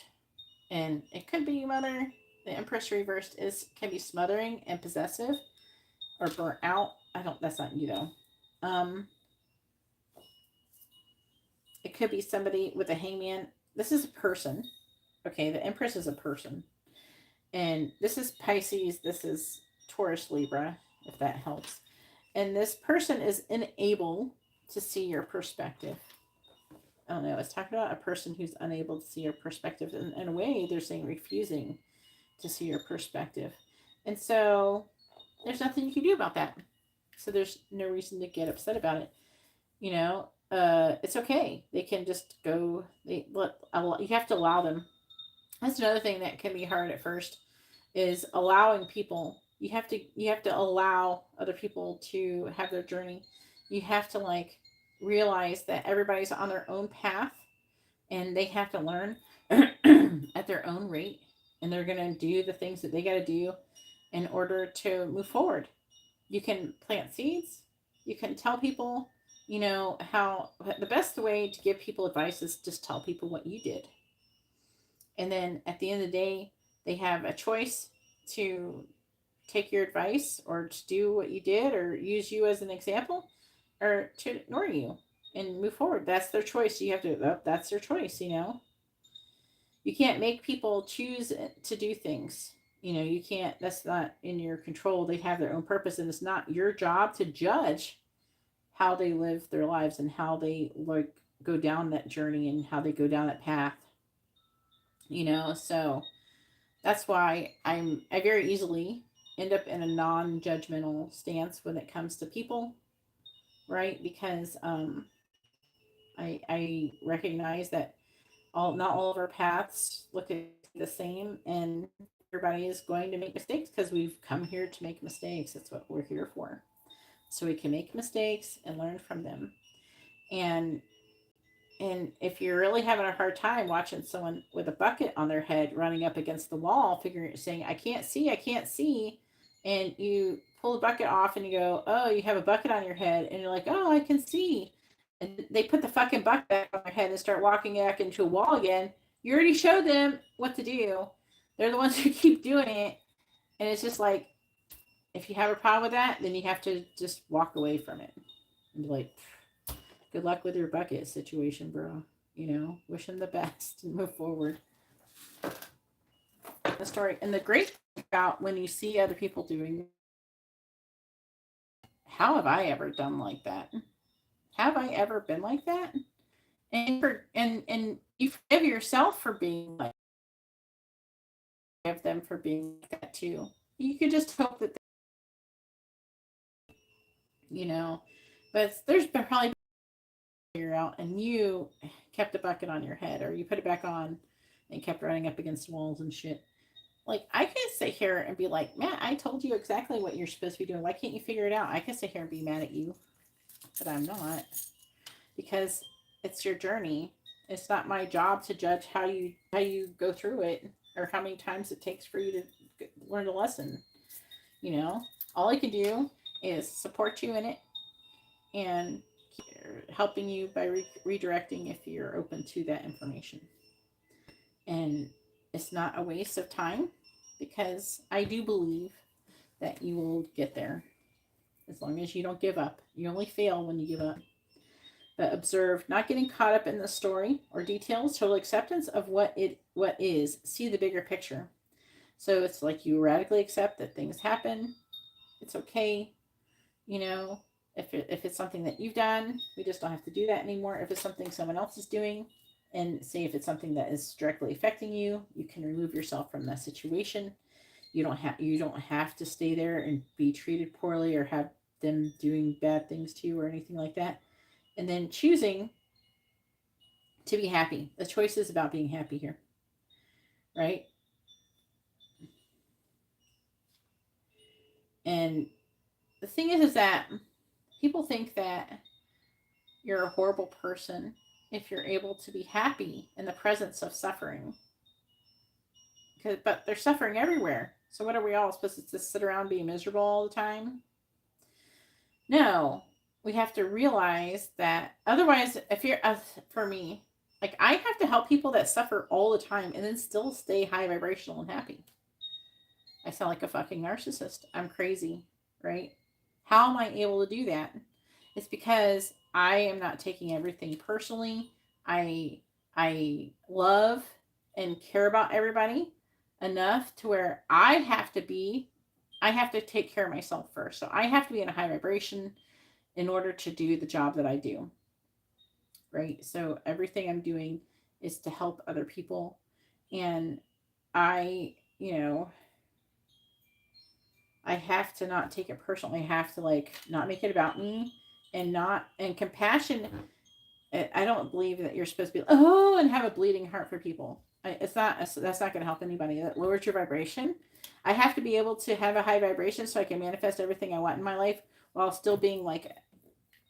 And it could be your mother. The empress reversed can be smothering and possessive or burnt out. That's not you though. It could be somebody with a hangman. This is a person. Okay, the empress is a person. And this is Pisces. This is Taurus, Libra, if that helps. And this person is unable to see your perspective. I don't know. It's talking about a person who's unable to see your perspective. And in a way, they're saying refusing to see your perspective. And so there's nothing you can do about that. So there's no reason to get upset about it. It's okay. They can just go. You have to allow them. That's another thing that can be hard at first, is allowing people. You have to allow other people to have their journey. You have to realize that everybody's on their own path, and they have to learn at their own rate, and they're going to do the things that they got to do in order to move forward. You can plant seeds. You can tell people, how the best way to give people advice is just tell people what you did. And then at the end of the day, they have a choice. to take your advice or to do what you did or use you as an example or to ignore you and move forward. That's their choice. You have to, that's their choice, you know? You can't make people choose to do things. You know, you can't, that's not in your control. They have their own purpose, and it's not your job to judge how they live their lives and how they like go down that journey and how they go down that path. You know, so that's why I very easily end up in a non-judgmental stance when it comes to people, right? Because I recognize that all not all of our paths look the same, and everybody is going to make mistakes because we've come here to make mistakes. That's what we're here for, so we can make mistakes and learn from them. And if you're really having a hard time watching someone with a bucket on their head running up against the wall, figuring saying, I can't see, and you pull the bucket off and you go, oh, you have a bucket on your head, and you're like, oh, I can see. And they put the fucking bucket back on their head and start walking back into a wall again. You already showed them what to do. They're the ones who keep doing it. And it's just like, if you have a problem with that, then you have to just walk away from it and be like, good luck with your bucket situation, bro. You know, wish them the best and move forward. The story. And the great thing about when you see other people doing, how have I ever done like that? Have I ever been like that? And you forgive yourself for being like, forgive them for being like that too. You could just hope that they, you know, but there's been probably figure out, and you kept a bucket on your head, or you put it back on and kept running up against walls and shit. Like, I could sit here and be like, Matt, I told you exactly what you're supposed to be doing. Why can't you figure it out? I could sit here and be mad at you, but I'm not, because it's your journey. It's not my job to judge how you go through it or how many times it takes for you to learn a lesson. You know, all I can do is support you in it and helping you by redirecting if you're open to that information. And it's not a waste of time, because I do believe that you will get there as long as you don't give up. You only fail when you give up. But observe, not getting caught up in the story or details, total acceptance of what is. See the bigger picture. So it's like you radically accept that things happen. It's okay. You know, if it's something that you've done, we just don't have to do that anymore. If it's something someone else is doing, and say if it's something that is directly affecting you, you can remove yourself from that situation. You don't have to stay there and be treated poorly or have them doing bad things to you or anything like that. And then choosing to be happy. The choice is about being happy here, right? And the thing is that people think that you're a horrible person if you're able to be happy in the presence of suffering. But they're suffering everywhere. So what are we all supposed to just sit around and be miserable all the time? No, we have to realize that otherwise, if you're, for me, like, I have to help people that suffer all the time and then still stay high vibrational and happy. I sound like a fucking narcissist. I'm crazy, right? How am I able to do that? It's because I am not taking everything personally. I love and care about everybody enough to where I have to take care of myself first. So I have to be in a high vibration in order to do the job that I do. Right? So everything I'm doing is to help other people. And I, you know, I have to not take it personally. I have to, like, not make it about me, and compassion. I don't believe that you're supposed to be, oh, and have a bleeding heart for people. That's not going to help anybody. That lowers your vibration. I have to be able to have a high vibration so I can manifest everything I want in my life while still being like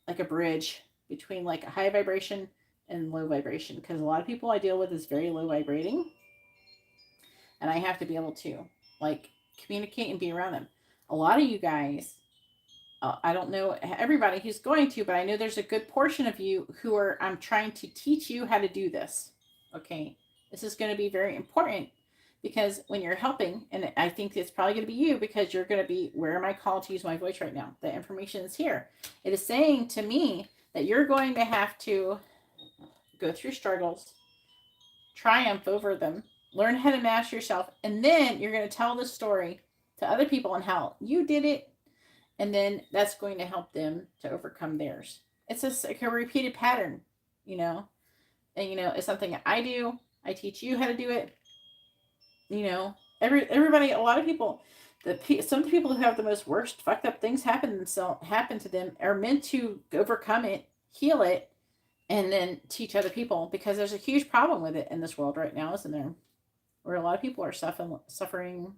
a bridge between like a high vibration and low vibration. Because a lot of people I deal with is very low vibrating, and I have to be able to, like, communicate and be around them. A lot of you guys, I don't know everybody who's going to, but I know there's a good portion of you who I'm trying to teach you how to do this. Okay. This is going to be very important, Because when you're helping, and I think it's probably going to be you, because you're going to be, where am I called to use my voice right now? The information is here. It is saying to me that you're going to have to go through struggles, triumph over them, learn how to master yourself, and then you're going to tell the story to other people and how you did it, and then that's going to help them to overcome theirs. It's just like a repeated pattern, you know, and it's something I do. I teach you how to do it. Everybody, a lot of people, some people who have the most worst fucked up things happen to them are meant to overcome it, heal it, and then teach other people, because there's a huge problem with it in this world right now, isn't there? Where a lot of people are suffering.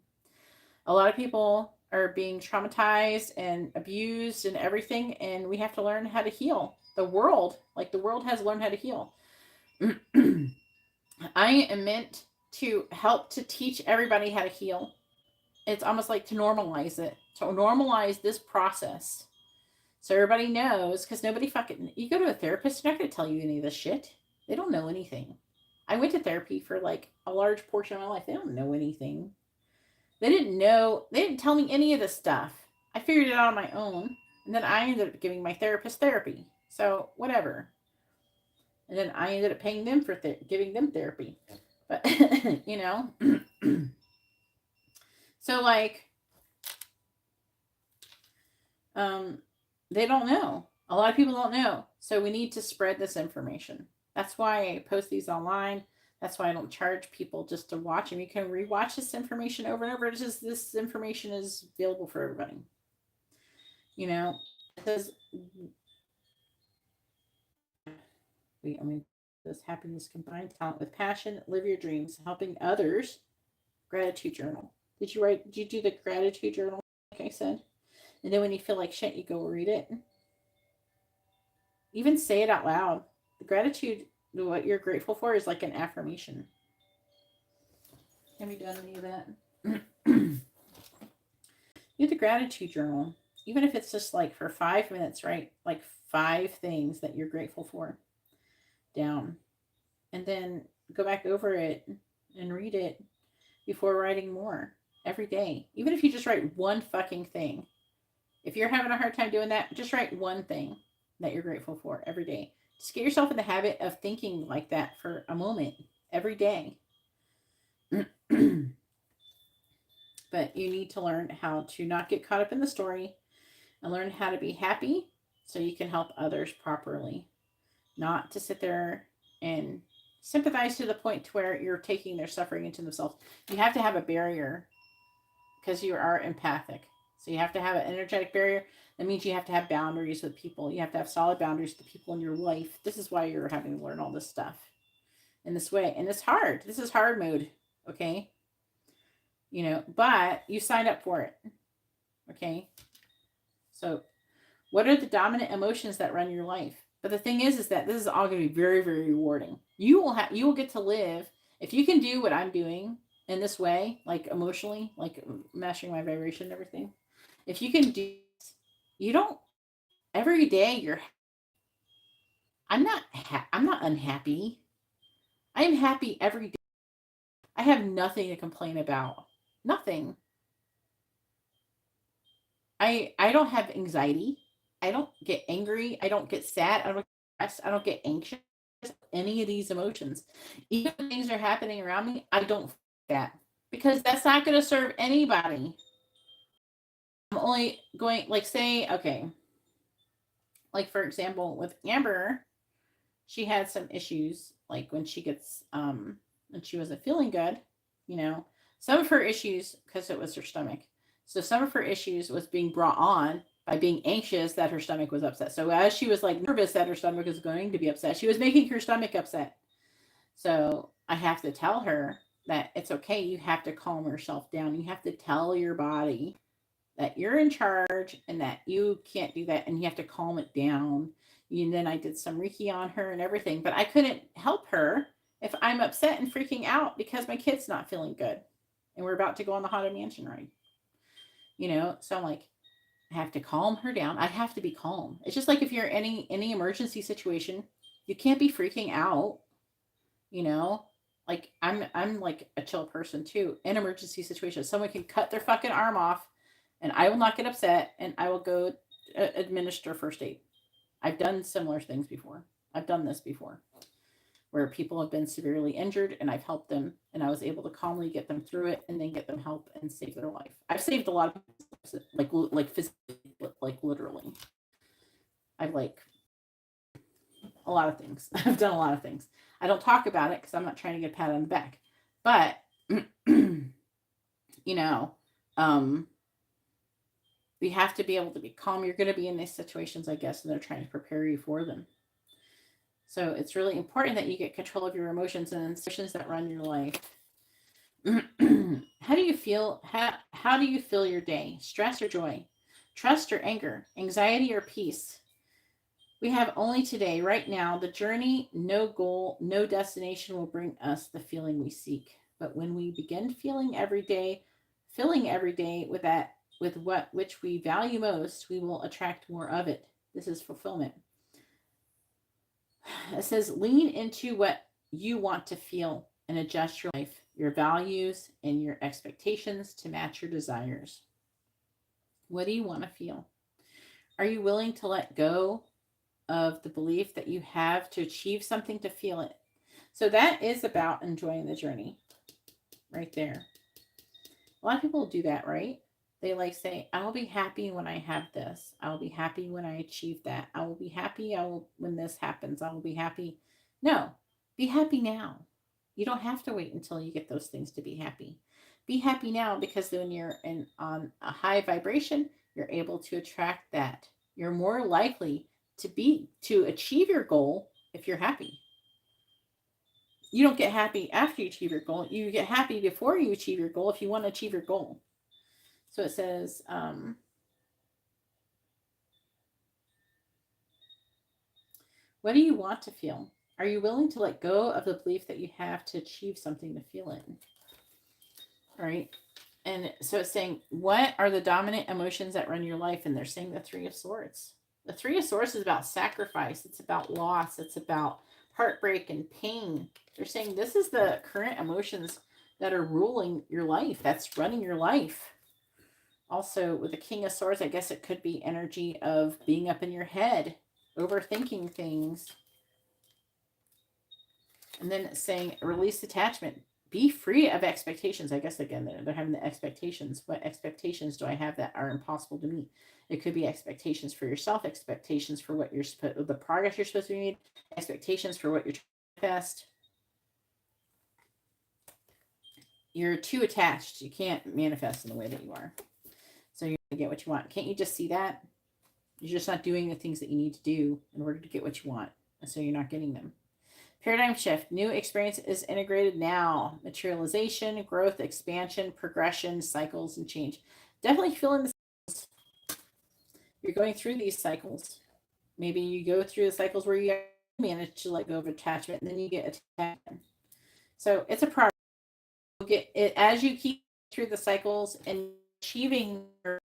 A lot of people are being traumatized and abused and everything, and we have to learn how to heal. The world has learned how to heal. I am meant to help to teach everybody how to heal. It's almost like to normalize it, to normalize this process, so everybody knows, because nobody you go to a therapist, they're not going to tell you any of this shit. They don't know anything. I went to therapy for like a large portion of my life. They don't know anything. They didn't tell me any of this stuff. I figured it out on my own, and then I ended up giving my therapist therapy. So whatever. And then I ended up paying them for giving them therapy. But so like, they don't know. A lot of people don't know. So we need to spread this information. That's why I post these online. That's why I don't charge people just to watch them. You can rewatch this information over and over. It's just, this information is available for everybody. It says, this happiness combined talent with passion, live your dreams, helping others. Gratitude journal. Did you do the gratitude journal like I said? And then when you feel like shit, you go read it. Even say it out loud. The gratitude, what you're grateful for, is like an affirmation. Have you done any of that? Do the gratitude journal. Even if it's just like for 5 minutes, right? Like 5 things that you're grateful for down. And then go back over it and read it before writing more every day. Even if you just write one fucking thing. If you're having a hard time doing that, just write one thing that you're grateful for every day. Just get yourself in the habit of thinking like that for a moment every day. But you need to learn how to not get caught up in the story and learn how to be happy so you can help others properly. Not to sit there and sympathize to the point to where you're taking their suffering into themselves. You have to have a barrier because you are empathic. So you have to have an energetic barrier. That means you have to have boundaries with people. You have to have solid boundaries with the people in your life. This is why you're having to learn all this stuff in this way. And it's hard. This is hard mode. Okay. But you signed up for it. Okay. So what are the dominant emotions that run your life? But the thing is that this is all going to be very, very rewarding. You will get to live, if you can do what I'm doing in this way, like emotionally, like mastering my vibration and everything. If you can do, you don't, every day I'm not unhappy. I am happy every day. I have nothing to complain about. Nothing. I don't have anxiety. I don't get angry. I don't get sad. I don't get stressed. I don't get anxious. Any of these emotions. Even when things are happening around me, I don't feel that, because that's not going to serve anybody. I'm only going, like, say, okay, like for example, with Amber, she had some issues, like when she wasn't feeling good, some of her issues, because it was her stomach. So some of her issues was being brought on by being anxious that her stomach was upset. So as she was like nervous that her stomach was going to be upset, she was making her stomach upset. So I have to tell her that it's okay. You have to calm yourself down. You have to tell your body that you're in charge and that you can't do that, and you have to calm it down. And then I did some Reiki on her and everything, but I couldn't help her if I'm upset and freaking out because my kid's not feeling good and we're about to go on the Haunted Mansion ride. So I'm like, I have to calm her down. I have to be calm. It's just like if you're in any emergency situation, you can't be freaking out, Like I'm like a chill person too. In emergency situations, someone can cut their fucking arm off, and I will not get upset, and I will go administer first aid. I've done similar things before. I've done this before, where people have been severely injured, and I've helped them, and I was able to calmly get them through it, and then get them help and save their life. I've saved a lot of people, like physically, like literally. I've like a lot of things. I've done a lot of things. I don't talk about it because I'm not trying to get a pat on the back. But, you know, you have to be able to be calm. You're going to be in these situations, I guess, and they're trying to prepare you for them. So it's really important that you get control of your emotions and situations that run your life. How do you feel? How do you feel your day? Stress or joy? Trust or anger? Anxiety or peace? We have only today, right now. The journey, no goal, no destination will bring us the feeling we seek. But when we begin filling every day with what which we value most, we will attract more of it. This is fulfillment. It says lean into what you want to feel and adjust your life, your values, and your expectations to match your desires. What do you want to feel? Are you willing to let go of the belief that you have to achieve something to feel it? So that is about enjoying the journey right there. A lot of people do that, right? They like say, I'll be happy when I have this. I'll be happy when I achieve that. I will be happy when this happens. I will be happy. No, be happy now. You don't have to wait until you get those things to be happy. Be happy now, because when you're on a high vibration, you're able to attract that. You're more likely to achieve your goal if you're happy. You don't get happy after you achieve your goal. You get happy before you achieve your goal if you want to achieve your goal. So it says, what do you want to feel? Are you willing to let go of the belief that you have to achieve something to feel it? All right. And so it's saying, what are the dominant emotions that run your life? And they're saying the Three of Swords. The Three of Swords is about sacrifice. It's about loss. It's about heartbreak and pain. They're saying this is the current emotions that are ruling your life. That's running your life. Also, with the King of Swords, I guess it could be energy of being up in your head, overthinking things. And then it's saying release attachment. Be free of expectations. I guess, again, they're having the expectations. What expectations do I have that are impossible to meet? It could be expectations for yourself, expectations for what the progress you're supposed to be made, expectations for what you're trying to manifest. You're too attached. You can't manifest in the way that you are. So you're going to get what you want. Can't you just see that? You're just not doing the things that you need to do in order to get what you want. And so you're not getting them. Paradigm shift. New experience is integrated now. Materialization, growth, expansion, progression, cycles, and change. Definitely feeling the cycles. You're going through these cycles. Maybe you go through the cycles where you manage to let go of attachment, and then you get attachment. So it's a progress. You'll get it as you keep through the cycles and achieving your,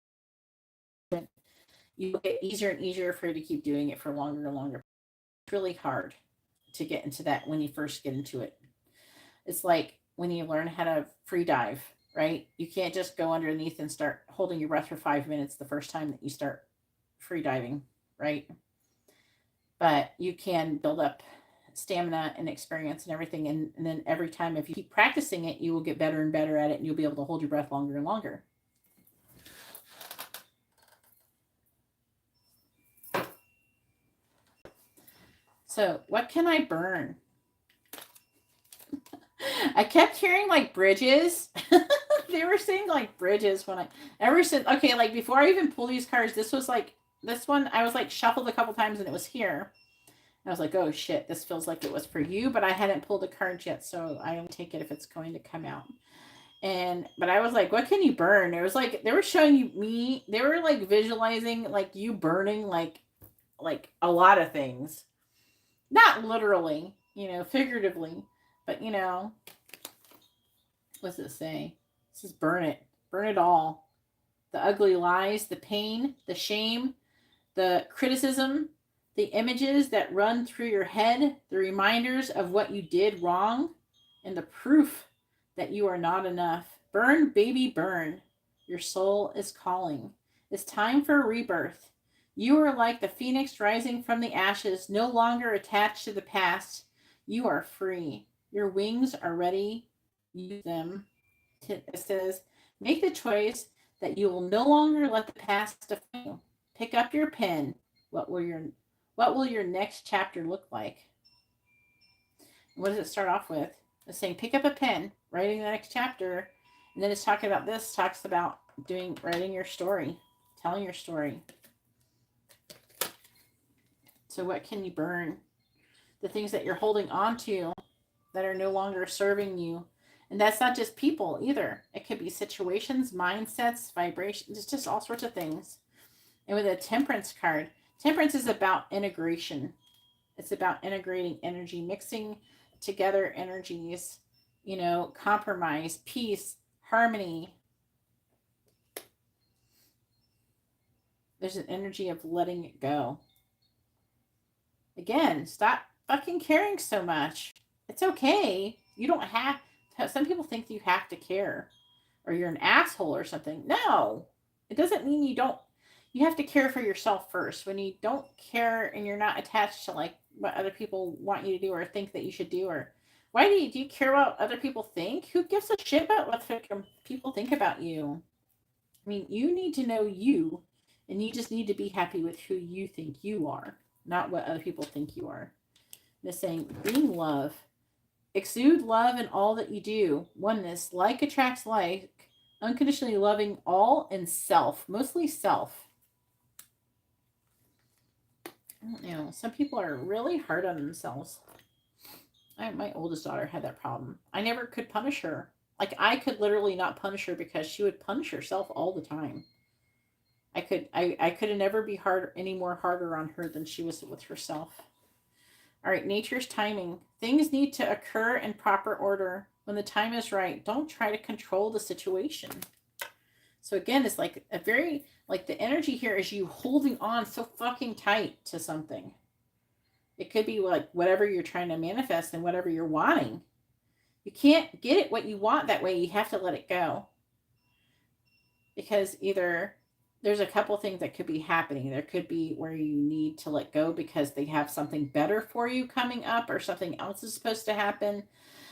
you get easier and easier for you to keep doing it for longer and longer. It's really hard to get into that when you first get into it. It's like when you learn how to free dive, right? You can't just go underneath and start holding your breath for 5 minutes the first time that you start free diving, right? But you can build up stamina and experience and everything. And then every time, if you keep practicing it, you will get better and better at it, and you'll be able to hold your breath longer and longer. So what can I burn? I kept hearing like bridges. They were saying like bridges when okay, like before I even pull these cards, this one, I was like shuffled a couple times and it was here. And I was like, oh shit, this feels like it was for you, but I hadn't pulled a card yet, so I don't take it if it's going to come out. But I was like, what can you burn? It was like, they were showing me, they were like visualizing like you burning like a lot of things. Not literally, figuratively, but what's it say? It says burn it. Burn it all. The ugly lies, the pain, the shame, the criticism, the images that run through your head, the reminders of what you did wrong. and the proof that you are not enough. Burn, baby, burn. Your soul is calling. It's time for rebirth. You are like the phoenix rising from the ashes, no longer attached to the past. You are free. Your wings are ready. Use them. It says, make the choice that you will no longer let the past define you. Pick up your pen. What will your next chapter look like? What does it start off with? It's saying pick up a pen, writing the next chapter, and then it's talking about this, talks about writing your story, telling your story. So what can you burn? The things that you're holding on to that are no longer serving you. And that's not just people either. It could be situations, mindsets, vibrations. It's just all sorts of things. And with a temperance card, temperance is about integration. It's about integrating energy, mixing together energies, compromise, peace, harmony. There's an energy of letting it go. Again, stop fucking caring so much. It's okay. You don't have to. Some people think you have to care or you're an asshole or something. No, it doesn't mean you don't. You have to care for yourself first. When you don't care and you're not attached to like what other people want you to do or think that you should do, or why do you care what other people think? Who gives a shit about what people think about you? I mean, you need to know you, and you just need to be happy with who you think you are, not what other people think you are. It's saying, being love. Exude love in all that you do. Oneness, like attracts like. Unconditionally loving all and self, mostly self. I don't know. Some people are really hard on themselves. My oldest daughter had that problem. I never could punish her. Like, I could literally not punish her because she would punish herself all the time. I could never be any more harder on her than she was with herself. All right, nature's timing. Things need to occur in proper order. When the time is right, don't try to control the situation. So again, it's like the energy here is you holding on so fucking tight to something. It could be like whatever you're trying to manifest and whatever you're wanting. You can't get it what you want that way. You have to let it go. Because either there's a couple things that could be happening. There could be where you need to let go because they have something better for you coming up or something else is supposed to happen.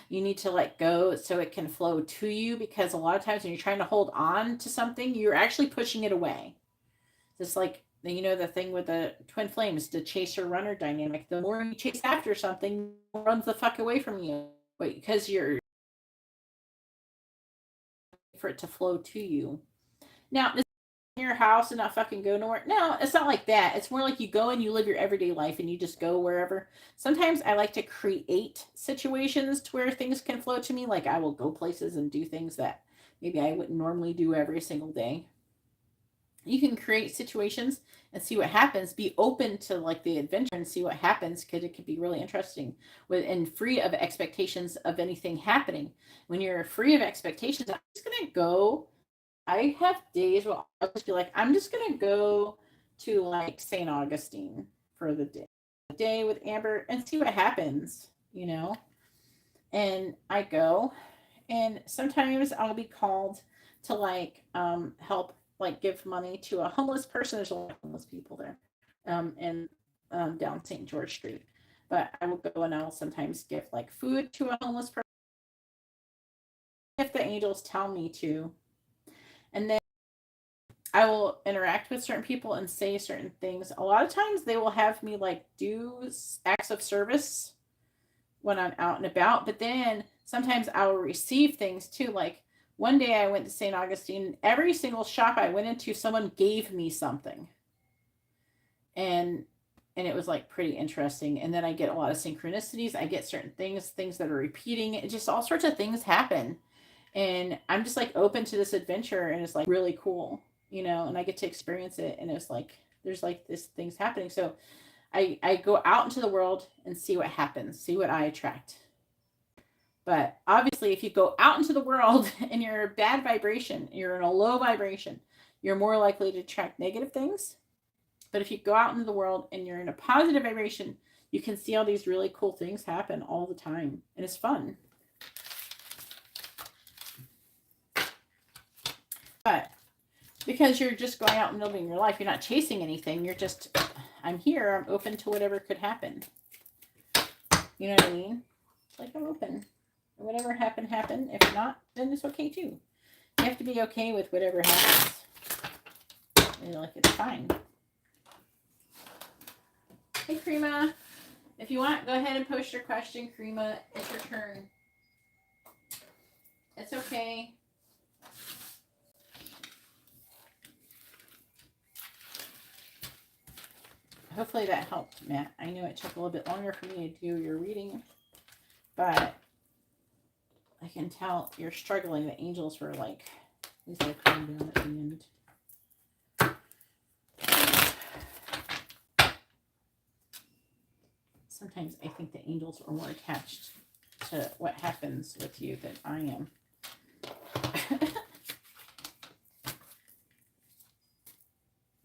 You need to let go so it can flow to you, because a lot of times when you're trying to hold on to something, you're actually pushing it away. Just like, the thing with the twin flames, the chaser runner dynamic. The more you chase after something, it runs the fuck away from you. But because you're for it to flow to you. Now, your house and not fucking go nowhere. No, it's not like that. It's more like you go and you live your everyday life and you just go wherever. Sometimes I like to create situations to where things can flow to me. Like I will go places and do things that maybe I wouldn't normally do every single day. You can create situations and see what happens. Be open to like the adventure and see what happens, because it could be really interesting and free of expectations of anything happening. When you're free of expectations, I'm just going to go. I have days where I'll just be like, I'm just going to go to like St. Augustine for the day with Amber and see what happens, and I go, and sometimes I'll be called to like help, like give money to a homeless person. There's a lot of homeless people there, and down St. George Street. But I will go and I'll sometimes give like food to a homeless person if the angels tell me to. And then I will interact with certain people and say certain things. A lot of times they will have me like do acts of service when I'm out and about, but then sometimes I will receive things too. Like one day I went to St. Augustine. Every single shop I went into, someone gave me something. And it was like pretty interesting. And then I get a lot of synchronicities. I get certain things that are repeating. It just all sorts of things happen. And I'm just like open to this adventure, and it's like really cool, and I get to experience it. And it's like, there's like this things happening. So I go out into the world and see what happens, see what I attract. But obviously, if you go out into the world and you're a bad vibration, you're in a low vibration, you're more likely to attract negative things. But if you go out into the world and you're in a positive vibration, you can see all these really cool things happen all the time. And it's fun. But because you're just going out and living your life, you're not chasing anything. You're just, I'm here. I'm open to whatever could happen. You know what I mean? Like, I'm open. Whatever happened, happened. If not, then it's okay too. You have to be okay with whatever happens. And you're like, it's fine. Hey, Krima. If you want, go ahead and post your question, Krima. It's your turn. It's okay. Hopefully that helped, Matt. I know it took a little bit longer for me to do your reading, but I can tell you're struggling. The angels were like, these are calming down at the end. Sometimes I think the angels are more attached to what happens with you than I am.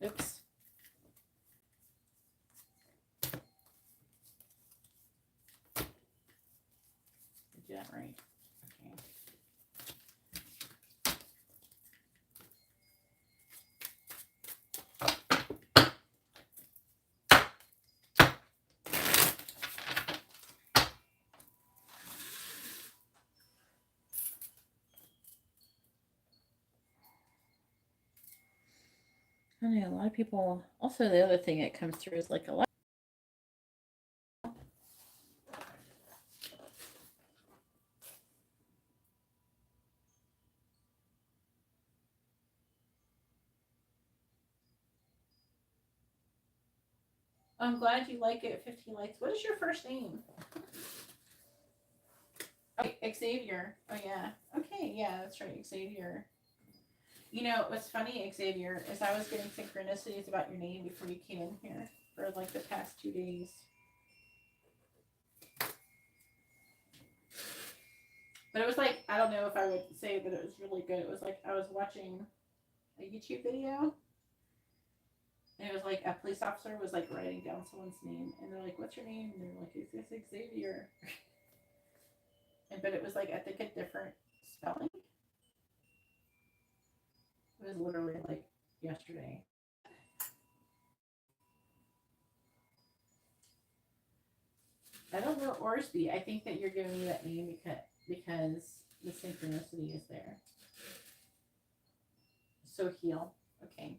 Oops. Did that right. Okay. I know a lot of people. Also, the other thing that comes through is like a lot. I'm glad you like it. 15 likes. What is your first name? Oh, Xavier. Oh, yeah. Okay, yeah, that's right, Xavier. You know, what's funny, Xavier, is I was getting synchronicities about your name before you came in here for like the past 2 days. But it was like, I don't know if I would say that it was really good. It was like I was watching a YouTube video. And it was like a police officer was like writing down someone's name. And they're like, what's your name? And they're like, it's this Xavier. But it was like, I think a different spelling. It was literally like yesterday. I don't know Orsby. I think that you're giving me that name because the synchronicity is there. So heal. Okay.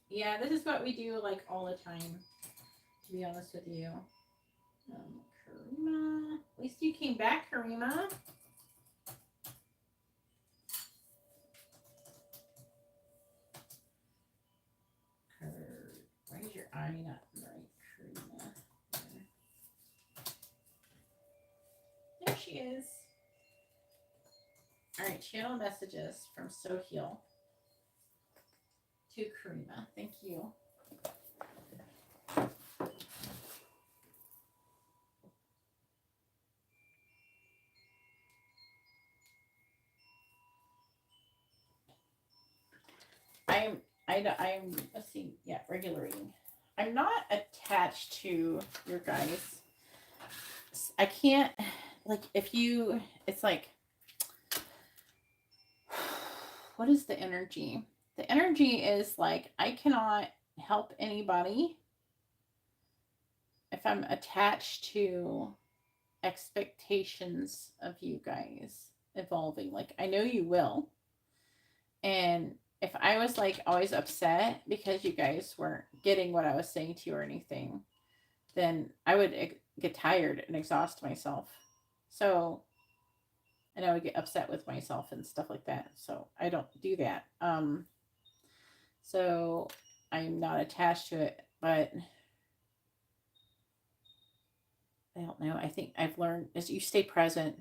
Yeah, this is what we do like all the time, to be honest with you. Karima. At least you came back, Karima. Why is your eye not right, Karima? There she is. All right, channel messages from Soheal to Karima. Thank you. I'm let's see, yeah, regular reading. I'm not attached to your guys. I can't, like, if you, it's like, what is the energy? The energy is like, I cannot help anybody if I'm attached to expectations of you guys evolving. Like, I know you will. And if I was like always upset because you guys weren't getting what I was saying to you or anything, then I would get tired and exhaust myself. So, and I would get upset with myself and stuff like that. So I don't do that. So I'm not attached to it, but I don't know. I think I've learned is you stay present.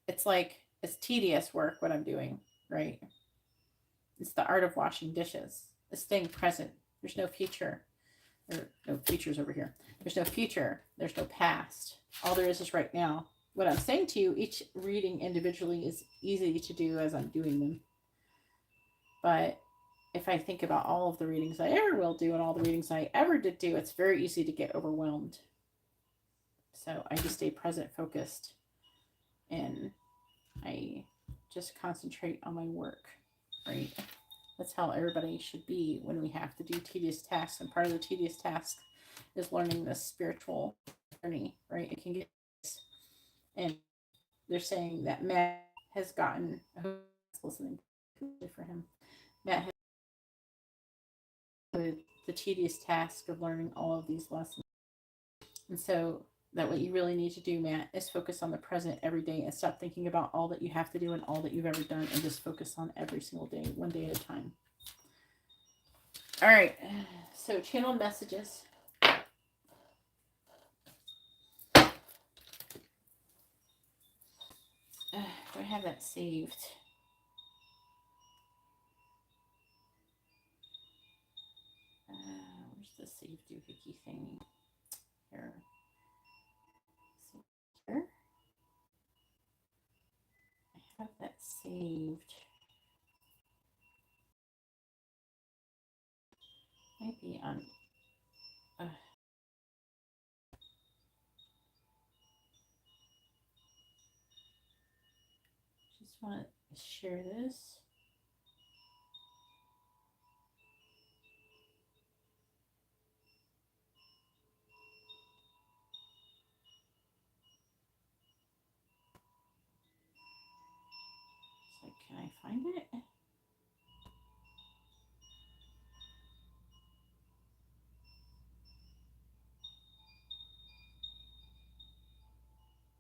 It's like, it's tedious work what I'm doing, right? It's the art of washing dishes. It's staying present. There's no future. There are no futures over here. There's no future. There's no past. All there is right now. What I'm saying to you, each reading individually is easy to do as I'm doing them. But if I think about all of the readings I ever will do and all the readings I ever did do, it's very easy to get overwhelmed. So I just stay present, focused. and I just concentrate on my work, right? That's how everybody should be when we have to do tedious tasks. And part of the tedious task is learning this spiritual journey, right? It can get, and they're saying that Matt has gotten, who's listening for him, Matt has with the tedious task of learning all of these lessons. And so that what you really need to do, Matt, is focus on the present every day and stop thinking about all that you have to do and all that you've ever done and just focus on every single day, one day at a time. All right. So channel messages. Do I have that saved? Where's the save doohickey thing? Here. Here. I have that saved. Might be on. Just want to share this. So can I find it? I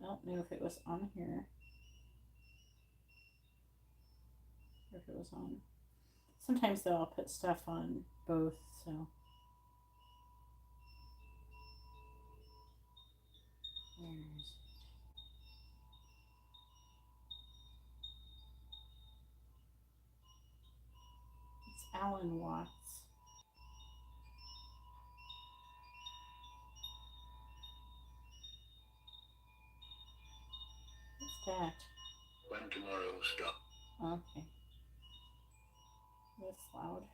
don't know if it was on here. Or if it was on. Sometimes though I'll put stuff on both, so. Where is it? It's Alan Watts. What's that? When tomorrow stops. Okay. That's loud.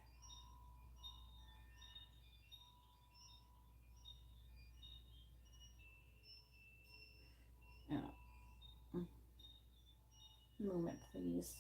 Oh. Moment, please.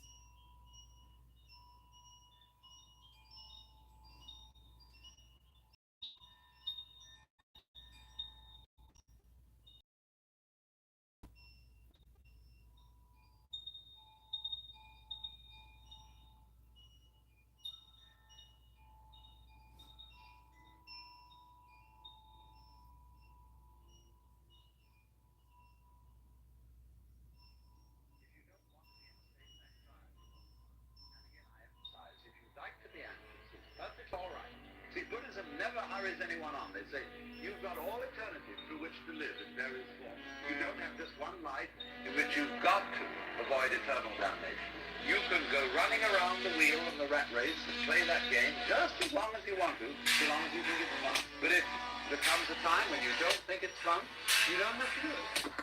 Buddhism never hurries anyone on. They say, you've got all eternity through which to live in various forms. You don't have just one life in which you've got to avoid eternal damnation. You can go running around the wheel of the rat race and play that game just as long as you want to, so long as you think it's fun. But if there comes a time when you don't think it's fun, you don't have to do it.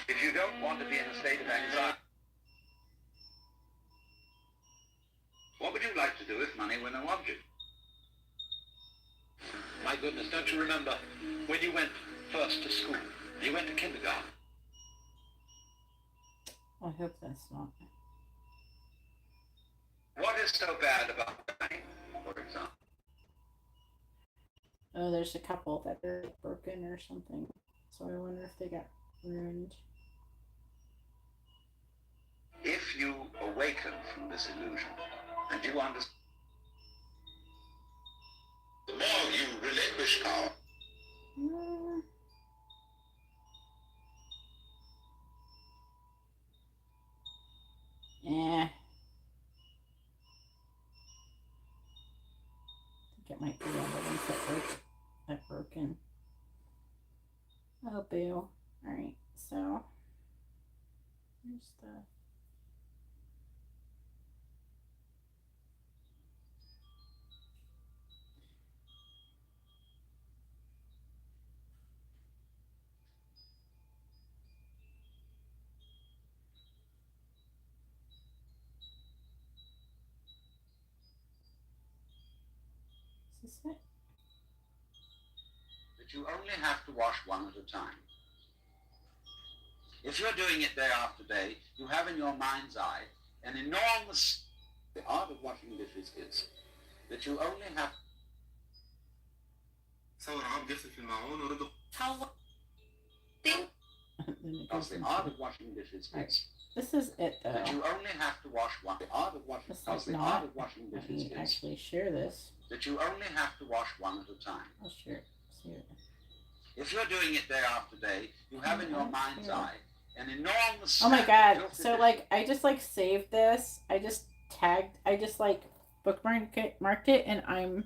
If you don't want to be in a state of anxiety, what would you like to do if money were no object? My goodness, don't you remember when you went first to school? You went to kindergarten. I hope that's not. What is so bad about money, for example? Oh, there's a couple that are broken or something. So I wonder if they got ruined. If you awaken from this illusion and you understand, the more you relinquish power. Yeah. I think it might be one of the ones that broken. Oh, boo. Alright, so here's the. Is this it? That you only have to wash one at a time. If you're doing it day after day, you have in your mind's eye an enormous... The art of washing dishes is that you only have... How... Because the art of washing dishes is... This is it, though. That you only have to wash one. The art of washing... Because the art of washing dishes is... actually share this. That you only have to wash one at a time. I'll share it. See it. If you're doing it day after day, you have in your mind's eye an enormous... Oh my god. So, like, I just, like, saved this. I just bookmarked it, and I'm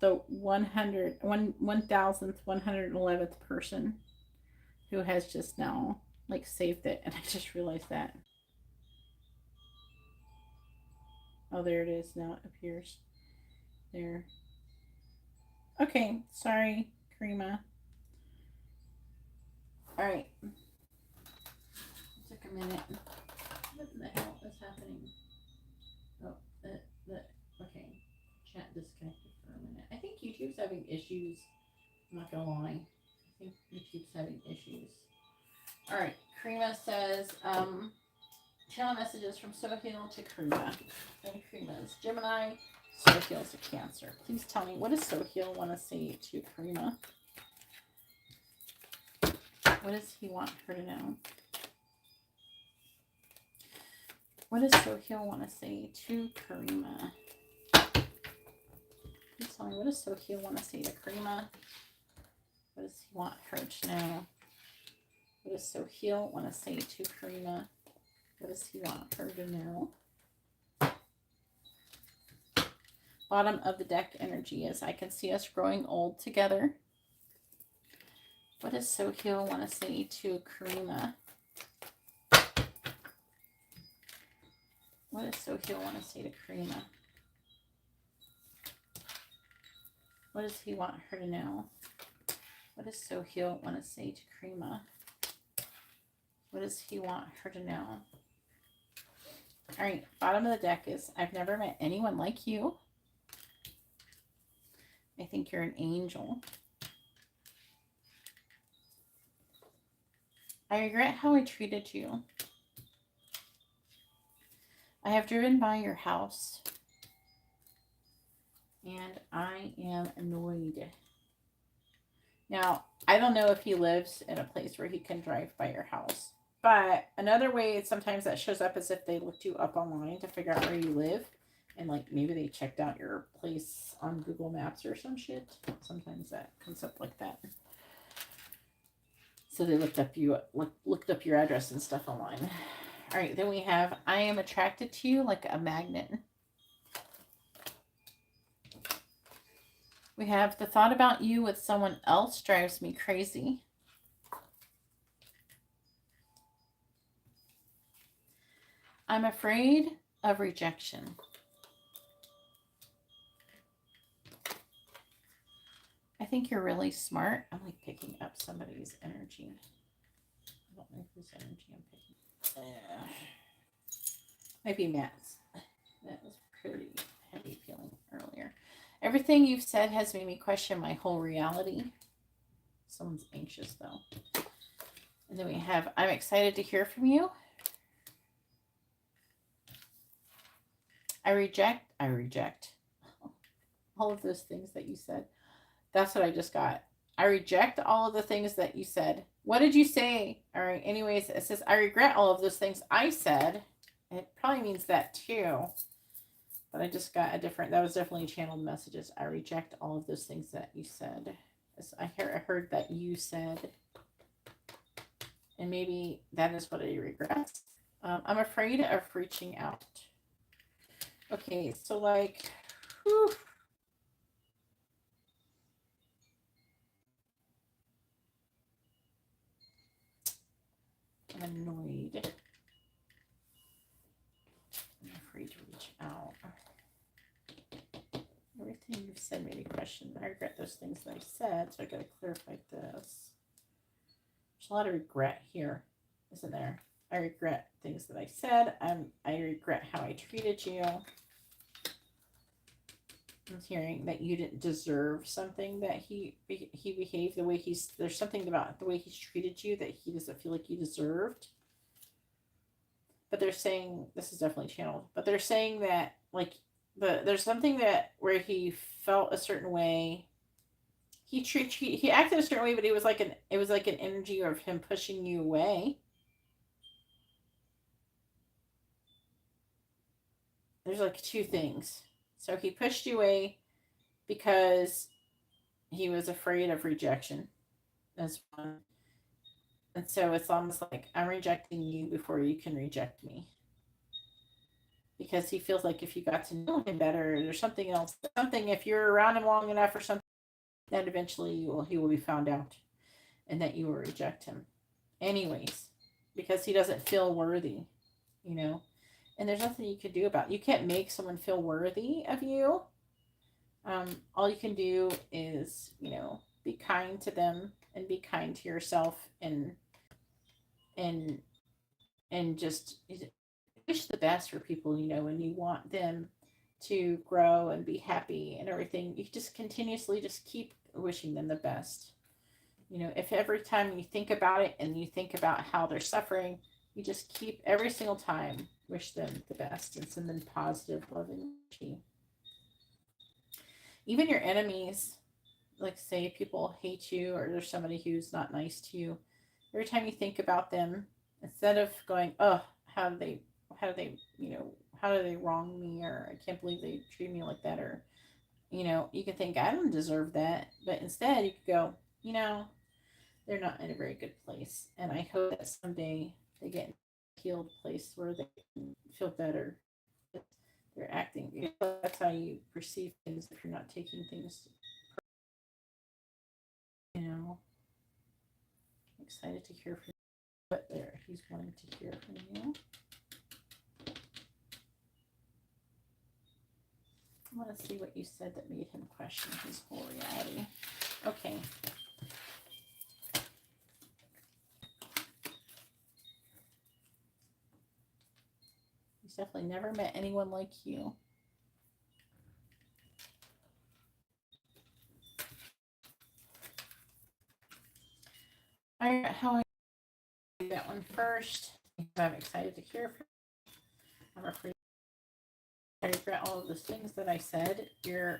the 1111th person who has just now, like, saved it, and I just realized that. Oh, there it is. Now it appears there. Okay, sorry, Karima. All right. It took a minute. What the hell is happening? Oh, okay. Chat disconnected for a minute. I think YouTube's having issues. I'm not gonna lie. I think YouTube's having issues. All right. Karima says, channel messages from Sohail to Karima. And Karima's Gemini. Sohail's a Cancer. Please tell me, what does Sohail want to say to Karima? What does he want her to know? What does Sohail want to say to Karima? Please tell me, what does Sohail want to say to Karima? What does he want her to know? What does Sohail want to say to Karima? What does he want her to know? Bottom of the deck energy is, I can see us growing old together. What does Sohail want to say to Karima? What does Sohail want to say to Karima? What does he want her to know? What does Sohail want to say to Karima? What does he want her to know? All right, bottom of the deck is, I've never met anyone like you. I think you're an angel. I regret how I treated you. I have driven by your house, and I am annoyed. Now, I don't know if he lives in a place where he can drive by your house. But another way sometimes that shows up is if they looked you up online to figure out where you live. And, like, maybe they checked out your place on Google Maps or some shit. Sometimes that comes up like that. So they looked up your address and stuff online. All right, then we have, I am attracted to you like a magnet. We have, the thought about you with someone else drives me crazy. I'm afraid of rejection. I think you're really smart. I'm like picking up somebody's energy. I don't know whose energy I'm picking. Might be Matt's. That was pretty heavy feeling earlier. Everything you've said has made me question my whole reality. Someone's anxious though. And then we have, I'm excited to hear from you. I reject all of those things that you said. That's what I just got. I reject all of the things that you said. What did you say? All right. Anyways, it says, I regret all of those things I said. It probably means that too. But I just got a different, that was definitely channeled messages. I reject all of those things that you said. I heard that you said. And maybe that is what I regret. I'm afraid of reaching out. Okay, so like, whew. I'm annoyed. I'm afraid to reach out. Everything you've said made me question. I regret those things that I said, so I gotta clarify this. There's a lot of regret here, isn't there? I regret things that I said. I regret how I treated you. I'm hearing that you didn't deserve something, that he behaved the way there's something about the way he's treated you that he doesn't feel like you deserved. But they're saying, this is definitely channeled, but they're saying that like there's something that where he felt a certain way. He acted a certain way, but it was like an energy of him pushing you away. There's like two things. So he pushed you away because he was afraid of rejection. That's one. And so it's almost like, I'm rejecting you before you can reject me. Because he feels like if you got to know him better, there's something else. Something, if you're around him long enough or something, that eventually he will be found out. And that you will reject him. Anyways. Because he doesn't feel worthy. You know? And there's nothing you can do about it. You can't make someone feel worthy of you. All you can do is, you know, be kind to them and be kind to yourself and just wish the best for people, you know, and you want them to grow and be happy and everything. You just continuously just keep wishing them the best. You know, if every time you think about it and you think about how they're suffering, you just keep every single time wish them the best and send them positive, loving energy. Even your enemies, like say people hate you or there's somebody who's not nice to you, every time you think about them, instead of going, oh, how do they, you know, how do they wrong me, or I can't believe they treat me like that, or, you know, you can think, I don't deserve that. But instead you could go, you know, they're not in a very good place. And I hope that someday they get in a healed place where they can feel better. They're acting. That's how you perceive things if you're not taking things, you know. I'm excited to hear from what there he's wanting to hear from you. I want to see what you said that made him question his whole reality. Okay. He's definitely never met anyone like you. How I do that one first. I'm excited to hear from you. I'm afraid I regret all of the things that I said. I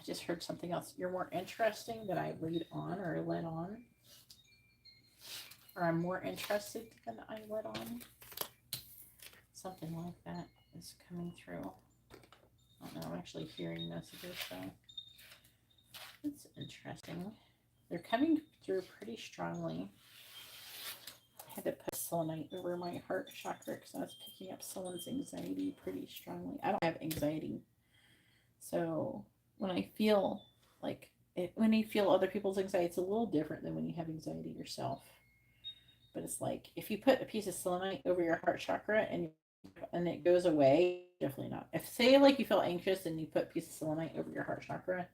just heard something else. You're more interesting than I lead on or led on. Or I'm more interested than I let on. Something like that is coming through. I don't know, I'm actually hearing messages, so it's interesting. They're coming through pretty strongly. I had to put selenite over my heart chakra because I was picking up someone's anxiety pretty strongly. I don't have anxiety. So when I feel like when you feel other people's anxiety, it's a little different than when you have anxiety yourself. But it's like if you put a piece of selenite over your heart chakra and it goes away, definitely not. If say like you feel anxious and you put a piece of selenite over your heart chakra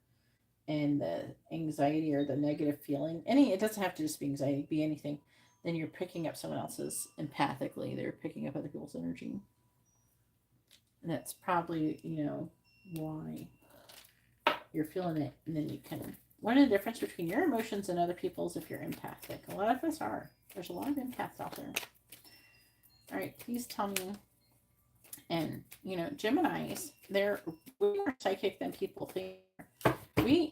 and the anxiety or the negative feeling, it doesn't have to just be anxiety, be anything, then you're picking up someone else's empathically. They're picking up other people's energy. And that's probably, you know, why you're feeling it. And then you can learn the difference between your emotions and other people's if you're empathic. A lot of us are. There's a lot of empaths out there. All right, please tell me. And, you know, Geminis, they're way more psychic than people think. The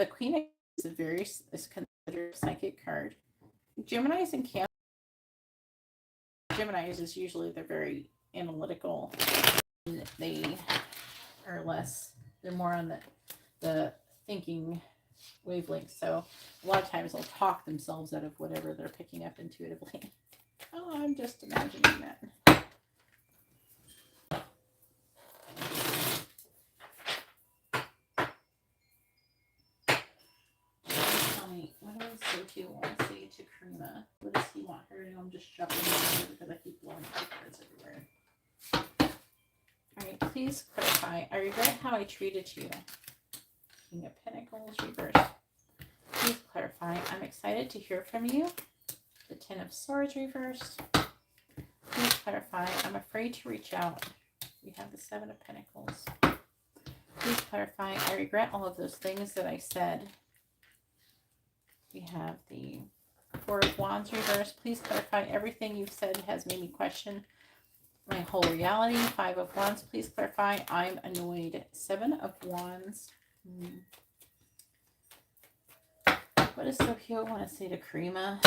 Queen is considered a psychic card. Geminis and Cancer. Geminis is usually they're very analytical. And they are less. They're more on the thinking wavelength. So a lot of times they'll talk themselves out of whatever they're picking up intuitively. Oh, I'm just imagining that. Tell me, what do I say to? I want to say to Karina. What does he want her to do? I'm just shuffling because I keep blowing cards everywhere. All right, please clarify. I regret how I treated you. King of Pentacles reversed. Please clarify. I'm excited to hear from you. The Ten of Swords reversed. Please clarify. I'm afraid to reach out. We have the Seven of Pentacles. Please clarify. I regret all of those things that I said. We have the Four of Wands reversed. Please clarify. Everything you've said has made me question my whole reality. Five of Wands. Please clarify. I'm annoyed. Seven of Wands. What does Sohio want to say to Karima?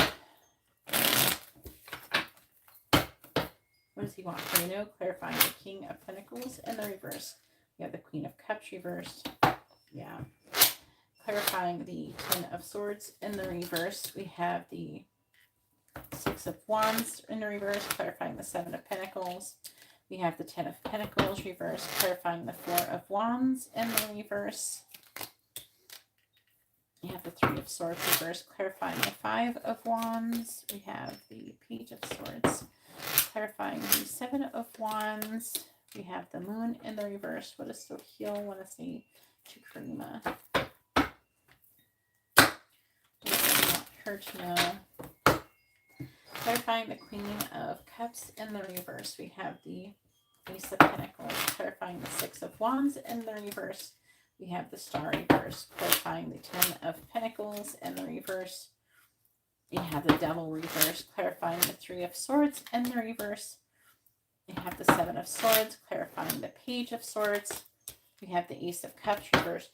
What does he want her to know? Clarifying the King of Pentacles in the reverse. We have the Queen of Cups reversed. Yeah. Clarifying the Ten of Swords in the reverse. We have the Six of Wands in the reverse. Clarifying the Seven of Pentacles. We have the Ten of Pentacles reversed. Clarifying the Four of Wands in the reverse. We have the Three of Swords reversed. Clarifying the Five of Wands. We have the Page of Swords. Clarifying the Seven of Wands. We have the Moon in the reverse. What does Sohio want to say to Karima? What does he want her to know? Clarifying the Queen of Cups in the reverse. We have the Ace of Pentacles. Clarifying the Six of Wands in the reverse. We have the Star reverse. Clarifying the Ten of Pentacles in the reverse. We have the Devil reverse. Clarifying the Three of Swords in the reverse. We have the Seven of Swords, clarifying the Page of Swords. We have the Ace of Cups reversed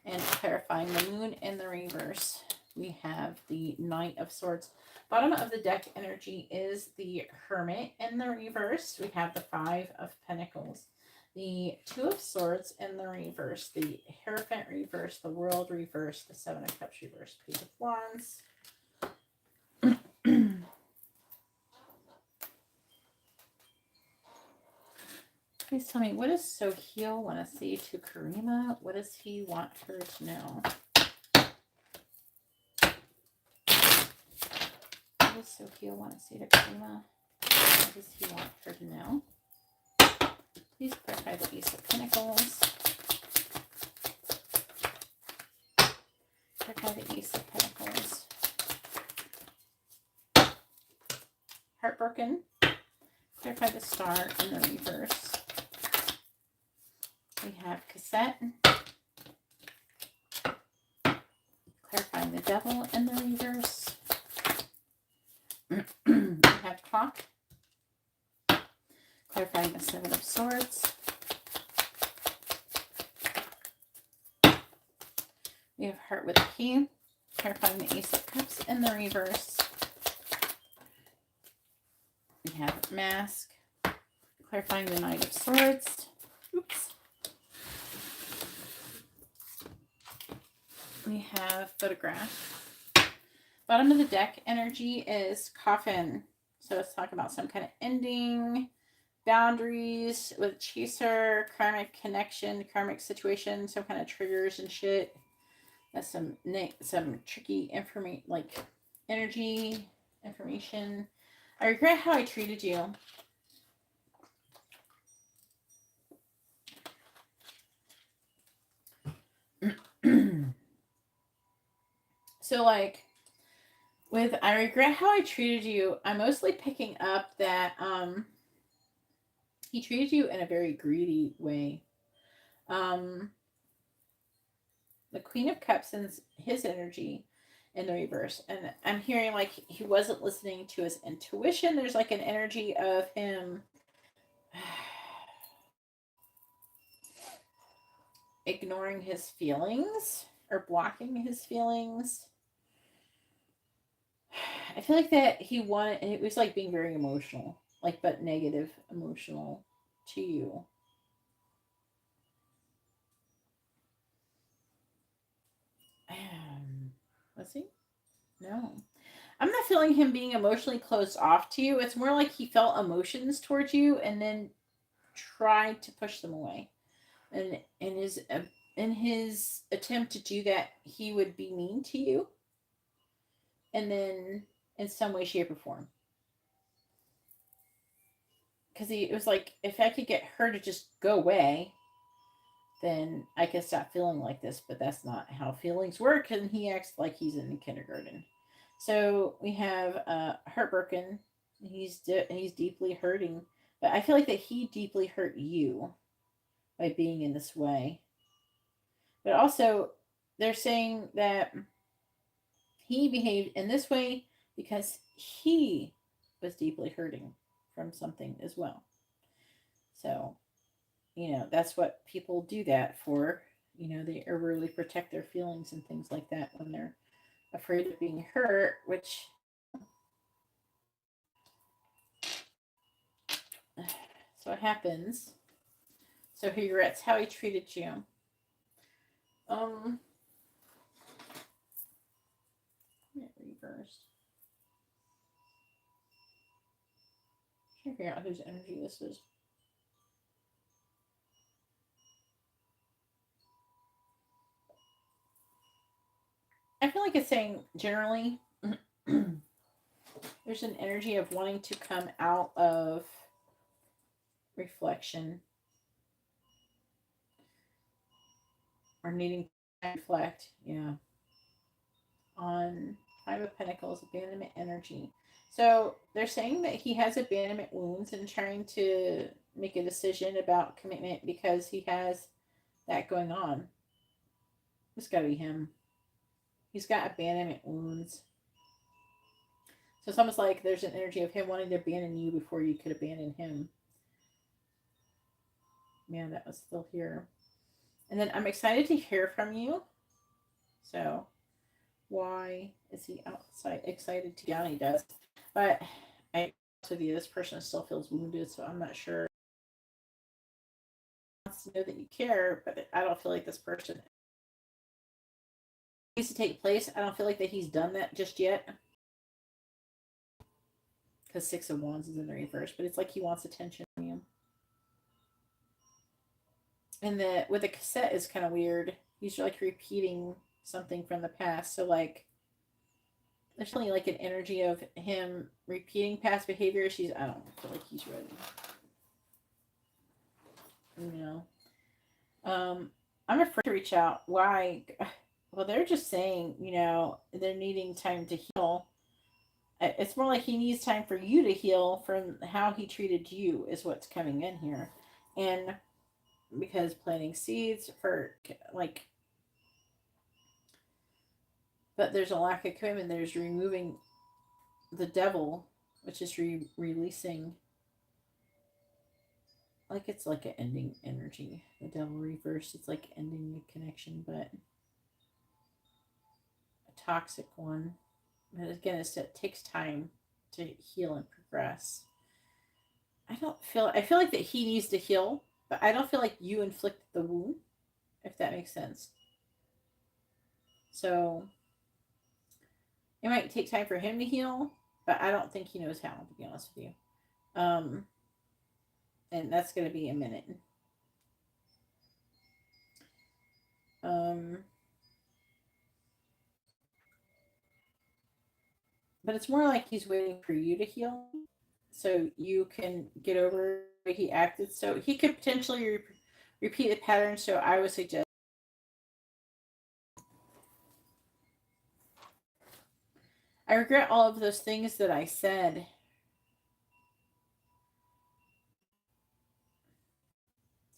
and clarifying the Moon in the reverse. We have the Knight of Swords. Bottom of the deck energy is the Hermit in the reverse. We have the Five of Pentacles, the Two of Swords in the reverse, the Hierophant reverse, the World reverse, the Seven of Cups reverse, Page of Wands. Please tell me, what does Sohio want to say to Karima? What does he want her to know? What does Sohio want to say to Karima? What does he want her to know? Please clarify the Ace of Pentacles. Clarify the Ace of Pentacles. Heartbroken. Clarify the Star in the reverse. We have Cassette. Clarifying the Devil in the reverse. We have Clock. Clarifying the Seven of Swords. We have Heart with a Key. Clarifying the Ace of Cups in the reverse. We have Mask. Clarifying the Knight of Swords. Oops. We have Photograph. Bottom of the deck energy is Coffin. So let's talk about some kind of ending, boundaries with Chaser, karmic connection, karmic situation, some kind of triggers and shit. That's some tricky information, like energy, information. I regret how I treated you. So like with I regret how I treated you, I'm mostly picking up that he treated you in a very greedy way. The Queen of Cups and his energy in the reverse. And I'm hearing like he wasn't listening to his intuition. There's like an energy of him ignoring his feelings or blocking his feelings. I feel like that he wanted, and it was like being very emotional, like, but negative emotional to you. Let's see. No. I'm not feeling him being emotionally closed off to you. It's more like he felt emotions towards you and then tried to push them away. And in his attempt to do that, he would be mean to you. And then in some way, shape, or form. Because it was like, if I could get her to just go away, then I could stop feeling like this. But that's not how feelings work. And he acts like he's in kindergarten. So we have Heartbroken. He's deeply hurting, but I feel like that he deeply hurt you by being in this way. But also, they're saying that he behaved in this way because he was deeply hurting from something as well. So, that's what people do that for. They overly protect their feelings and things like that when they're afraid of being hurt, which so it happens. So he regrets how he treated you. Um, reversed. Trying to figure out whose energy this is. I feel like it's saying generally there's an energy of wanting to come out of reflection or needing to reflect, on Five of Pentacles, abandonment energy. So they're saying that he has abandonment wounds and trying to make a decision about commitment because he has that going on. It's got to be him. He's got abandonment wounds. So it's almost like there's an energy of him wanting to abandon you before you could abandon him. Man, that was still here. And then I'm excited to hear from you. So why is he outside excited to? Yeah, he does. But I with you, this person still feels wounded, so I'm not sure. He wants to know that you care, but I don't feel like this person needs to take place. I don't feel like that he's done that just yet. Because Six of Wands is in the reverse, but it's like he wants attention from you. And with the cassette is kind of weird. He's like repeating something from the past. So like there's something like an energy of him repeating past behaviors. I don't feel like he's ready. I'm afraid to reach out. Why? Well, they're just saying, they're needing time to heal. It's more like he needs time for you to heal from how he treated you is what's coming in here. And because planting seeds for like, but there's a lack of commitment. There's removing the devil, which is releasing. Like it's like an ending energy. The devil reversed, it's like ending the connection, but a toxic one. But again, it takes time to heal and progress. I feel like that he needs to heal, but I don't feel like you inflicted the wound, if that makes sense. So it might take time for him to heal, but I don't think he knows how, to be honest with you. And that's going to be a minute. But it's more like he's waiting for you to heal so you can get over the way he acted. So he could potentially repeat the pattern. So I would suggest. I regret all of those things that I said.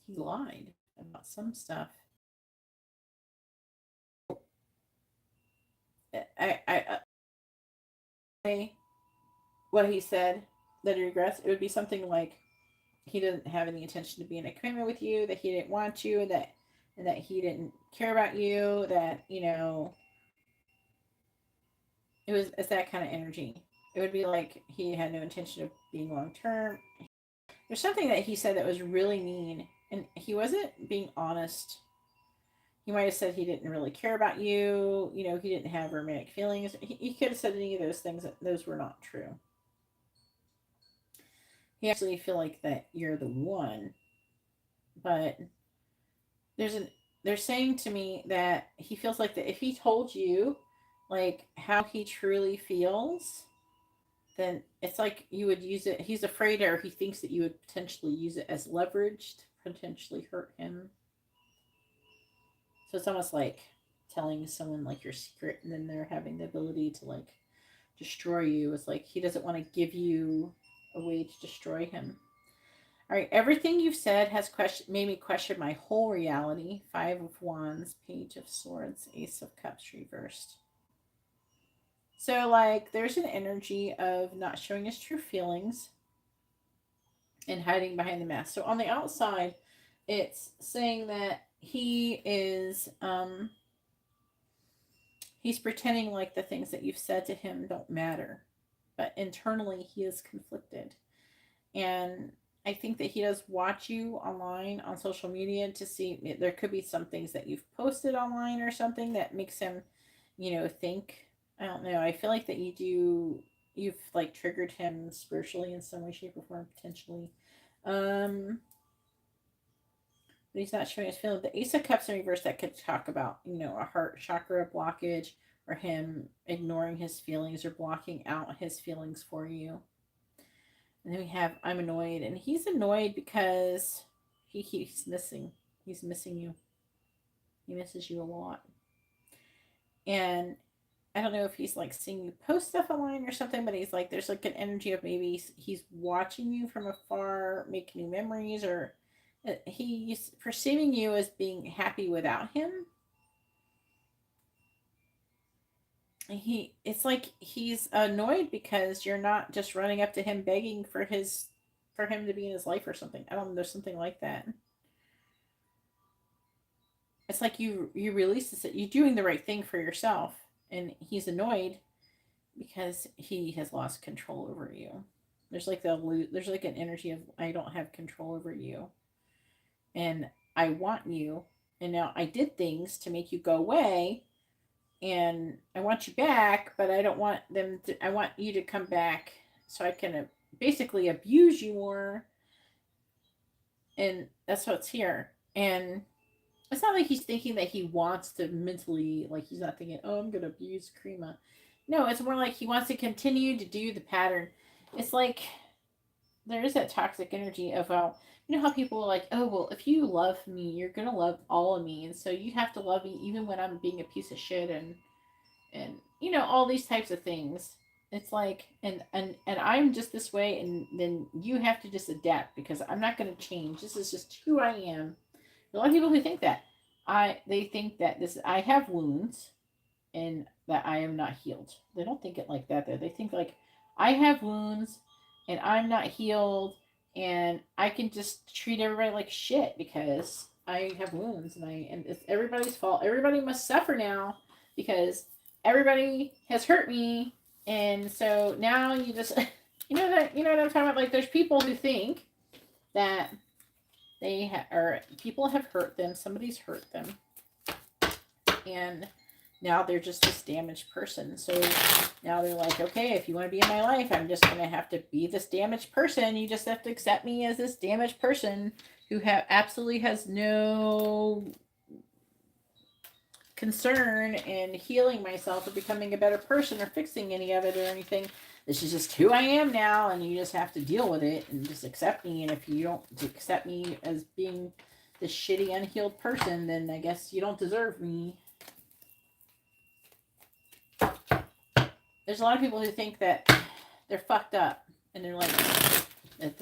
He lied about some stuff. I what he said that he regrets. It would be something like he didn't have any intention to be in a commitment with you, that he didn't want you, and that he didn't care about you, that it's that kind of energy. It would be like he had no intention of being long term. There's something that he said that was really mean, and he wasn't being honest. He might have said he didn't really care about you. He didn't have romantic feelings. He could have said any of those things. Those were not true. He actually feel like that you're the one, but they're saying to me that he feels like that if he told you like how he truly feels, then it's like you would use it. He's afraid, or he thinks that you would potentially use it as leverage to potentially hurt him. So it's almost like telling someone like your secret, and then they're having the ability to like destroy you. It's like he doesn't want to give you a way to destroy him. All right, everything you've said has made me question my whole reality. 5 of Wands, Page of Swords, Ace of Cups reversed. So, like, there's an energy of not showing his true feelings and hiding behind the mask. So, on the outside, it's saying that he is, he's pretending like the things that you've said to him don't matter. But internally, he is conflicted. And I think that he does watch you online on social media to see, there could be some things that you've posted online or something that makes him, think. I don't know. I feel like that you've like triggered him spiritually in some way, shape, or form, potentially. But he's not showing his feeling. The Ace of Cups in reverse, that could talk about, a heart chakra blockage, or him ignoring his feelings or blocking out his feelings for you. And then we have I'm annoyed, and he's annoyed because he's missing. He's missing you. He misses you a lot. And I don't know if he's like seeing you post stuff online or something, but he's like, there's like an energy of maybe he's watching you from afar, making memories, or he's perceiving you as being happy without him. It's like he's annoyed because you're not just running up to him begging for him to be in his life or something. I don't know, there's something like that. It's like you release this, you're doing the right thing for yourself, and he's annoyed because he has lost control over you. There's like an energy of, I don't have control over you, and I want you, and now I did things to make you go away, and I want you back, but I don't want I want you to come back so I can basically abuse you more. And that's what's here. And it's not like he's thinking that he wants to mentally, like, he's not thinking, oh, I'm going to abuse Krima. No, it's more like he wants to continue to do the pattern. It's like there is that toxic energy of, well, you know how people are like, oh, well, if you love me, you're going to love all of me. And so you have to love me even when I'm being a piece of shit and all these types of things. It's like, and I'm just this way, and then you have to just adapt because I'm not going to change. This is just who I am. A lot of people who think that. They think that I have wounds and that I am not healed. They don't think it like that though. They think like, I have wounds and I'm not healed, and I can just treat everybody like shit because I have wounds, and it's everybody's fault. Everybody must suffer now because everybody has hurt me, and so now you just you know what I'm talking about. Like, there's people who think that or people have hurt them, somebody's hurt them, and now they're just this damaged person. So now they're like, okay, if you want to be in my life, I'm just gonna have to be this damaged person. You just have to accept me as this damaged person who absolutely has no concern in healing myself or becoming a better person or fixing any of it or anything. This is just who I am now, and you just have to deal with it and just accept me. And if you don't accept me as being this shitty, unhealed person, then I guess you don't deserve me. There's a lot of people who think that they're fucked up, and they're like, that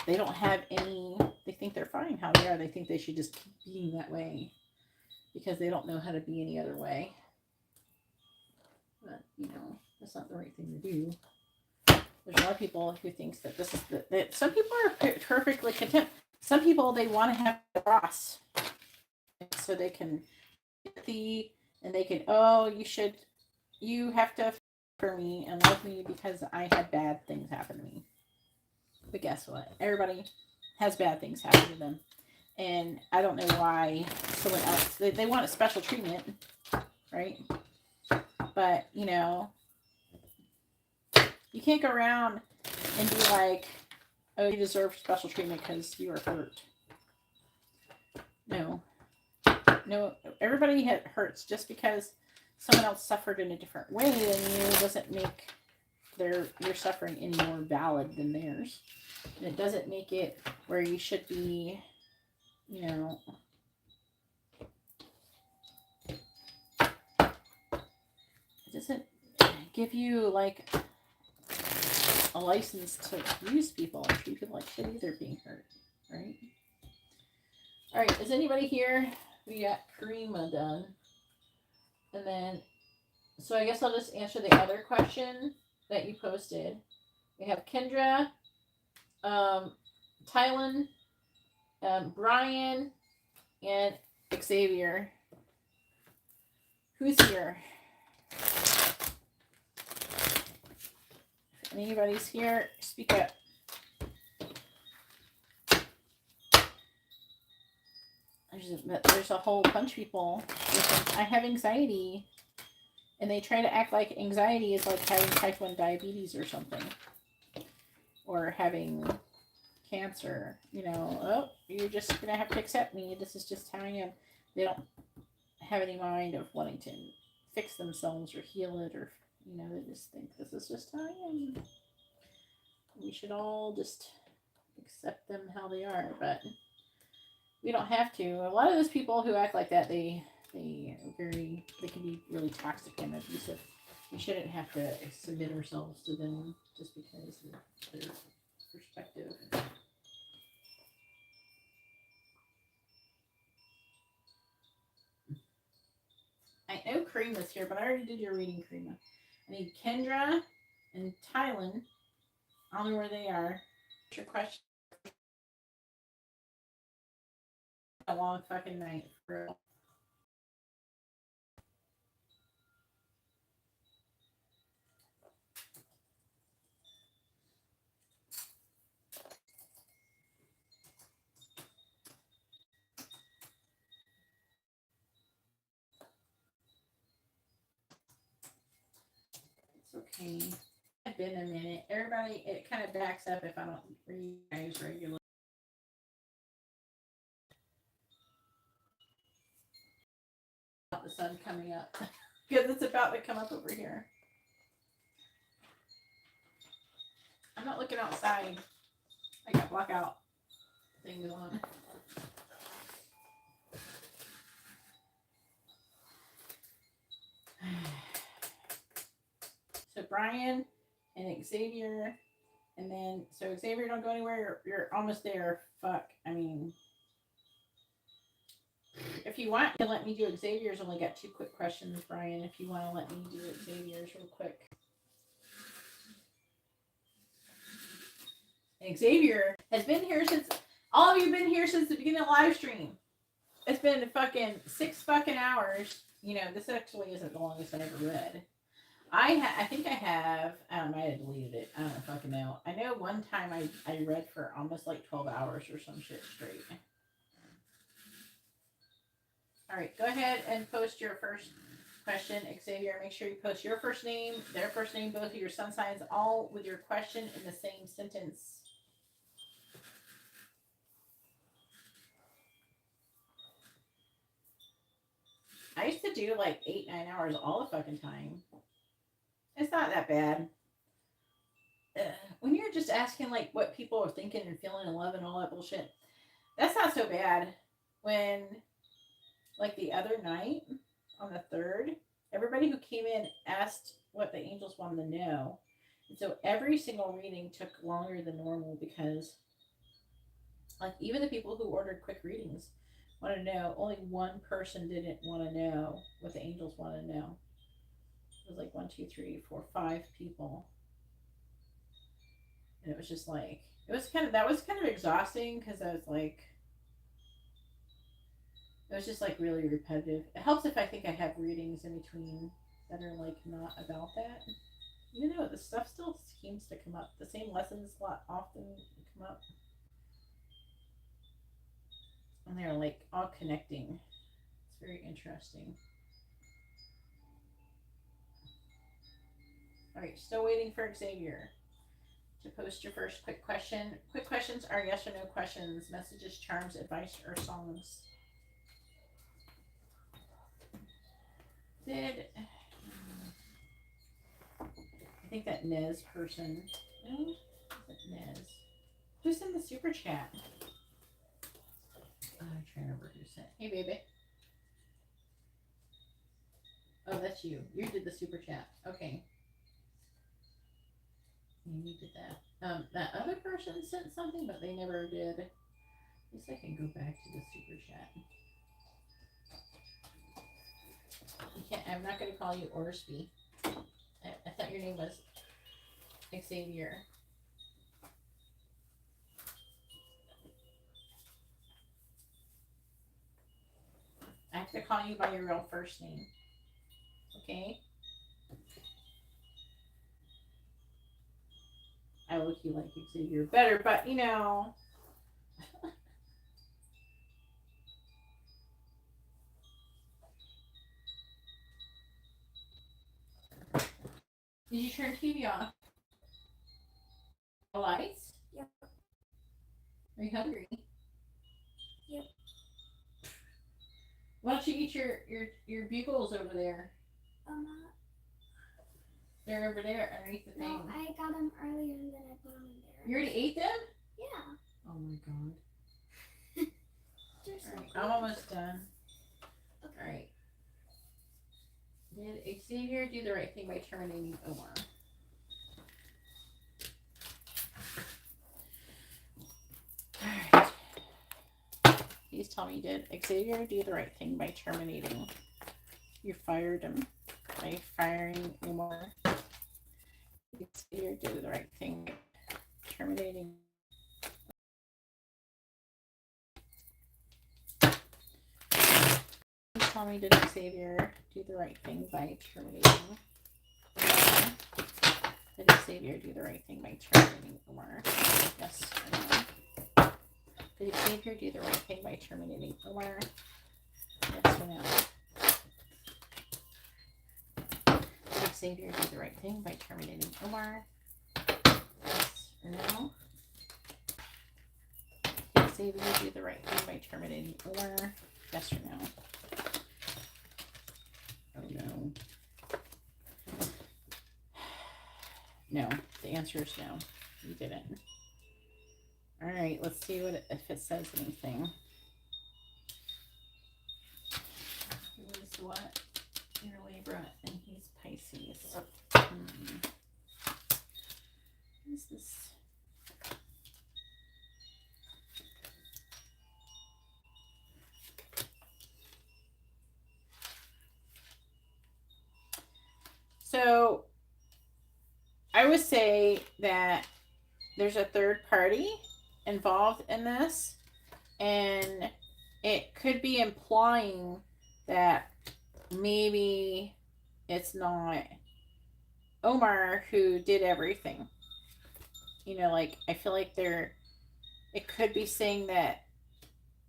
they don't have any, they think they're fine how they are. They think they should just keep being that way because they don't know how to be any other way. But, that's not the right thing to do. There's a lot of people who thinks that this is that some people are perfectly content. Some people, they want to have the cross so they can and they can, oh, you have to for me and love me because I had bad things happen to me. But guess what? Everybody has bad things happen to them. And I don't know why someone else, they want a special treatment, right? But, you can't go around and be like, oh, you deserve special treatment because you were hurt. No, everybody hurts. Just because someone else suffered in a different way than you doesn't make your suffering any more valid than theirs. And it doesn't make it where you should be, it doesn't give you like a license to use people and treat people like shit either being hurt, right? All right, is anybody here? We got Karima done. And then, so I guess I'll just answer the other question that you posted. We have Kendra, Tylen, Brian, and Xavier. Who's here? If anybody's here, speak up. There's a whole bunch of people. I have anxiety. And they try to act like anxiety is like having type 1 diabetes or something. Or having cancer. You know, oh, you're just going to have to accept me. This is just how I am. They don't have any mind of wanting to fix themselves or heal it. Or, you know, they just think this is just how I am. We should all just accept them how they are. But we don't have to. A lot of those people who act like that, they can be really toxic and abusive. We shouldn't have to submit ourselves to them just because of their perspective. I know Karima's here, but I already did your reading, Karima. I need Kendra and Tylen. I don't know where they are. What's your question? A long fucking night, for real. It's okay. It's been a minute. Everybody, it kind of backs up if I don't read you guys regularly. The sun coming up because it's about to come up over here. I'm not looking outside. I got blackout things on. So Brian and Xavier, and then so Xavier, don't go anywhere. You're almost there. Fuck. I mean, if you want to let me do Xavier's, only got 2 quick questions, Brian. If you want to let me do Xavier's real quick. And Xavier has been here since, all of you have been here since the beginning of the live stream. It's been fucking 6 fucking hours. You know, this actually isn't the longest I ever read. I think I have, I don't know, I had deleted it. I don't fucking know. I know one time I read for almost like 12 hours or some shit straight. All right, go ahead and post your first question, Xavier. Make sure you post your first name, their first name, both of your sun signs, all with your question in the same sentence. I used to do like 8-9 hours all the fucking time. It's not that bad. When you're just asking like what people are thinking and feeling and love and all that bullshit, that's not so bad. When like the other night on the 3rd, everybody who came in asked what the angels wanted to know. And so every single reading took longer than normal because like even the people who ordered quick readings wanted to know, only one person didn't want to know what the angels wanted to know. It was like 1, 2, 3, 4, 5 people. And it was just like, that was kind of exhausting because I was like, it was just like really repetitive. It helps if I think I have readings in between that are like not about that. Even though the stuff still seems to come up. The same lessons a lot often come up. And they're like all connecting. It's very interesting. All right, still waiting for Xavier to post your first quick question. Quick questions are yes or no questions, messages, charms, advice, or songs. I think that Nez person. No, is it Nez? Who's in the super chat? I'm trying to remember who sent. Hey, baby. Oh, that's you. You did the super chat. Okay. Maybe did that. That other person sent something, but they never did. At least I can go back to the super chat. You can't, I'm not going to call you Orsby. I thought your name was Xavier. I have to call you by your real first name. Okay? I look you like Xavier better, but you know. Did you turn TV off? The lights? Yep. Are you hungry? Yep. Why don't you eat your bugles over there? They're over there underneath the thing. No, I got them earlier and then I put them in there. You already ate them? Yeah. Oh my god. They're so Alright, good. I'm almost done. Okay. Alright. Did Xavier do the right thing by terminating Omar? Alright. Please tell me you did. Xavier do the right thing by terminating. You fired him by firing Omar. Xavier did the right thing by terminating. Please tell me did Xavier do the right thing by terminating Omar? Did Xavier do the right thing by terminating Omar? Yes or no? Did Xavier do the right thing by terminating Omar? Yes or no? Did Xavier do the right thing by terminating Omar? Yes or no? Did Xavier do the right thing by terminating Omar? Yes or no? Oh no. No. The answer is no. You didn't. Alright, let's see what if it says anything. Who is what? You're Libra and he's Pisces. What is this? So I would say that there's a third party involved in this, and it could be implying that maybe it's not Omar who did everything. You know, like I feel like it could be saying that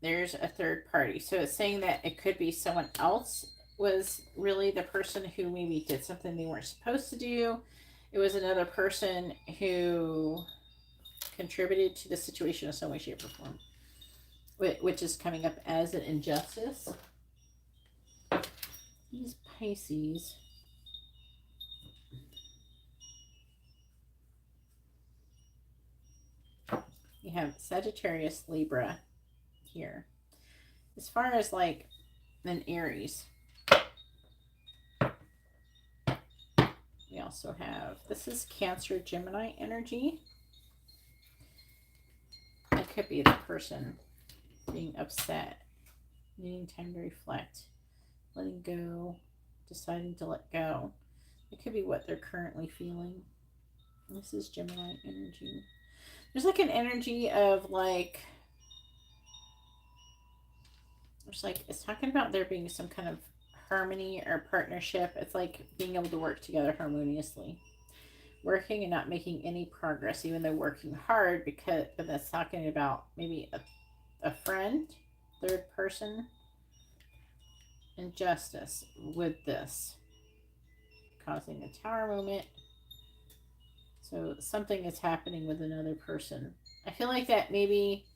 there's a third party. So it's saying that it could be someone else was really the person who maybe did something they weren't supposed to do. It was another person who contributed to the situation in some way, shape, or form, which is coming up as an injustice. These Pisces. You have Sagittarius, Libra here. As far as like an Aries, we also have, this is Cancer, Gemini energy. It could be the person being upset, needing time to reflect, letting go, deciding to let go. It could be what they're currently feeling. This is Gemini energy. There's like an energy of like, it's talking about there being some kind of harmony or partnership. It's like being able to work together harmoniously. Working and not making any progress, even though working hard, but that's talking about maybe a friend, third person, injustice with this, causing a tower moment. So something is happening with another person. I feel like that maybe,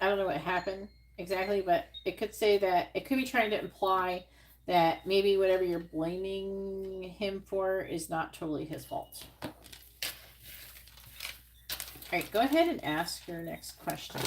I don't know what happened exactly, but it could say that, it could be trying to imply that maybe whatever you're blaming him for is not totally his fault. All right, go ahead and ask your next question.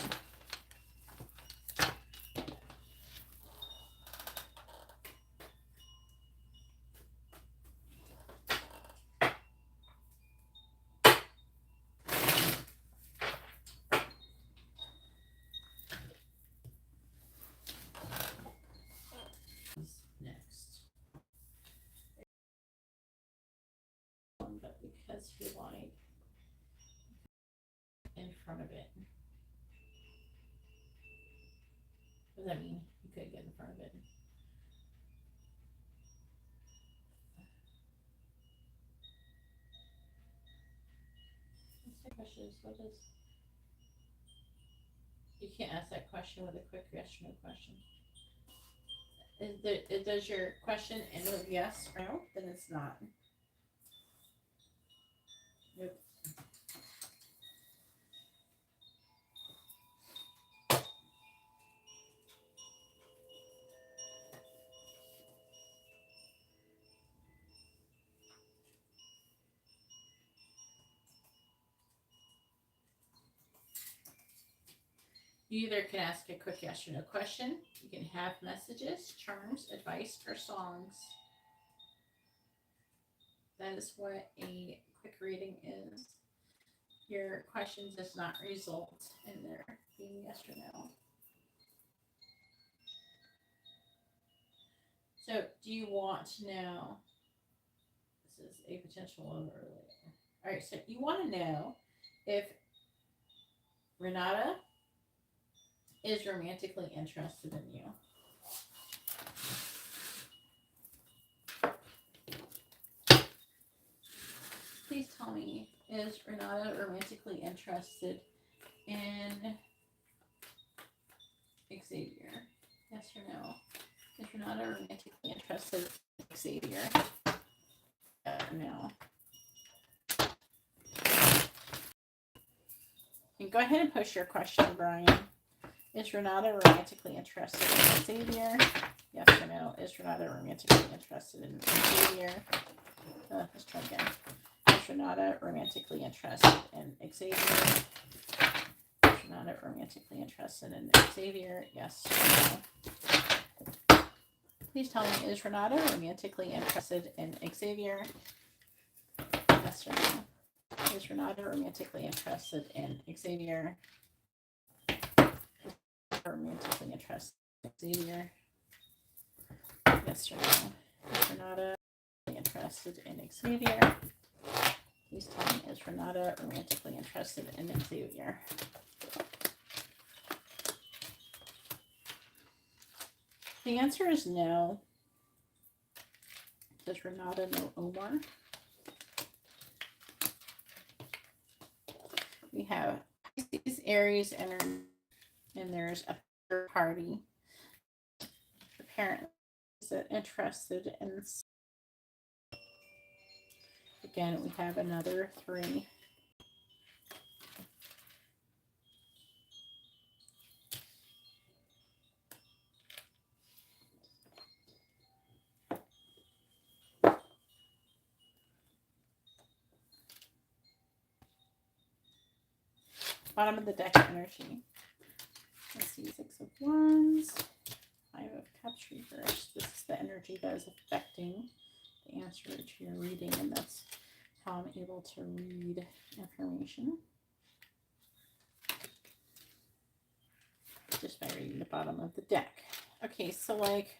as you like in front of it. What does that mean? You could get in front of it. What's the question? What is? You can't ask that question with a quick yes or no question. Does your question end with yes or no? Then it's not. Nope. You either can ask a quick yes or no question. You can have messages, charms, advice, or songs. That is what a quick reading is. Your questions does not result in there being yes or no. So, do you want to know? This is a potential overlay. All right, so you want to know if Renata is romantically interested in you. Please tell me, is Renata romantically interested in Xavier? Yes or no? Is Renata romantically interested in Xavier? No. And go ahead and post your question, Brian. Is Renata romantically interested in Xavier? Yes or no? Is Renata romantically interested in Xavier? Let's try again. Is Renata romantically interested in Xavier? Is Renata romantically interested in Xavier? Yes or no? Please tell me, is Renata romantically interested in Xavier? Yes or no? Is Renata romantically interested in Xavier? Romantically interested in Xavier? Yes or no? Is Renata interested in Xavier? Please tell me, is Renata romantically interested in Xavier? The answer is no. Does Renata know Omar? We have Pisces, Aries, energy, and there's a third party. Apparently, is interested in. Again, we have another 3. Bottom of the deck energy. Let's see, 6 of Wands, 5 of Cups reversed. This is the energy that is affecting the answer to your reading, and that's how I'm able to read information. Just by reading the bottom of the deck. Okay, so like,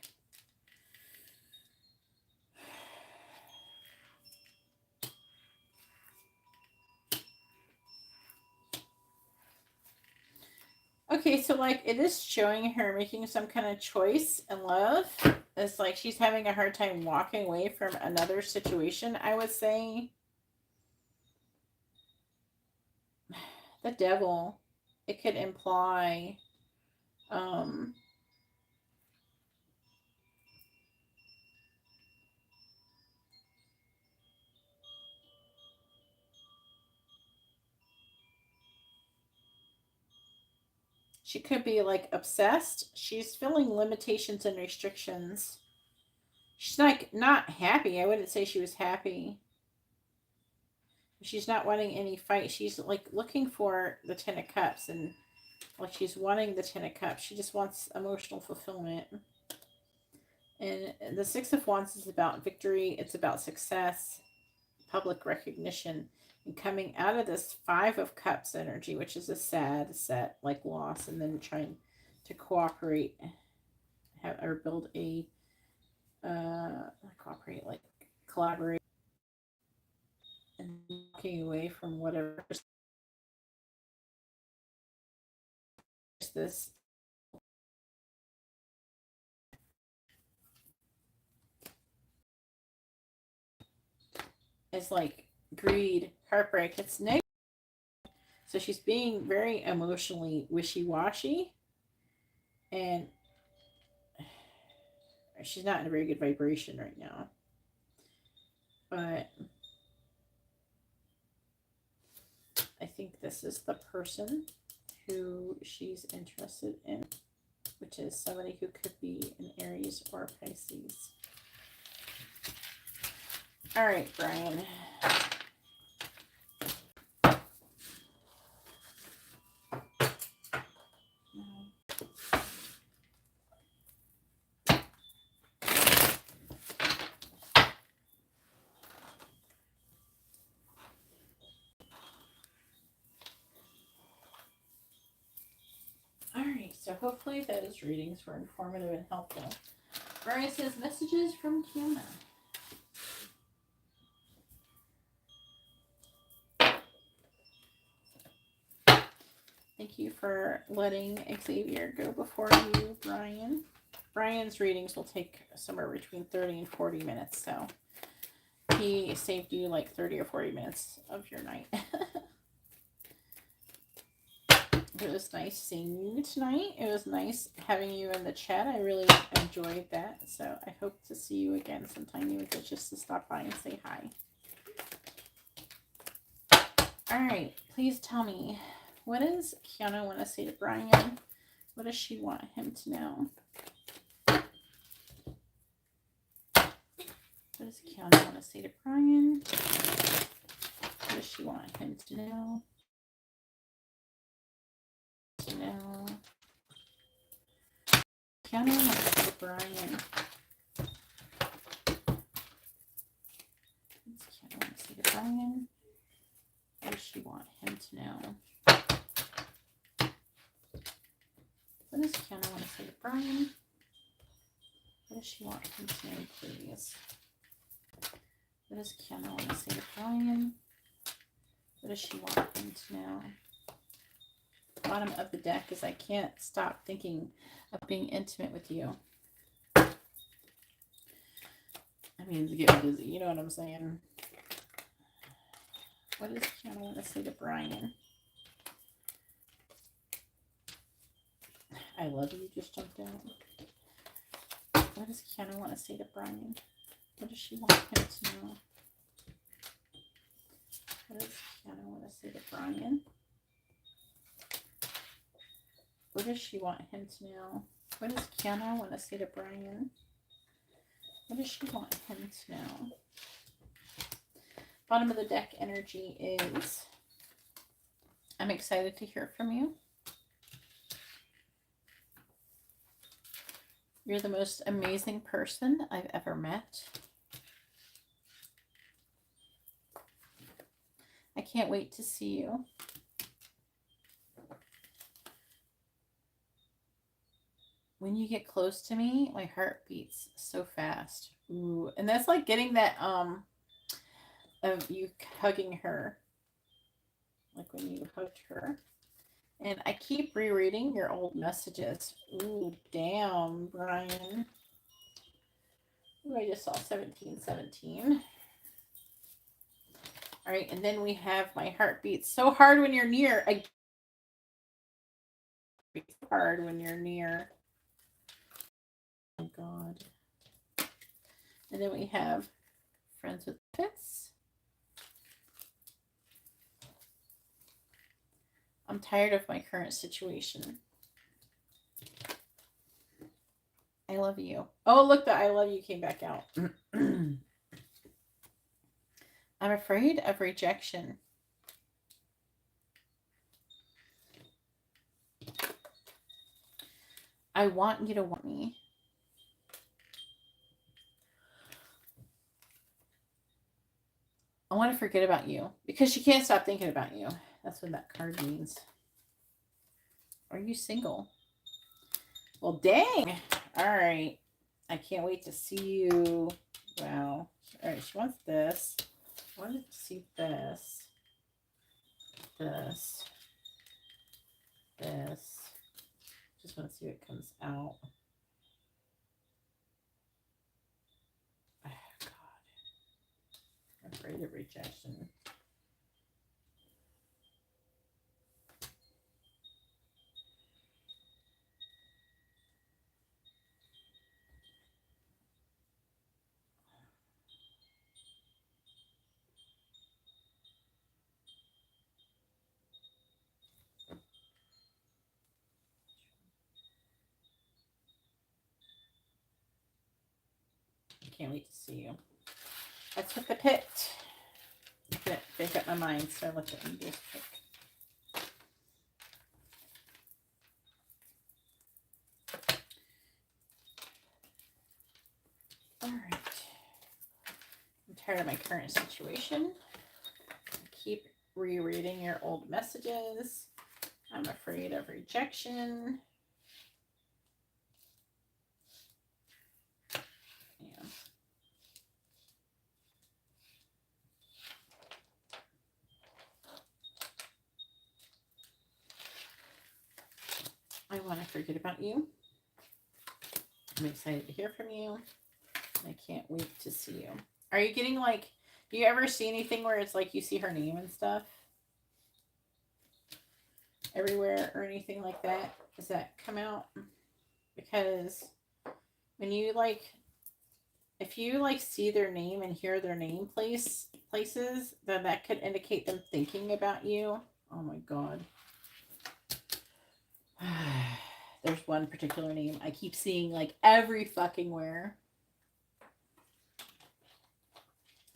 okay, so like it is showing her making some kind of choice in love. It's like she's having a hard time walking away from another situation, I would say. The Devil, it could imply she could be like obsessed. She's feeling limitations and restrictions. She's like not happy. I wouldn't say she was happy. She's not wanting any fight. She's like looking for the 10 of Cups, and like she's wanting the 10 of Cups. She just wants emotional fulfillment. And the 6 of Wands is about victory. It's about success, public recognition. And coming out of this 5 of Cups energy, which is a sad set, like loss, and then trying to cooperate, or build a, collaborate, and walking away from whatever this is like greed, heartbreak. It's negative. So she's being very emotionally wishy-washy, and she's not in a very good vibration right now. But I think this is the person who she's interested in, which is somebody who could be an Aries or Pisces. All right, Brian. So hopefully those readings were informative and helpful. Brian says, messages from Kiana. Thank you for letting Xavier go before you, Brian. Brian's readings will take somewhere between 30 and 40 minutes, so he saved you like 30 or 40 minutes of your night. It was nice seeing you tonight. It was nice having you in the chat. I really enjoyed that. So I hope to see you again sometime, even if it's just to stop by and say hi. All right. Please tell me, what does Kiana want to say to Brian? What does she want him to know? What does Kiana want to say to Brian? What does she want him to know? No. Kiana wants to say to Brian. What's Kiana want to say to Brian? What does she want him to know? What does Kiana want to say to Brian? What does she want him to know, please? What does Kiana want to say to Brian? What does she want him to know? Bottom of the deck is I can't stop thinking of being intimate with you. I mean, it's getting busy. You know what I'm saying? What does Kiana want to say to Brian? I love you just jumped out. What does Kiana want to say to Brian? What does she want him to know? What does Kiana want to say to Brian? What does she want him to know? What does Kiana want to say to Brian? What does she want him to know? Bottom of the deck energy is, I'm excited to hear from you. You're the most amazing person I've ever met. I can't wait to see you. When you get close to me, my heart beats so fast. Ooh, and that's like getting that of you hugging her. Like when you hugged her. And I keep rereading your old messages. Ooh, damn, Brian. Ooh, I just saw 1717. All right, and then we have my heart beats so hard when you're near. I beats hard when you're near. Oh God. And then we have friends with pets. I'm tired of my current situation. I love you. Oh, look, the I love you came back out. I'm afraid of rejection. I want you to want me. I want to forget about you because she can't stop thinking about you. That's what that card means. Are you single? Well, dang. All right. I can't wait to see you. Wow. All right. She wants this. I wanted to see this. this. This. Just want to see what comes out. Oh, God. I'm afraid of rejection. Can't wait to see you. That's what the pit. I couldn't make up my mind, so I looked at India's pick. Alright. I'm tired of my current situation. I keep rereading your old messages. I'm afraid of rejection. Yeah. I want to forget about you. I'm excited to hear from you. I can't wait to see you. Are you getting like, do you ever see anything where it's like you see her name and stuff everywhere or anything like that? Does that come out? Because when you like, if you like see their name and hear their name places, then that could indicate them thinking about you. Oh my God. There's one particular name I keep seeing like every fucking where.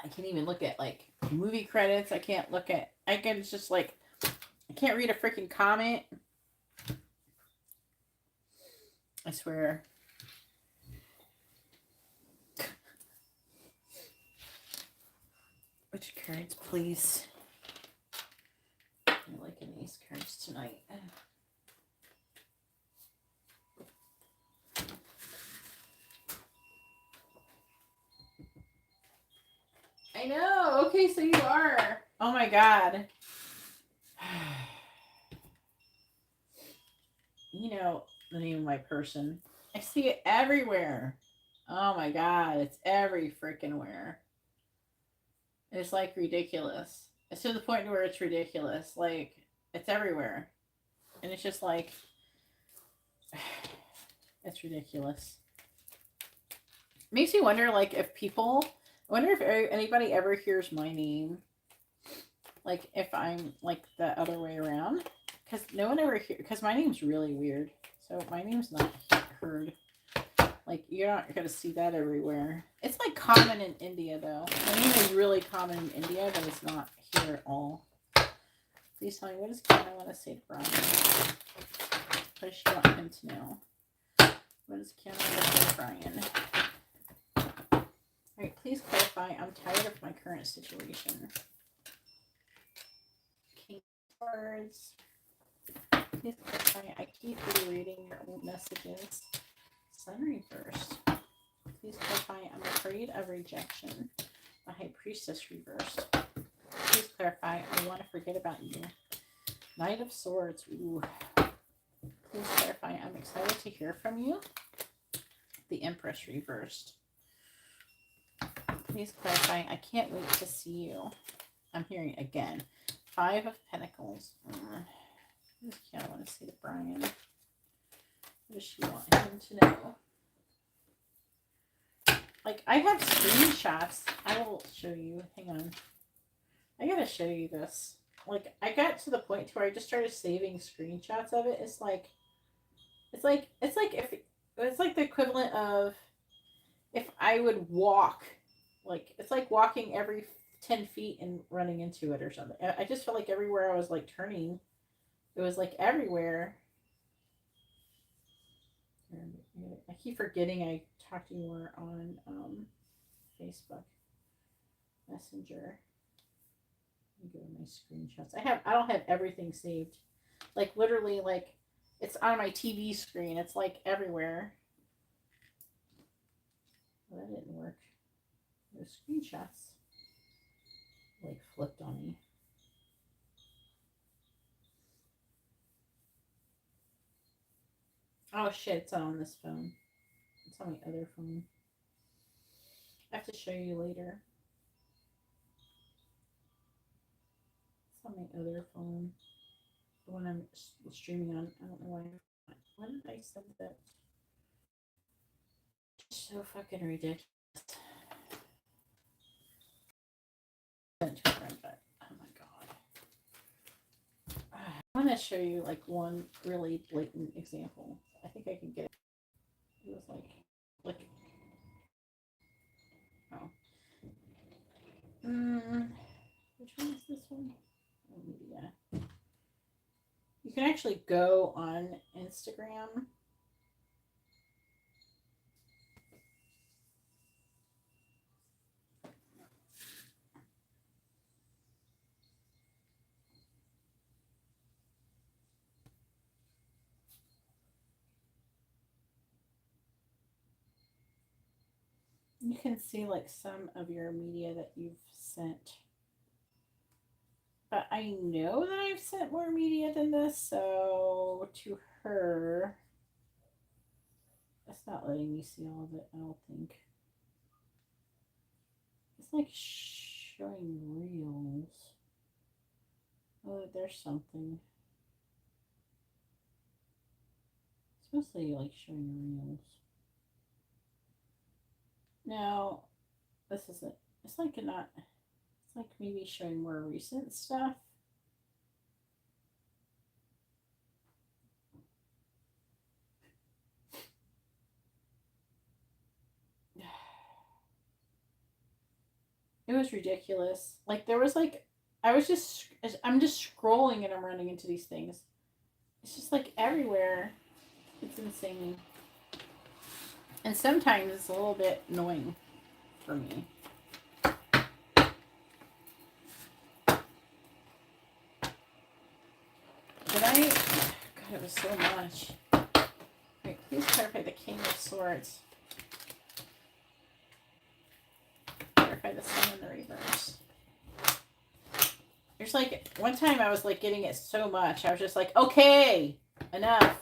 I can't even look at like movie credits. I can't look at, I can just like, I can't read a freaking comment. I swear. Which cards, please? I'm liking these cards tonight. I know. Okay, so you are. Oh my God. You know the name of my person. I see it everywhere. Oh my God. It's every freaking where. It's like ridiculous. It's to the point where it's ridiculous. Like, it's everywhere. And it's just like, it's ridiculous. Makes me wonder, like, if people, I wonder if anybody ever hears my name, like, if I'm, like, the other way around. Because no one ever hears, because my name's really weird. So my name's not heard. Like, you're not going to see that everywhere. It's, like, common in India, though. My name is really common in India, but it's not here at all. Please tell me, what does Kiana want to say to Brian? What does she want him to know? What does Kiana want to say to Brian? Alright, please clarify. I'm tired of my current situation. King cards. Please clarify. I keep rereading your old messages. Sun reversed. Please clarify. I'm afraid of rejection. The High Priestess reversed. Please clarify. I want to forget about you. Knight of Swords. Ooh. Please clarify. I'm excited to hear from you. The Empress reversed. Please clarify. I can't wait to see you. I'm hearing again. 5 of Pentacles. What does Kiana want to say to Brian? What does she want him to know? Like, I have screenshots. I will show you. Hang on. I gotta show you this. Like, I got to the point where I just started saving screenshots of it. It's like the equivalent of if I would walk. Like, it's like walking every 10 feet and running into it or something. I just felt like everywhere I was like turning, it was like everywhere. I keep forgetting I talked to you more on Facebook Messenger. Let me go to my screenshots. I don't have everything saved. Like, literally, like, it's on my TV screen. It's like everywhere. Well, that didn't work. No screenshots. Like, flipped on me. Oh shit, it's not on this phone. It's on my other phone. I have to show you later. It's on my other phone. The one I'm streaming on. I don't know why. Why did I send that? So fucking ridiculous. Sent to a friend, but oh my god. I want to show you like one really blatant example. I think I can get it. It was like, oh. Which one is this one? Oh, yeah. You can actually go on Instagram. You can see like some of your media that you've sent. But I know that I've sent more media than this, so to her, it's not letting me see all of it, I don't think. It's like showing reels. Oh, there's something. It's mostly like showing reels. No, this isn't. It's like not. It's like maybe showing more recent stuff. It was ridiculous. Like there was like I'm just scrolling and I'm running into these things. It's just like everywhere. It's insane. And sometimes it's a little bit annoying for me. Did I? God, it was so much. Wait, please clarify the King of Swords. Clarify the Sun in the reverse. There's like one time I was like getting it so much, I was just like, okay, enough.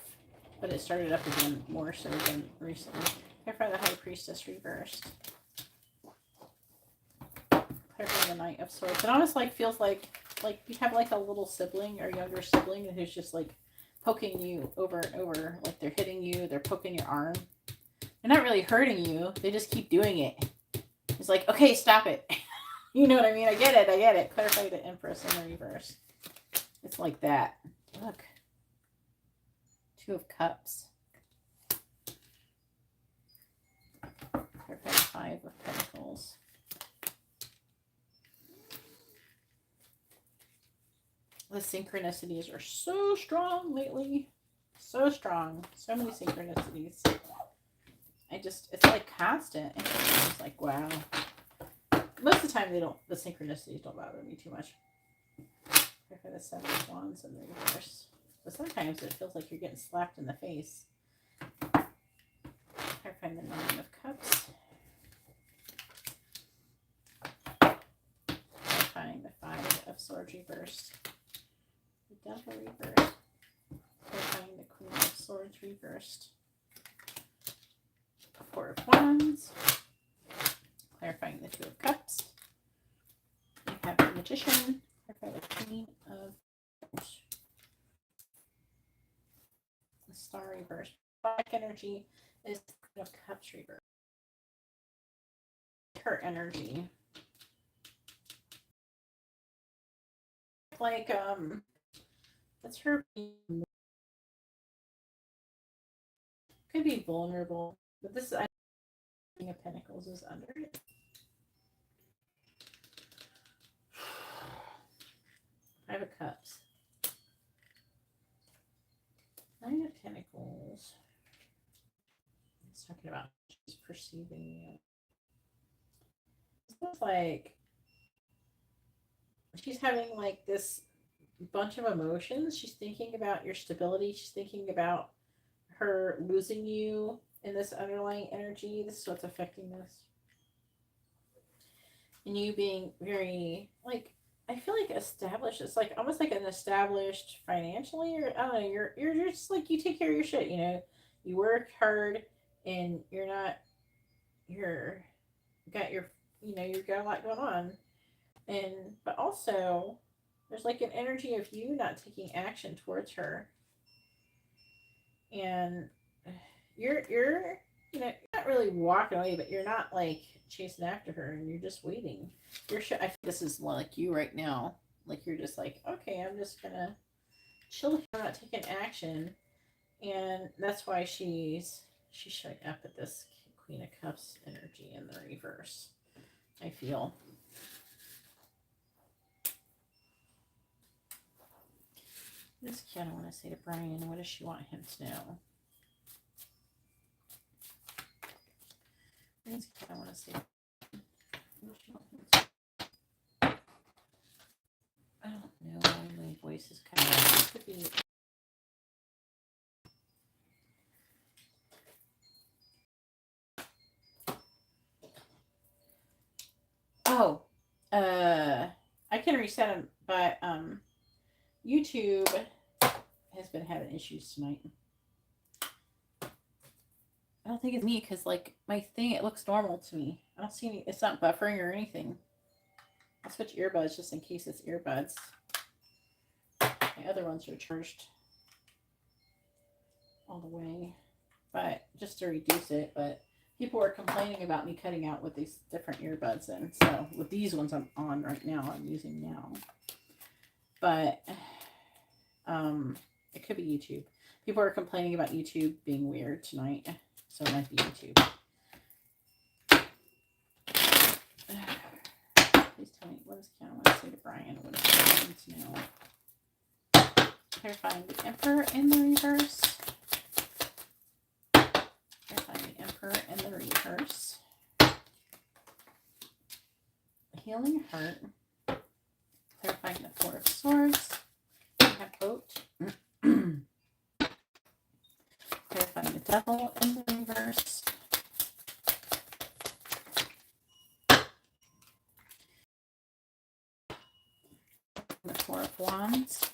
But it started up again more so than recently. Clarify the High Priestess reversed. Clarify the Knight of Swords. It almost like feels like you have like a little sibling or younger sibling who's just like poking you over and over, like they're hitting you, they're poking your arm. They're not really hurting you, they just keep doing it. It's like, okay, stop it. You know what I mean? I get it. Clarify the Empress in the reverse. It's like that. Look. Two of Cups. Clarify the Five of Pentacles. The synchronicities are so strong lately. So strong. So many synchronicities. It's like constant. It's like, wow. Most of the time, the synchronicities don't bother me too much. Clarify the Seven of Wands in the reverse. But sometimes it feels like you're getting slapped in the face. Clarify the Nine of Cups. Clarifying the Five of Swords reversed. The Devil reversed. Clarifying the Queen of Swords reversed. Four of Wands. Clarifying the Two of Cups. We have the Magician. Clarify the Queen of Cups. The Star reversed. Black energy is the Queen of Cups reversed. Her energy. Like, that's her being, could be vulnerable, but this I King of Pentacles is under it. Five of Cups. Nine of Pentacles. It's talking about she's perceiving it. It's like she's having like this bunch of emotions. She's thinking about your stability. She's thinking about her losing you in this underlying energy. This is what's affecting this. And you being very, like, I feel like established. It's like almost like an established financially, or I don't know. You're just like, you take care of your shit. You know, You work hard and you're not, you're, got your, you've got a lot going on. And, but also, there's like an energy of you not taking action towards her. And you're not really walking away, but you're not like chasing after her, and you're just waiting. You're sure. I think this is like you right now. Like you're just like, okay, I'm just gonna chill here. I'm not taking action, and that's why she's showing up at this Queen of Cups energy in the reverse. I feel. What does Kiana want to say to Brian? What does she want him to know? What does Kiana want to say? I don't know. My voice is kind of. Could be. Oh, I can reset them, but YouTube has been having issues tonight. I don't think it's me because like my thing, it looks normal to me. I don't see any. It's not buffering or anything. I'll switch earbuds just in case it's earbuds. My other ones are charged all the way, but just to reduce it. But people were complaining about me cutting out with these different earbuds, and so with these ones I'm on right now, I'm using now. But it could be YouTube. People are complaining about YouTube being weird tonight, so it might be YouTube. Please tell me, what does Kiana want to say to Brian? What does he want to know? Clarifying the Emperor in the reverse. Clarifying the Emperor in the reverse. Healing Heart. Clarifying the Four of Swords. We have Boat. Clarifying the Devil in the reverse. The Four of Wands.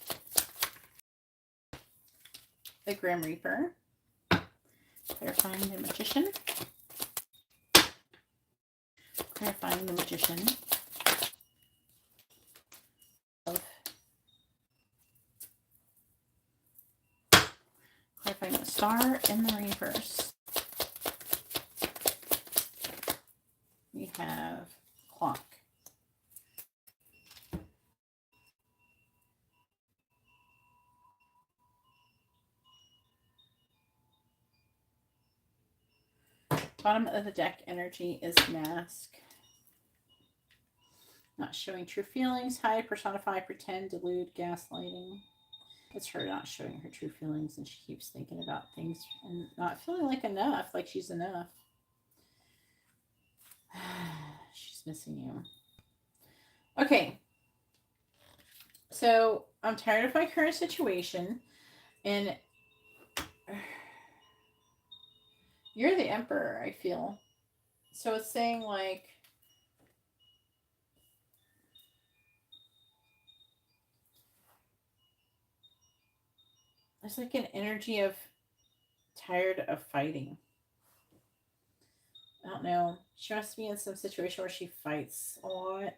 The Grim Reaper. Clarifying the Magician. Clarifying the Magician. Clarifying the Star in the reverse. We have Clock. Bottom of the deck energy is Mask. Not showing true feelings. Hide, personify, pretend, delude, gaslighting. It's her not showing her true feelings, and she keeps thinking about things and not feeling like enough, like she's enough. She's missing you. Okay. So I'm tired of my current situation, and you're the Emperor, I feel. So it's saying like, there's like an energy of tired of fighting. I don't know. She must be in some situation where she fights a lot.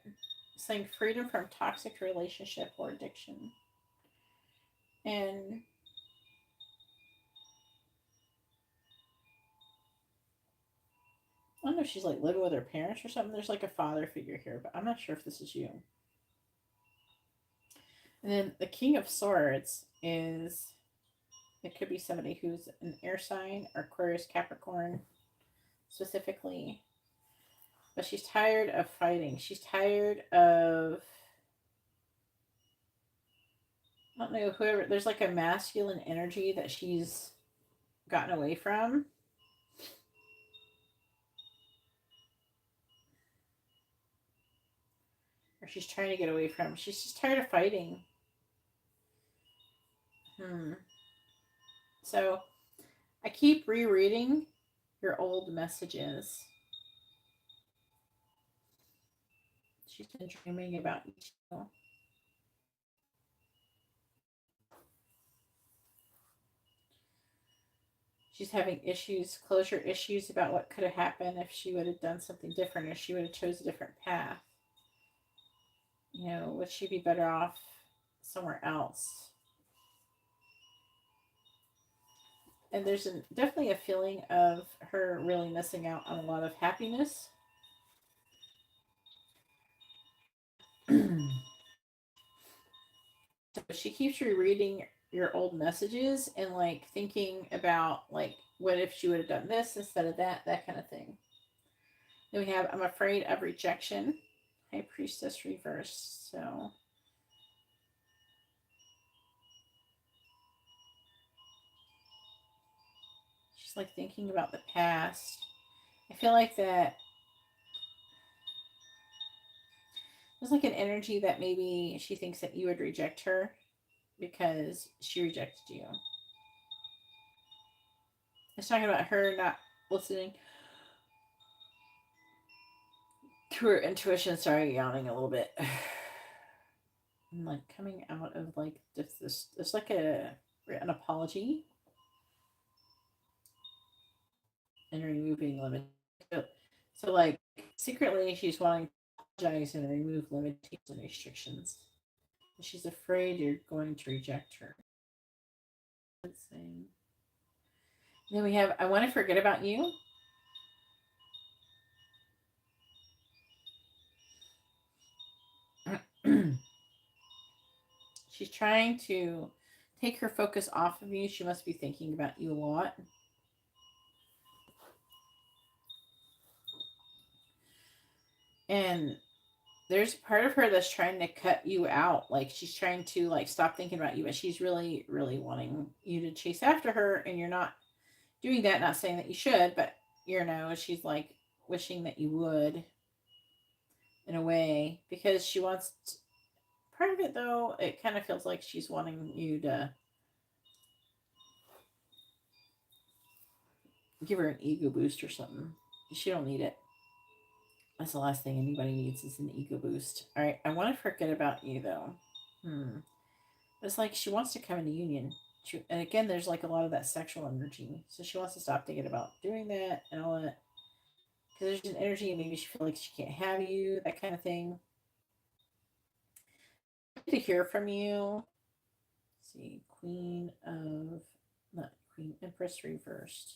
Saying freedom from toxic relationship or addiction. And I don't know if she's like living with her parents or something. There's like a father figure here, but I'm not sure if this is you. And then the King of Swords is, it could be somebody who's an air sign or Aquarius, Capricorn specifically. But she's tired of fighting. She's tired of, I don't know, whoever, there's like a masculine energy that she's gotten away from. Or she's trying to get away from. She's just tired of fighting. So I keep rereading your old messages. She's been dreaming about you too. She's having issues, closure issues about what could have happened if she would have done something different, if she would have chose a different path. You know, would she be better off somewhere else? And there's definitely a feeling of her really missing out on a lot of happiness. So she keeps rereading your old messages and like thinking about like what if she would have done this instead of that kind of thing. Then we have I'm afraid of rejection. High Priestess reversed. So she's like thinking about the past. I feel like that there's like an energy that maybe she thinks that you would reject her because she rejected you. It's talking about her not listening to her intuition. Sorry, yawning a little bit. I'm like coming out of like this there's like an apology and removing limit. So like secretly she's wanting to apologize and remove limitations and restrictions. She's afraid you're going to reject her. Then we have I want to forget about you. She's trying to take her focus off of you. She must be thinking about you a lot. And there's part of her that's trying to cut you out. Like she's trying to like stop thinking about you, but she's really, really wanting you to chase after her, and you're not doing that. Not saying that you should, but you know, she's like wishing that you would in a way because she wants to, part of it though, it kind of feels like she's wanting you to give her an ego boost or something. She don't need it. That's the last thing anybody needs is an ego boost. All right, I want to forget about you though. It's like she wants to come into union. And again, there's like a lot of that sexual energy. So she wants to stop thinking about doing that and all that. Because there's an energy and maybe she feels like she can't have you, that kind of thing. To hear from you. Let's see, Queen Empress reversed.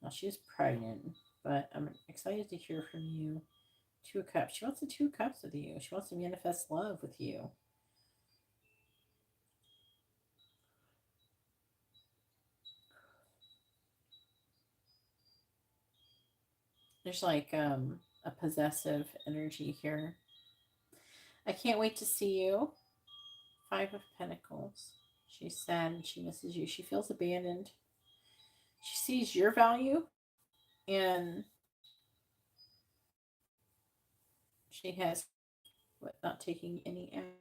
Now she's pregnant, but I'm excited to hear from you. 2 of Cups. She wants the 2 of Cups with you. She wants to manifest love with you. There's like a possessive energy here. I can't wait to see you. 5 of Pentacles. She's sad and she misses you. She feels abandoned. She sees your value and she has not taking any action.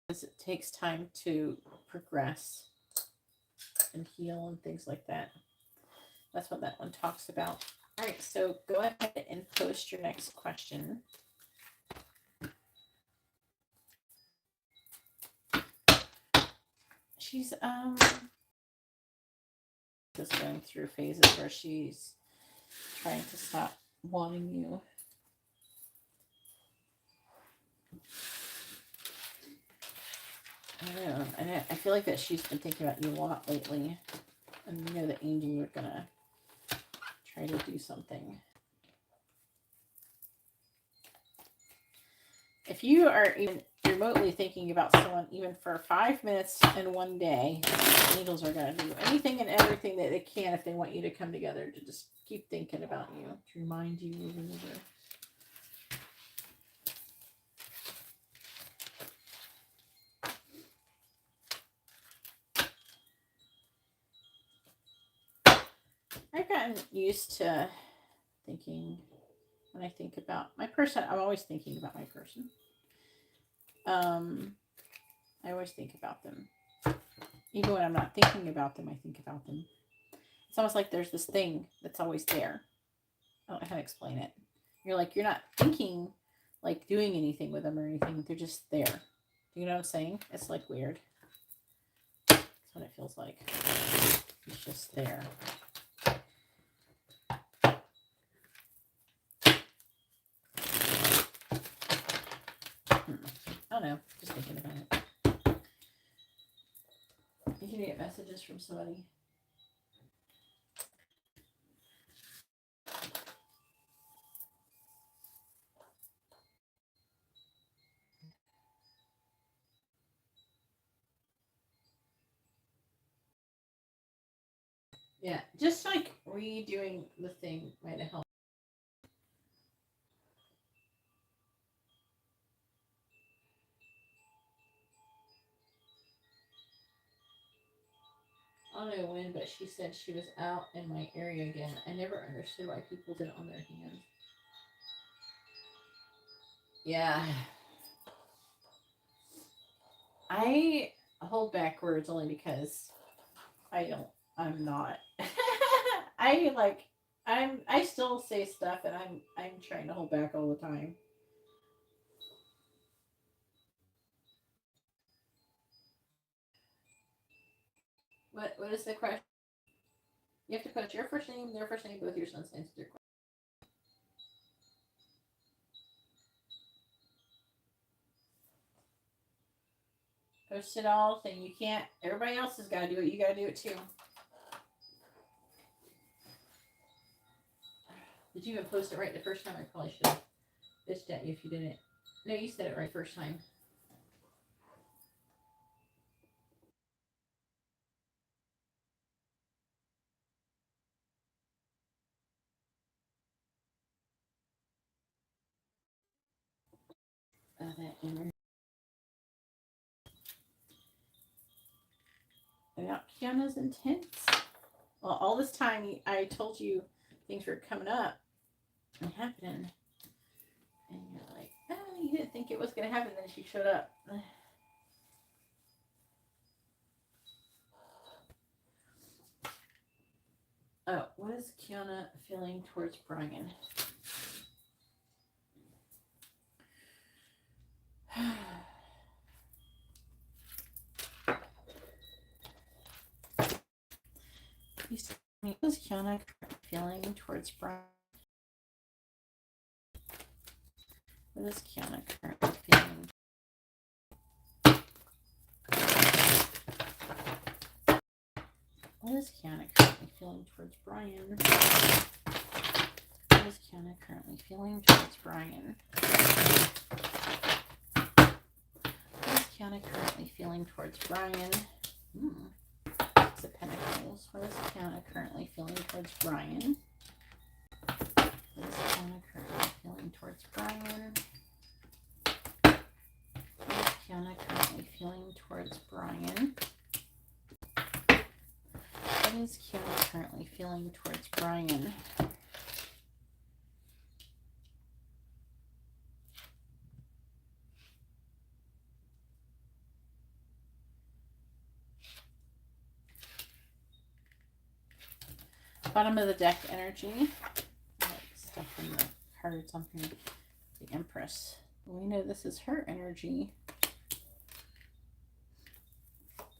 Because it takes time to progress and heal and things like that. That's what that one talks about. All right, so go ahead and post your next question. She's just going through phases where she's trying to stop wanting you. I don't know. And I feel like that she's been thinking about you a lot lately. And you know that Angie are gonna try to do something. If you are even remotely thinking about someone even for 5 minutes in one day, angels are going to do anything and everything that they can if they want you to come together to just keep thinking about you, to remind you over and over. I've gotten used to thinking when I think about my person. I'm always thinking about my person. I always think about them. Even when I'm not thinking about them, I think about them. It's almost like there's this thing that's always there. I don't know how to explain it. You're not thinking like doing anything with them or anything. They're just there. Do you know what I'm saying? It's like weird. That's what it feels like. He's just there. I don't know. Just thinking about it. You can get messages from somebody. Yeah, just like redoing the thing might have helped. I don't know when, but she said she was out in my area again. I never understood why people did it on their hands. Yeah. I hold back words only because I'm not. I still say stuff and I'm trying to hold back all the time. What is the question? You have to put your first name, their first name, both your son's names. Their question. Post it all, saying you can't. Everybody else has got to do it. You got to do it too. Did you even post it right the first time? I probably should have bitched at you if you didn't. No, you said it right first time. That image. About Kiana's intense. Well, all this time I told you things were coming up and happening. And you're like, oh, you didn't think it was going to happen. Then she showed up. Oh, what is Kiana feeling towards Brian? What is Kiana feeling towards Brian? What is Kiana currently feeling? What is Kiana currently feeling towards Brian? What is Kiana currently feeling towards Brian? What is Kiana currently feeling towards Brian? Six of Pentacles. What is Kiana currently feeling towards Brian? What is Kiana currently feeling towards Brian? What is Kiana currently feeling towards Brian? What is Kiana currently feeling towards Brian? Bottom of the deck energy. Like stuff in the cards on here. The Empress. We know this is her energy.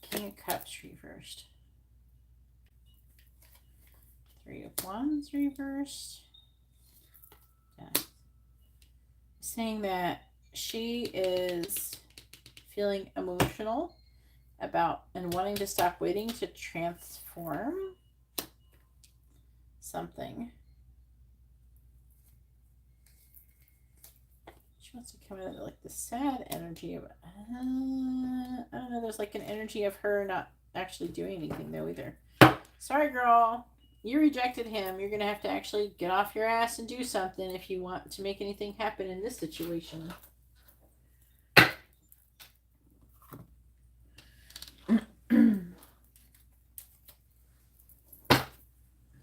King of Cups reversed. Three of Wands reversed. Yeah. Saying that she is feeling emotional about and wanting to stop waiting to transform something. She wants to come out of like the sad energy of I don't know, there's like an energy of her not actually doing anything though either. Sorry girl, you rejected him. You're gonna have to actually get off your ass and do something if you want to make anything happen in this situation.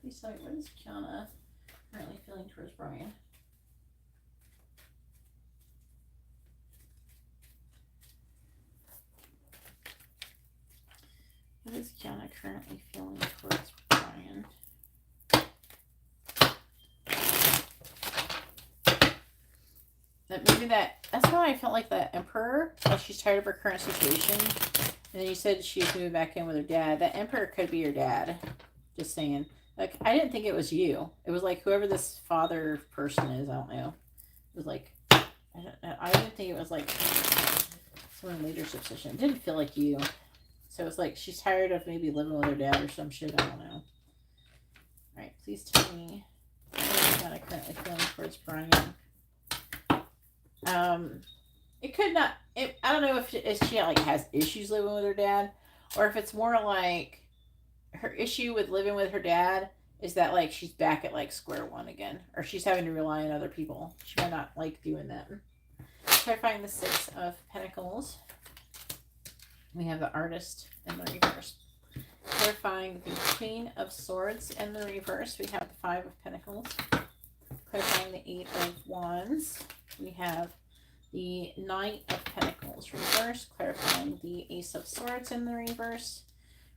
Please tell me, what is Kiana currently feeling towards Brian? What is Kiana currently feeling towards Brian? That maybe that's why I felt like the Emperor, like she's tired of her current situation. And then you said she's moving back in with her dad. That Emperor could be your dad. Just saying. Like, I didn't think it was you. It was like whoever this father person is. I don't know. It was like, I didn't think it was like someone in leadership position. It didn't feel like you. So it's like she's tired of maybe living with her dad or some shit. I don't know. All right, please tell me what kind of currently feeling towards Brian. It could not. I don't know if she like has issues living with her dad, or if it's more like her issue with living with her dad is that like she's back at like square one again, or she's having to rely on other people. She might not like doing that. Clarifying the Six of Pentacles. We have the Artist in the reverse. Clarifying the Queen of Swords in the reverse. We have the Five of Pentacles. Clarifying the Eight of Wands. We have the Knight of Pentacles reverse. Clarifying the Ace of Swords in the reverse.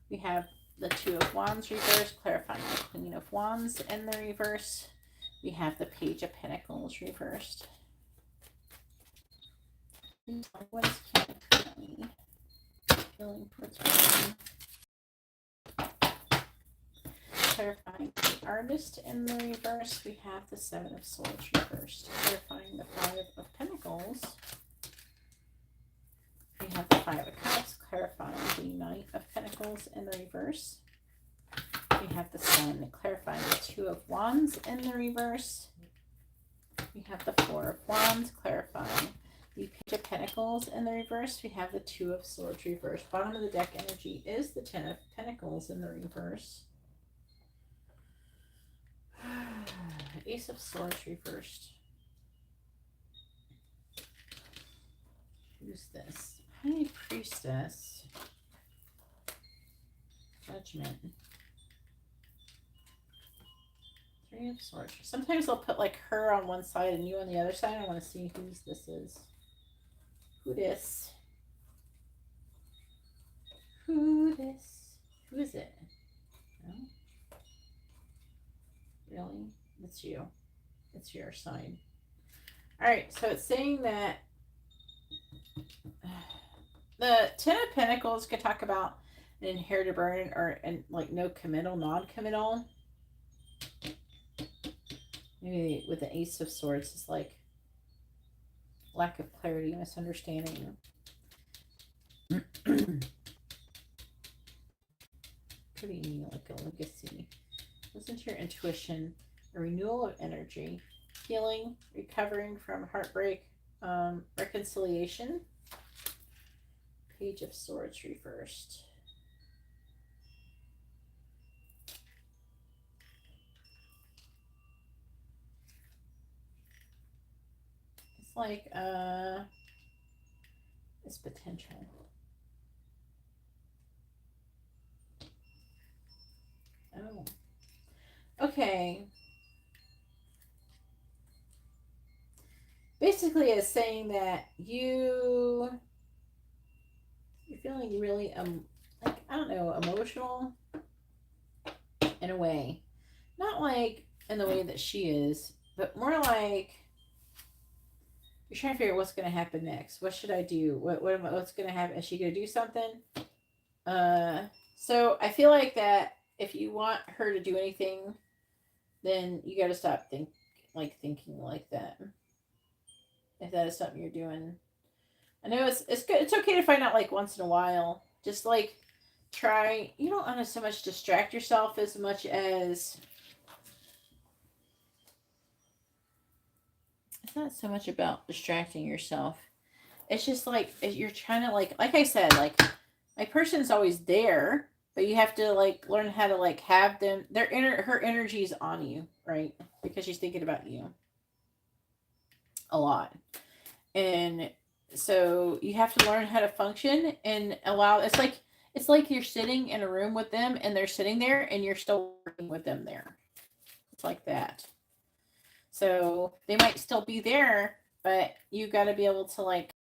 We have the Two of Wands reverse. Clarifying the Queen of Wands in the reverse. We have the Page of Pentacles reversed. What is Kiana currently feeling towards Brian? Clarifying the Artist in the reverse. We have the Seven of Swords reversed. Clarifying the Five of Pentacles. We have the Five of Cups. Clarifying the Knight of Pentacles in the reverse. We have the Sun. Clarifying the Two of Wands in the reverse. We have the Four of Wands. Clarifying the Page of Pentacles in the reverse. We have the Two of Swords reversed. Bottom of the deck energy is the Ten of Pentacles in the reverse. Ace of Swords reversed. Who's this? High Priestess. Judgment. Three of Swords. Sometimes they'll put like her on one side and you on the other side. I want to see whose this is. Who this? Who this? Who is it? No? Really? It's you. It's your sign. Alright, so it's saying that the Ten of Pentacles could talk about an inherited burden or and like no committal, non-committal. Maybe with the Ace of Swords, it's like lack of clarity, misunderstanding. Could be like a legacy. Listen to your intuition. A renewal of energy. Healing. Recovering from heartbreak. Reconciliation. Page of Swords reversed. It's like it's potential. Oh. Okay. Basically it's saying that you're feeling really like I don't know, emotional in a way. Not like in the way that she is, but more like you're trying to figure out what's going to happen next. What should I do? What's going to happen? Is she going to do something? So I feel like that if you want her to do anything, then you got to stop thinking like that. If that is something you're doing, I know it's good. It's okay to find out like once in a while. Just like try. You don't want to so much distract yourself as much as it's not so much about distracting yourself. It's just like you're trying to like I said, like my person's always there, but you have to like learn how to like have them. Her energy is on you, right? Because she's thinking about you a lot, and so you have to learn how to function and allow. It's like you're sitting in a room with them, and they're sitting there, and you're still working with them there. It's like that. So they might still be there, but you got to be able to like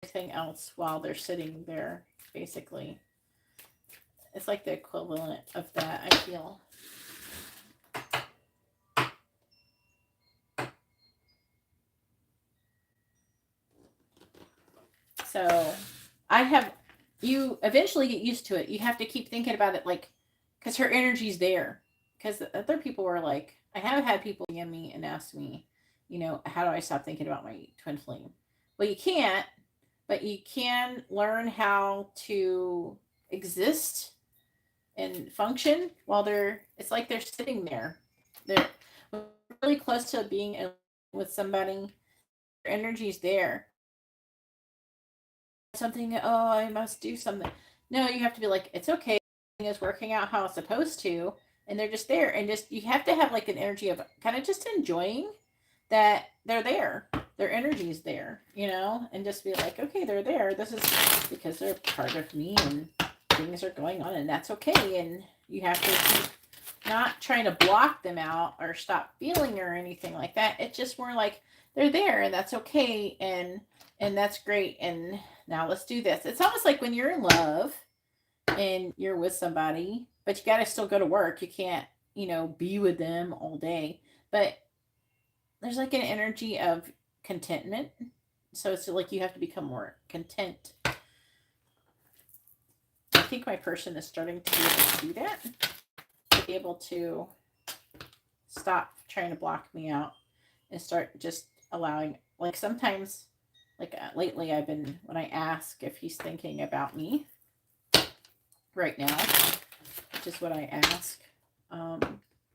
everything else while they're sitting there, basically. It's like the equivalent of that, I feel. So I have you eventually get used to it. You have to keep thinking about it, like, because her energy's there. Because other people were like, I have had people DM me and ask me, how do I stop thinking about my twin flame? Well, you can't, but you can learn how to exist and function while it's like they're sitting there. They're really close to being with somebody. Their energy's there. Something, oh, I must do something. No, you have to be like, it's okay. It's working out how it's supposed to. And they're just there. And just, you have to have like an energy of kind of just enjoying that they're there. Their energy is there, and just be like, okay, they're there. This is because they're part of me and things are going on, and that's okay. And you have to keep not trying to block them out or stop feeling or anything like that. It's just more like they're there and that's okay. And that's great. And now let's do this. It's almost like when you're in love and you're with somebody, but you got to still go to work. You can't, be with them all day. But there's like an energy of contentment. So it's like you have to become more content. I think my person is starting to be able to do that. To be able to stop trying to block me out and start just allowing, like sometimes, like lately I've been, when I ask if he's thinking about me right now, which is what I ask,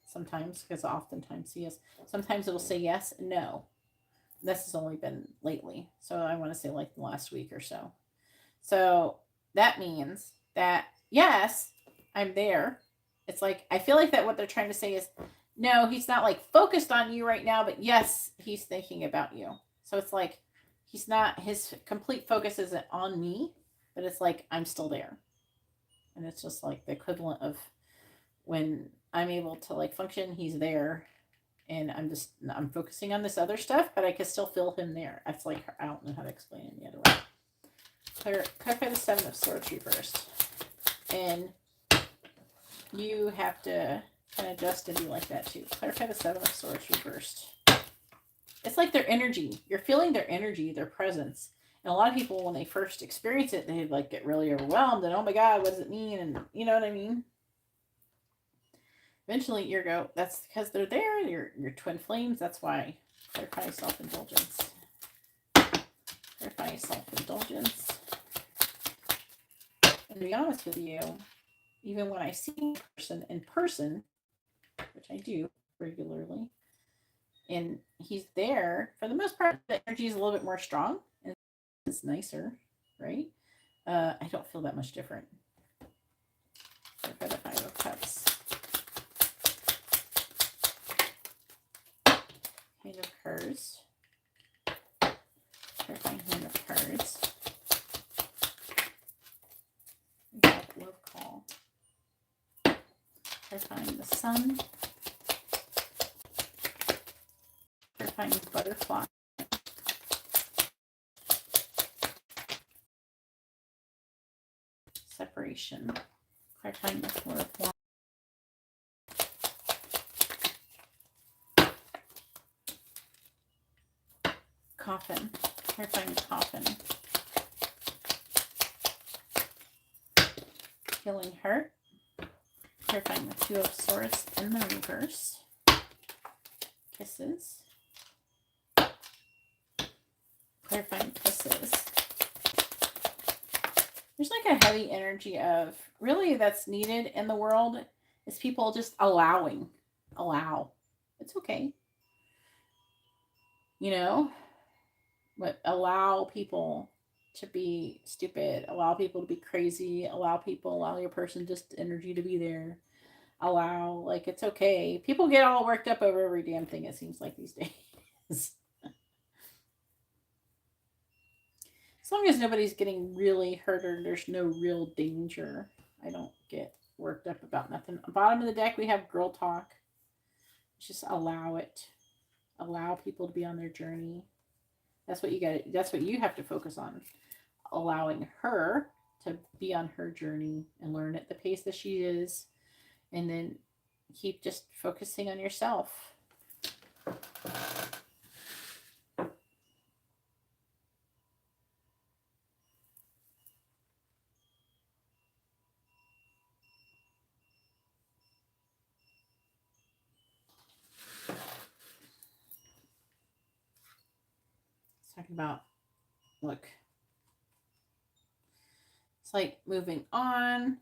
sometimes, because oftentimes he is, sometimes it'll say yes and no. This has only been lately, so I want to say like the last week or so. So that means that yes, I'm there. It's like I feel like that what they're trying to say is no, he's not like focused on you right now, but yes, he's thinking about you. So it's like he's not, his complete focus isn't on me, but it's like I'm still there. And it's just like the equivalent of when I'm able to like function, he's there. And I'm focusing on this other stuff, but I can still feel him there. It's like, I don't know how to explain it the other way. Clarify the Seven of Swords reversed. And you have to kind of adjust and be like that too. Clarify the Seven of Swords reversed. It's like their energy. You're feeling their energy, their presence. And a lot of people, when they first experience it, they like get really overwhelmed and, oh my God, what does it mean? And you know what I mean? Eventually you go, that's because they're there. You're twin flames. That's why. Clarify self-indulgence. Clarify self-indulgence. And to be honest with you, even when I see a person in person, which I do regularly, and he's there, for the most part, the energy is a little bit more strong and it's nicer, right? I don't feel that much different. Clarify the Five of Cups. Hand of Cards. Clarifying Hand of Cards. We have Love Call. Clarifying the Sun. Clarifying the Butterfly. Separation. Clarifying the Four of Wands. Coffin. Clarifying the Coffin. Healing Hurt. Clarifying the Two of Swords in the reverse. Kisses. Clarifying Kisses. There's like a heavy energy of really that's needed in the world is people just allowing. Allow. It's okay. But allow people to be stupid, allow people to be crazy, allow your person just energy to be there. Allow, like, it's okay. People get all worked up over every damn thing, it seems like these days. As long as nobody's getting really hurt or there's no real danger, I don't get worked up about nothing. Bottom of the deck, we have girl talk. Just allow it. Allow people to be on their journey. That's what you have to focus on. Allowing her to be on her journey and learn at the pace that she is. And then keep just focusing on yourself. talking about, look, it's like moving on.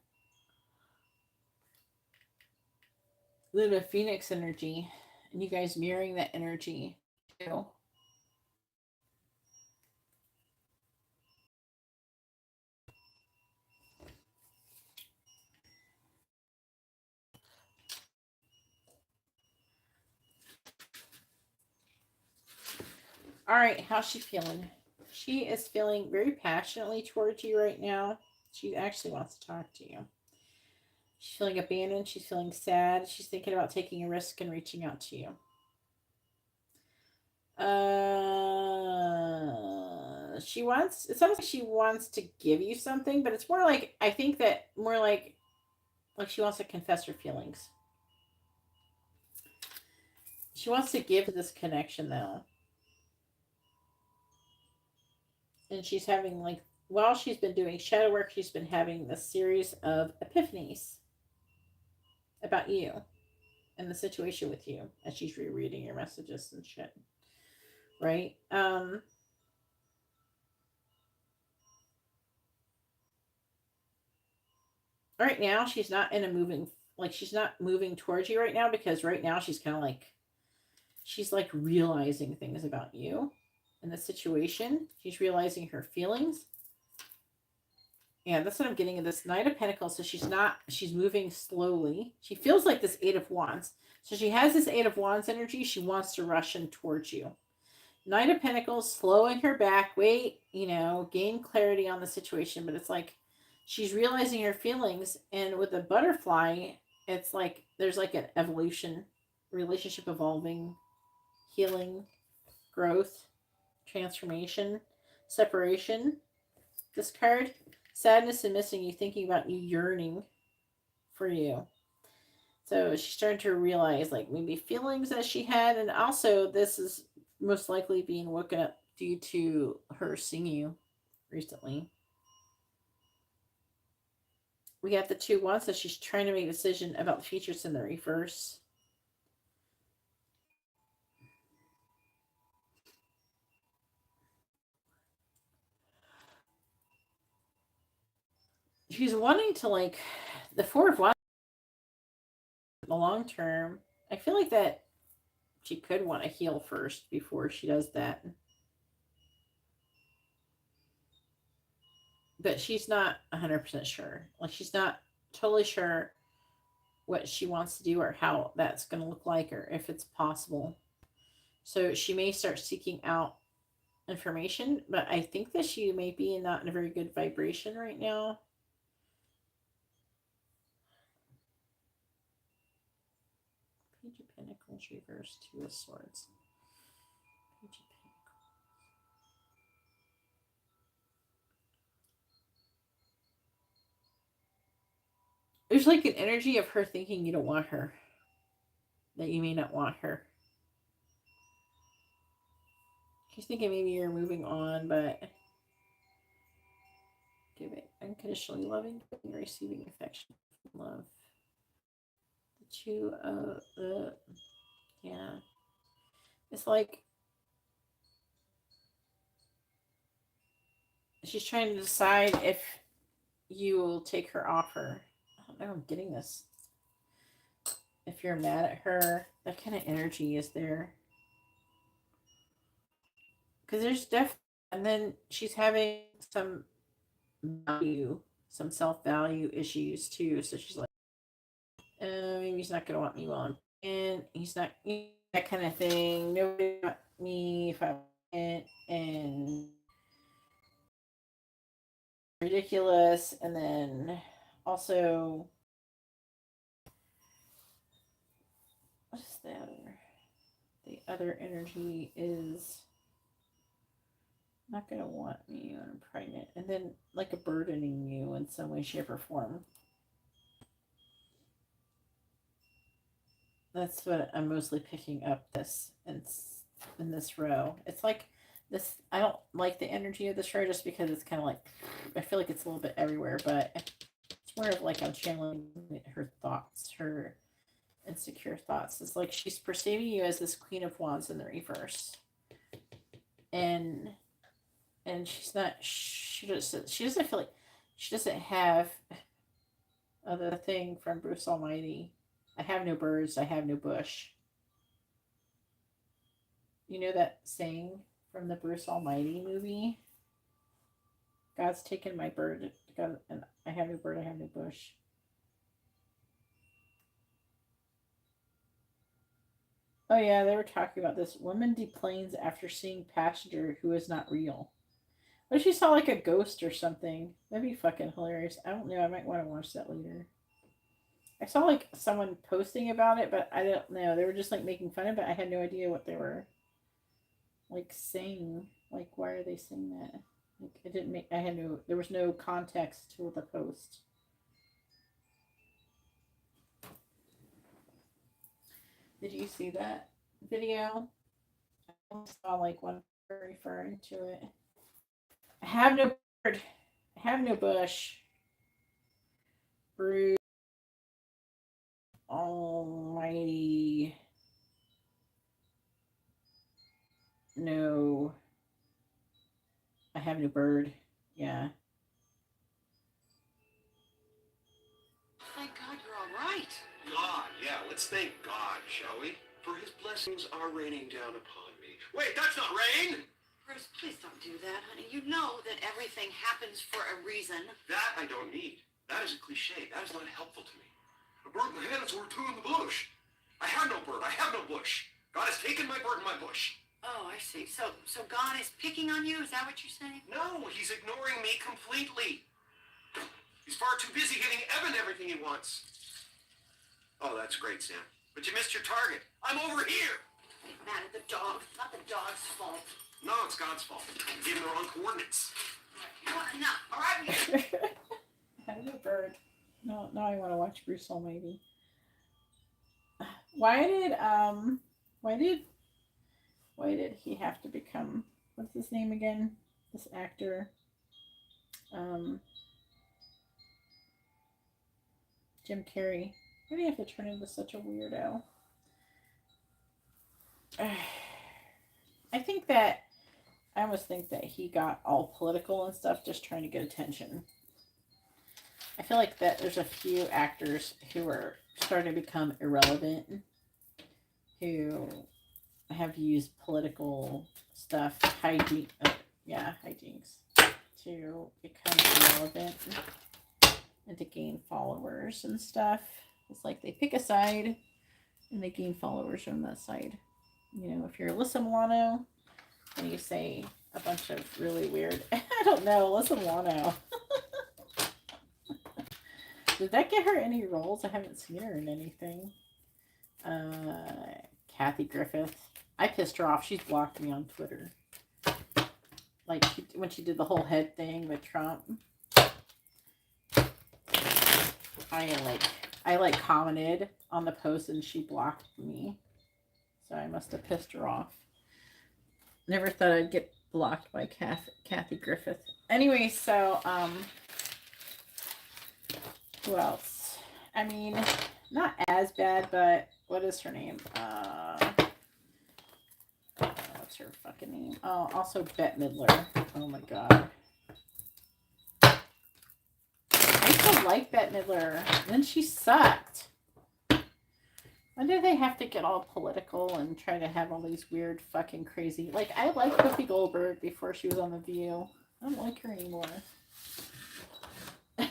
Little bit of Phoenix energy, and you guys mirroring that energy too. All right, how's she feeling? She is feeling very passionately towards you right now. She actually wants to talk to you. She's feeling abandoned. She's feeling sad. She's thinking about taking a risk and reaching out to you. She wants, it sounds like she wants to give you something, but it's more like, I think that more like she wants to confess her feelings. She wants to give this connection though. And she's having like, while she's been doing shadow work, she's been having a series of epiphanies about you and the situation with you as she's rereading your messages and shit. Right? Right now she's not in a moving, like she's not moving towards you right now, because right now she's kind of like, she's like realizing things about you and the situation. She's realizing her feelings. Yeah, that's what I'm getting in this Knight of Pentacles. So she's moving slowly. She feels like this Eight of Wands. So she has this Eight of Wands energy. She wants to rush in towards you. Knight of Pentacles, slowing her back, wait, gain clarity on the situation. But it's like she's realizing her feelings. And with the butterfly, it's like there's like an evolution, relationship evolving, healing, growth, transformation, separation. This card, sadness and missing you, thinking about you, yearning for you. So she's starting to realize like maybe feelings that she had. And also this is most likely being woken up due to her seeing you recently. We got the 2 Wands, so she's trying to make a decision about the features in the reverse. She's wanting to like the 4 of Wands in the long term. I feel like that she could want to heal first before she does that. But she's not 100% sure. Like she's not totally sure what she wants to do or how that's going to look like or if it's possible. So she may start seeking out information, but I think that she may be not in a very good vibration right now. Page of Pentacles reversed, 2 of Swords. Page of Pentacles. There's like an energy of her thinking you don't want her. That you may not want her. She's thinking maybe you're moving on, but giving, unconditionally loving, and receiving affection, love. The 2 of the, yeah. It's like she's trying to decide if you will take her offer. I don't know, I'm getting this. If you're mad at her, that kind of energy is there. Because there's definitely, and then she's having some value, some self-value issues too. So she's like, maybe he's not going to want me while I'm in. He's not, that kind of thing. Nobody want me if I'm in, and ridiculous. And then also, what's the other? The other energy is not going to want me when I'm pregnant. And then like a burdening you in some way, shape, or form. That's what I'm mostly picking up this in this row. It's like this, I don't like the energy of this row just because it's kind of like, I feel like it's a little bit everywhere, but it's more of like I'm channeling her thoughts, her insecure thoughts. It's like she's perceiving you as this Queen of Wands in the reverse. And and she's not. She doesn't feel like she doesn't have the thing from Bruce Almighty. I have no birds. I have no bush. You know that saying from the Bruce Almighty movie? God's taken my bird. God, and I have no bird. I have no bush. Oh yeah, they were talking about this. Woman deplanes after seeing passenger who is not real. What if she saw like a ghost or something? That'd be fucking hilarious. I don't know. I might want to watch that later. I saw like someone posting about it, but I don't know. They were just like making fun of it. I had no idea what they were like saying. Like, why are they saying that? Like, it didn't make. I had no. There was no context to the post. Did you see that video? I saw like one referring to it. I have no bird. I have no bush. Bruce Almighty. No. I have no bird. Yeah. Thank God you're all right. God, yeah, let's thank God, shall we? For his blessings are raining down upon me. Wait, that's not rain! Bruce, please don't do that, honey. You know that everything happens for a reason. That I don't need. That is a cliche. That is not helpful to me. A bird in the hand is worth two in the bush. I have no bird. I have no bush. God has taken my bird and my bush. Oh, I see. So God is picking on you? Is that what you're saying? No, he's ignoring me completely. He's far too busy giving Evan everything he wants. Oh, that's great, Sam. But you missed your target. I'm over here. Get mad at the dog. It's not the dog's fault. No, it's God's fault. He gave him the wrong coordinates. You know what? Enough. All right. I have no bird. No, now I want to watch Bruce Almighty. Why did he have to become, what's his name again? This actor. Jim Carrey. Why do you have to turn into such a weirdo? I almost think that he got all political and stuff just trying to get attention. I feel like that there's a few actors who are starting to become irrelevant, who have used political stuff, hijinks, to become irrelevant and to gain followers and stuff. It's like they pick a side and they gain followers from that side. You know, if you're Alyssa Milano and you say a bunch of really weird, I don't know, Alyssa Milano. Did that get her any roles? I haven't seen her in anything. Kathy Griffith. I pissed her off. She's blocked me on Twitter. Like when she did the whole head thing with Trump. I commented on the post and she blocked me. So I must have pissed her off. Never thought I'd get blocked by Kathy Griffith. Anyway, so who else? I mean, not as bad, but what is her name? What's her fucking name? Oh, also Bette Midler. Oh my god. I used to like Bette Midler. And then she sucked. Why do they have to get all political and try to have all these weird fucking crazy... Like, I liked Whoopi Goldberg before she was on The View. I don't like her anymore. She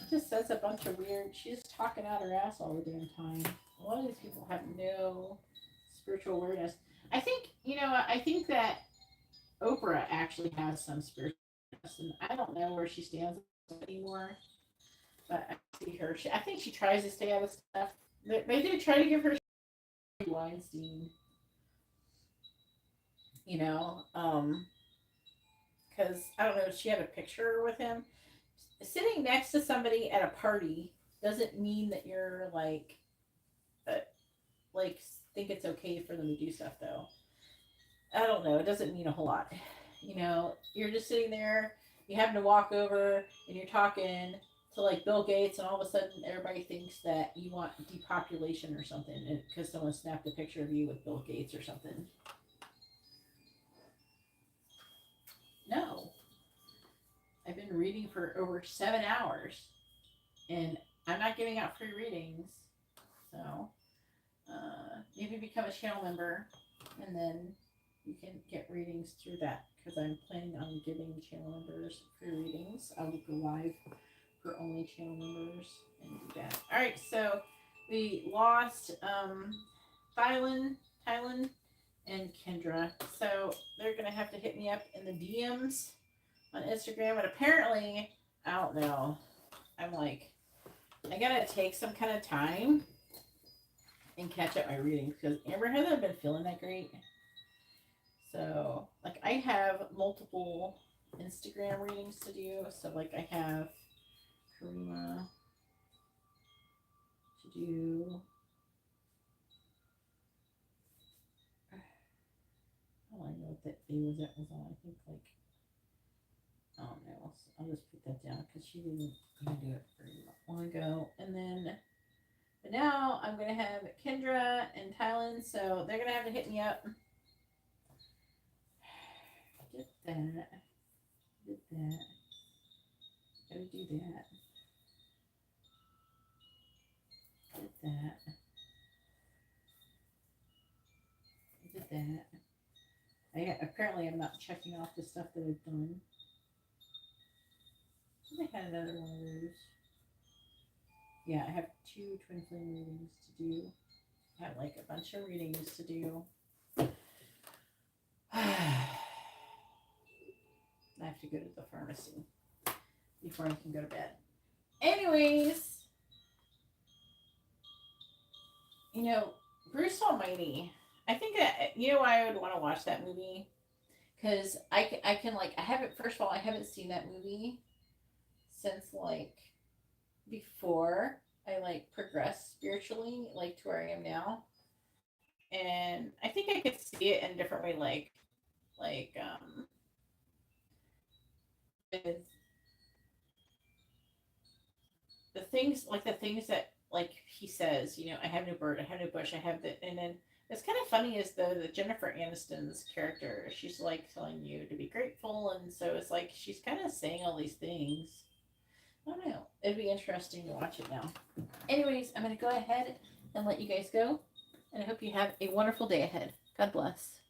just says a bunch of weird... She's just talking out her ass all the damn time. A lot of these people have no spiritual awareness. I think, I think that Oprah actually has some spiritual awareness, and I don't know where she stands anymore. But I see her. I think she tries to stay out of stuff. They did try to give her Weinstein. Because I don't know. She had a picture with him sitting next to somebody at a party. Doesn't mean that you're like think it's okay for them to do stuff though. I don't know. It doesn't mean a whole lot. You're just sitting there. You happen to walk over and you're talking to like Bill Gates, and all of a sudden everybody thinks that you want depopulation or something because someone snapped a picture of you with Bill Gates or something. been reading for over 7 hours, and I'm not giving out free readings. So you can become a channel member, and then you can get readings through that, because I'm planning on giving channel members free readings. I will go live for only channel members and do that. All right, so we lost Taijan and Kendra, so they're gonna have to hit me up in the DMs on Instagram. But apparently, I don't know. I'm like, I gotta take some kind of time and catch up my readings, because Amber hasn't been feeling that great. So, like, I have multiple Instagram readings to do. So, like, I have Karima to do. I don't know what that day was that was on. I think, like, I don't know. So I'll just put that down, because she didn't even do it very long ago. And then, but now I'm going to have Kendra and Taijan. So, they're going to have to hit me up. Did that. Did that. Gotta do that. Did that. Did that. Apparently I'm not checking off the stuff that I've done. I think I had another one of those. Yeah, I have 2 twin flame readings to do. I have like a bunch of readings to do. I have to go to the pharmacy before I can go to bed. Anyways, you know, Bruce Almighty. I think that, you know why I would want to watch that movie? Because I can like, I haven't, first of all, I haven't seen that movie since like before I like progressed spiritually, like to where I am now. And I think I could see it in a different way, like with the things that like he says, you know, I have no bird, I have no bush, I have the, and then it's kind of funny is the Jennifer Aniston's character, she's like telling you to be grateful, and so it's like she's kind of saying all these things. I don't know. It'd be interesting to watch it now. Anyways, I'm going to go ahead and let you guys go, and I hope you have a wonderful day ahead. God bless.